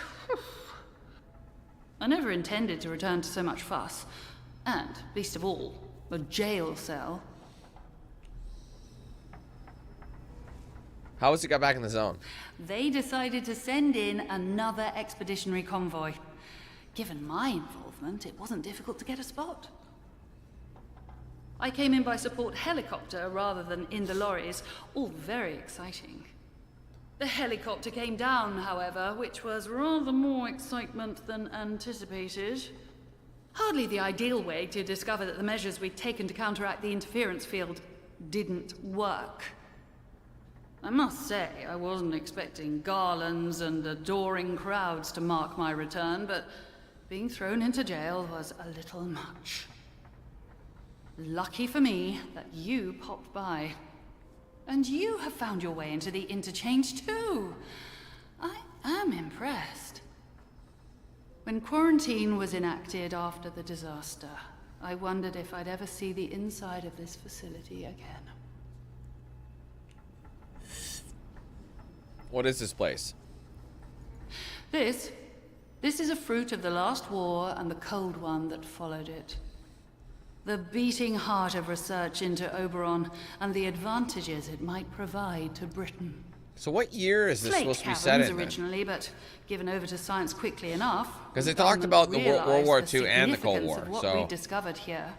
I never intended to return to so much fuss. And, least of all, a jail cell. How was it got back in the zone? They decided to send in another expeditionary convoy. Given my involvement, it wasn't difficult to get a spot. I came in by support helicopter rather than in the lorries, all very exciting. The helicopter came down, however, which was rather more excitement than anticipated. Hardly the ideal way to discover that the measures we'd taken to counteract the interference field didn't work. I must say, I wasn't expecting garlands and adoring crowds to mark my return, but being thrown into jail was a little much. Lucky for me that you popped by. And you have found your way into the Interchange too. I am impressed. When quarantine was enacted after the disaster, I wondered if I'd ever see the inside of this facility again. What is this place? This is a fruit of the last war and the cold one that followed it. The beating heart of research into Oberon and the advantages it might provide to Britain. So what year is this Flake supposed to be set in? originally, but given over to science quickly enough. Because they talked about the World War II and the Cold significance War, of what so we discovered here.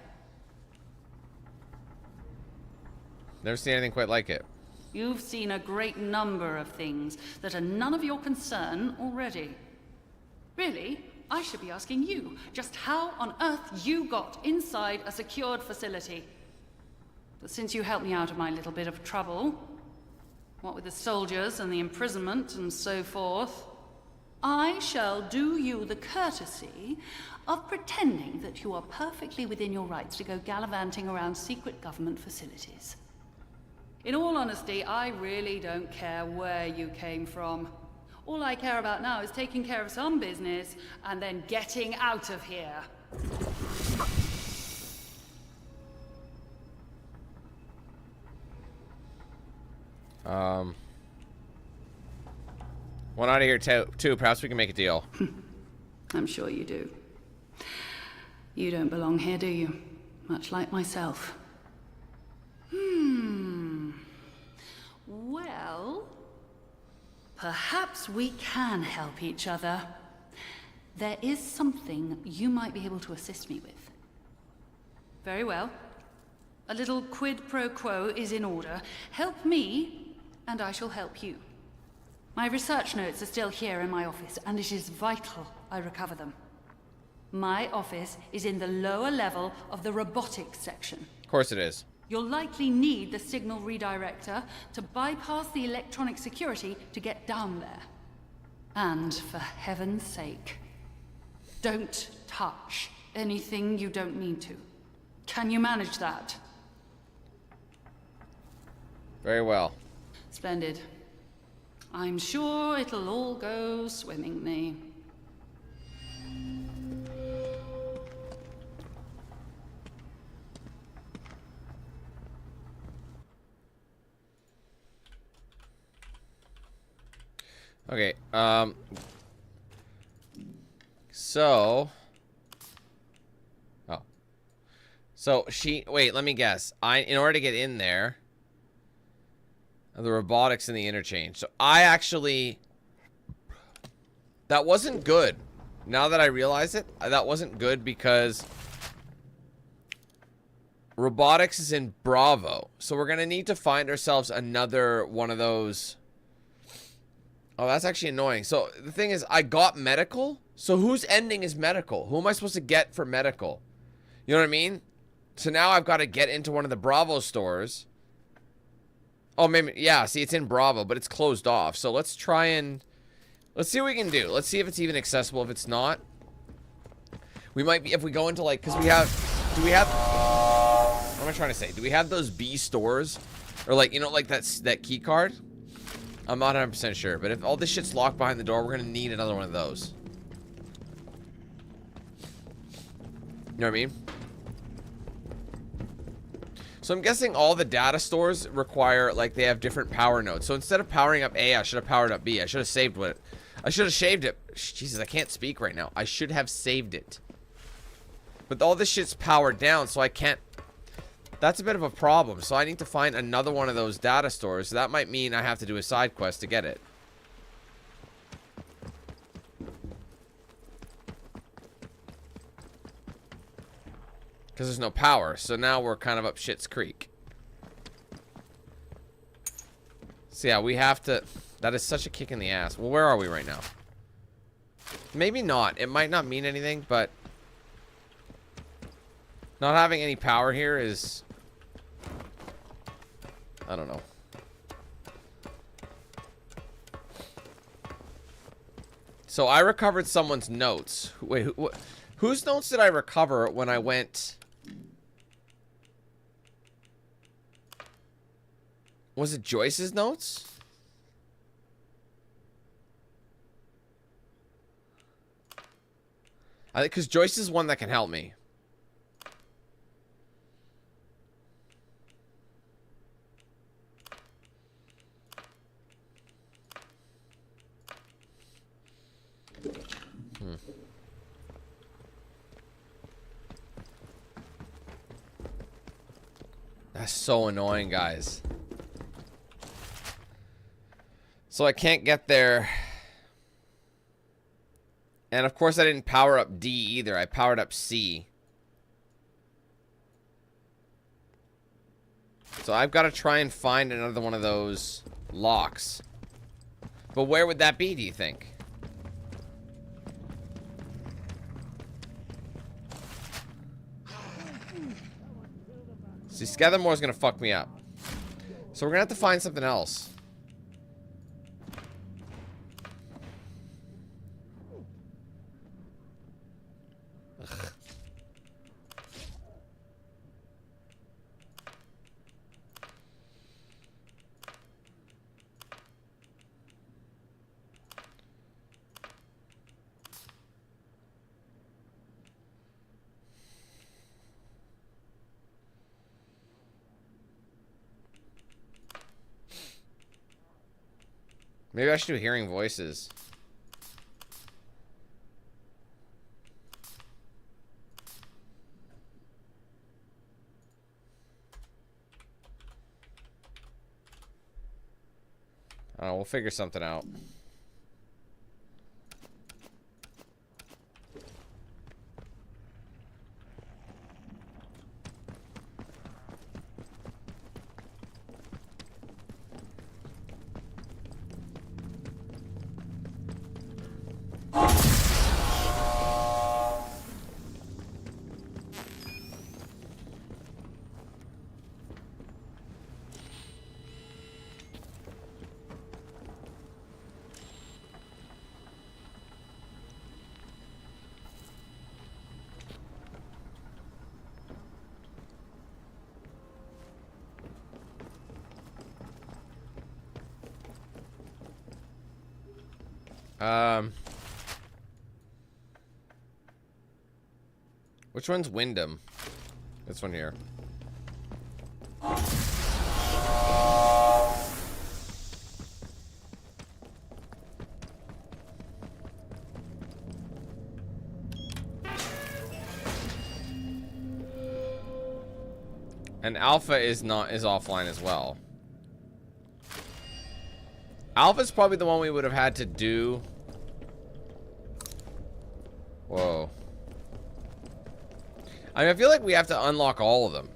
never seen anything quite like it. You've seen a great number of things that are none of your concern already. Really, I should be asking you just how on earth you got inside a secured facility. But since you helped me out of my little bit of trouble, what with the soldiers and the imprisonment and so forth, I shall do you the courtesy of pretending that you are perfectly within your rights to go gallivanting around secret government facilities. In all honesty, I really don't care where you came from. All I care about now is taking care of some business and then getting out of here. One out of here too. Perhaps we can make a deal. I'm sure you do. You don't belong here, do you? Much like myself. Well, perhaps we can help each other. There is something you might be able to assist me with. Very well. A little quid pro quo is in order. Help me, and I shall help you. My research notes are still here in my office, and it is vital I recover them. My office is in the lower level of the robotics section. Of course it is. You'll likely need the Signal Redirector to bypass the electronic security to get down there. And for heaven's sake, don't touch anything you don't need to. Can you manage that? Very well. Splendid. I'm sure it'll all go swimmingly. Okay, so... Oh. So, wait, let me guess. In order to get in there... The robotics and the interchange. So, I actually... That wasn't good. Now that I realize it, that wasn't good because... Robotics is in Bravo. So, we're gonna need to find ourselves another one of those... Oh, that's actually annoying. So, the thing is, I got medical. So, whose ending is medical? Who am I supposed to get for medical? You know what I mean? So, now I've got to get into one of the Bravo stores. Oh, maybe, yeah, see, it's in Bravo, but it's closed off. So, let's try and... Let's see what we can do. Let's see if it's even accessible. If it's not... We might be... If we go into, like... Because we have... Do we have... What am I trying to say? Do we have those B stores? Or, like, you know, like that key card? I'm not 100% sure, but if all this shit's locked behind the door, we're gonna need another one of those. You know what I mean? So I'm guessing all the data stores require, like, they have different power nodes. So instead of powering up A, I should have powered up B. I should have saved it. I should have shaved it. Jesus, I can't speak right now. I should have saved it. But all this shit's powered down, so I can't... That's a bit of a problem, so I need to find another one of those data stores. So that might mean I have to do a side quest to get it. Because there's no power, so now we're kind of up shit's creek. So yeah, we have to... That is such a kick in the ass. Well, where are we right now? Maybe not. It might not mean anything, but... Not having any power here is... I don't know. So I recovered someone's notes. Wait, whose notes did I recover when I went... Was it Joyce's notes? I think because Joyce is one that can help me. That's so annoying, guys. So I can't get there. And of course I didn't power up D either. I powered up C. So I've got to try and find another one of those locks. But where would that be, do you think? See, Skethermoor is going to fuck me up. So we're going to have to find something else. Ugh. Maybe I should do hearing voices. Oh, we'll figure something out. Which one's Wyndham? This one here. And Alpha is offline as well. Alpha's probably the one we would have had to do. Whoa. I mean, I feel like we have to unlock all of them.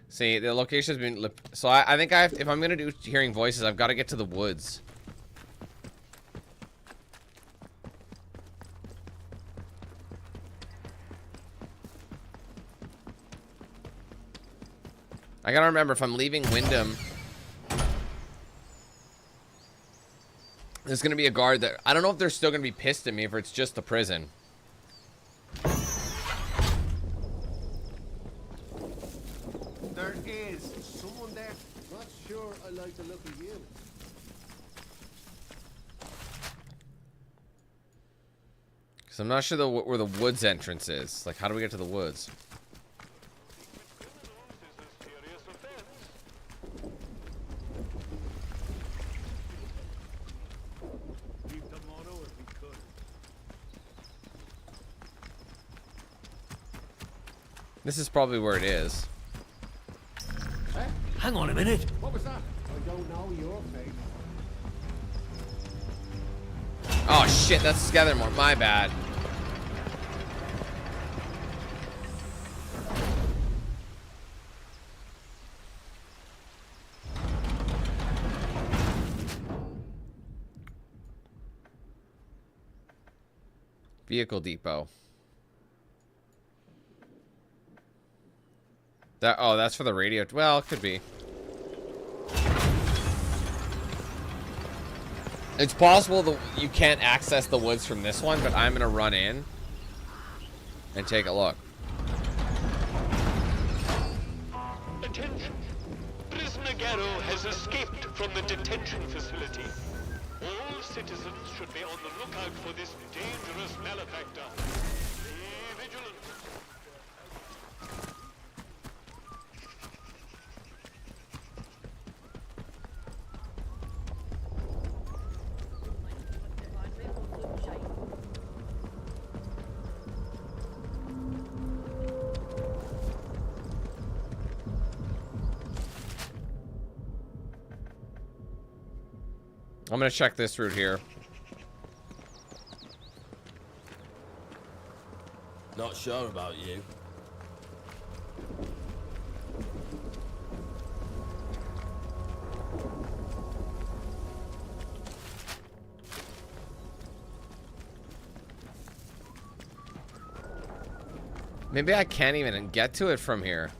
See, the location's been... So I think if I'm gonna do hearing voices, I've got to get to the woods. I gotta remember, if I'm leaving Wyndham, there's gonna be a guard that... I don't know if they're still gonna be pissed at me, if it's just the prison. The look of you. Because I'm not sure where the woods entrance is. Like, how do we get to the woods? This is probably where it is. Hey? Hang on a minute. What was that? I don't know your face. Oh shit, that's Skethermoor. My bad. Vehicle depot. Oh, that's for the radio. Well, it could be. It's possible you can't access the woods from this one, but I'm gonna run in and take a look. Attention! Prisoner Garrow has escaped from the detention facility. All citizens should be on the lookout for this dangerous malefactor. Be vigilant. I'm gonna check this route here. Not sure about you. Maybe I can't even get to it from here.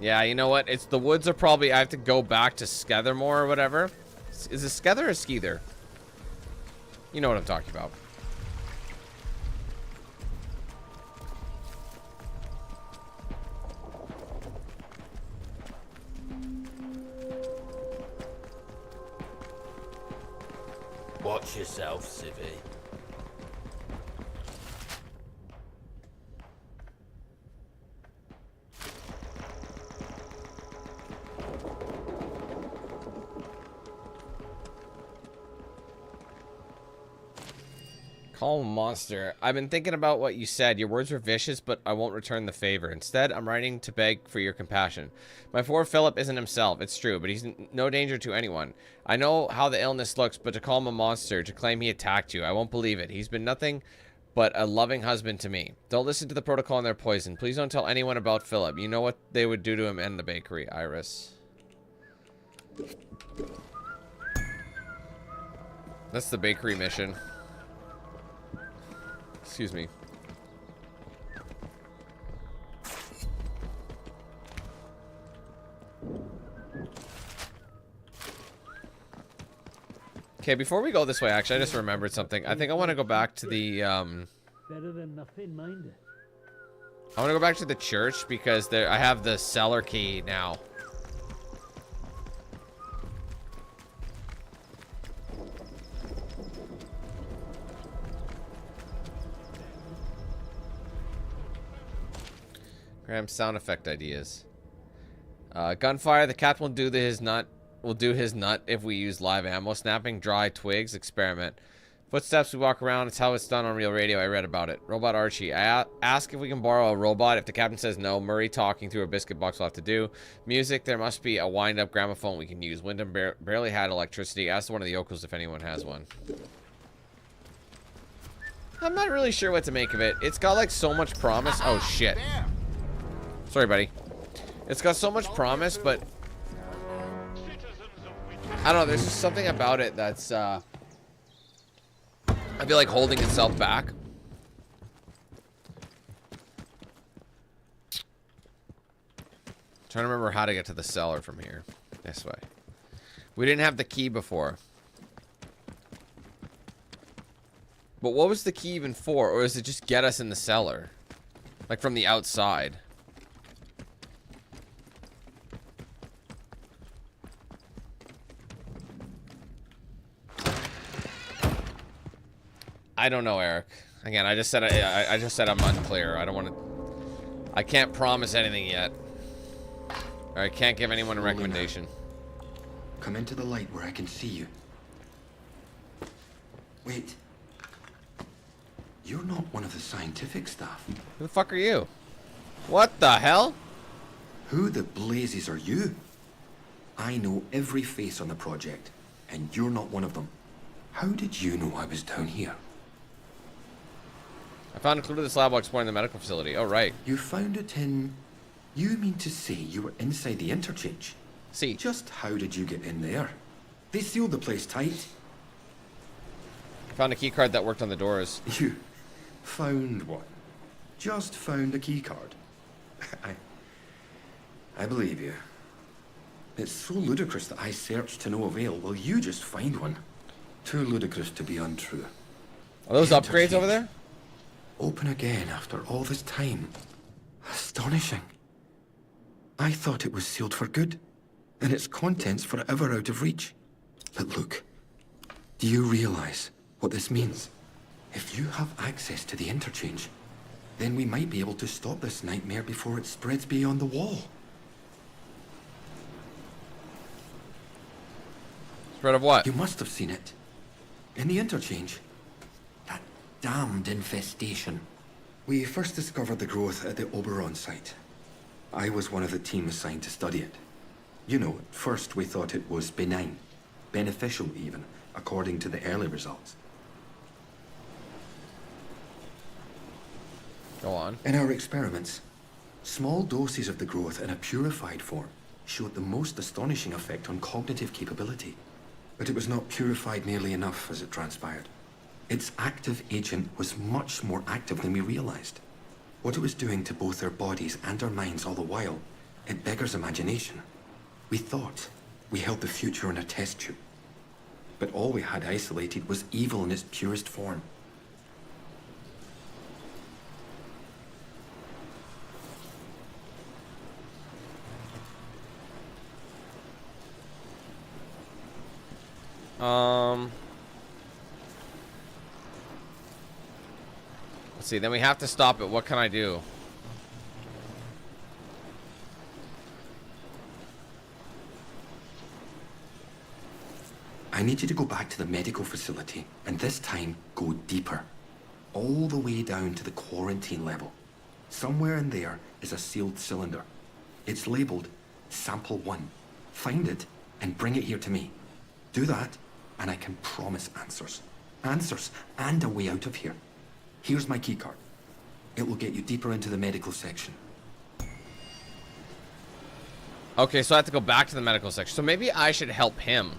Yeah, you know what? It's the woods are probably... I have to go back to Skethermoor or whatever. Is it Skether or Skeether? You know what I'm talking about. Watch yourself, Civvy. Call monster. I've been thinking about what you said. Your words were vicious, but I won't return the favor. Instead, I'm writing to beg for your compassion. My poor Philip isn't himself. It's true, but he's no danger to anyone. I know how the illness looks, but to call him a monster, to claim he attacked you, I won't believe it. He's been nothing but a loving husband to me. Don't listen to the protocol and their poison. Please don't tell anyone about Philip. You know what they would do to him and the bakery. Iris. That's the bakery mission. Excuse me. Okay, before we go this way, actually, I just remembered something. I think I want to go back to the, Better than nothing, mind it. I want to go back to the church because I have the cellar key now. Graham's sound effect ideas. Gunfire. The captain will do his nut if we use live ammo. Snapping dry twigs. Experiment. Footsteps. We walk around. It's how it's done on real radio. I read about it. Robot Archie. I ask if we can borrow a robot. If the captain says no, Murray talking through a biscuit box will have to do. Music. There must be a wind-up gramophone we can use. Wyndham barely had electricity. Ask one of the yokels if anyone has one. I'm not really sure what to make of it. It's got like so much promise. Oh shit. Sorry, buddy. It's got so much promise, but I don't know. There's just something about it that's I feel like holding itself back. Trying to remember how to get to the cellar from here. This way. We didn't have the key before. But what was the key even for? Or is it just get us in the cellar? Like from the outside? I don't know, Eric. Again, I just said I'm unclear. I don't want to. I can't promise anything yet. Or I can't give anyone a recommendation. Come into the light where I can see you. Wait. You're not one of the scientific staff. Who the fuck are you? What the hell? Who the blazes are you? I know every face on the project, and you're not one of them. How did you know I was down here? I found a clue to this lab while exploring the medical facility. Oh, right. You found it in... You mean to say you were inside the Interchange? See. Just how did you get in there? They sealed the place tight. I found a key card that worked on the doors. You found one? Just found a key card? I believe you. It's so ludicrous that I searched to no avail. Will you just find one? Too ludicrous to be untrue. Are those upgrades over there? Open again after all this time. Astonishing. I thought it was sealed for good, and its contents forever out of reach. But look, do you realize what this means? If you have access to the Interchange, then we might be able to stop this nightmare before it spreads beyond the wall. Spread of what? You must have seen it. In the Interchange. That damned infestation. We first discovered the growth at the Oberon site. I was one of the team assigned to study it. You know, at first we thought it was benign. Beneficial even, according to the early results. Go on. In our experiments, small doses of the growth in a purified form showed the most astonishing effect on cognitive capability. But it was not purified nearly enough, as it transpired. Its active agent was much more active than we realized. What it was doing to both our bodies and our minds all the while, it beggars imagination. We thought we held the future in a test tube. But all we had isolated was evil in its purest form. Let's see, then we have to stop it. What can I do? I need you to go back to the medical facility, and this time go deeper. All the way down to the quarantine level. Somewhere in there is a sealed cylinder. It's labeled Sample 1. Find it and bring it here to me. Do that, and I can promise answers. Answers and a way out of here. Here's my keycard. It will get you deeper into the medical section. Okay, so I have to go back to the medical section. So maybe I should help him.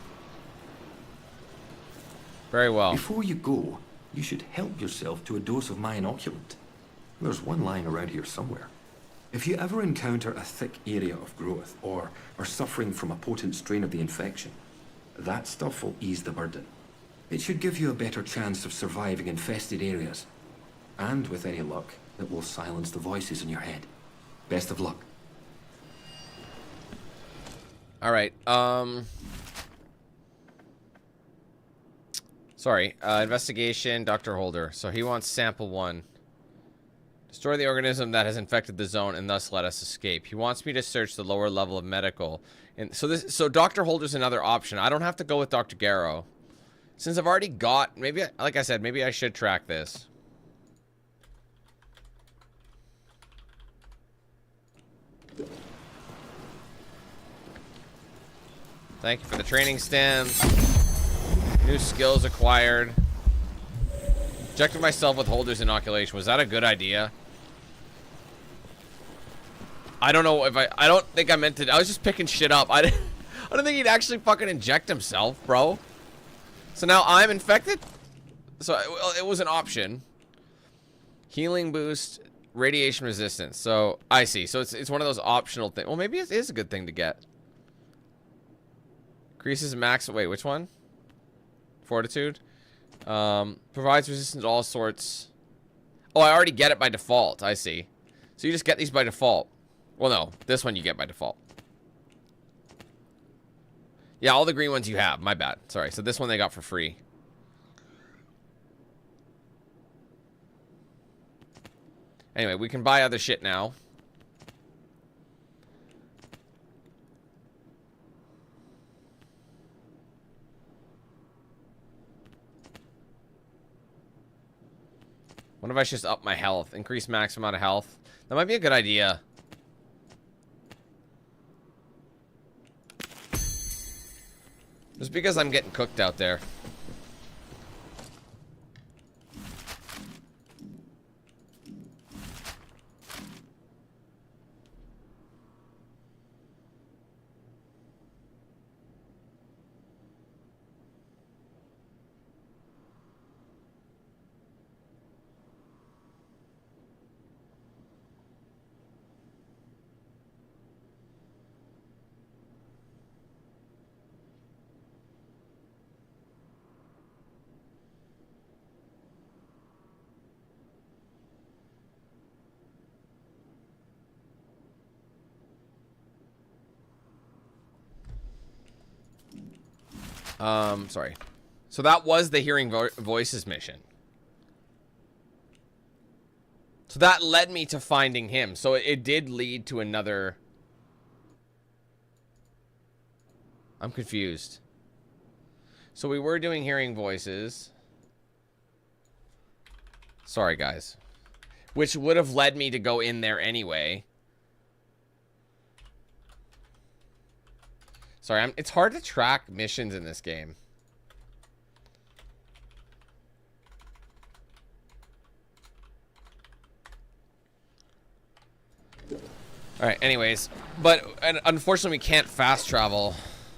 Very well. Before you go, you should help yourself to a dose of my inoculant. There's one lying around here somewhere. If you ever encounter a thick area of growth, or are suffering from a potent strain of the infection, that stuff will ease the burden. It should give you a better chance of surviving infested areas. And with any luck, it will silence the voices in your head. Best of luck. Alright, sorry, investigation, Dr. Holder. So he wants sample 1. Destroy the organism that has infected the zone and thus let us escape. He wants me to search the lower level of medical. And so Dr. Holder's another option. I don't have to go with Dr. Garrow. Since I've already got, maybe, like I said, maybe I should track this. Thank you for the training stems. New skills acquired. Injected myself with Holder's inoculation. Was that a good idea? I don't know if I don't think I meant to. I was just picking shit up. I don't think he'd actually fucking inject himself, bro. So now I'm infected? So it was an option. Healing boost, radiation resistance. So I see. So it's one of those optional things. Well, maybe it is a good thing to get. Increases max. Wait, which one? Fortitude. Provides resistance to all sorts. Oh, I already get it by default. I see. So you just get these by default. Well, no. This one you get by default. Yeah, all the green ones you have. My bad. Sorry. So this one they got for free. Anyway, we can buy other shit now. What if I just up my health? Increase max amount of health. That might be a good idea. Just because I'm getting cooked out there. Sorry. So that was the hearing voices mission. So that led me to finding him. So it did lead to another... I'm confused. So we were doing hearing voices. Sorry, guys. Which would have led me to go in there anyway. Sorry, it's hard to track missions in this game. Alright, anyways. But unfortunately, we can't fast travel.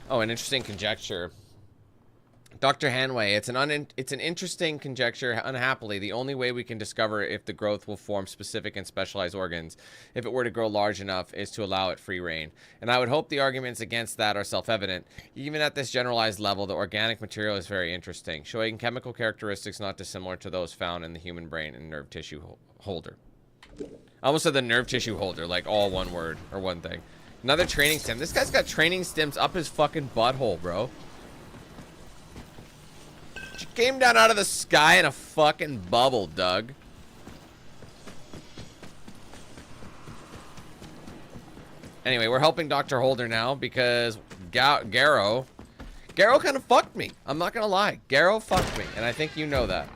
Oh, an interesting conjecture. Dr. Hanway, it's an interesting conjecture. Unhappily, the only way we can discover if the growth will form specific and specialized organs, if it were to grow large enough, is to allow it free reign. And I would hope the arguments against that are self-evident. Even at this generalized level, the organic material is very interesting, showing chemical characteristics not dissimilar to those found in the human brain and nerve tissue holder. I almost said the nerve tissue holder, like all one word or one thing. Another training stem. This guy's got training stems up his fucking butthole, bro. She came down out of the sky in a fucking bubble, Doug. Anyway, we're helping Dr. Holder now because Garrow kind of fucked me. I'm not gonna lie. Garrow fucked me, and I think you know that.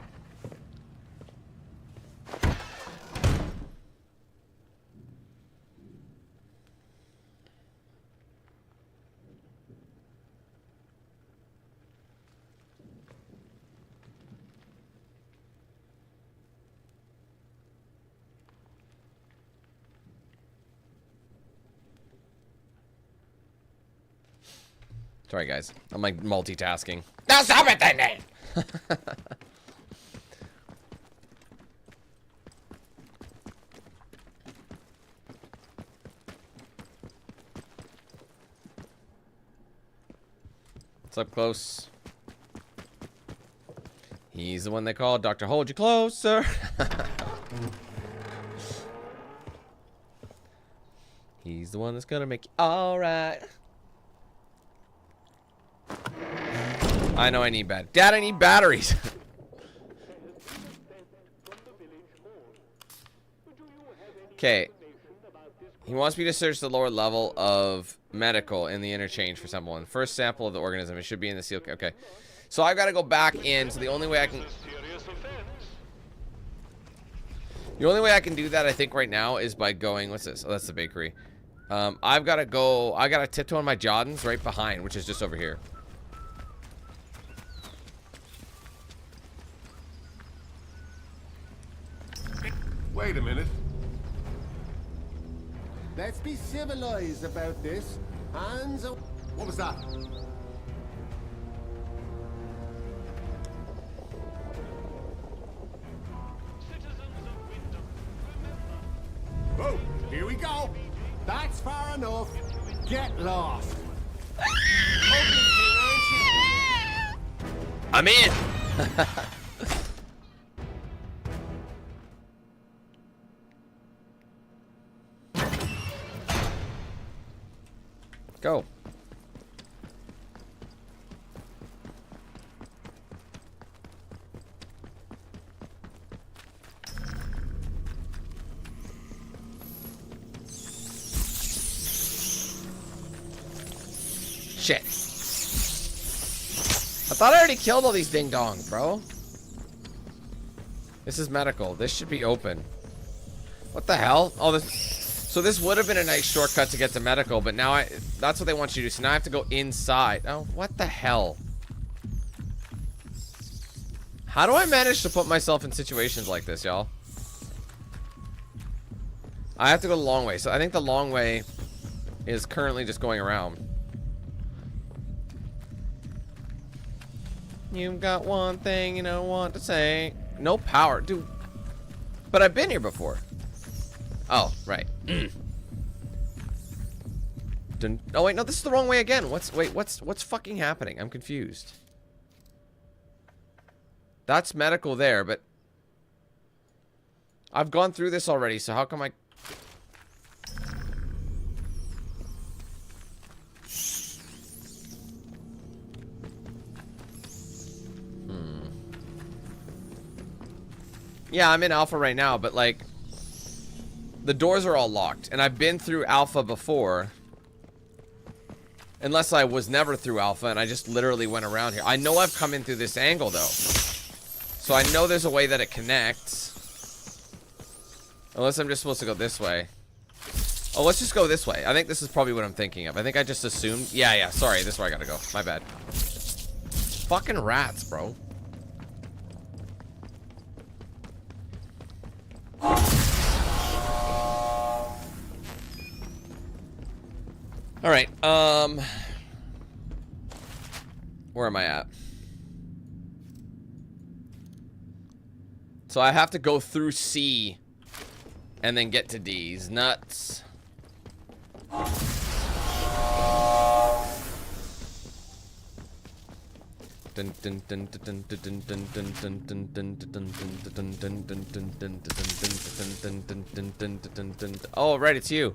Sorry, guys. I'm like multitasking. Now stop it then! What's up, close? He's the one they call Dr. Hold You Closer. He's the one that's gonna make you alright. I know I need batteries. Dad, I need batteries. Okay. He wants me to search the lower level of medical in the interchange for someone. First sample of the organism. It should be in the seal. Okay. So I've got to go back in. So the only way I can... The only way I can do that, I think, right now is by going... What's this? Oh, that's the bakery. I've got to go... I got to tiptoe on my Jordans right behind, which is just over here. Wait a minute. Let's be civilized about this. Hands up. What was that? Oh, here we go. That's far enough. Get lost. I'm in. Go. Shit. I thought I already killed all these ding-dongs, bro. This is medical. This should be open. What the hell? Oh, this... So this would have been a nice shortcut to get to medical, but now that's what they want you to do. So now I have to go inside. Oh, what the hell? How do I manage to put myself in situations like this, y'all? I have to go the long way. So I think the long way is currently just going around. You've got one thing you don't want to say. No power. Dude. But I've been here before. Oh, right. Oh wait, no, this is the wrong way again. What's fucking happening? I'm confused. That's medical there, but I've gone through this already, so how come I... Yeah, I'm in alpha right now, but like the doors are all locked, and I've been through alpha before. Unless I was never through alpha and I just literally went around here. I know I've come in through this angle though. So I know there's a way that it connects. Unless I'm just supposed to go this way. Oh, let's just go this way. I think this is probably what I'm thinking of. I think I just assumed. Yeah, sorry, this is where I gotta go. My bad. Fucking rats, bro. All right, where am I at? So I have to go through C and then get to D's. Nuts. Oh, right, it's you.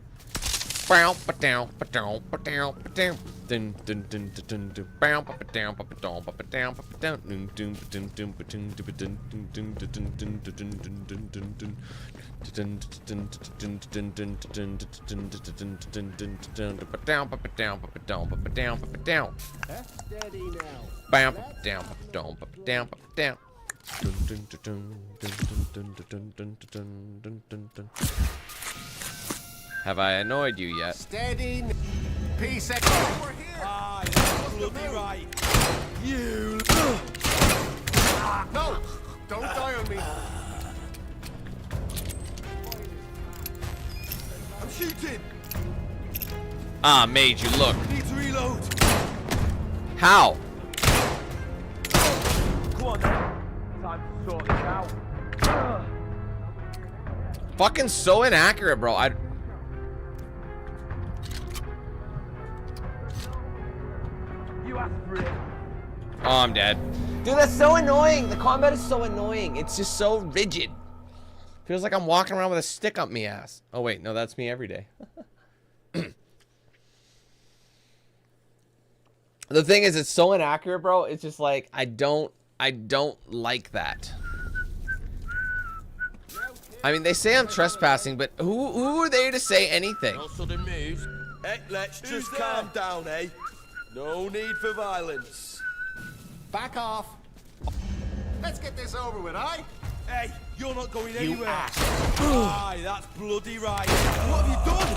Have I annoyed you yet? Steady. Peace. Over here. Ah, you're bloody right. You. No, don't die on me. I'm shooting. Ah, mage, you look. Need to reload. How? Come on, then. Time to sort this out. Fucking so inaccurate, bro. You asked for it. Oh, I'm dead. Dude, that's so annoying. The combat is so annoying. It's just so rigid. Feels like I'm walking around with a stick up me ass. Oh, wait. No, that's me every day. The thing is, it's so inaccurate, bro. It's just like, I don't like that. I mean, they say I'm trespassing, but who are they to say anything? No sudden moves. Hey, let's just calm down, eh? No need for violence. Back off. Let's get this over with, aye? Hey, you're not going anywhere. You ass. Aye, that's bloody right. What have you done?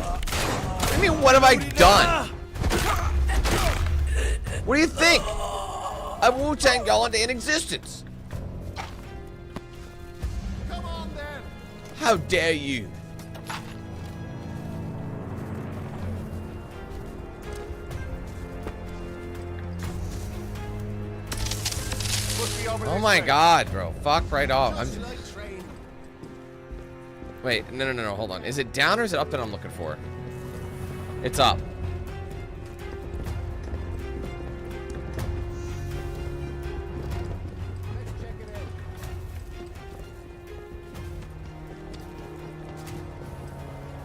What do you mean, what have I done? What do you think? A Wu-Tang gallant in existence. Come on, then. How dare you? Oh my god, bro. Fuck right off. Wait, no, hold on. Is it down or is it up that I'm looking for? It's up.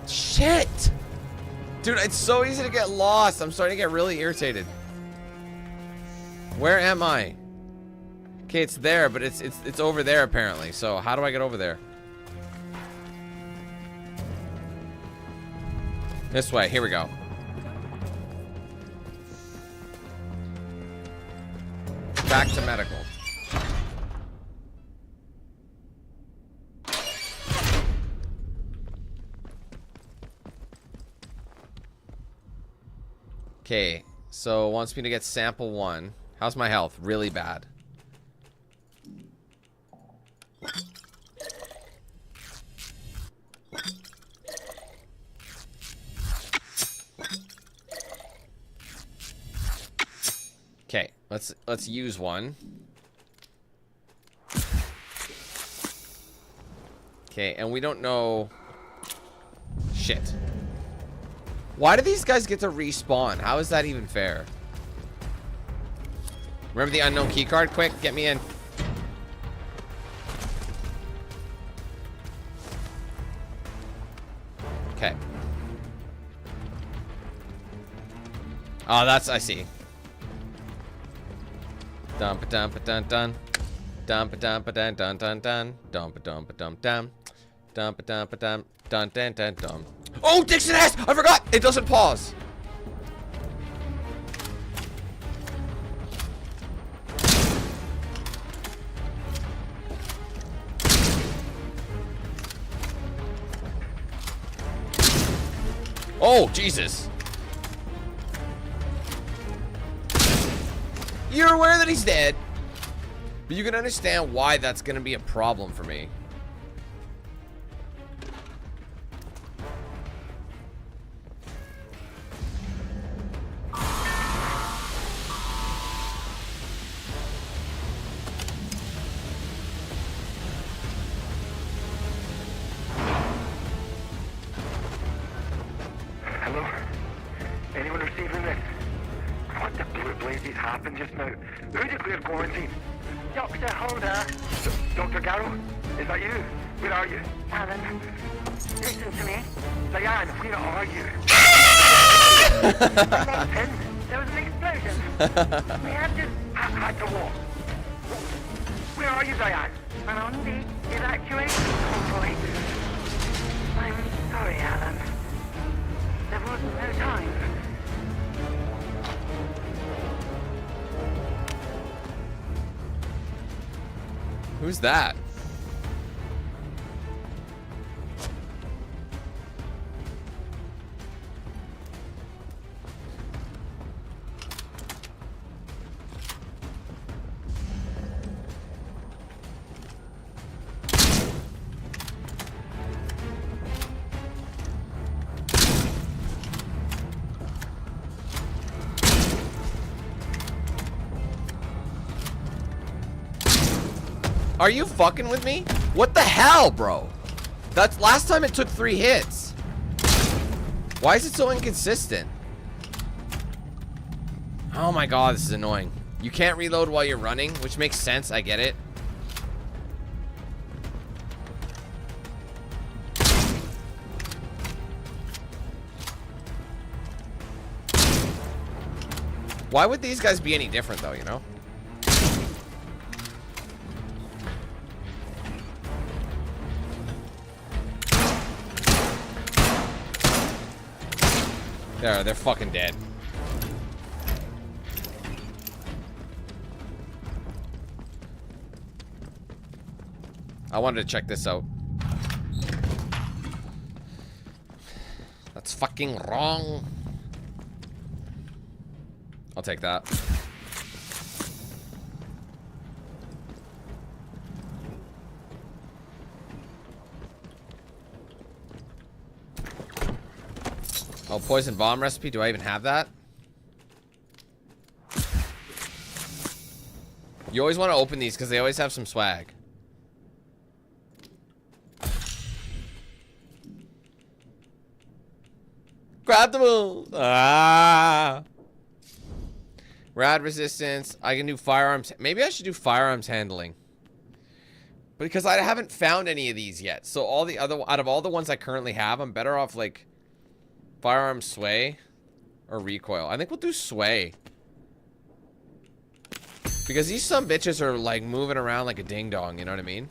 Shit! Dude, it's so easy to get lost. I'm starting to get really irritated. Where am I? Okay, it's there, but it's over there apparently. So how do I get over there? This way. Here we go. Back to medical. Okay, so wants me to get sample 1. How's my health? Really bad. Okay, let's use 1. Okay, and we don't know shit. Why do these guys get to respawn? How is that even fair? Remember the unknown keycard? Quick, get me in. Okay. Oh, I see. Dun, dun, dun, dun. Dum dum dun dun dun dun dum dum dum dum dum dum dum dun dun dun dum. Oh, Dixon ass! I forgot. It doesn't pause. Oh, Jesus. You're aware that he's dead. But you can understand why that's going to be a problem for me. Hello? Anyone receiving this? What the blue blazes happened just now? Who declared quarantine? Dr. Holder. Dr. Garrow? Is that you? Where are you? Alan, listen to me. Diane, where are you? There was an explosion. We had to... Had to walk. Where are you, Diane? On the evacuation convoy. I'm sorry, Alan. There was no time. Who's that? Are you fucking with me? What the hell, bro? That's last time it took 3 hits. Why is it so inconsistent? Oh my god, this is annoying. You can't reload while you're running, which makes sense. I get it. Why would these guys be any different though, you know? They're fucking dead. I wanted to check this out. That's fucking wrong. I'll take that. Oh, poison bomb recipe. Do I even have that? You always want to open these because they always have some swag. Grab the move. Ah. Rad resistance. I can do firearms. Maybe I should do firearms handling. Because I haven't found any of these yet. So all the other, out of all the ones I currently have, I'm better off like firearm sway or recoil. I think we'll do sway. Because these some bitches are like moving around like a ding dong, you know what I mean?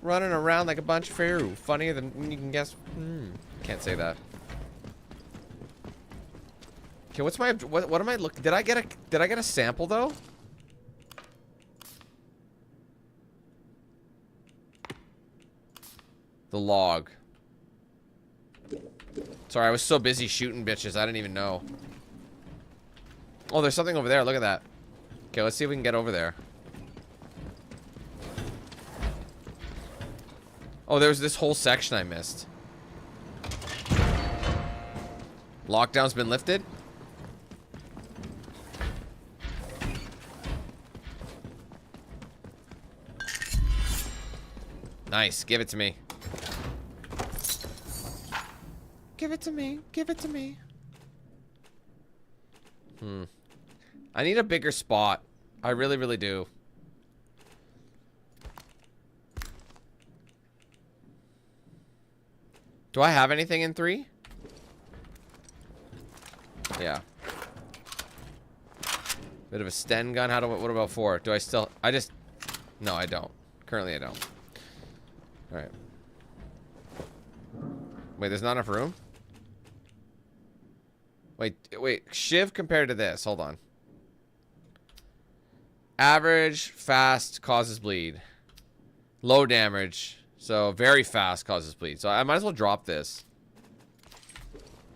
Running around like a bunch of Faru. Funnier than you can guess. Can't say that. Okay, what's my what am I looking? Did I get a sample though? The log. Sorry, I was so busy shooting bitches, I didn't even know. Oh, there's something over there. Look at that. Okay, let's see if we can get over there. Oh, there's this whole section I missed. Lockdown's been lifted. Nice. Give it to me. Give it to me. Give it to me. I need a bigger spot. I really, really do. Do I have anything in 3? Yeah. Bit of a Sten gun. What about 4? Do I still... No, I don't. Currently, I don't. Alright. Wait, there's not enough room? Wait. Shiv compared to this. Hold on. Average, fast, causes bleed. Low damage. So, very fast causes bleed. So, I might as well drop this.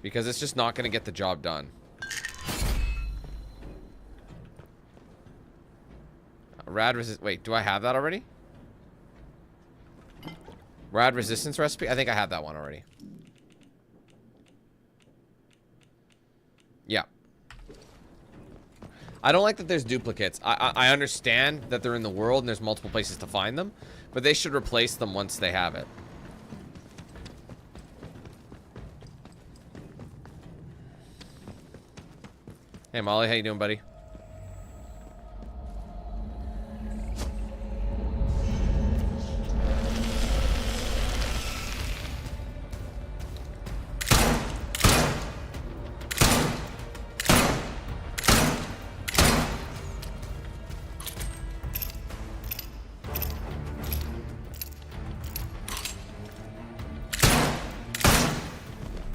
Because it's just not going to get the job done. Rad resist... Wait, do I have that already? Rad resistance recipe? I think I have that one already. Yeah. I don't like that there's duplicates. I understand that they're in the world and there's multiple places to find them, but they should replace them once they have it. Hey Molly, how you doing, buddy?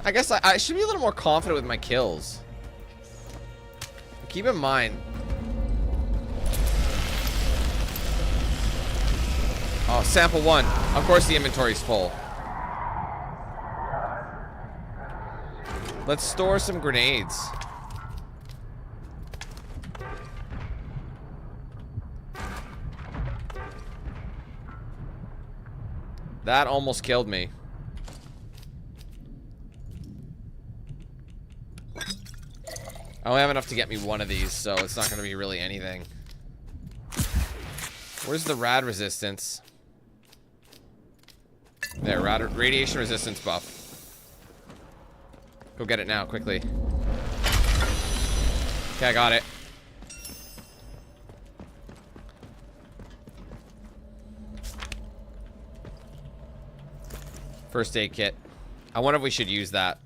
I guess I should be a little more confident with my kills. Keep in mind. Oh, sample 1. Of course the inventory's full. Let's store some grenades. That almost killed me. I only have enough to get me one of these, so it's not going to be really anything. Where's the rad resistance? There, radiation resistance buff. Go get it now, quickly. Okay, I got it. First aid kit. I wonder if we should use that.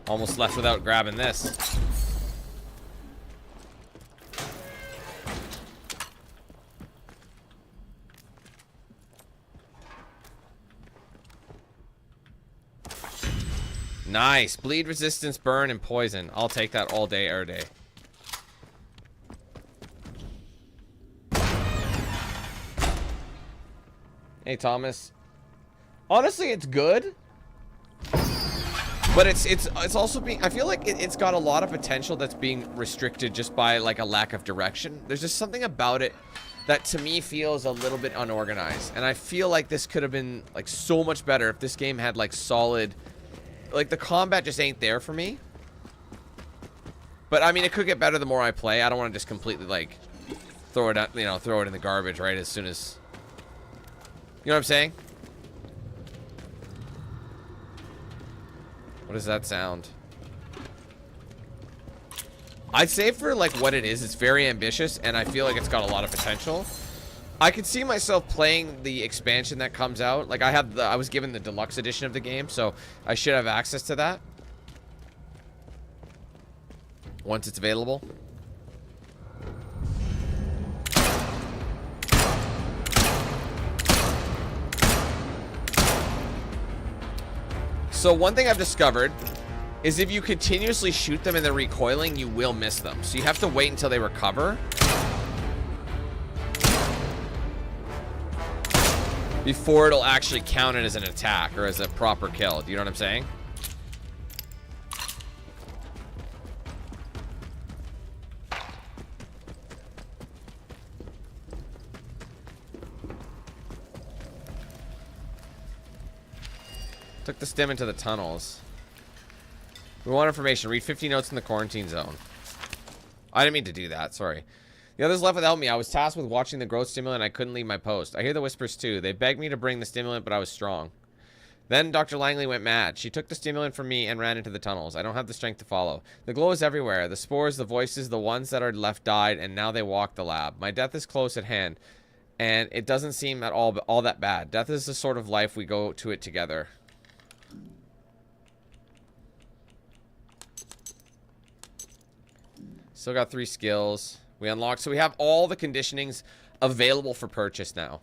Almost left without grabbing this. Nice. Bleed resistance, burn, and poison. I'll take that all day, every day. Hey, Thomas. Honestly, it's good. But it's also being... I feel like it's got a lot of potential that's being restricted just by, like, a lack of direction. There's just something about it that, to me, feels a little bit unorganized. And I feel like this could have been, like, so much better if this game had, like, solid... Like, the combat just ain't there for me. But, I mean, it could get better the more I play. I don't want to just completely, like, throw it out, you know, throw it in the garbage, right, as soon as... You know what I'm saying? What does that sound? I'd say for like what it is, it's very ambitious and I feel like it's got a lot of potential. I could see myself playing the expansion that comes out. Like I was given the deluxe edition of the game, so I should have access to that once it's available. So one thing I've discovered is if you continuously shoot them and they're recoiling, you will miss them. So you have to wait until they recover before it'll actually count it as an attack or as a proper kill. Do you know what I'm saying? Took the stem into the tunnels. We want information. Read 50 notes in the quarantine zone. I didn't mean to do that. Sorry. The others left without me. I was tasked with watching the growth stimulant. I couldn't leave my post. I hear the whispers too. They begged me to bring the stimulant, but I was strong. Then Dr. Langley went mad. She took the stimulant from me and ran into the tunnels. I don't have the strength to follow. The glow is everywhere. The spores, the voices, the ones that are left died, and now they walk the lab. My death is close at hand, and it doesn't seem at all that bad. Death is the sort of life we go to it together. Still got 3 skills. We unlocked. So we have all the conditionings available for purchase now.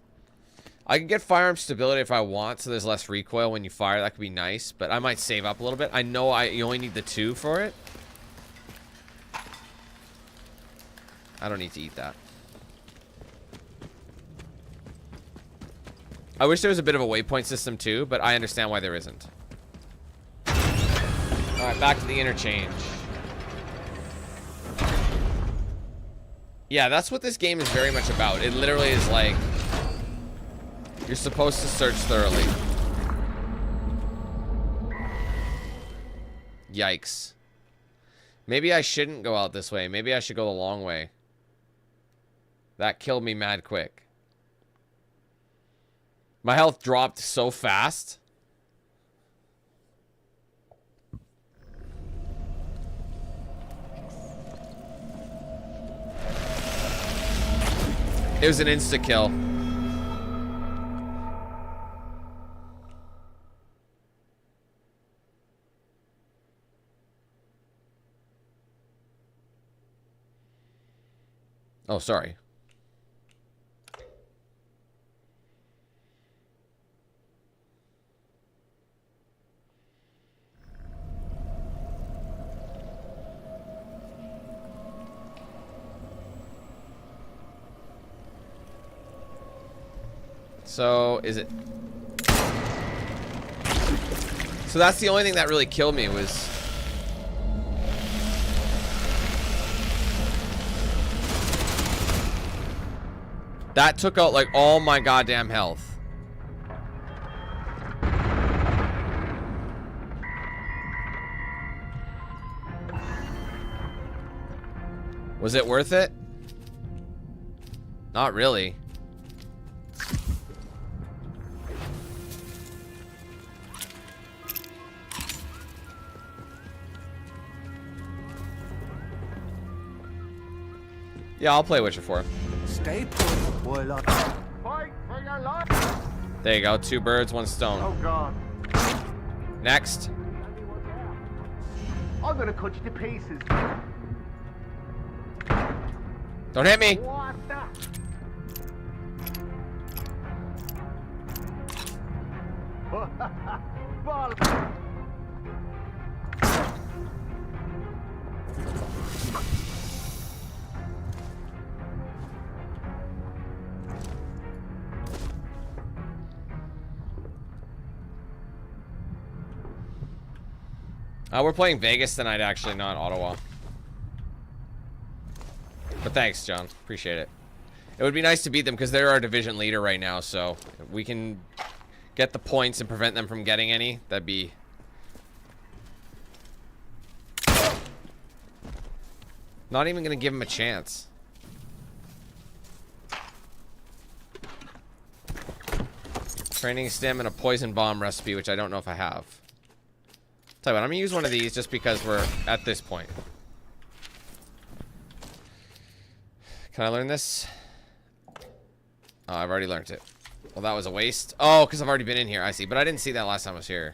I can get firearm stability if I want, so there's less recoil when you fire. That could be nice, but I might save up a little bit. I know you only need the 2 for it. I don't need to eat that. I wish there was a bit of a waypoint system too, but I understand why there isn't. Alright, back to the interchange. Yeah, that's what this game is very much about. It literally is like, you're supposed to search thoroughly. Yikes. Maybe I shouldn't go out this way. Maybe I should go the long way. That killed me mad quick. My health dropped so fast. It was an insta-kill. Oh, sorry. So, is it... So that's the only thing that really killed me was... That took out, like, all my goddamn health. Was it worth it? Not really. Yeah, I'll play Witcher 4. Stay put, boy. Fight for your life. There you go. 2 birds, 1 stone. Oh God. Next. I'm gonna cut you to pieces. Don't hit me. What the? Ball. We're playing Vegas tonight, actually, not Ottawa. But thanks, John. Appreciate it. It would be nice to beat them because they're our division leader right now, so if we can get the points and prevent them from getting any, that'd be... Not even gonna give them a chance. Training stem and a poison bomb recipe, which I don't know if I have. Tell you what, I'm gonna use one of these just because we're at this point. Can I learn this? Oh, I've already learned it. Well, that was a waste. Oh, because I've already been in here. I see. But I didn't see that last time I was here.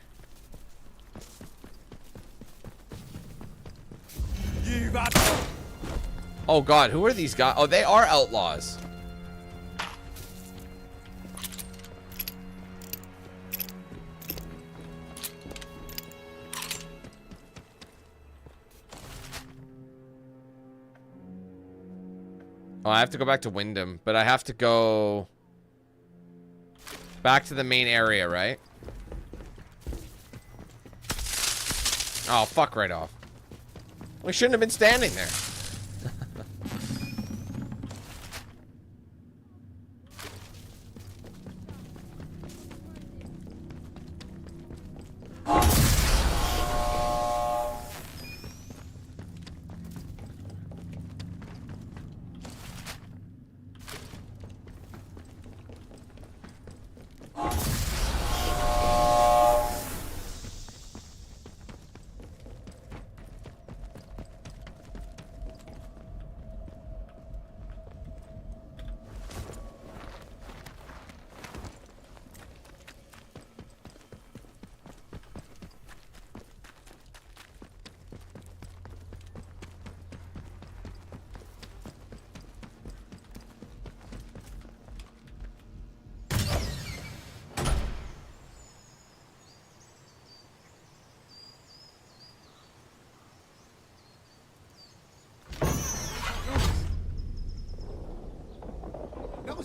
Oh, God. Who are these guys? Oh, they are outlaws. Oh, I have to go back to Wyndham, but I have to go back to the main area, right? Oh, fuck right off. We shouldn't have been standing there.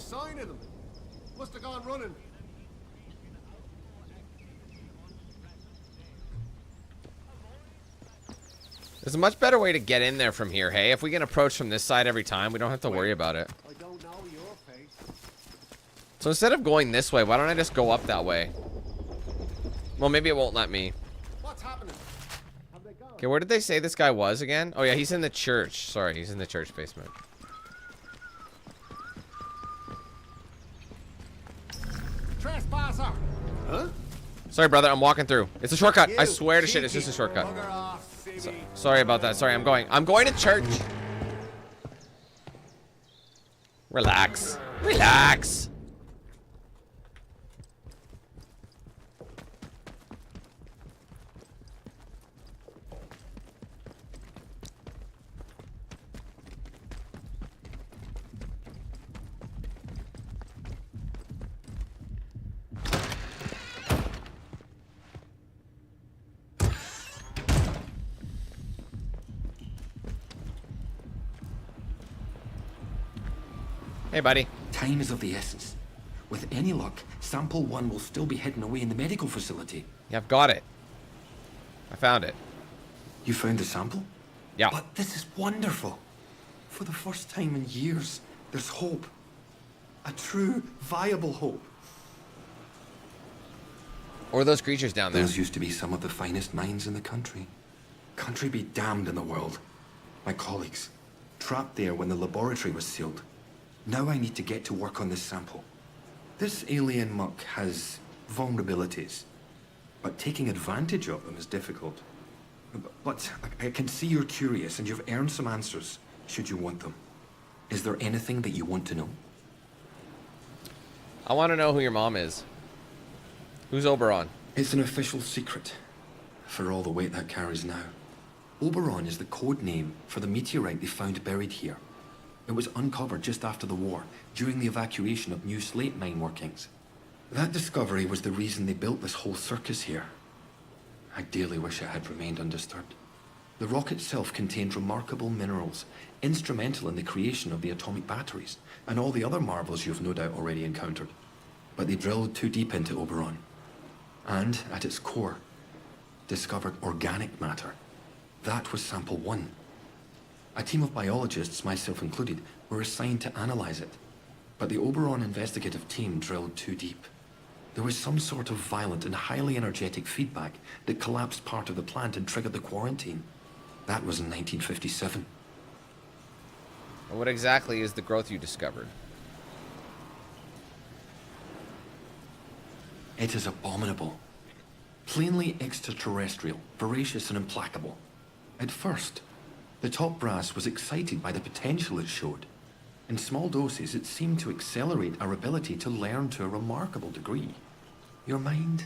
sign of them. Must have gone running. There's a much better way to get in there from here, hey? If we can approach from this side every time, we don't have to worry about it. I don't know your face. So instead of going this way, why don't I just go up that way? Well, maybe it won't let me. What's happening? Okay, where did they say this guy was again? Oh yeah, he's in the church. Sorry, he's in the church basement. Trespasser! Huh? Sorry, brother, I'm walking through. It's a shortcut. I swear to shit, it's just a shortcut. Sorry about that. Sorry, I'm going to church. Relax. Relax. Hey, buddy. Time is of the essence. With any luck, Sample 1 will still be hidden away in the medical facility. Yeah, I've got it. I found it. You found the sample? Yeah. But this is wonderful. For the first time in years, there's hope. A true, viable hope. Or those creatures down there. Those used to be some of the finest minds in the country. Country be damned in the world. My colleagues, trapped there when the laboratory was sealed. Now I need to get to work on this sample. This alien muck has vulnerabilities, but taking advantage of them is difficult. But I can see you're curious and you've earned some answers, should you want them. Is there anything that you want to know? I want to know who your mom is. Who's Oberon? It's an official secret, for all the weight that carries now. Oberon is the code name for the meteorite they found buried here. It was uncovered just after the war, during the evacuation of new slate mine workings. That discovery was the reason they built this whole circus here. I dearly wish it had remained undisturbed. The rock itself contained remarkable minerals, instrumental in the creation of the atomic batteries, and all the other marvels you've no doubt already encountered. But they drilled too deep into Oberon, and, at its core, discovered organic matter. That was Sample 1. A team of biologists, myself included, were assigned to analyze it. But the Oberon investigative team drilled too deep. There was some sort of violent and highly energetic feedback that collapsed part of the plant and triggered the quarantine. That was in 1957. What exactly is the growth you discovered? It is abominable. Plainly extraterrestrial, voracious and implacable. At first, the top brass was excited by the potential it showed. In small doses, it seemed to accelerate our ability to learn to a remarkable degree. Your mind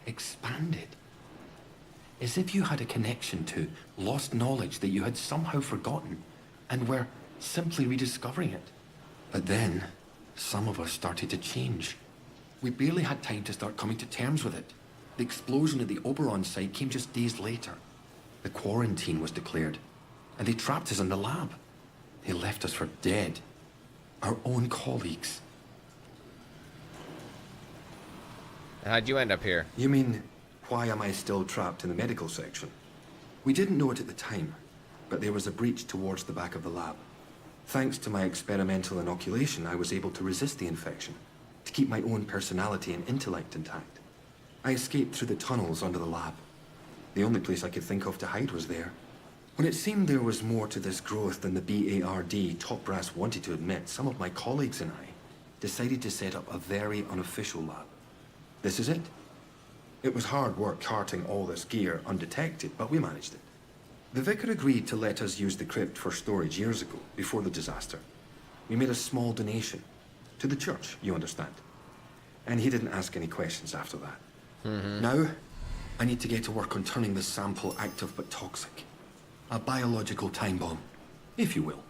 expanded. As if you had a connection to lost knowledge that you had somehow forgotten and were simply rediscovering it. But then, some of us started to change. We barely had time to start coming to terms with it. The explosion at the Oberon site came just days later. The quarantine was declared, and they trapped us in the lab. They left us for dead. Our own colleagues. And how'd you end up here? You mean, why am I still trapped in the medical section? We didn't know it at the time, but there was a breach towards the back of the lab. Thanks to my experimental inoculation, I was able to resist the infection, to keep my own personality and intellect intact. I escaped through the tunnels under the lab. The only place I could think of to hide was there. When it seemed there was more to this growth than the BARD top brass wanted to admit, some of my colleagues and I decided to set up a very unofficial lab. This is it. It was hard work carting all this gear undetected, but we managed it. The vicar agreed to let us use the crypt for storage years ago, before the disaster. We made a small donation. To the church, you understand. And he didn't ask any questions after that. Now, I need to get to work on turning this sample active but toxic. A biological time bomb, if you will.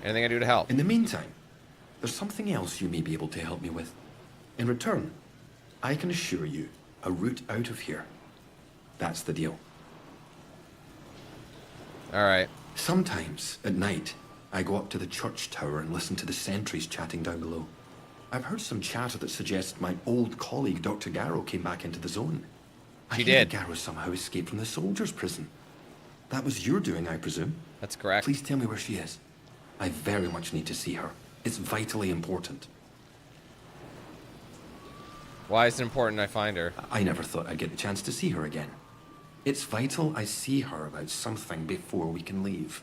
Anything I do to help? In the meantime, there's something else you may be able to help me with. In return, I can assure you a route out of here. That's the deal. All right. Sometimes, at night, I go up to the church tower and listen to the sentries chatting down below. I've heard some chatter that suggests my old colleague, Dr. Garrow, came back into the zone. She I hear did. that Garrow somehow escaped from the soldiers' prison. That was your doing, I presume? That's correct. Please tell me where she is. I very much need to see her. It's vitally important. Why is it important I find her? I never thought I'd get the chance to see her again. It's vital I see her about something before we can leave.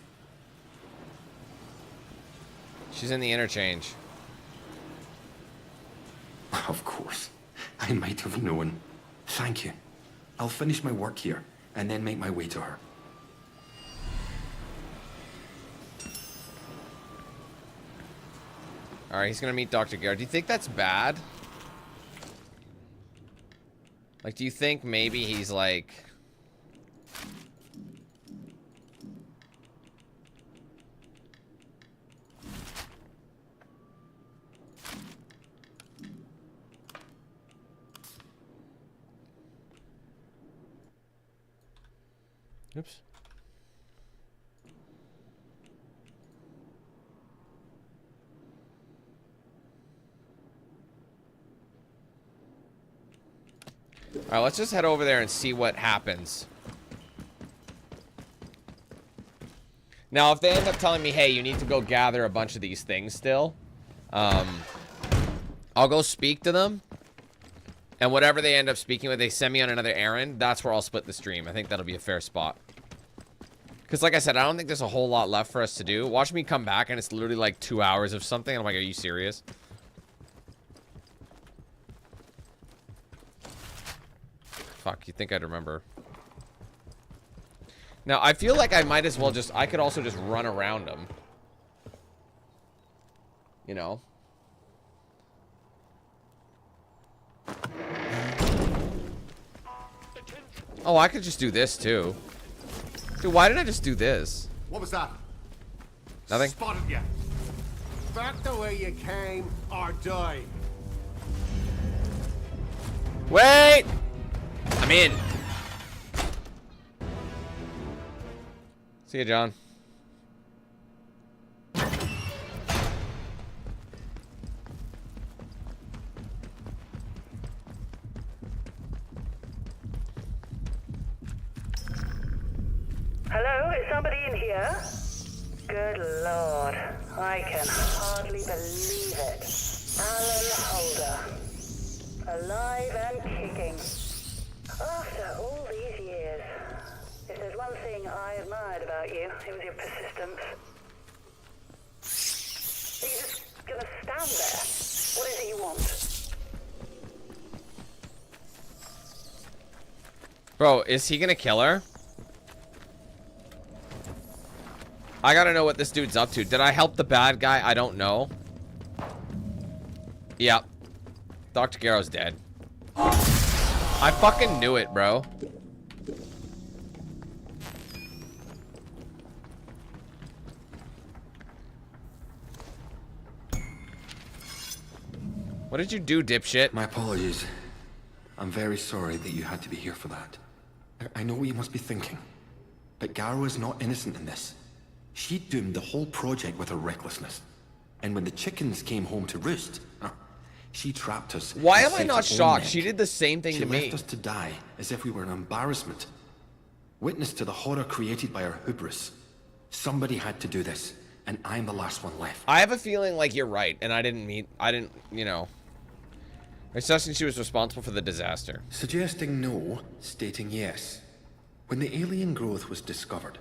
She's in the Interchange. Of course. I might have known. Thank you. I'll finish my work here, and then make my way to her. Alright, he's gonna meet Dr. Garrow. Do you think that's bad? Like, do you think maybe he's like... Oops. Alright, let's just head over there and see what happens. Now, if they end up telling me, hey, you need to go gather a bunch of these things still, I'll go speak to them. And whatever they end up speaking with, they send me on another errand. That's where I'll split the stream. I think that'll be a fair spot. Because like I said, I don't think there's a whole lot left for us to do. Watch me come back and it's literally like 2 hours of something. I'm like, are you serious? Fuck, you think I'd remember. Now, I feel like I might as well just... I could also just run around them. You know? Oh, I could just do this, too. Dude, why didn't I just do this? What was that? Nothing? Spotted you. Back the way you came, or die. Wait! I'm in. See ya, John. Hello, is somebody in here? Good Lord, I can hardly believe it. Alan Holder. Alive and kicking. After all these years. If there's one thing I admired about you, it was your persistence. Are you just gonna stand there? What is it you want? Bro, is he gonna kill her? I gotta know what this dude's up to. Did I help the bad guy? I don't know. Yep. Dr. Garrow's dead. I fucking knew it, bro. What did you do, dipshit? My apologies. I'm very sorry that you had to be here for that. I know what you must be thinking. But Garrow is not innocent in this. She doomed the whole project with her recklessness. And when the chickens came home to roost, she trapped us. Why am I not shocked? She did the same thing to me. She left us to die as if we were an embarrassment. Witness to the horror created by her hubris. Somebody had to do this, and I'm the last one left. I have a feeling like you're right, and I didn't, you know. Especially she was responsible for the disaster. Suggesting no, stating yes. When the alien growth was discovered,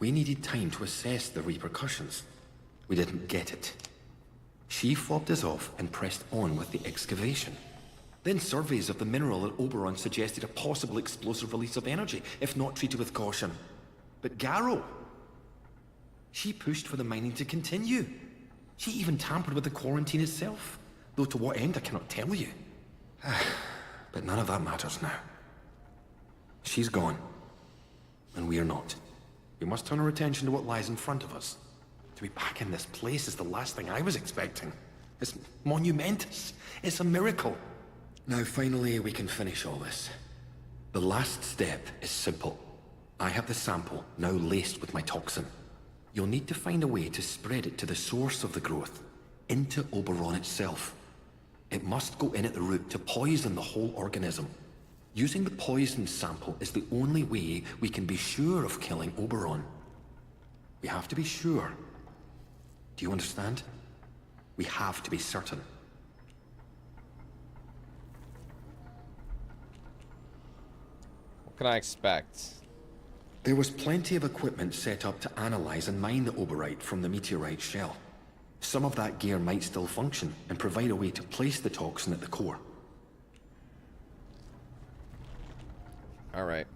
we needed time to assess the repercussions. We didn't get it. She fobbed us off and pressed on with the excavation. Then surveys of the mineral at Oberon suggested a possible explosive release of energy, if not treated with caution. But Garrow, she pushed for the mining to continue. She even tampered with the quarantine itself, though to what end I cannot tell you. But none of that matters now. She's gone, and we are not. We must turn our attention to what lies in front of us. To be back in this place is the last thing I was expecting. It's monumentous. It's a miracle. Now finally we can finish all this. The last step is simple. I have the sample, now laced with my toxin. You'll need to find a way to spread it to the source of the growth, into Oberon itself. It must go in at the root to poison the whole organism. Using the poison sample is the only way we can be sure of killing Oberon. We have to be sure. Do you understand? We have to be certain. What can I expect? There was plenty of equipment set up to analyze and mine the oberite from the meteorite shell. Some of that gear might still function and provide a way to place the toxin at the core. All right.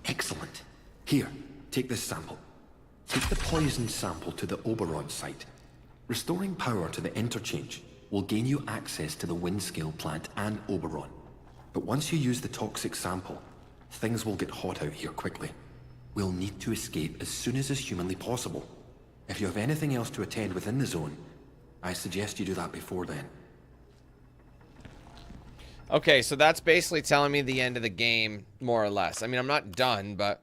Excellent. Here, take this sample. Take the poison sample to the Oberon site. Restoring power to the Interchange will gain you access to the Windscale plant and Oberon. But once you use the toxic sample, things will get hot out here quickly. We'll need to escape as soon as is humanly possible. If you have anything else to attend within the zone, I suggest you do that before then. Okay, so that's basically telling me the end of the game, more or less. I mean, I'm not done, but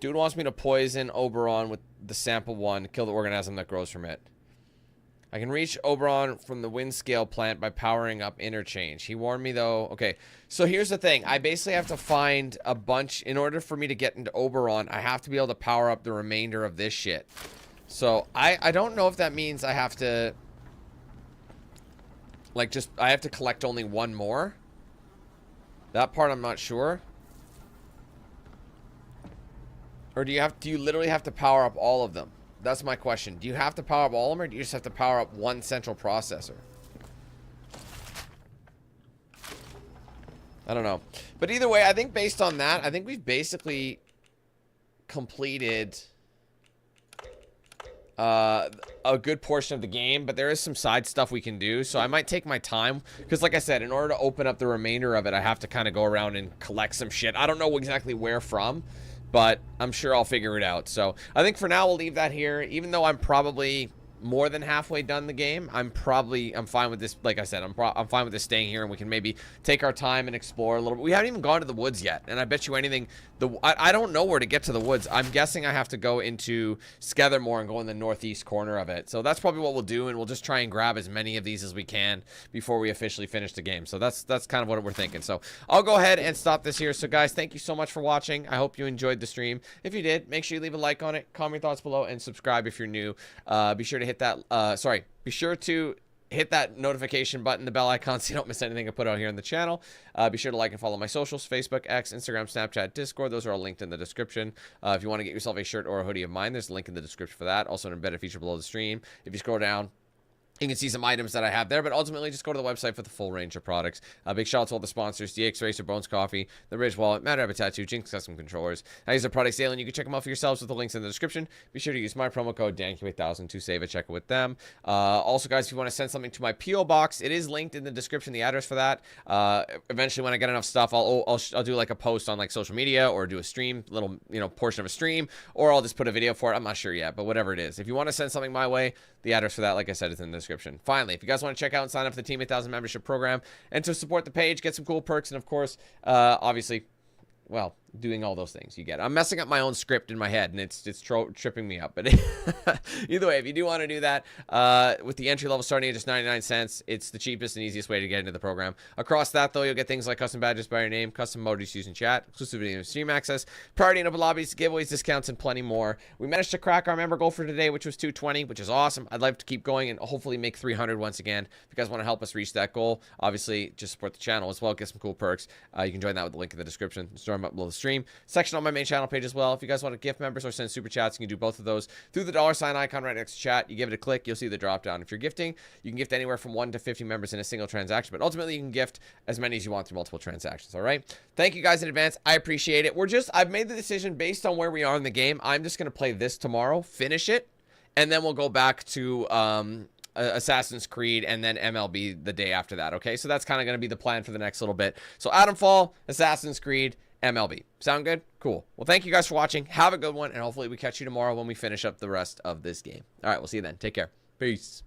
dude wants me to poison Oberon with the sample 1, kill the organism that grows from it. I can reach Oberon from the Windscale plant by powering up Interchange. He warned me, though. Okay, so here's the thing. I basically have to find a bunch. In order for me to get into Oberon, I have to be able to power up the remainder of this shit. So, I don't know if that means I have to... Like, just... I have to collect only one more. That part I'm not sure. Or do you literally have to power up all of them? That's my question. Do you have to power up all of them, or do you just have to power up one central processor? I don't know. But either way, I think based on that, I think we've basically completed a good portion of the game, but there is some side stuff we can do, so I might take my time, because like I said, in order to open up the remainder of it, I have to kind of go around and collect some shit. I don't know exactly where from, but I'm sure I'll figure it out. So I think for now we'll leave that here. Even though I'm probably more than halfway done the game, I'm fine with this. Like I said, I'm fine with this staying here, and we can maybe take our time and explore a little bit. We haven't even gone to the woods yet, and I bet you anything, I don't know where to get to the woods. I'm guessing I have to go into Skethermoor and go in the northeast corner of it. So that's probably what we'll do, and we'll just try and grab as many of these as we can before we officially finish the game. So that's kind of what we're thinking. So I'll go ahead and stop this here. So guys, thank you so much for watching. I hope you enjoyed the stream. If you did, make sure you leave a like on it, comment your thoughts below, and subscribe if you're new. Be sure to hit that be sure to hit that notification button, the bell icon, so you don't miss anything I put out here on the channel. Be sure to like and follow my socials: Facebook, X, Instagram, Snapchat, Discord. Those are all linked in the description. If you want to get yourself a shirt or a hoodie of mine, there's a link in the description for that. Also an embedded feature below the stream. If you scroll down, you can see some items that I have there, but ultimately just go to the website for the full range of products. Big shout out to all the sponsors: DXRacer, Bones Coffee, The Ridge Wallet, Matter Rabbit Tattoo, Jinx Custom Controllers. I use their products daily, and you can check them out for yourselves with the links in the description. Be sure to use my promo code DanQ8000 to save a check with them. Also, guys, if you want to send something to my P.O. box, it is linked in the description, the address for that. Eventually, when I get enough stuff, I'll do like a post on like social media, or do a stream, little portion of a stream, or I'll just put a video for it. I'm not sure yet, but whatever it is. If you want to send something my way, the address for that, like I said, is in the description. Finally, if you guys want to check out and sign up for the Team 8000 membership program and to support the page, get some cool perks, and of course, obviously, well, doing all those things you get. I'm messing up my own script in my head, and it's tripping me up. But either way, if you do want to do that, with the entry level starting at just 99 cents, it's the cheapest and easiest way to get into the program. Across that, though, you'll get things like custom badges by your name, custom emojis used in chat, exclusive video stream access, priority in open lobbies, giveaways, discounts, and plenty more. We managed to crack our member goal for today, which was 220, which is awesome. I'd like to keep going and hopefully make 300 once again. If you guys want to help us reach that goal, obviously just support the channel as well, get some cool perks. You can join that with the link in the description. Storm up below the stream section on my main channel page as well. If you guys want to gift members or send super chats, you can do both of those through the $ icon right next to chat. You give it a click, you'll see the drop down. If you're gifting, you can gift anywhere from 1 to 50 members in a single transaction, but ultimately you can gift as many as you want through multiple transactions. All right, thank you guys in advance. I appreciate it. I've made the decision based on where we are in the game. I'm just going to play this tomorrow, finish it, and then we'll go back to Assassin's Creed and then MLB the day after that. Okay, so that's kind of going to be the plan for the next little bit. So Atomfall, Assassin's Creed, MLB. Sound good? Cool. Well, thank you guys for watching. Have a good one, and hopefully we catch you tomorrow when we finish up the rest of this game. All right, we'll see you then. Take care. Peace.